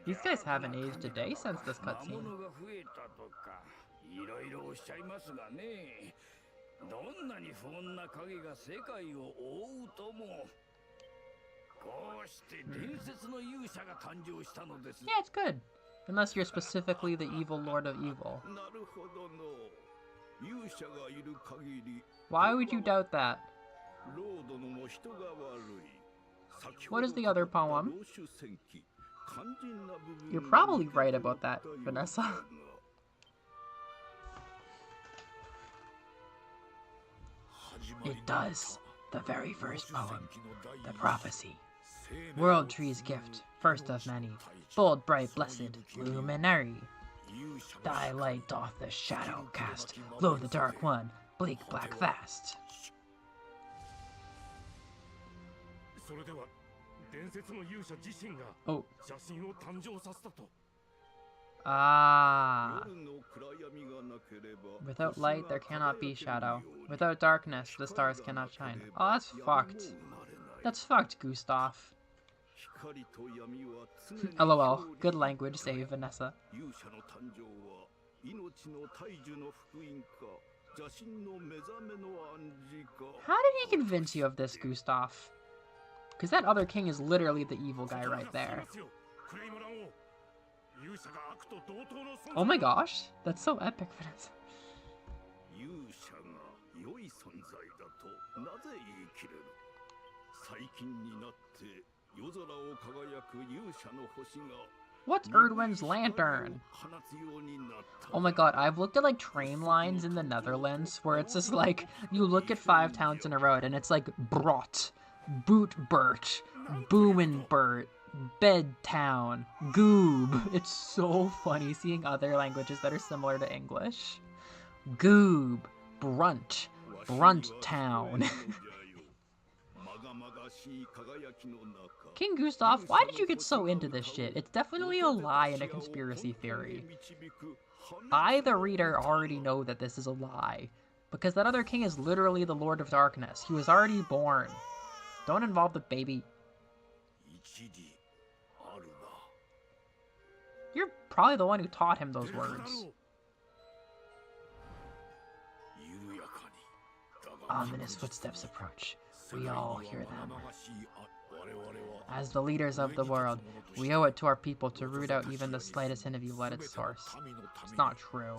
These guys haven't aged a day since this cutscene. Yeah, it's good. Unless you're specifically the evil Lord of Evil. Why would you doubt that? What is the other poem? You're probably right about that, Vanessa. It does. The very first poem. The prophecy. World tree's gift, first of many. Bold, bright, blessed, luminary. Thy light doth the shadow cast. Lo, the dark one, bleak, black, vast. Oh. Ah. Without light, there cannot be shadow. Without darkness, the stars cannot shine. Oh, that's fucked. That's fucked, Gustav. LOL. Good language save, Vanessa. How did he convince you of this, Gustav? Because that other king is literally the evil guy right there. Oh my gosh, that's so epic, Vanessa. What's Erdwin's lantern? Oh my god, I've looked at like train lines in the Netherlands where it's just like, you look at 5 towns in a row and it's like Brot, Bootbert, Boomenbert, Bedtown, Goob. It's so funny seeing other languages that are similar to English. Goob, Brunt, Brunttown. King Gustav, why did you get so into this shit? It's definitely a lie and a conspiracy theory. I, the reader, already know that this is a lie. Because that other king is literally the Lord of Darkness. He was already born. Don't involve the baby. You're probably the one who taught him those words. Ominous footsteps approach. We all hear them. As the leaders of the world, we owe it to our people to root out even the slightest hint of evil at its source. It's not true.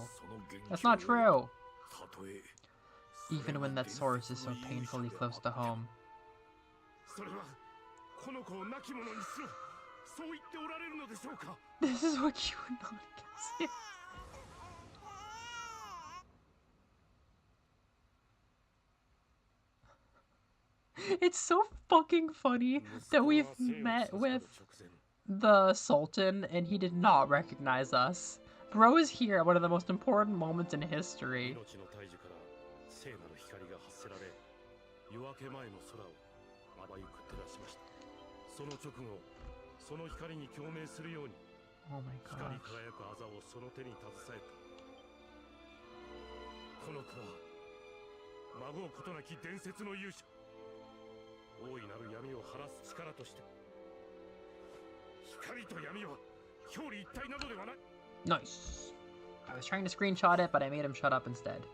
That's not true! Even when that source is so painfully close to home. This is what you would not guess. It's so fucking funny that we've met with the Sultan and he did not recognize us. Bro is here at one of the most important moments in history. Oh my gosh. Nice. I was trying to screenshot it, but I made him shut up instead.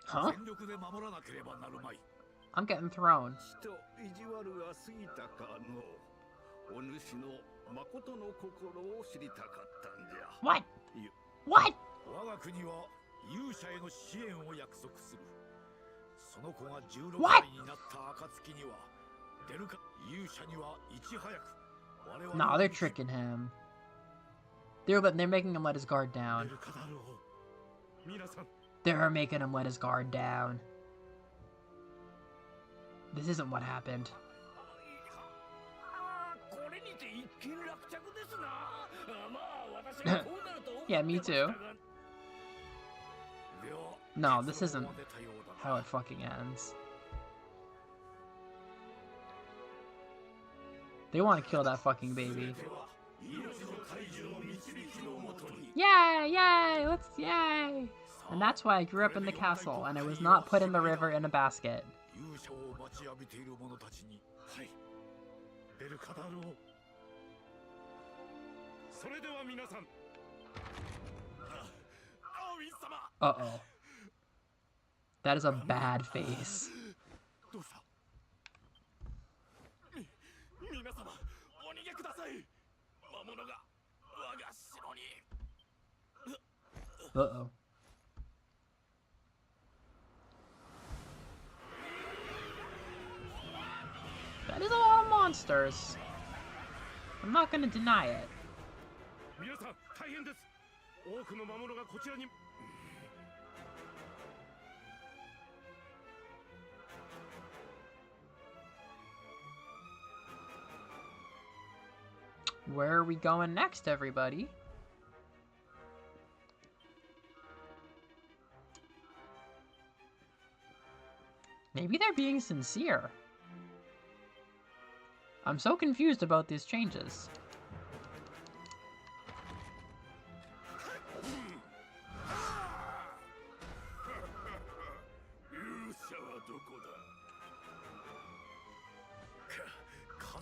Huh? I'm getting thrown. What? What? What? No, they're tricking him. They're making him let his guard down. They're making him let his guard down. This isn't what happened. Yeah, me too. No, this isn't how it fucking ends. They want to kill that fucking baby. Yay! Yay! Let's yay! And that's why I grew up in the castle, and I was not put in the river in a basket. デルカダルを。それでは皆さん。アウィン様。Uh-oh. That is a bad face. どうした。皆様、お逃げください。魔物が我が城に。Uh-oh. That is a lot of monsters. I'm not gonna deny it. 皆さん、大変です。多くの魔物がこちらに。Where are we going next, everybody? Maybe they're being sincere. I'm so confused about these changes. 勇者はどこ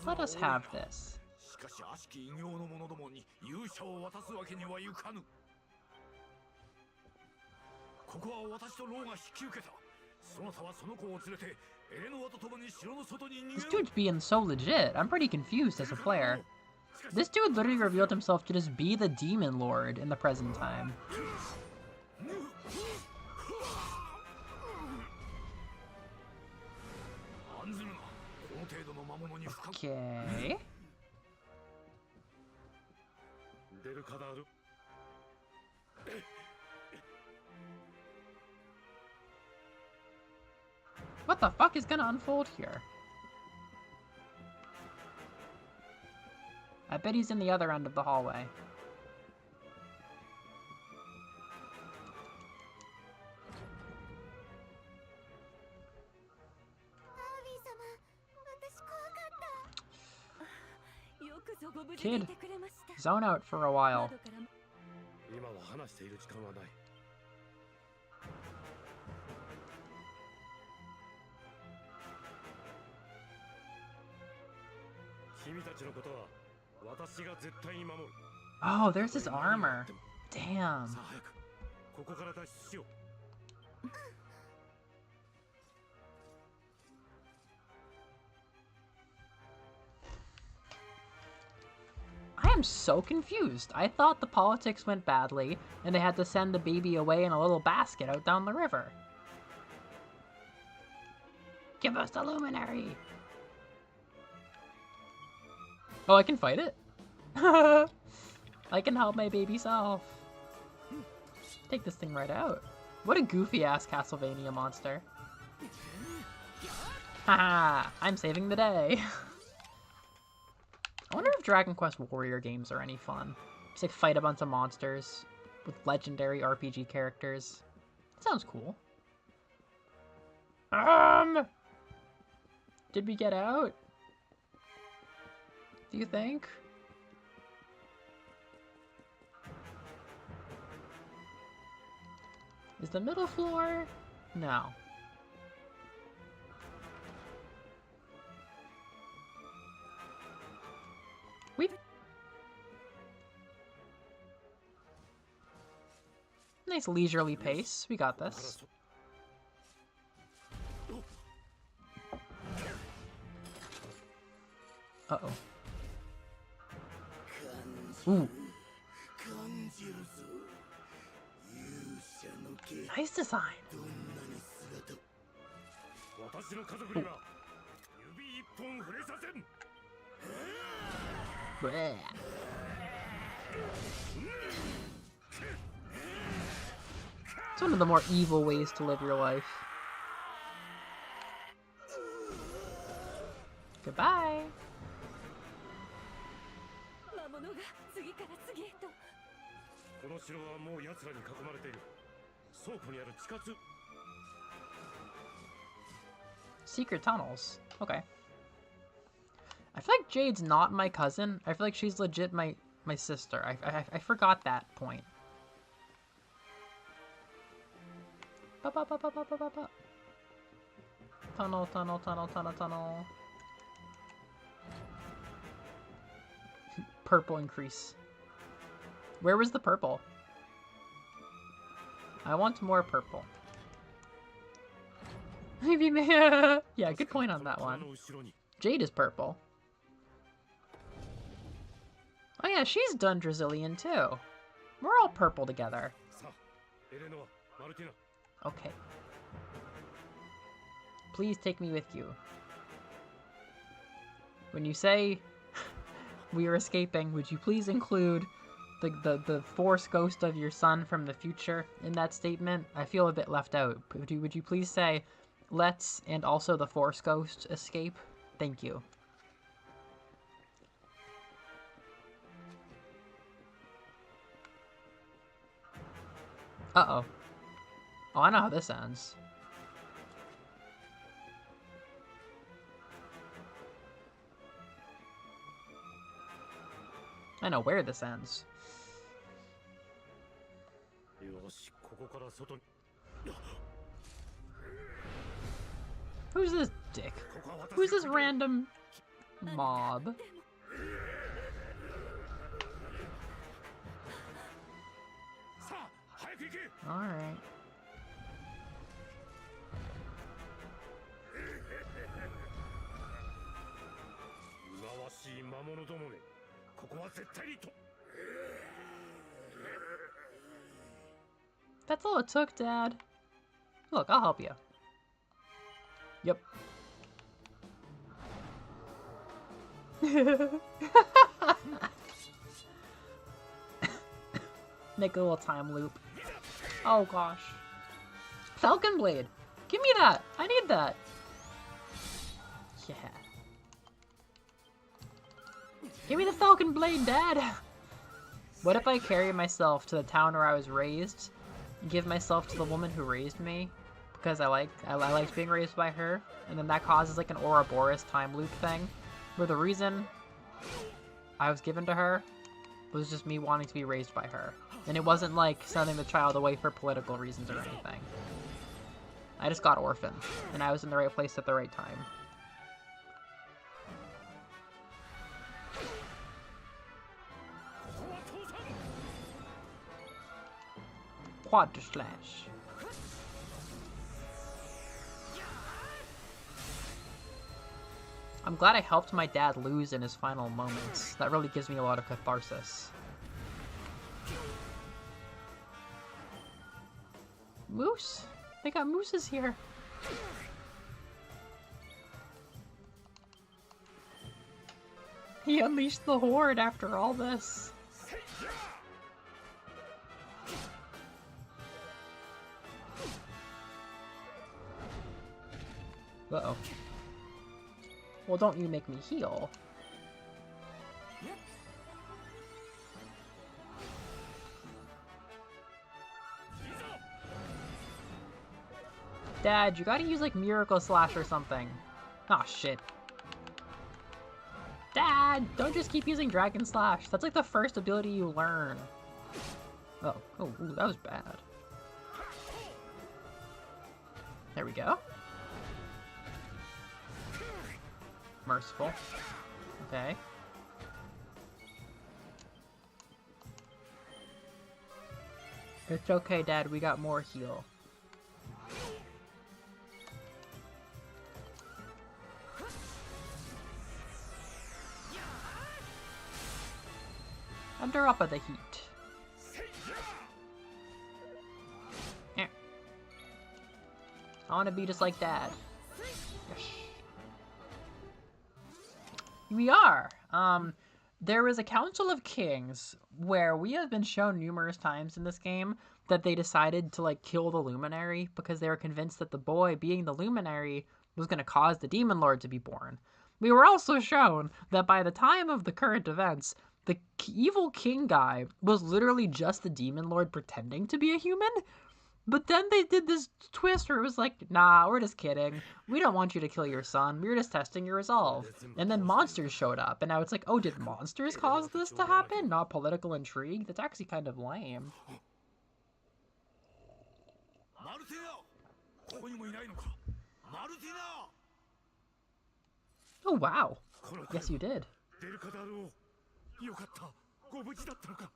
だ。 Let us have this. しかし悪しき異形の者どもに勇者を渡すわけにはいかぬ。ここは私とローが引き受けた。そなたはその子を連れてエレノアと共に城の外に逃げ This ろ。 dude's being so legit. I'm pretty confused as a player. This dude literally revealed himself to just be the demon lord in the present time. 案ずるな。この程度の魔物に深く。 Okay. デルカダール。 What the fuck is gonna unfold here? I bet he's in the other end of the hallway. Kid, zone out for a while. 今は話している時間はない。君たちのことは私が絶対に守る。 Oh, there's his armor. Damn. さあ早くここから脱出しよう。 I am so confused. I thought the politics went badly, and they had to send the baby away in a little basket out down the river. Give us the luminary! Oh, I can fight it? I can help my baby self. Take this thing right out. What a goofy-ass Castlevania monster. Haha, I'm saving the day. I wonder if Dragon Quest Warrior games are any fun. Just like fight a bunch of monsters with legendary RPG characters. That sounds cool. Did we get out? Do you think? Is the middle floor? No. We... Nice leisurely pace. We got this. Uh-oh. Ooh. Nice design. 私の家族には指一本触れさせん。 Bleh. It's one of the more evil ways to live your life. Goodbye. この城はもう奴らに囲まれている。倉庫にある地下通。 Secret tunnels. Okay. I feel like Jade's not my cousin. I feel like she's legit my sister. I forgot that point. Ba, ba, ba, ba, ba, ba, ba, ba. Tunnel, tunnel, tunnel, tunnel, tunnel. purple increase? Where was the purple? I want more purple. Maybe, yeah, good point on that one. Jade is purple. Oh yeah, she's done Drazillion too. We're all purple together. Okay. Please take me with you. When you say we are escaping, would you please include the Force ghost of your son from the future in that statement? I feel a bit left out. Would you please say, let's, and also the Force ghost escape? Thank you. Uh-oh. Oh, I know how this ends. I know where this ends. Who's this dick? Who's this random mob? Alright. That's all it took, Dad. Look, I'll help you. Yep. Make a little time loop. Oh gosh. Falcon Blade! Give me that! I need that! Yeah. Give me the Falcon Blade, Dad! What if I carry myself to the town where I was raised, give myself to the woman who raised me, because I liked being raised by her, and then that causes like an Ouroboros time loop thing, where the reason I was given to her was just me wanting to be raised by her. And it wasn't like sending the child away for political reasons or anything. I just got orphaned, and I was in the right place at the right time. Quad slash. I'm glad I helped my dad lose in his final moments. That really gives me a lot of catharsis. Moose? They got mooses here. He unleashed the horde after all this. Uh-oh. Well, don't you make me heal. Dad, you gotta use like Miracle Slash or something. Aw, shit. Dad, don't just keep using Dragon Slash. That's like the first ability you learn. Oh, ooh, that was bad. There we go. Merciful. Okay. It's okay, Dad. We got more heal. Under up of the heat. Eh. I want to be just like Dad. Yes. We are. There was a Council of Kings where we have been shown numerous times in this game that they decided to like kill the Luminary because they were convinced that the boy being the Luminary was going to cause the Demon Lord to be born. We were also shown that by the time of the current events, the evil king guy was literally just the Demon Lord pretending to be a human. But then they did this twist where it was like, nah, we're just kidding. We don't want you to kill your son. We're just testing your resolve. And then monsters showed up. And now it's like, oh, did monsters cause this to happen? Not political intrigue? That's actually kind of lame. Oh, wow. Yes, you did. よかった。ご無事だったのか。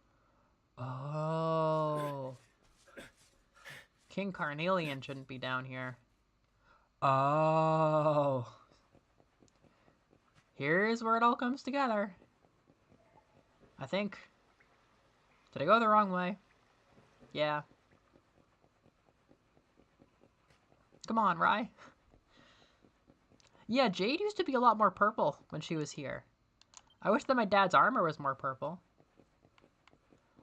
Oh. King Carnelian shouldn't be down here. Oh. Here's where it all comes together. I think. Did I go the wrong way? Yeah. Come on, Rye. Yeah, Jade used to be a lot more purple when she was here. I wish that my dad's armor was more purple.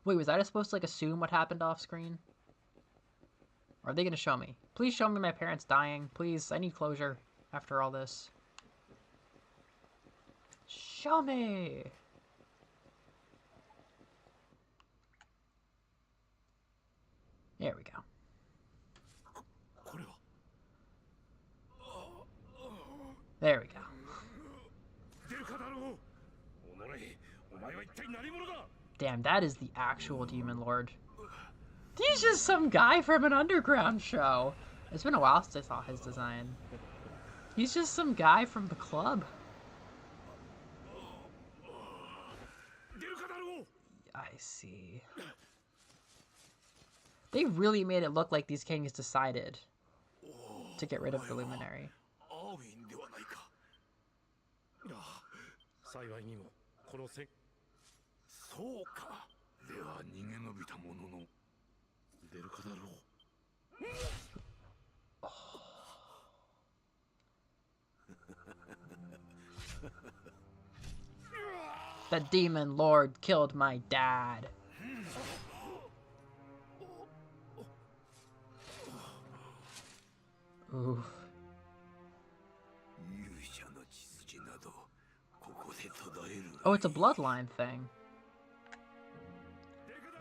Wait, was I supposed to, like, assume what happened off screen? Or are they gonna show me? Please show me my parents dying. Please, I need closure after all this. Show me! There we go. There we go. Damn, that is the actual Demon Lord. He's just some guy from an underground show. It's been a while since I saw his design. He's just some guy from the club. I see. They really made it look like these kings decided to get rid of the Luminary. 幸いにもこのせそうかでは逃げ延びたものの出るかだろう The Demon Lord killed my dad. Ooh. Oh, it's a bloodline thing.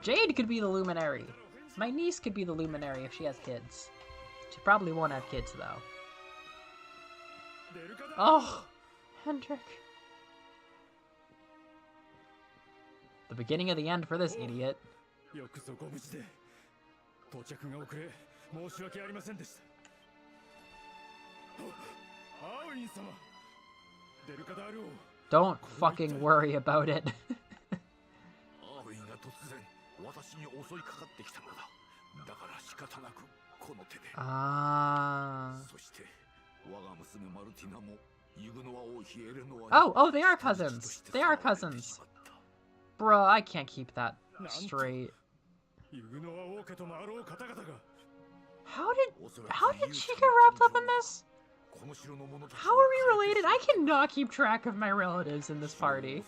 Jade could be the Luminary. My niece could be the Luminary if she has kids. She probably won't have kids, though. Oh, Hendrik. The beginning of the end for this idiot. Don't fucking worry about it. Ah. Oh, they are cousins. They are cousins. Bruh, I can't keep that straight. How did she get wrapped up in this? How are we related? I cannot keep track of my relatives in this party.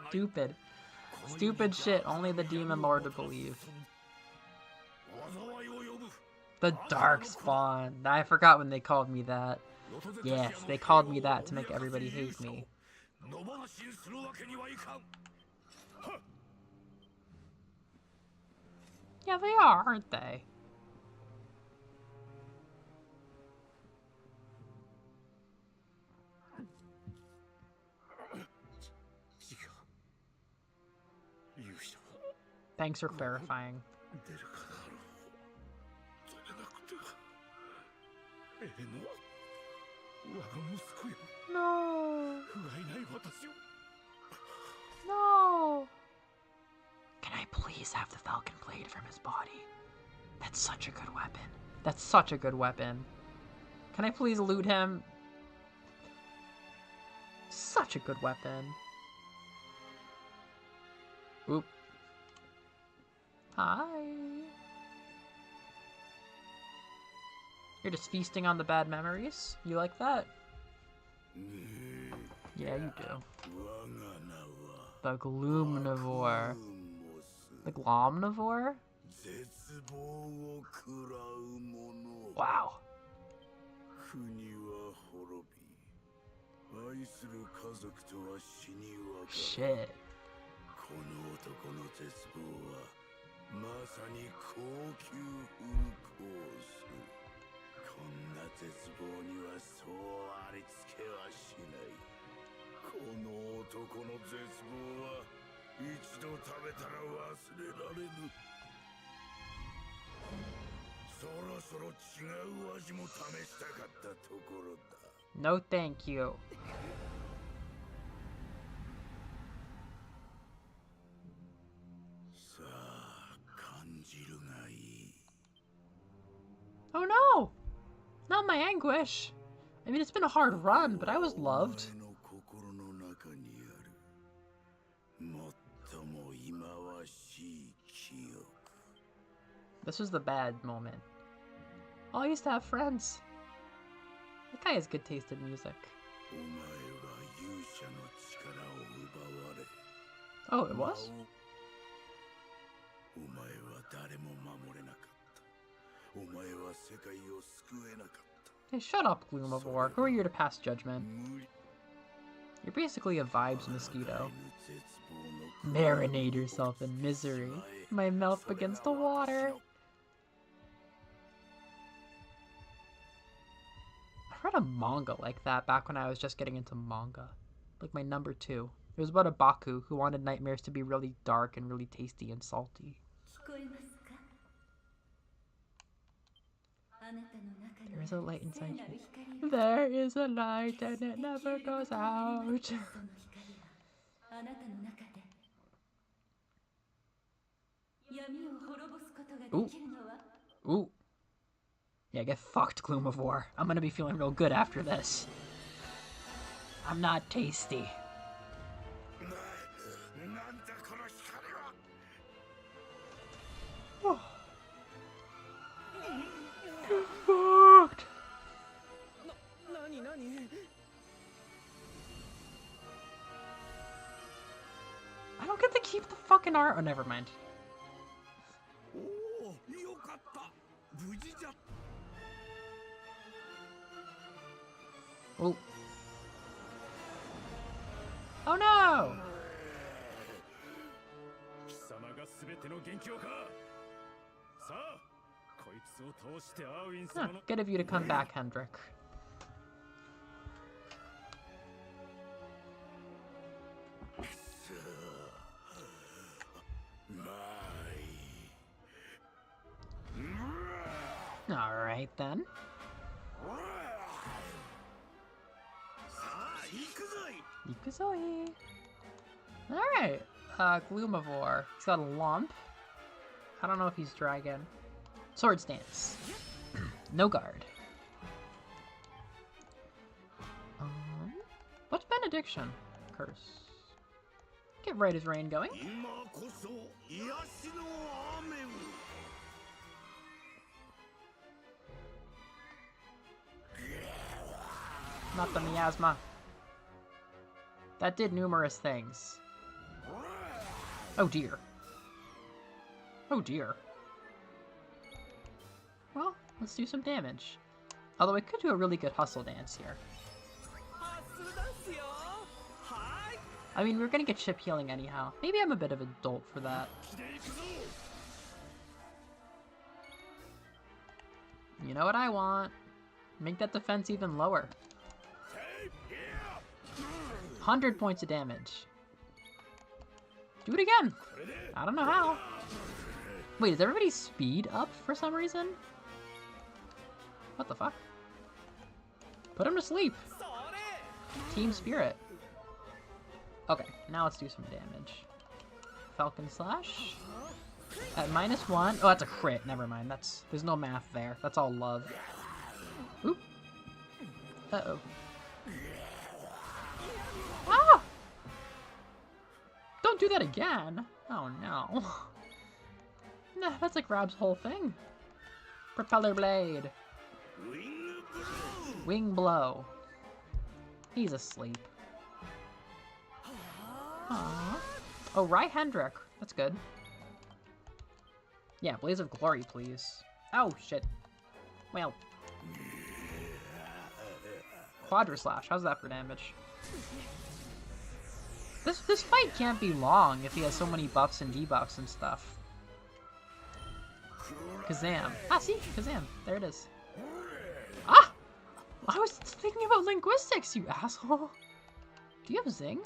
Stupid. Stupid shit only the Demon Lord would believe. The Darkspawn. I forgot when they called me that. Yes, they called me that to make everybody hate me. Yeah, they are, aren't they? Thanks for clarifying. No. No. Can I please have the Falcon Blade from his body? That's such a good weapon. That's such a good weapon. Can I please loot him? Such a good weapon. Oop. Hi. You're just feasting on the bad memories? You like that? Yeah, you do. The Gloomnivore. The Glomnivore? Wow. Shit. まさに高級フルコース。こんな絶望にはそうありつけはしない。この男の絶望は一度食べたら忘れられぬ。そろそろ違う味も試したかったところだ。 No thank you. さあ感じるがいい。 Oh no! Not my anguish. I mean, it's been a hard run, but I was loved. お前の心の中にある最も忌まわしい記憶。 This was the bad moment. Oh, I used to have friends. That guy has good taste in music. お前は勇者の力を奪われ。 Oh, it was? お前は誰も守れなかった。お前は世界を救えなかった。 Hey, shut up, Gloom of War. Who are you to pass judgment? 無理。 You're basically a vibes mosquito. Marinate yourself in misery. My mouth against the water. I read a manga like that back when I was just getting into manga. Like my number 2. It was about a Baku who wanted nightmares to be really dark and really tasty and salty. There is a light inside you. There is a light and it never goes out. Ooh. Ooh. Yeah, get fucked, Gloom of War. I'm gonna be feeling real good after this. I'm not tasty. Oh. Get fucked. 何 I don't get to keep the fucking art. Oh, never mind. おお、よかった。無事じゃ。 Oh. Oh no! 貴様が全ての元凶か。さあ、こいつを通してアーウィン Huh, 様の good of you to come back, Hendrik. まあいい。 Alright then. さあ、行くぞい。 Ikuzoe. Alright. Gloom of War. He's got a lump. I don't know if he's dragon. Sword stance. No guard. What's benediction? Curse. Get right as rain going. 今こそ癒しの雨を。 Not the miasma. That did numerous things. Oh dear. Oh dear. Well, let's do some damage. Although I could do a really good hustle dance here. I mean, we're gonna get chip healing anyhow. Maybe I'm a bit of a dolt for that. You know what I want? Make that defense even lower. 100 points of damage. Do it again! I don't know how. Wait, is everybody's speed up for some reason? What the fuck? Put him to sleep! Team Spirit. Okay, now let's do some damage. Falcon Slash. At -1. Oh, that's a crit. Never mind. There's no math there. That's all love. Oop. Uh-oh. Ah! Don't do that again! Oh no. Nah, that's like Rob's whole thing. Propeller Blade. Wing Blow. He's asleep. Aww. Oh, right Hendrik. That's good. Yeah, Blaze of Glory, please. Oh, shit. Well. Quadra Slash. How's that for damage? This fight can't be long if he has so many buffs and debuffs and stuff. Kazam. Ah, see? Kazam. There it is. Ah! I was thinking about linguistics, you asshole. Do you have Zing?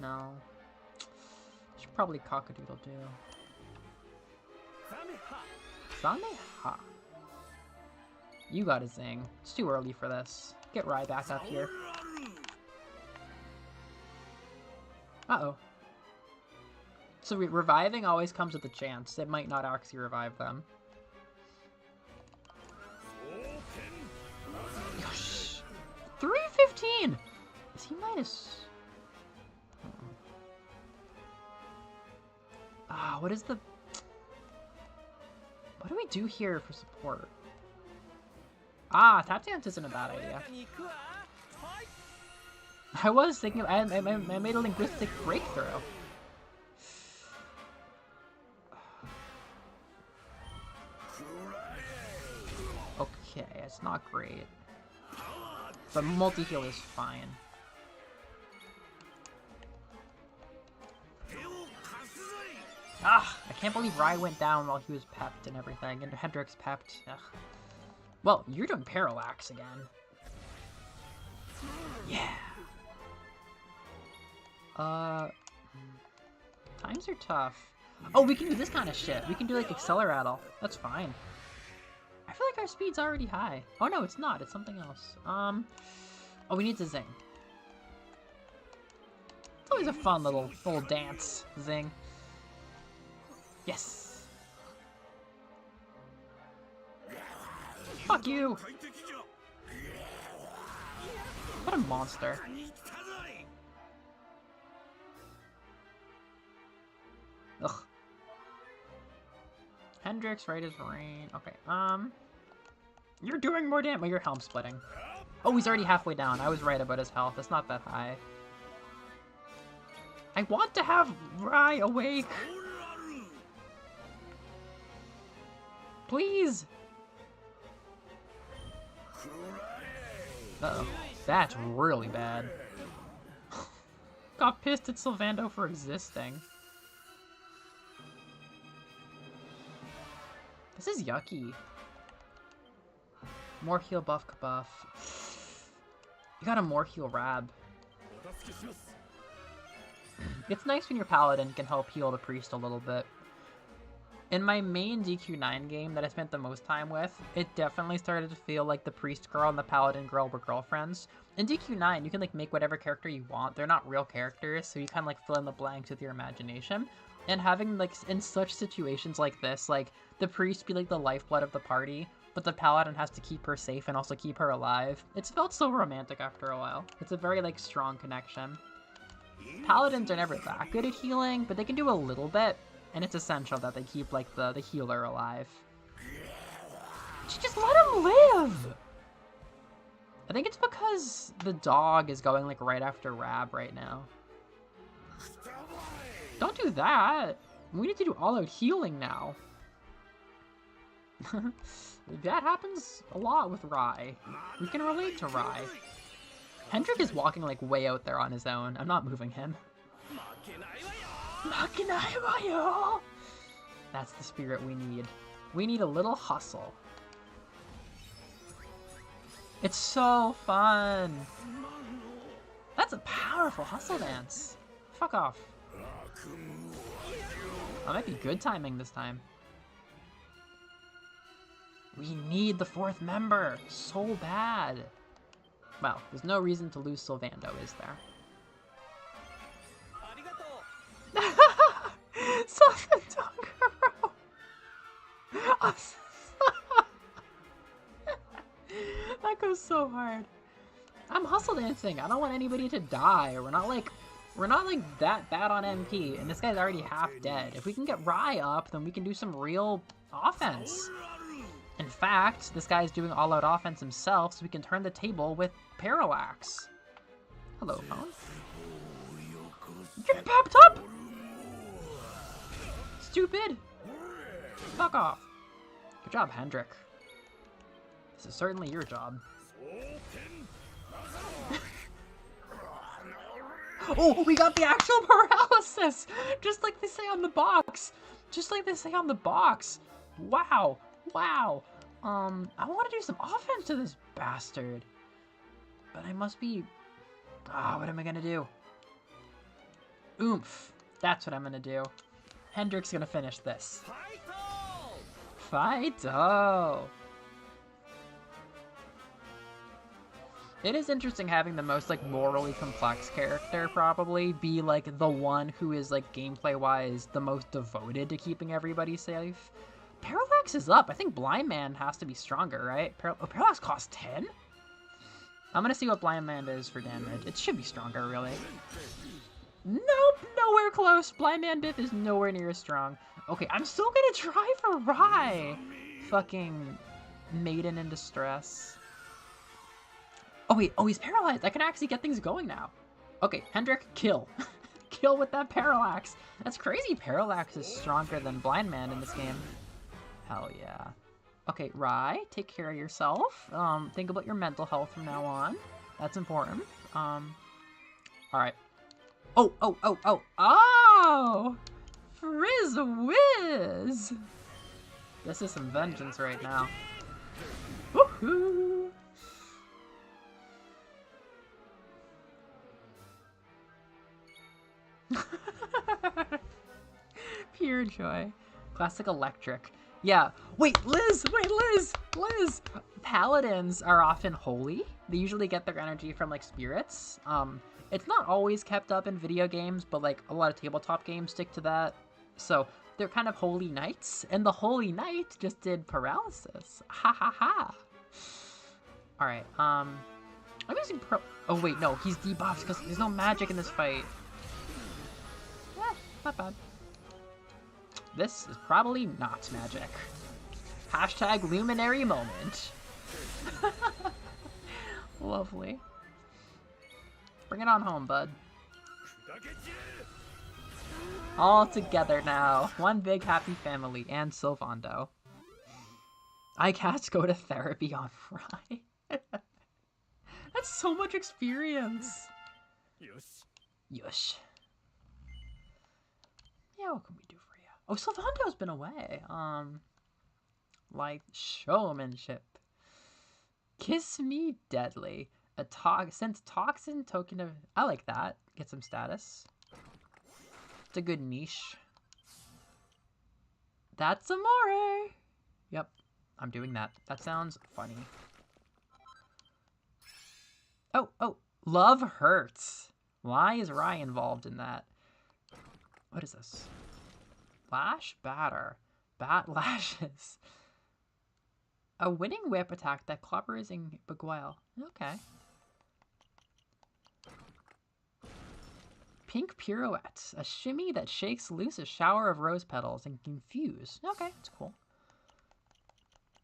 No. Should probably cock-a-doodle-doo. Zameha. You got a zing. It's too early for this. Get Rai back up here. Uh-oh. So reviving always comes with a chance. It might not actually revive them. Yosh. 315! Is he minus... Ah, what is the... What do we do here for support? Ah, tap dance isn't a bad idea. I was thinking, I made a linguistic breakthrough. Okay, it's not great. But multi-heal is fine. Ah, I can't believe Rai went down while he was pepped and everything, and Hendrix pepped. Ugh. Well, you're doing parallax again. Yeah. Times are tough. Oh, we can do this kind of shit. We can do like Accelerattle. That's fine. I feel like our speed's already high. Oh no, it's not. It's something else. Oh, we need to zing. It's always a fun little dance. Zing. Yes. Fuck you. What a monster. Ugh. Hendrix, right as rain. Okay, you're doing more damage. Well, you're helm splitting. Oh, he's already halfway down. I was right about his health. It's not that high. I want to have Rai awake. Please. Uh-oh. That's really bad. Got pissed at Sylvando for existing. This is yucky. More heal buff kabuff. You got a more heal Rab. It's nice when your paladin can help heal the priest a little bit. In my main DQ9 game that I spent the most time with, it definitely started to feel like the priest girl and the paladin girl were girlfriends. In DQ9, you can like make whatever character you want. They're not real characters, so you kind of like fill in the blanks with your imagination. And having like in such situations like this, like the priest be like the lifeblood of the party, but the paladin has to keep her safe and also keep her alive. It's felt so romantic after a while. It's a very like strong connection. Paladins are never that good at healing, but they can do a little bit. And it's essential that they keep, like, the healer alive. Just let him live! I think it's because the dog is going, like, right after Rab right now. Don't do that! We need to do all-out healing now. That happens a lot with Rai. We can relate to Rai. Hendrik is walking, like, way out there on his own. I'm not moving him. That's the spirit we need. We need a little hustle. It's so fun. That's a powerful hustle dance. Fuck off. That might be good timing this time. We need the fourth member so bad. Well, there's no reason to lose Sylvando, is there? Something Doggeroo! That goes so hard. I'm hustle dancing. I don't want anybody to die. We're not like that bad on MP, and this guy's already half dead. If we can get Rai up, then we can do some real offense. In fact, this guy's doing all-out offense himself, so we can turn the table with Parallax. Hello, phone. You're pepped up! Stupid! Fuck off. Good job, Hendrik. This is certainly your job. Oh, we got the actual paralysis! Just like they say on the box! Just like they say on the box! Wow! Wow! I want to do some offense to this bastard. But I must be... what am I gonna do? Oomph. That's what I'm gonna do. Hendrick's gonna finish this. ファイト Fight-o! It is interesting having the most, like, morally complex character, probably, be, like, the one who is, like, gameplay-wise the most devoted to keeping everybody safe. Parallax is up. I think Blind Man has to be stronger, right? Parallax costs 10? I'm gonna see what Blind Man is for damage. It should be stronger, really. Nope, nowhere close. Blind Man Biff is nowhere near as strong. Okay, I'm still gonna try for Rai. Fucking maiden in distress. Oh wait, oh, he's paralyzed. I can actually get things going now. Okay, Hendrick, kill. Kill with that Parallax. That's crazy. Parallax is stronger than Blind Man in this game. Hell yeah. Okay, Rai, take care of yourself. Think about your mental health from now on. That's important. Alright. Oh! Oh! Frizz Whiz! This is some vengeance right now. Woohoo! Pure joy. Classic electric. Yeah. Wait, Liz! Wait, Liz! Liz! Paladins are often holy. They usually get their energy from, like, spirits. It's not always kept up in video games, but, like, a lot of tabletop games stick to that. So, they're kind of holy knights, and the holy knight just did paralysis. Ha ha ha! Alright, I'm using oh wait, no, he's debuffed because there's no magic in this fight. Not bad. This is probably not magic. Hashtag luminary moment. Lovely. Bring it on home, bud. All together now. One big happy family and Sylvando. I can't go to therapy on Friday. That's so much experience. Yush. Yeah, what can we do for you? Oh, Sylvando's been away. Like showmanship. Kiss me deadly. Since toxin token of... I like that. Get some status. It's a good niche. That's amore. Yep, I'm doing that. That sounds funny. Oh, love hurts. Why is Rai involved in that? What is this? Lash batter. Bat lashes. A winning whip attack that clobbers and beguile. Okay. Pink pirouette. A shimmy that shakes loose a shower of rose petals and confuse. Okay, that's cool.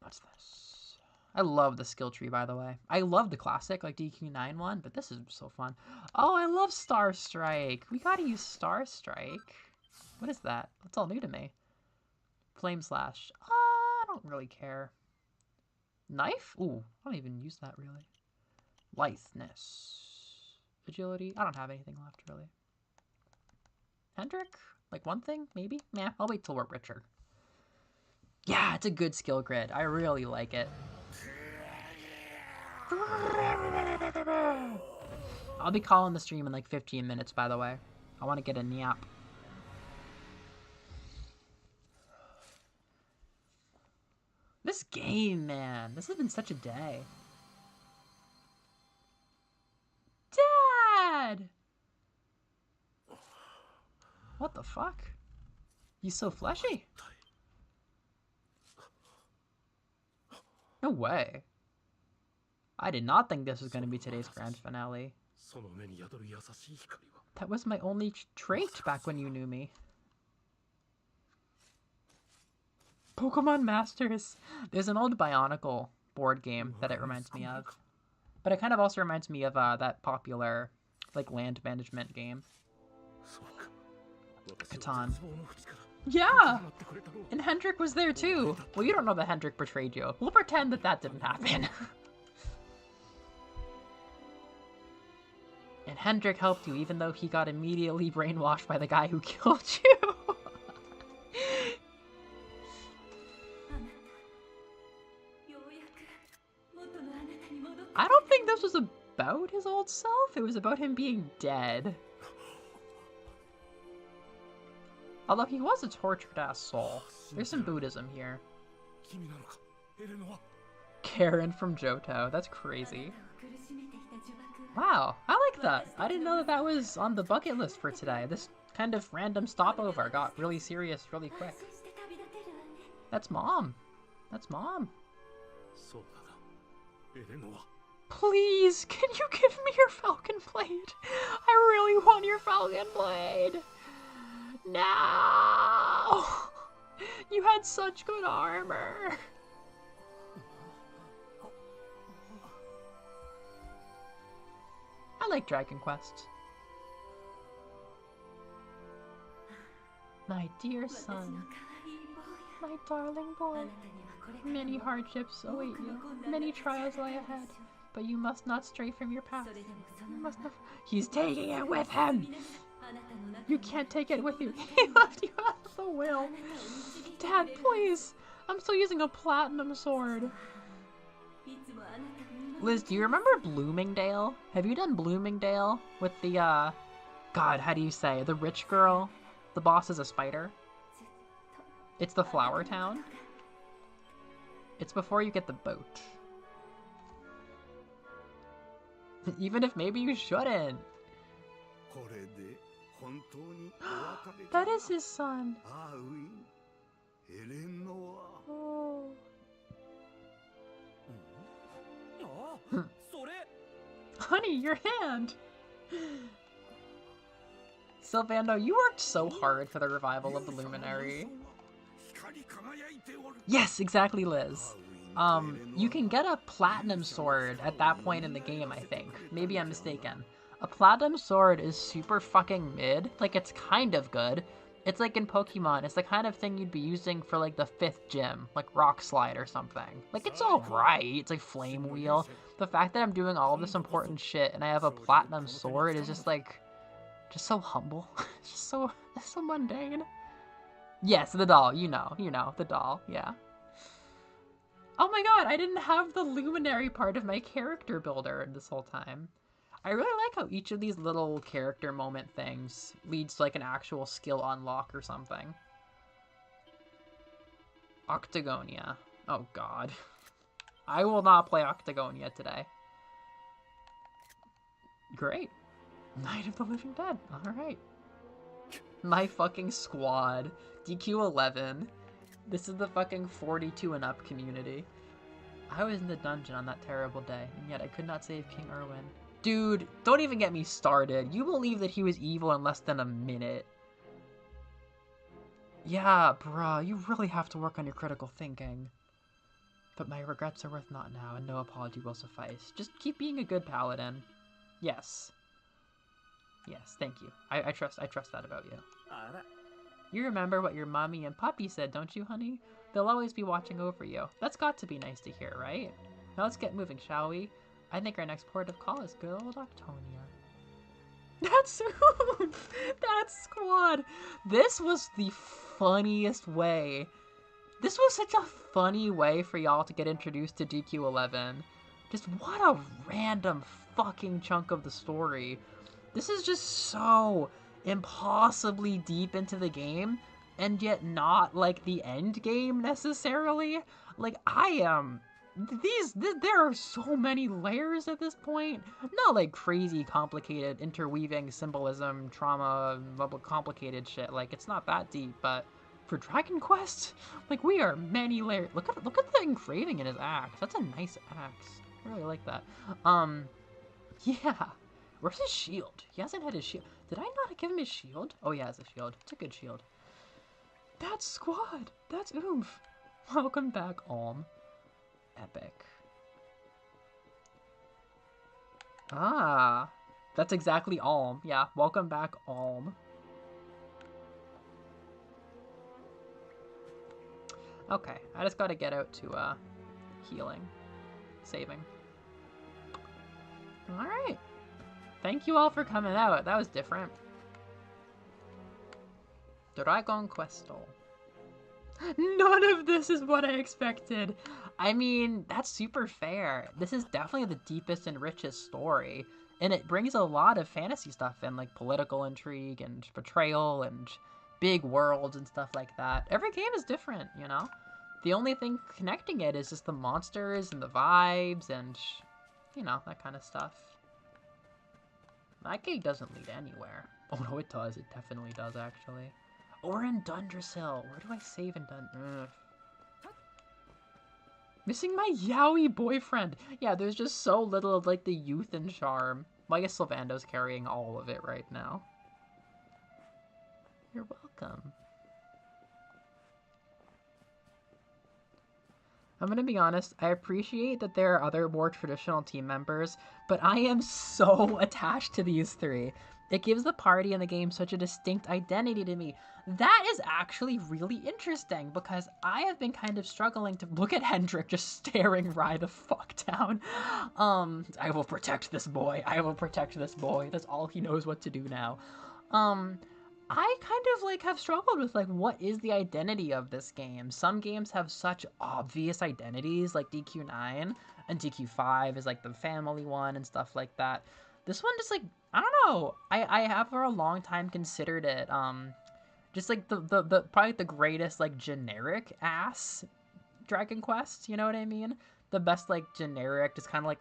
What's this? I love the skill tree, by the way. I love the classic, like DQ9 one, but this is so fun. Oh, I love Star Strike. We gotta use Star Strike. What is that? That's all new to me. Flame Slash. I don't really care. Knife? Ooh, I don't even use that really. Litheness. Agility? I don't have anything left really. Hendrick? Like one thing, maybe? Nah, I'll wait till we're richer. Yeah, it's a good skill grid. I really like it. I'll be calling the stream in like 15 minutes, by the way. I want to get a nap. This game, man. This has been such a day. Dad! What the fuck? He's so fleshy. No way. I did not think this was going to be today's grand finale. That was my only trait back when you knew me. Pokemon Masters. There's an old Bionicle board game that it reminds me of. But it kind of also reminds me of that popular, like, land management game. Catan. Yeah! And Hendrick was there too! Well, you don't know that Hendrick betrayed you. We'll pretend that that didn't happen. And Hendrick helped you even though he got immediately brainwashed by the guy who killed you. I don't think this was about his old self. It was about him being dead. Although he was a tortured-ass soul. There's some Buddhism here. 君なのかエレノは Karen from Johto. That's crazy. Wow, I like that. I didn't know that that was on the bucket list for today. This kind of random stopover got really serious really quick. That's Mom. That's Mom. そうだなエレノは Please, can you give me your Falcon Blade? I really want your Falcon Blade. No! You had such good armor. I like Dragon Quest. My dear son, my darling boy, many hardships await you, many trials lie ahead, but you must not stray from your path. You must not... He's taking it with him! You can't take it with you. He left you out of the will. Dad, please! I'm still using a platinum sword. Liz, do you remember Bloomingdale? Have you done Bloomingdale with the, God, how do you say? The rich girl? The boss is a spider? It's the Flower Town? It's before you get the boat. Even if maybe you shouldn't. これで本当にお別れ That is his son. ああウィンエレノは Oh. あそれ Honey, your hand! Sylvando, you worked so hard for the revival of the Luminary. 光り輝いておる Yes, exactly, Liz. You can get a platinum sword at that point in the game, I think. Maybe I'm mistaken. A platinum sword is super fucking mid. Like, it's kind of good. It's like in Pokemon, it's the kind of thing you'd be using for like the 5th gym, like Rock Slide or something. Like, it's alright. It's like Flame Wheel. The fact that I'm doing all of this important shit and I have a platinum sword is just like, just so humble. Just so mundane. Yes, the doll, you know, the doll, yeah. Oh my god, I didn't have the Luminary part of my character builder this whole time. I really like how each of these little character moment things leads to like an actual skill unlock or something. Octagonia. Oh god. I will not play Octagonia today. Great. Night of the Living Dead. Alright. My fucking squad. DQ11. This is the fucking 42 and up community. I was in the dungeon on that terrible day, and yet I could not save King Erwin. Dude, don't even get me started. You believe that he was evil in less than a minute. Yeah, bruh, you really have to work on your critical thinking. But my regrets are worth naught now, and no apology will suffice. Just keep being a good paladin. Yes. Yes, thank you. I trust that about you. あら You remember what your mommy and Poppy said, don't you, honey? They'll always be watching over you. That's got to be nice to hear, right? Now let's get moving, shall we? I think our next port of call is good old Octonia. That's That's squad! This was the funniest way. This was such a funny way for y'all to get introduced to DQ11. Just what a random fucking chunk of the story. This is just so impossibly deep into the game, and yet not like the end game necessarily. Like, there are so many layers at this point. Not like crazy complicated interweaving symbolism, trauma, complicated shit. Like, it's not that deep, but for Dragon Quest, like, we are many layers. Look at the engraving in his axe. That's a nice axe. I really like that. Yeah. Where's his shield? He hasn't had his shield. Did I not give him his shield? Oh, he has a shield. It's a good shield. That's squad. That's oomph. Welcome back, Alm. Epic. Ah. That's exactly Alm. Yeah, welcome back, Alm. Okay, I just gotta get out to, healing. Saving. Alright. Thank you all for coming out. That was different. Dragon Questo. None of this is what I expected. I mean, that's super fair. This is definitely the deepest and richest story. And it brings a lot of fantasy stuff in, like political intrigue and betrayal and big worlds and stuff like that. Every game is different, you know? The only thing connecting it is just the monsters and the vibes and, you know, that kind of stuff. That gate doesn't lead anywhere. Oh no, it does. It definitely does, actually. Oh, we're in Dundersill. Where do I save in Missing my yaoi boyfriend. Yeah, there's just so little of, like, the youth and charm. Well, I guess Sylvando's carrying all of it right now. You're welcome. I'm gonna be honest, I appreciate that there are other more traditional team members, but I am so attached to these three. It gives the party and the game such a distinct identity to me. That is actually really interesting, because I have been kind of struggling to look at Hendrik just staring Rye the fuck down. I will protect this boy. I will protect this boy. That's all he knows what to do now. I kind of, like, have struggled with, like, what is the identity of this game? Some games have such obvious identities, like DQ9, and DQ5 is, like, the family one and stuff like that. This one just, like, I don't know. I have for a long time considered it, just, like, the probably the greatest, like, generic-ass Dragon Quest, you know what I mean? The best, like, generic, just kind of, like,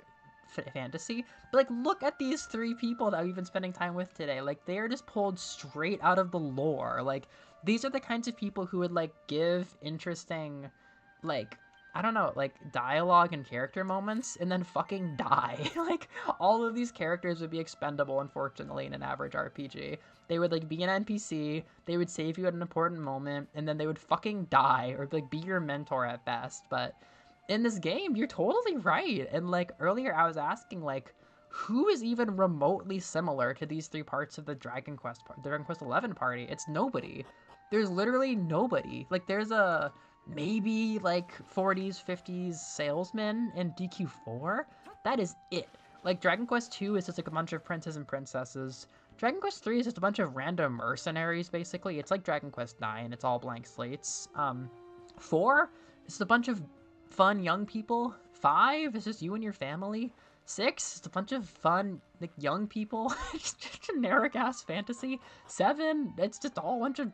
fantasy. But, like, look at these three people that we've been spending time with today. Like, they are just pulled straight out of the lore. Like, these are the kinds of people who would, like, give interesting, like, I don't know, like, dialogue and character moments and then fucking die. Like, all of these characters would be expendable, unfortunately, in an average RPG. They would, like, be an NPC, they would save you at an important moment, and then they would fucking die, or, like, be your mentor at best. But in this game, you're totally right. And, like, earlier I was asking, like, who is even remotely similar to these three parts of the Dragon Quest 11 party? It's nobody. There's literally nobody. Like, there's a maybe, like, 40s, 50s salesman in DQ4. That is it. Like, Dragon Quest 2 is just, like, a bunch of princes and princesses. Dragon Quest 3 is just a bunch of random mercenaries, basically. It's like Dragon Quest 9. It's all blank slates. 4 is a bunch of fun young people. 5 is just you and your family. 6 is a bunch of fun, like, young people. Generic ass fantasy. 7, it's just all a bunch of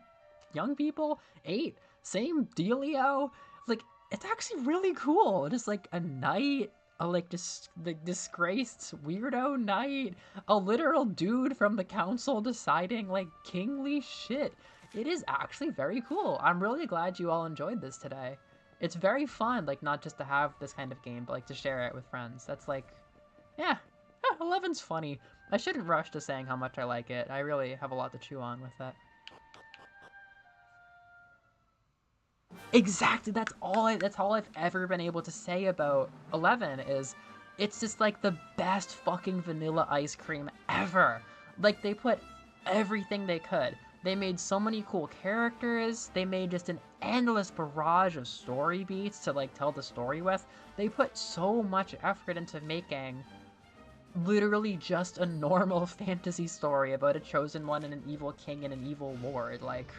young people. 8, same dealio. Like, it's actually really cool. Just, like, a knight, a, like, just the disgraced weirdo knight, a literal dude from the council deciding, like, kingly shit. It is actually very cool. I'm really glad you all enjoyed this today. It's very fun, like, not just to have this kind of game, but, like, to share it with friends. That's, like, yeah, 11's funny. I shouldn't rush to saying how much I like it. I really have a lot to chew on with that. Exactly, that's all I've ever been able to say about 11 is it's just, like, the best fucking vanilla ice cream ever. Like, they put everything they could. They made so many cool characters. They made just an endless barrage of story beats to, like, tell the story with. They put so much effort into making literally just a normal fantasy story about a chosen one and an evil king and an evil lord. Like,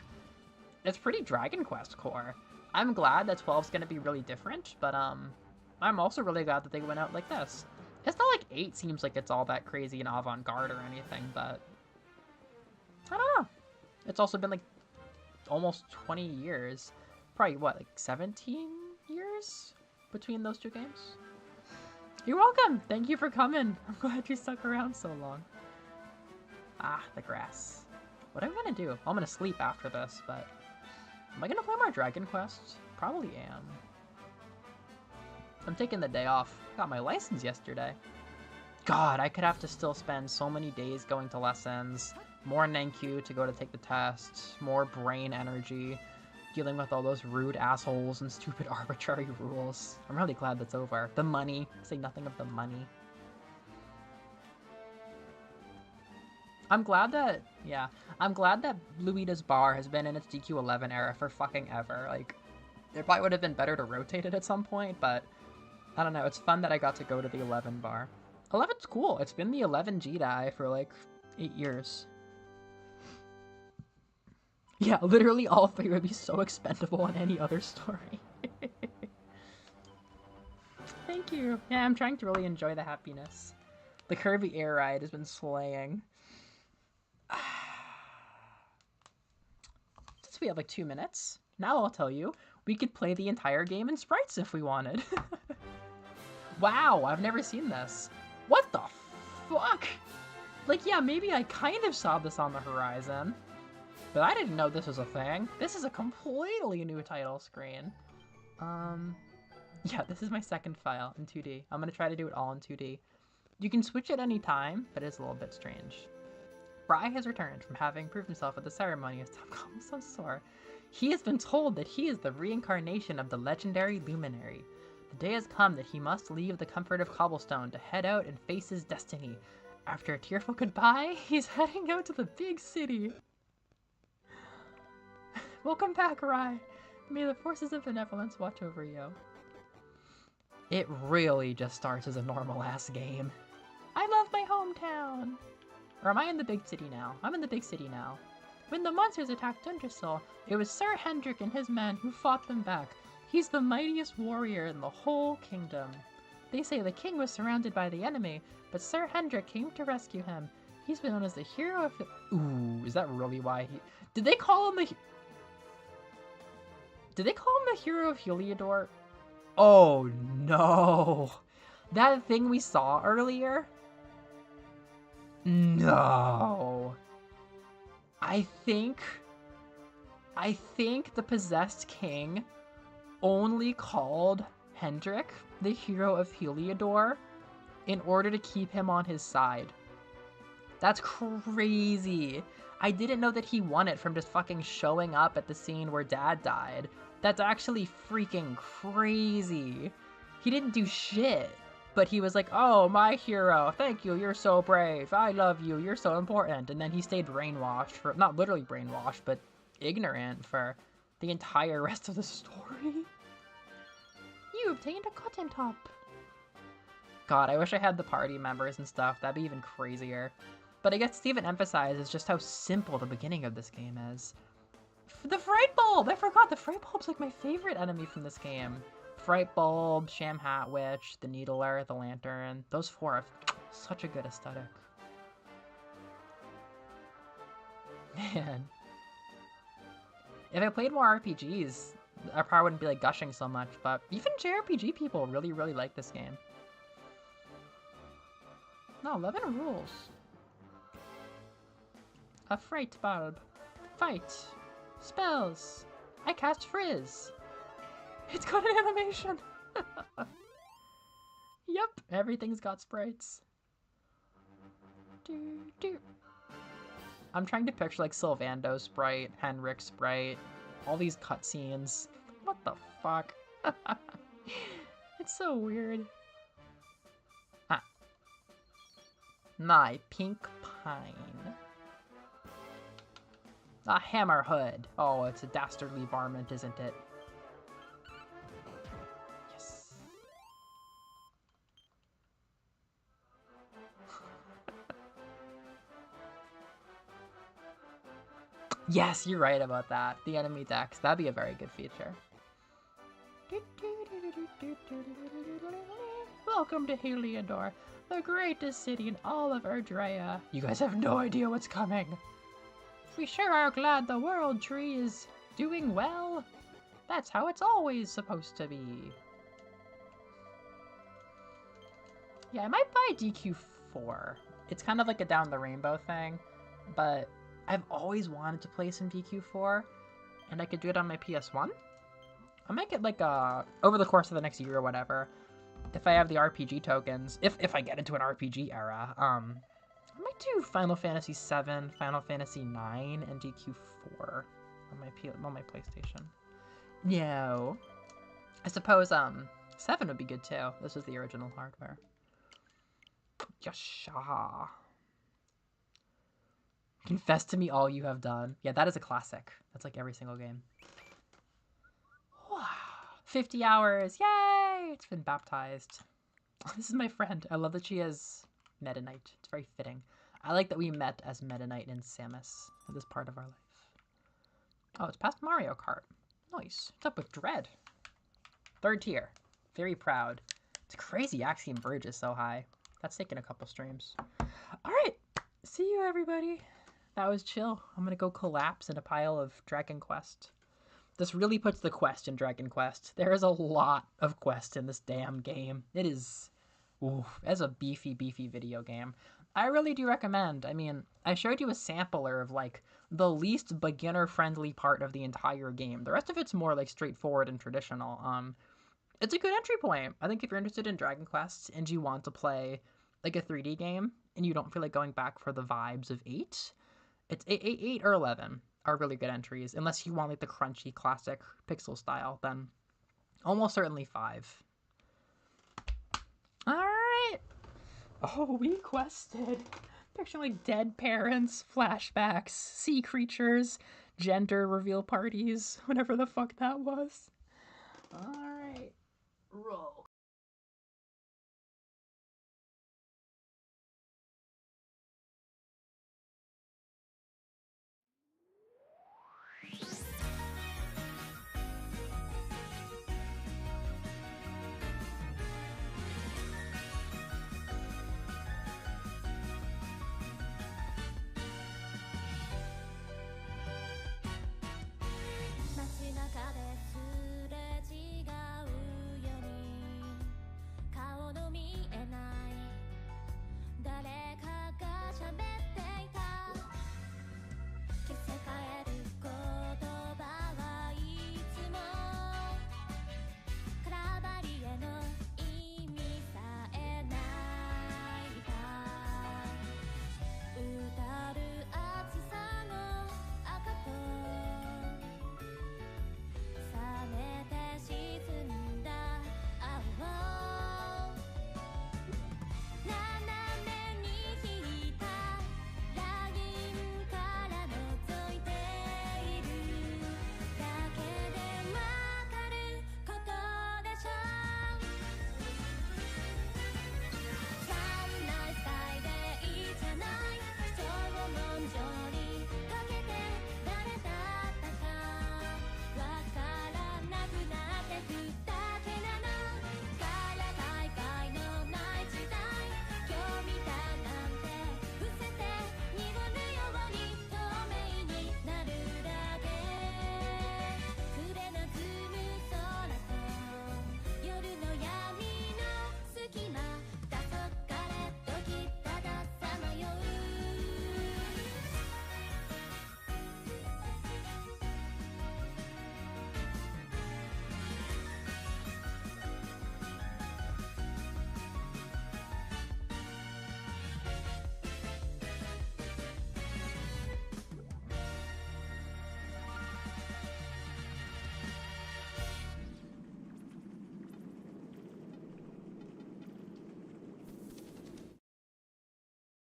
it's pretty Dragon Quest core. I'm glad that 12's gonna be really different, but I'm also really glad that they went out like this. It's not like 8 seems like it's all that crazy and avant-garde or anything, but I don't know. It's also been, like, almost 20 years. Probably, what, like 17 years between those two games? You're welcome! Thank you for coming! I'm glad you stuck around so long. Ah, the grass. What am I gonna do? I'm gonna sleep after this, but am I gonna play more Dragon Quest? Probably am. I'm taking the day off. Got my license yesterday. God, I could have to still spend so many days going to lessons, more Nankyu to go to take the test, more brain energy, dealing with all those rude assholes and stupid arbitrary rules. I'm really glad that's over. The money. Say nothing of the money. I'm glad that, yeah, I'm glad that Luida's bar has been in its DQ11 era for fucking ever. Like, it probably would have been better to rotate it at some point, but I don't know. It's fun that I got to go to the 11 bar. 11's cool. It's been the 11 Jedi for, like, 8 years. Yeah, literally all 3 would be so expendable in any other story. Thank you. Yeah, I'm trying to really enjoy the happiness. The curvy air ride has been slaying. So we have like 2 minutes. Now I'll tell you, we could play the entire game in sprites if we wanted. Wow, I've never seen this. What the fuck? Like, yeah, maybe I kind of saw this on the horizon, but I didn't know this was a thing. This is a completely new title screen. Yeah, this is my second file in 2D. I'm gonna try to do it all in 2D. You can switch at any time, but it's a little bit strange. Bry has returned from having proved himself at the ceremony of Tom. I'm so sore. He has been told that he is the reincarnation of the legendary luminary. The day has come that he must leave the comfort of cobblestone to head out and face his destiny. After a tearful goodbye, he's heading out to the big city. Welcome back, Rai. May the forces of benevolence watch over you. It really just starts as a normal-ass game. I love my hometown! Or am I in the big city now? I'm in the big city now. When the monsters attacked Dungersol, it was Sir Hendrik and his men who fought them back. He's the mightiest warrior in the whole kingdom. They say the king was surrounded by the enemy, but Sir Hendrik came to rescue him. He's been known as the hero of... Ooh, is that really why he... Did they call him the hero of Heliodor? Oh, no. That thing we saw earlier? No. I think the possessed king only called Hendrik the hero of Heliodor in order to keep him on his side. That's crazy. I didn't know that he won it from just fucking showing up at the scene where Dad died. That's actually freaking crazy. He didn't do shit, but he was like, oh, my hero, thank you, you're so brave, I love you, you're so important. And then he stayed brainwashed for, not literally brainwashed, but ignorant for the entire rest of the story. You obtained a cotton top. God, I wish I had the party members and stuff. That'd be even crazier. But I guess Steven emphasizes just how simple the beginning of this game is. The Fright Bulb! I forgot, the Fright Bulb's like my favorite enemy from this game. Fright Bulb, Sham Hat Witch, the Needler, the Lantern. Those 4 have such a good aesthetic. Man. If I played more RPGs, I probably wouldn't be like gushing so much, but even JRPG people really, really like this game. No, 11 rules. A Fright Bulb. Fight. Spells. I cast Frizz. It's got an animation. Yep, everything's got sprites. I'm trying to picture like Sylvando's sprite, Henrik's sprite, all these cutscenes. What the fuck? It's so weird. Ah. My pink pine. A Hammerhood. Oh, it's a dastardly varmint, isn't it? Yes. Yes, you're right about that. The enemy decks. That'd be a very good feature. Welcome to Heliodor, the greatest city in all of Erdrea. You guys have no idea what's coming. We sure are glad the World Tree is doing well. That's how it's always supposed to be. Yeah, I might buy DQ4. It's kind of like a down the rainbow thing, but I've always wanted to play some DQ4, and I could do it on my PS1. I'll make it like over the course of the next year or whatever, if I have the RPG tokens, if I get into an RPG era. I might do Final Fantasy VII, Final Fantasy IX, and DQ4 on my PlayStation. No. I suppose 7 would be good too. This is the original hardware. Yasha. Confess to me all you have done. Yeah, that is a classic. That's like every single game. Wow. 50 hours. Yay! It's been baptized. This is my friend. I love that she has Meta Knight. It's very fitting. I like that we met as Meta Knight and Samus at this part of our life. Oh, it's past Mario Kart. Nice. What's up with Dread? 3rd tier. Very proud. It's crazy Axiom Verge is so high. That's taken a couple streams. Alright. See you, everybody. That was chill. I'm gonna go collapse in a pile of Dragon Quest. This really puts the quest in Dragon Quest. There is a lot of quest in this damn game. It is, ooh, as a beefy video game. I really do recommend. I mean, I showed you a sampler of like the least beginner-friendly part of the entire game. The rest of it's more like straightforward and traditional. It's a good entry point. I think if you're interested in Dragon Quest and you want to play like a 3D game and you don't feel like going back for the vibes of 8, it's 8 or 11 are really good entries. Unless you want like the crunchy classic pixel style, then almost certainly 5. All right. Oh, we quested. Picture like dead parents, flashbacks, sea creatures, gender reveal parties, whatever the fuck that was. All right. Roll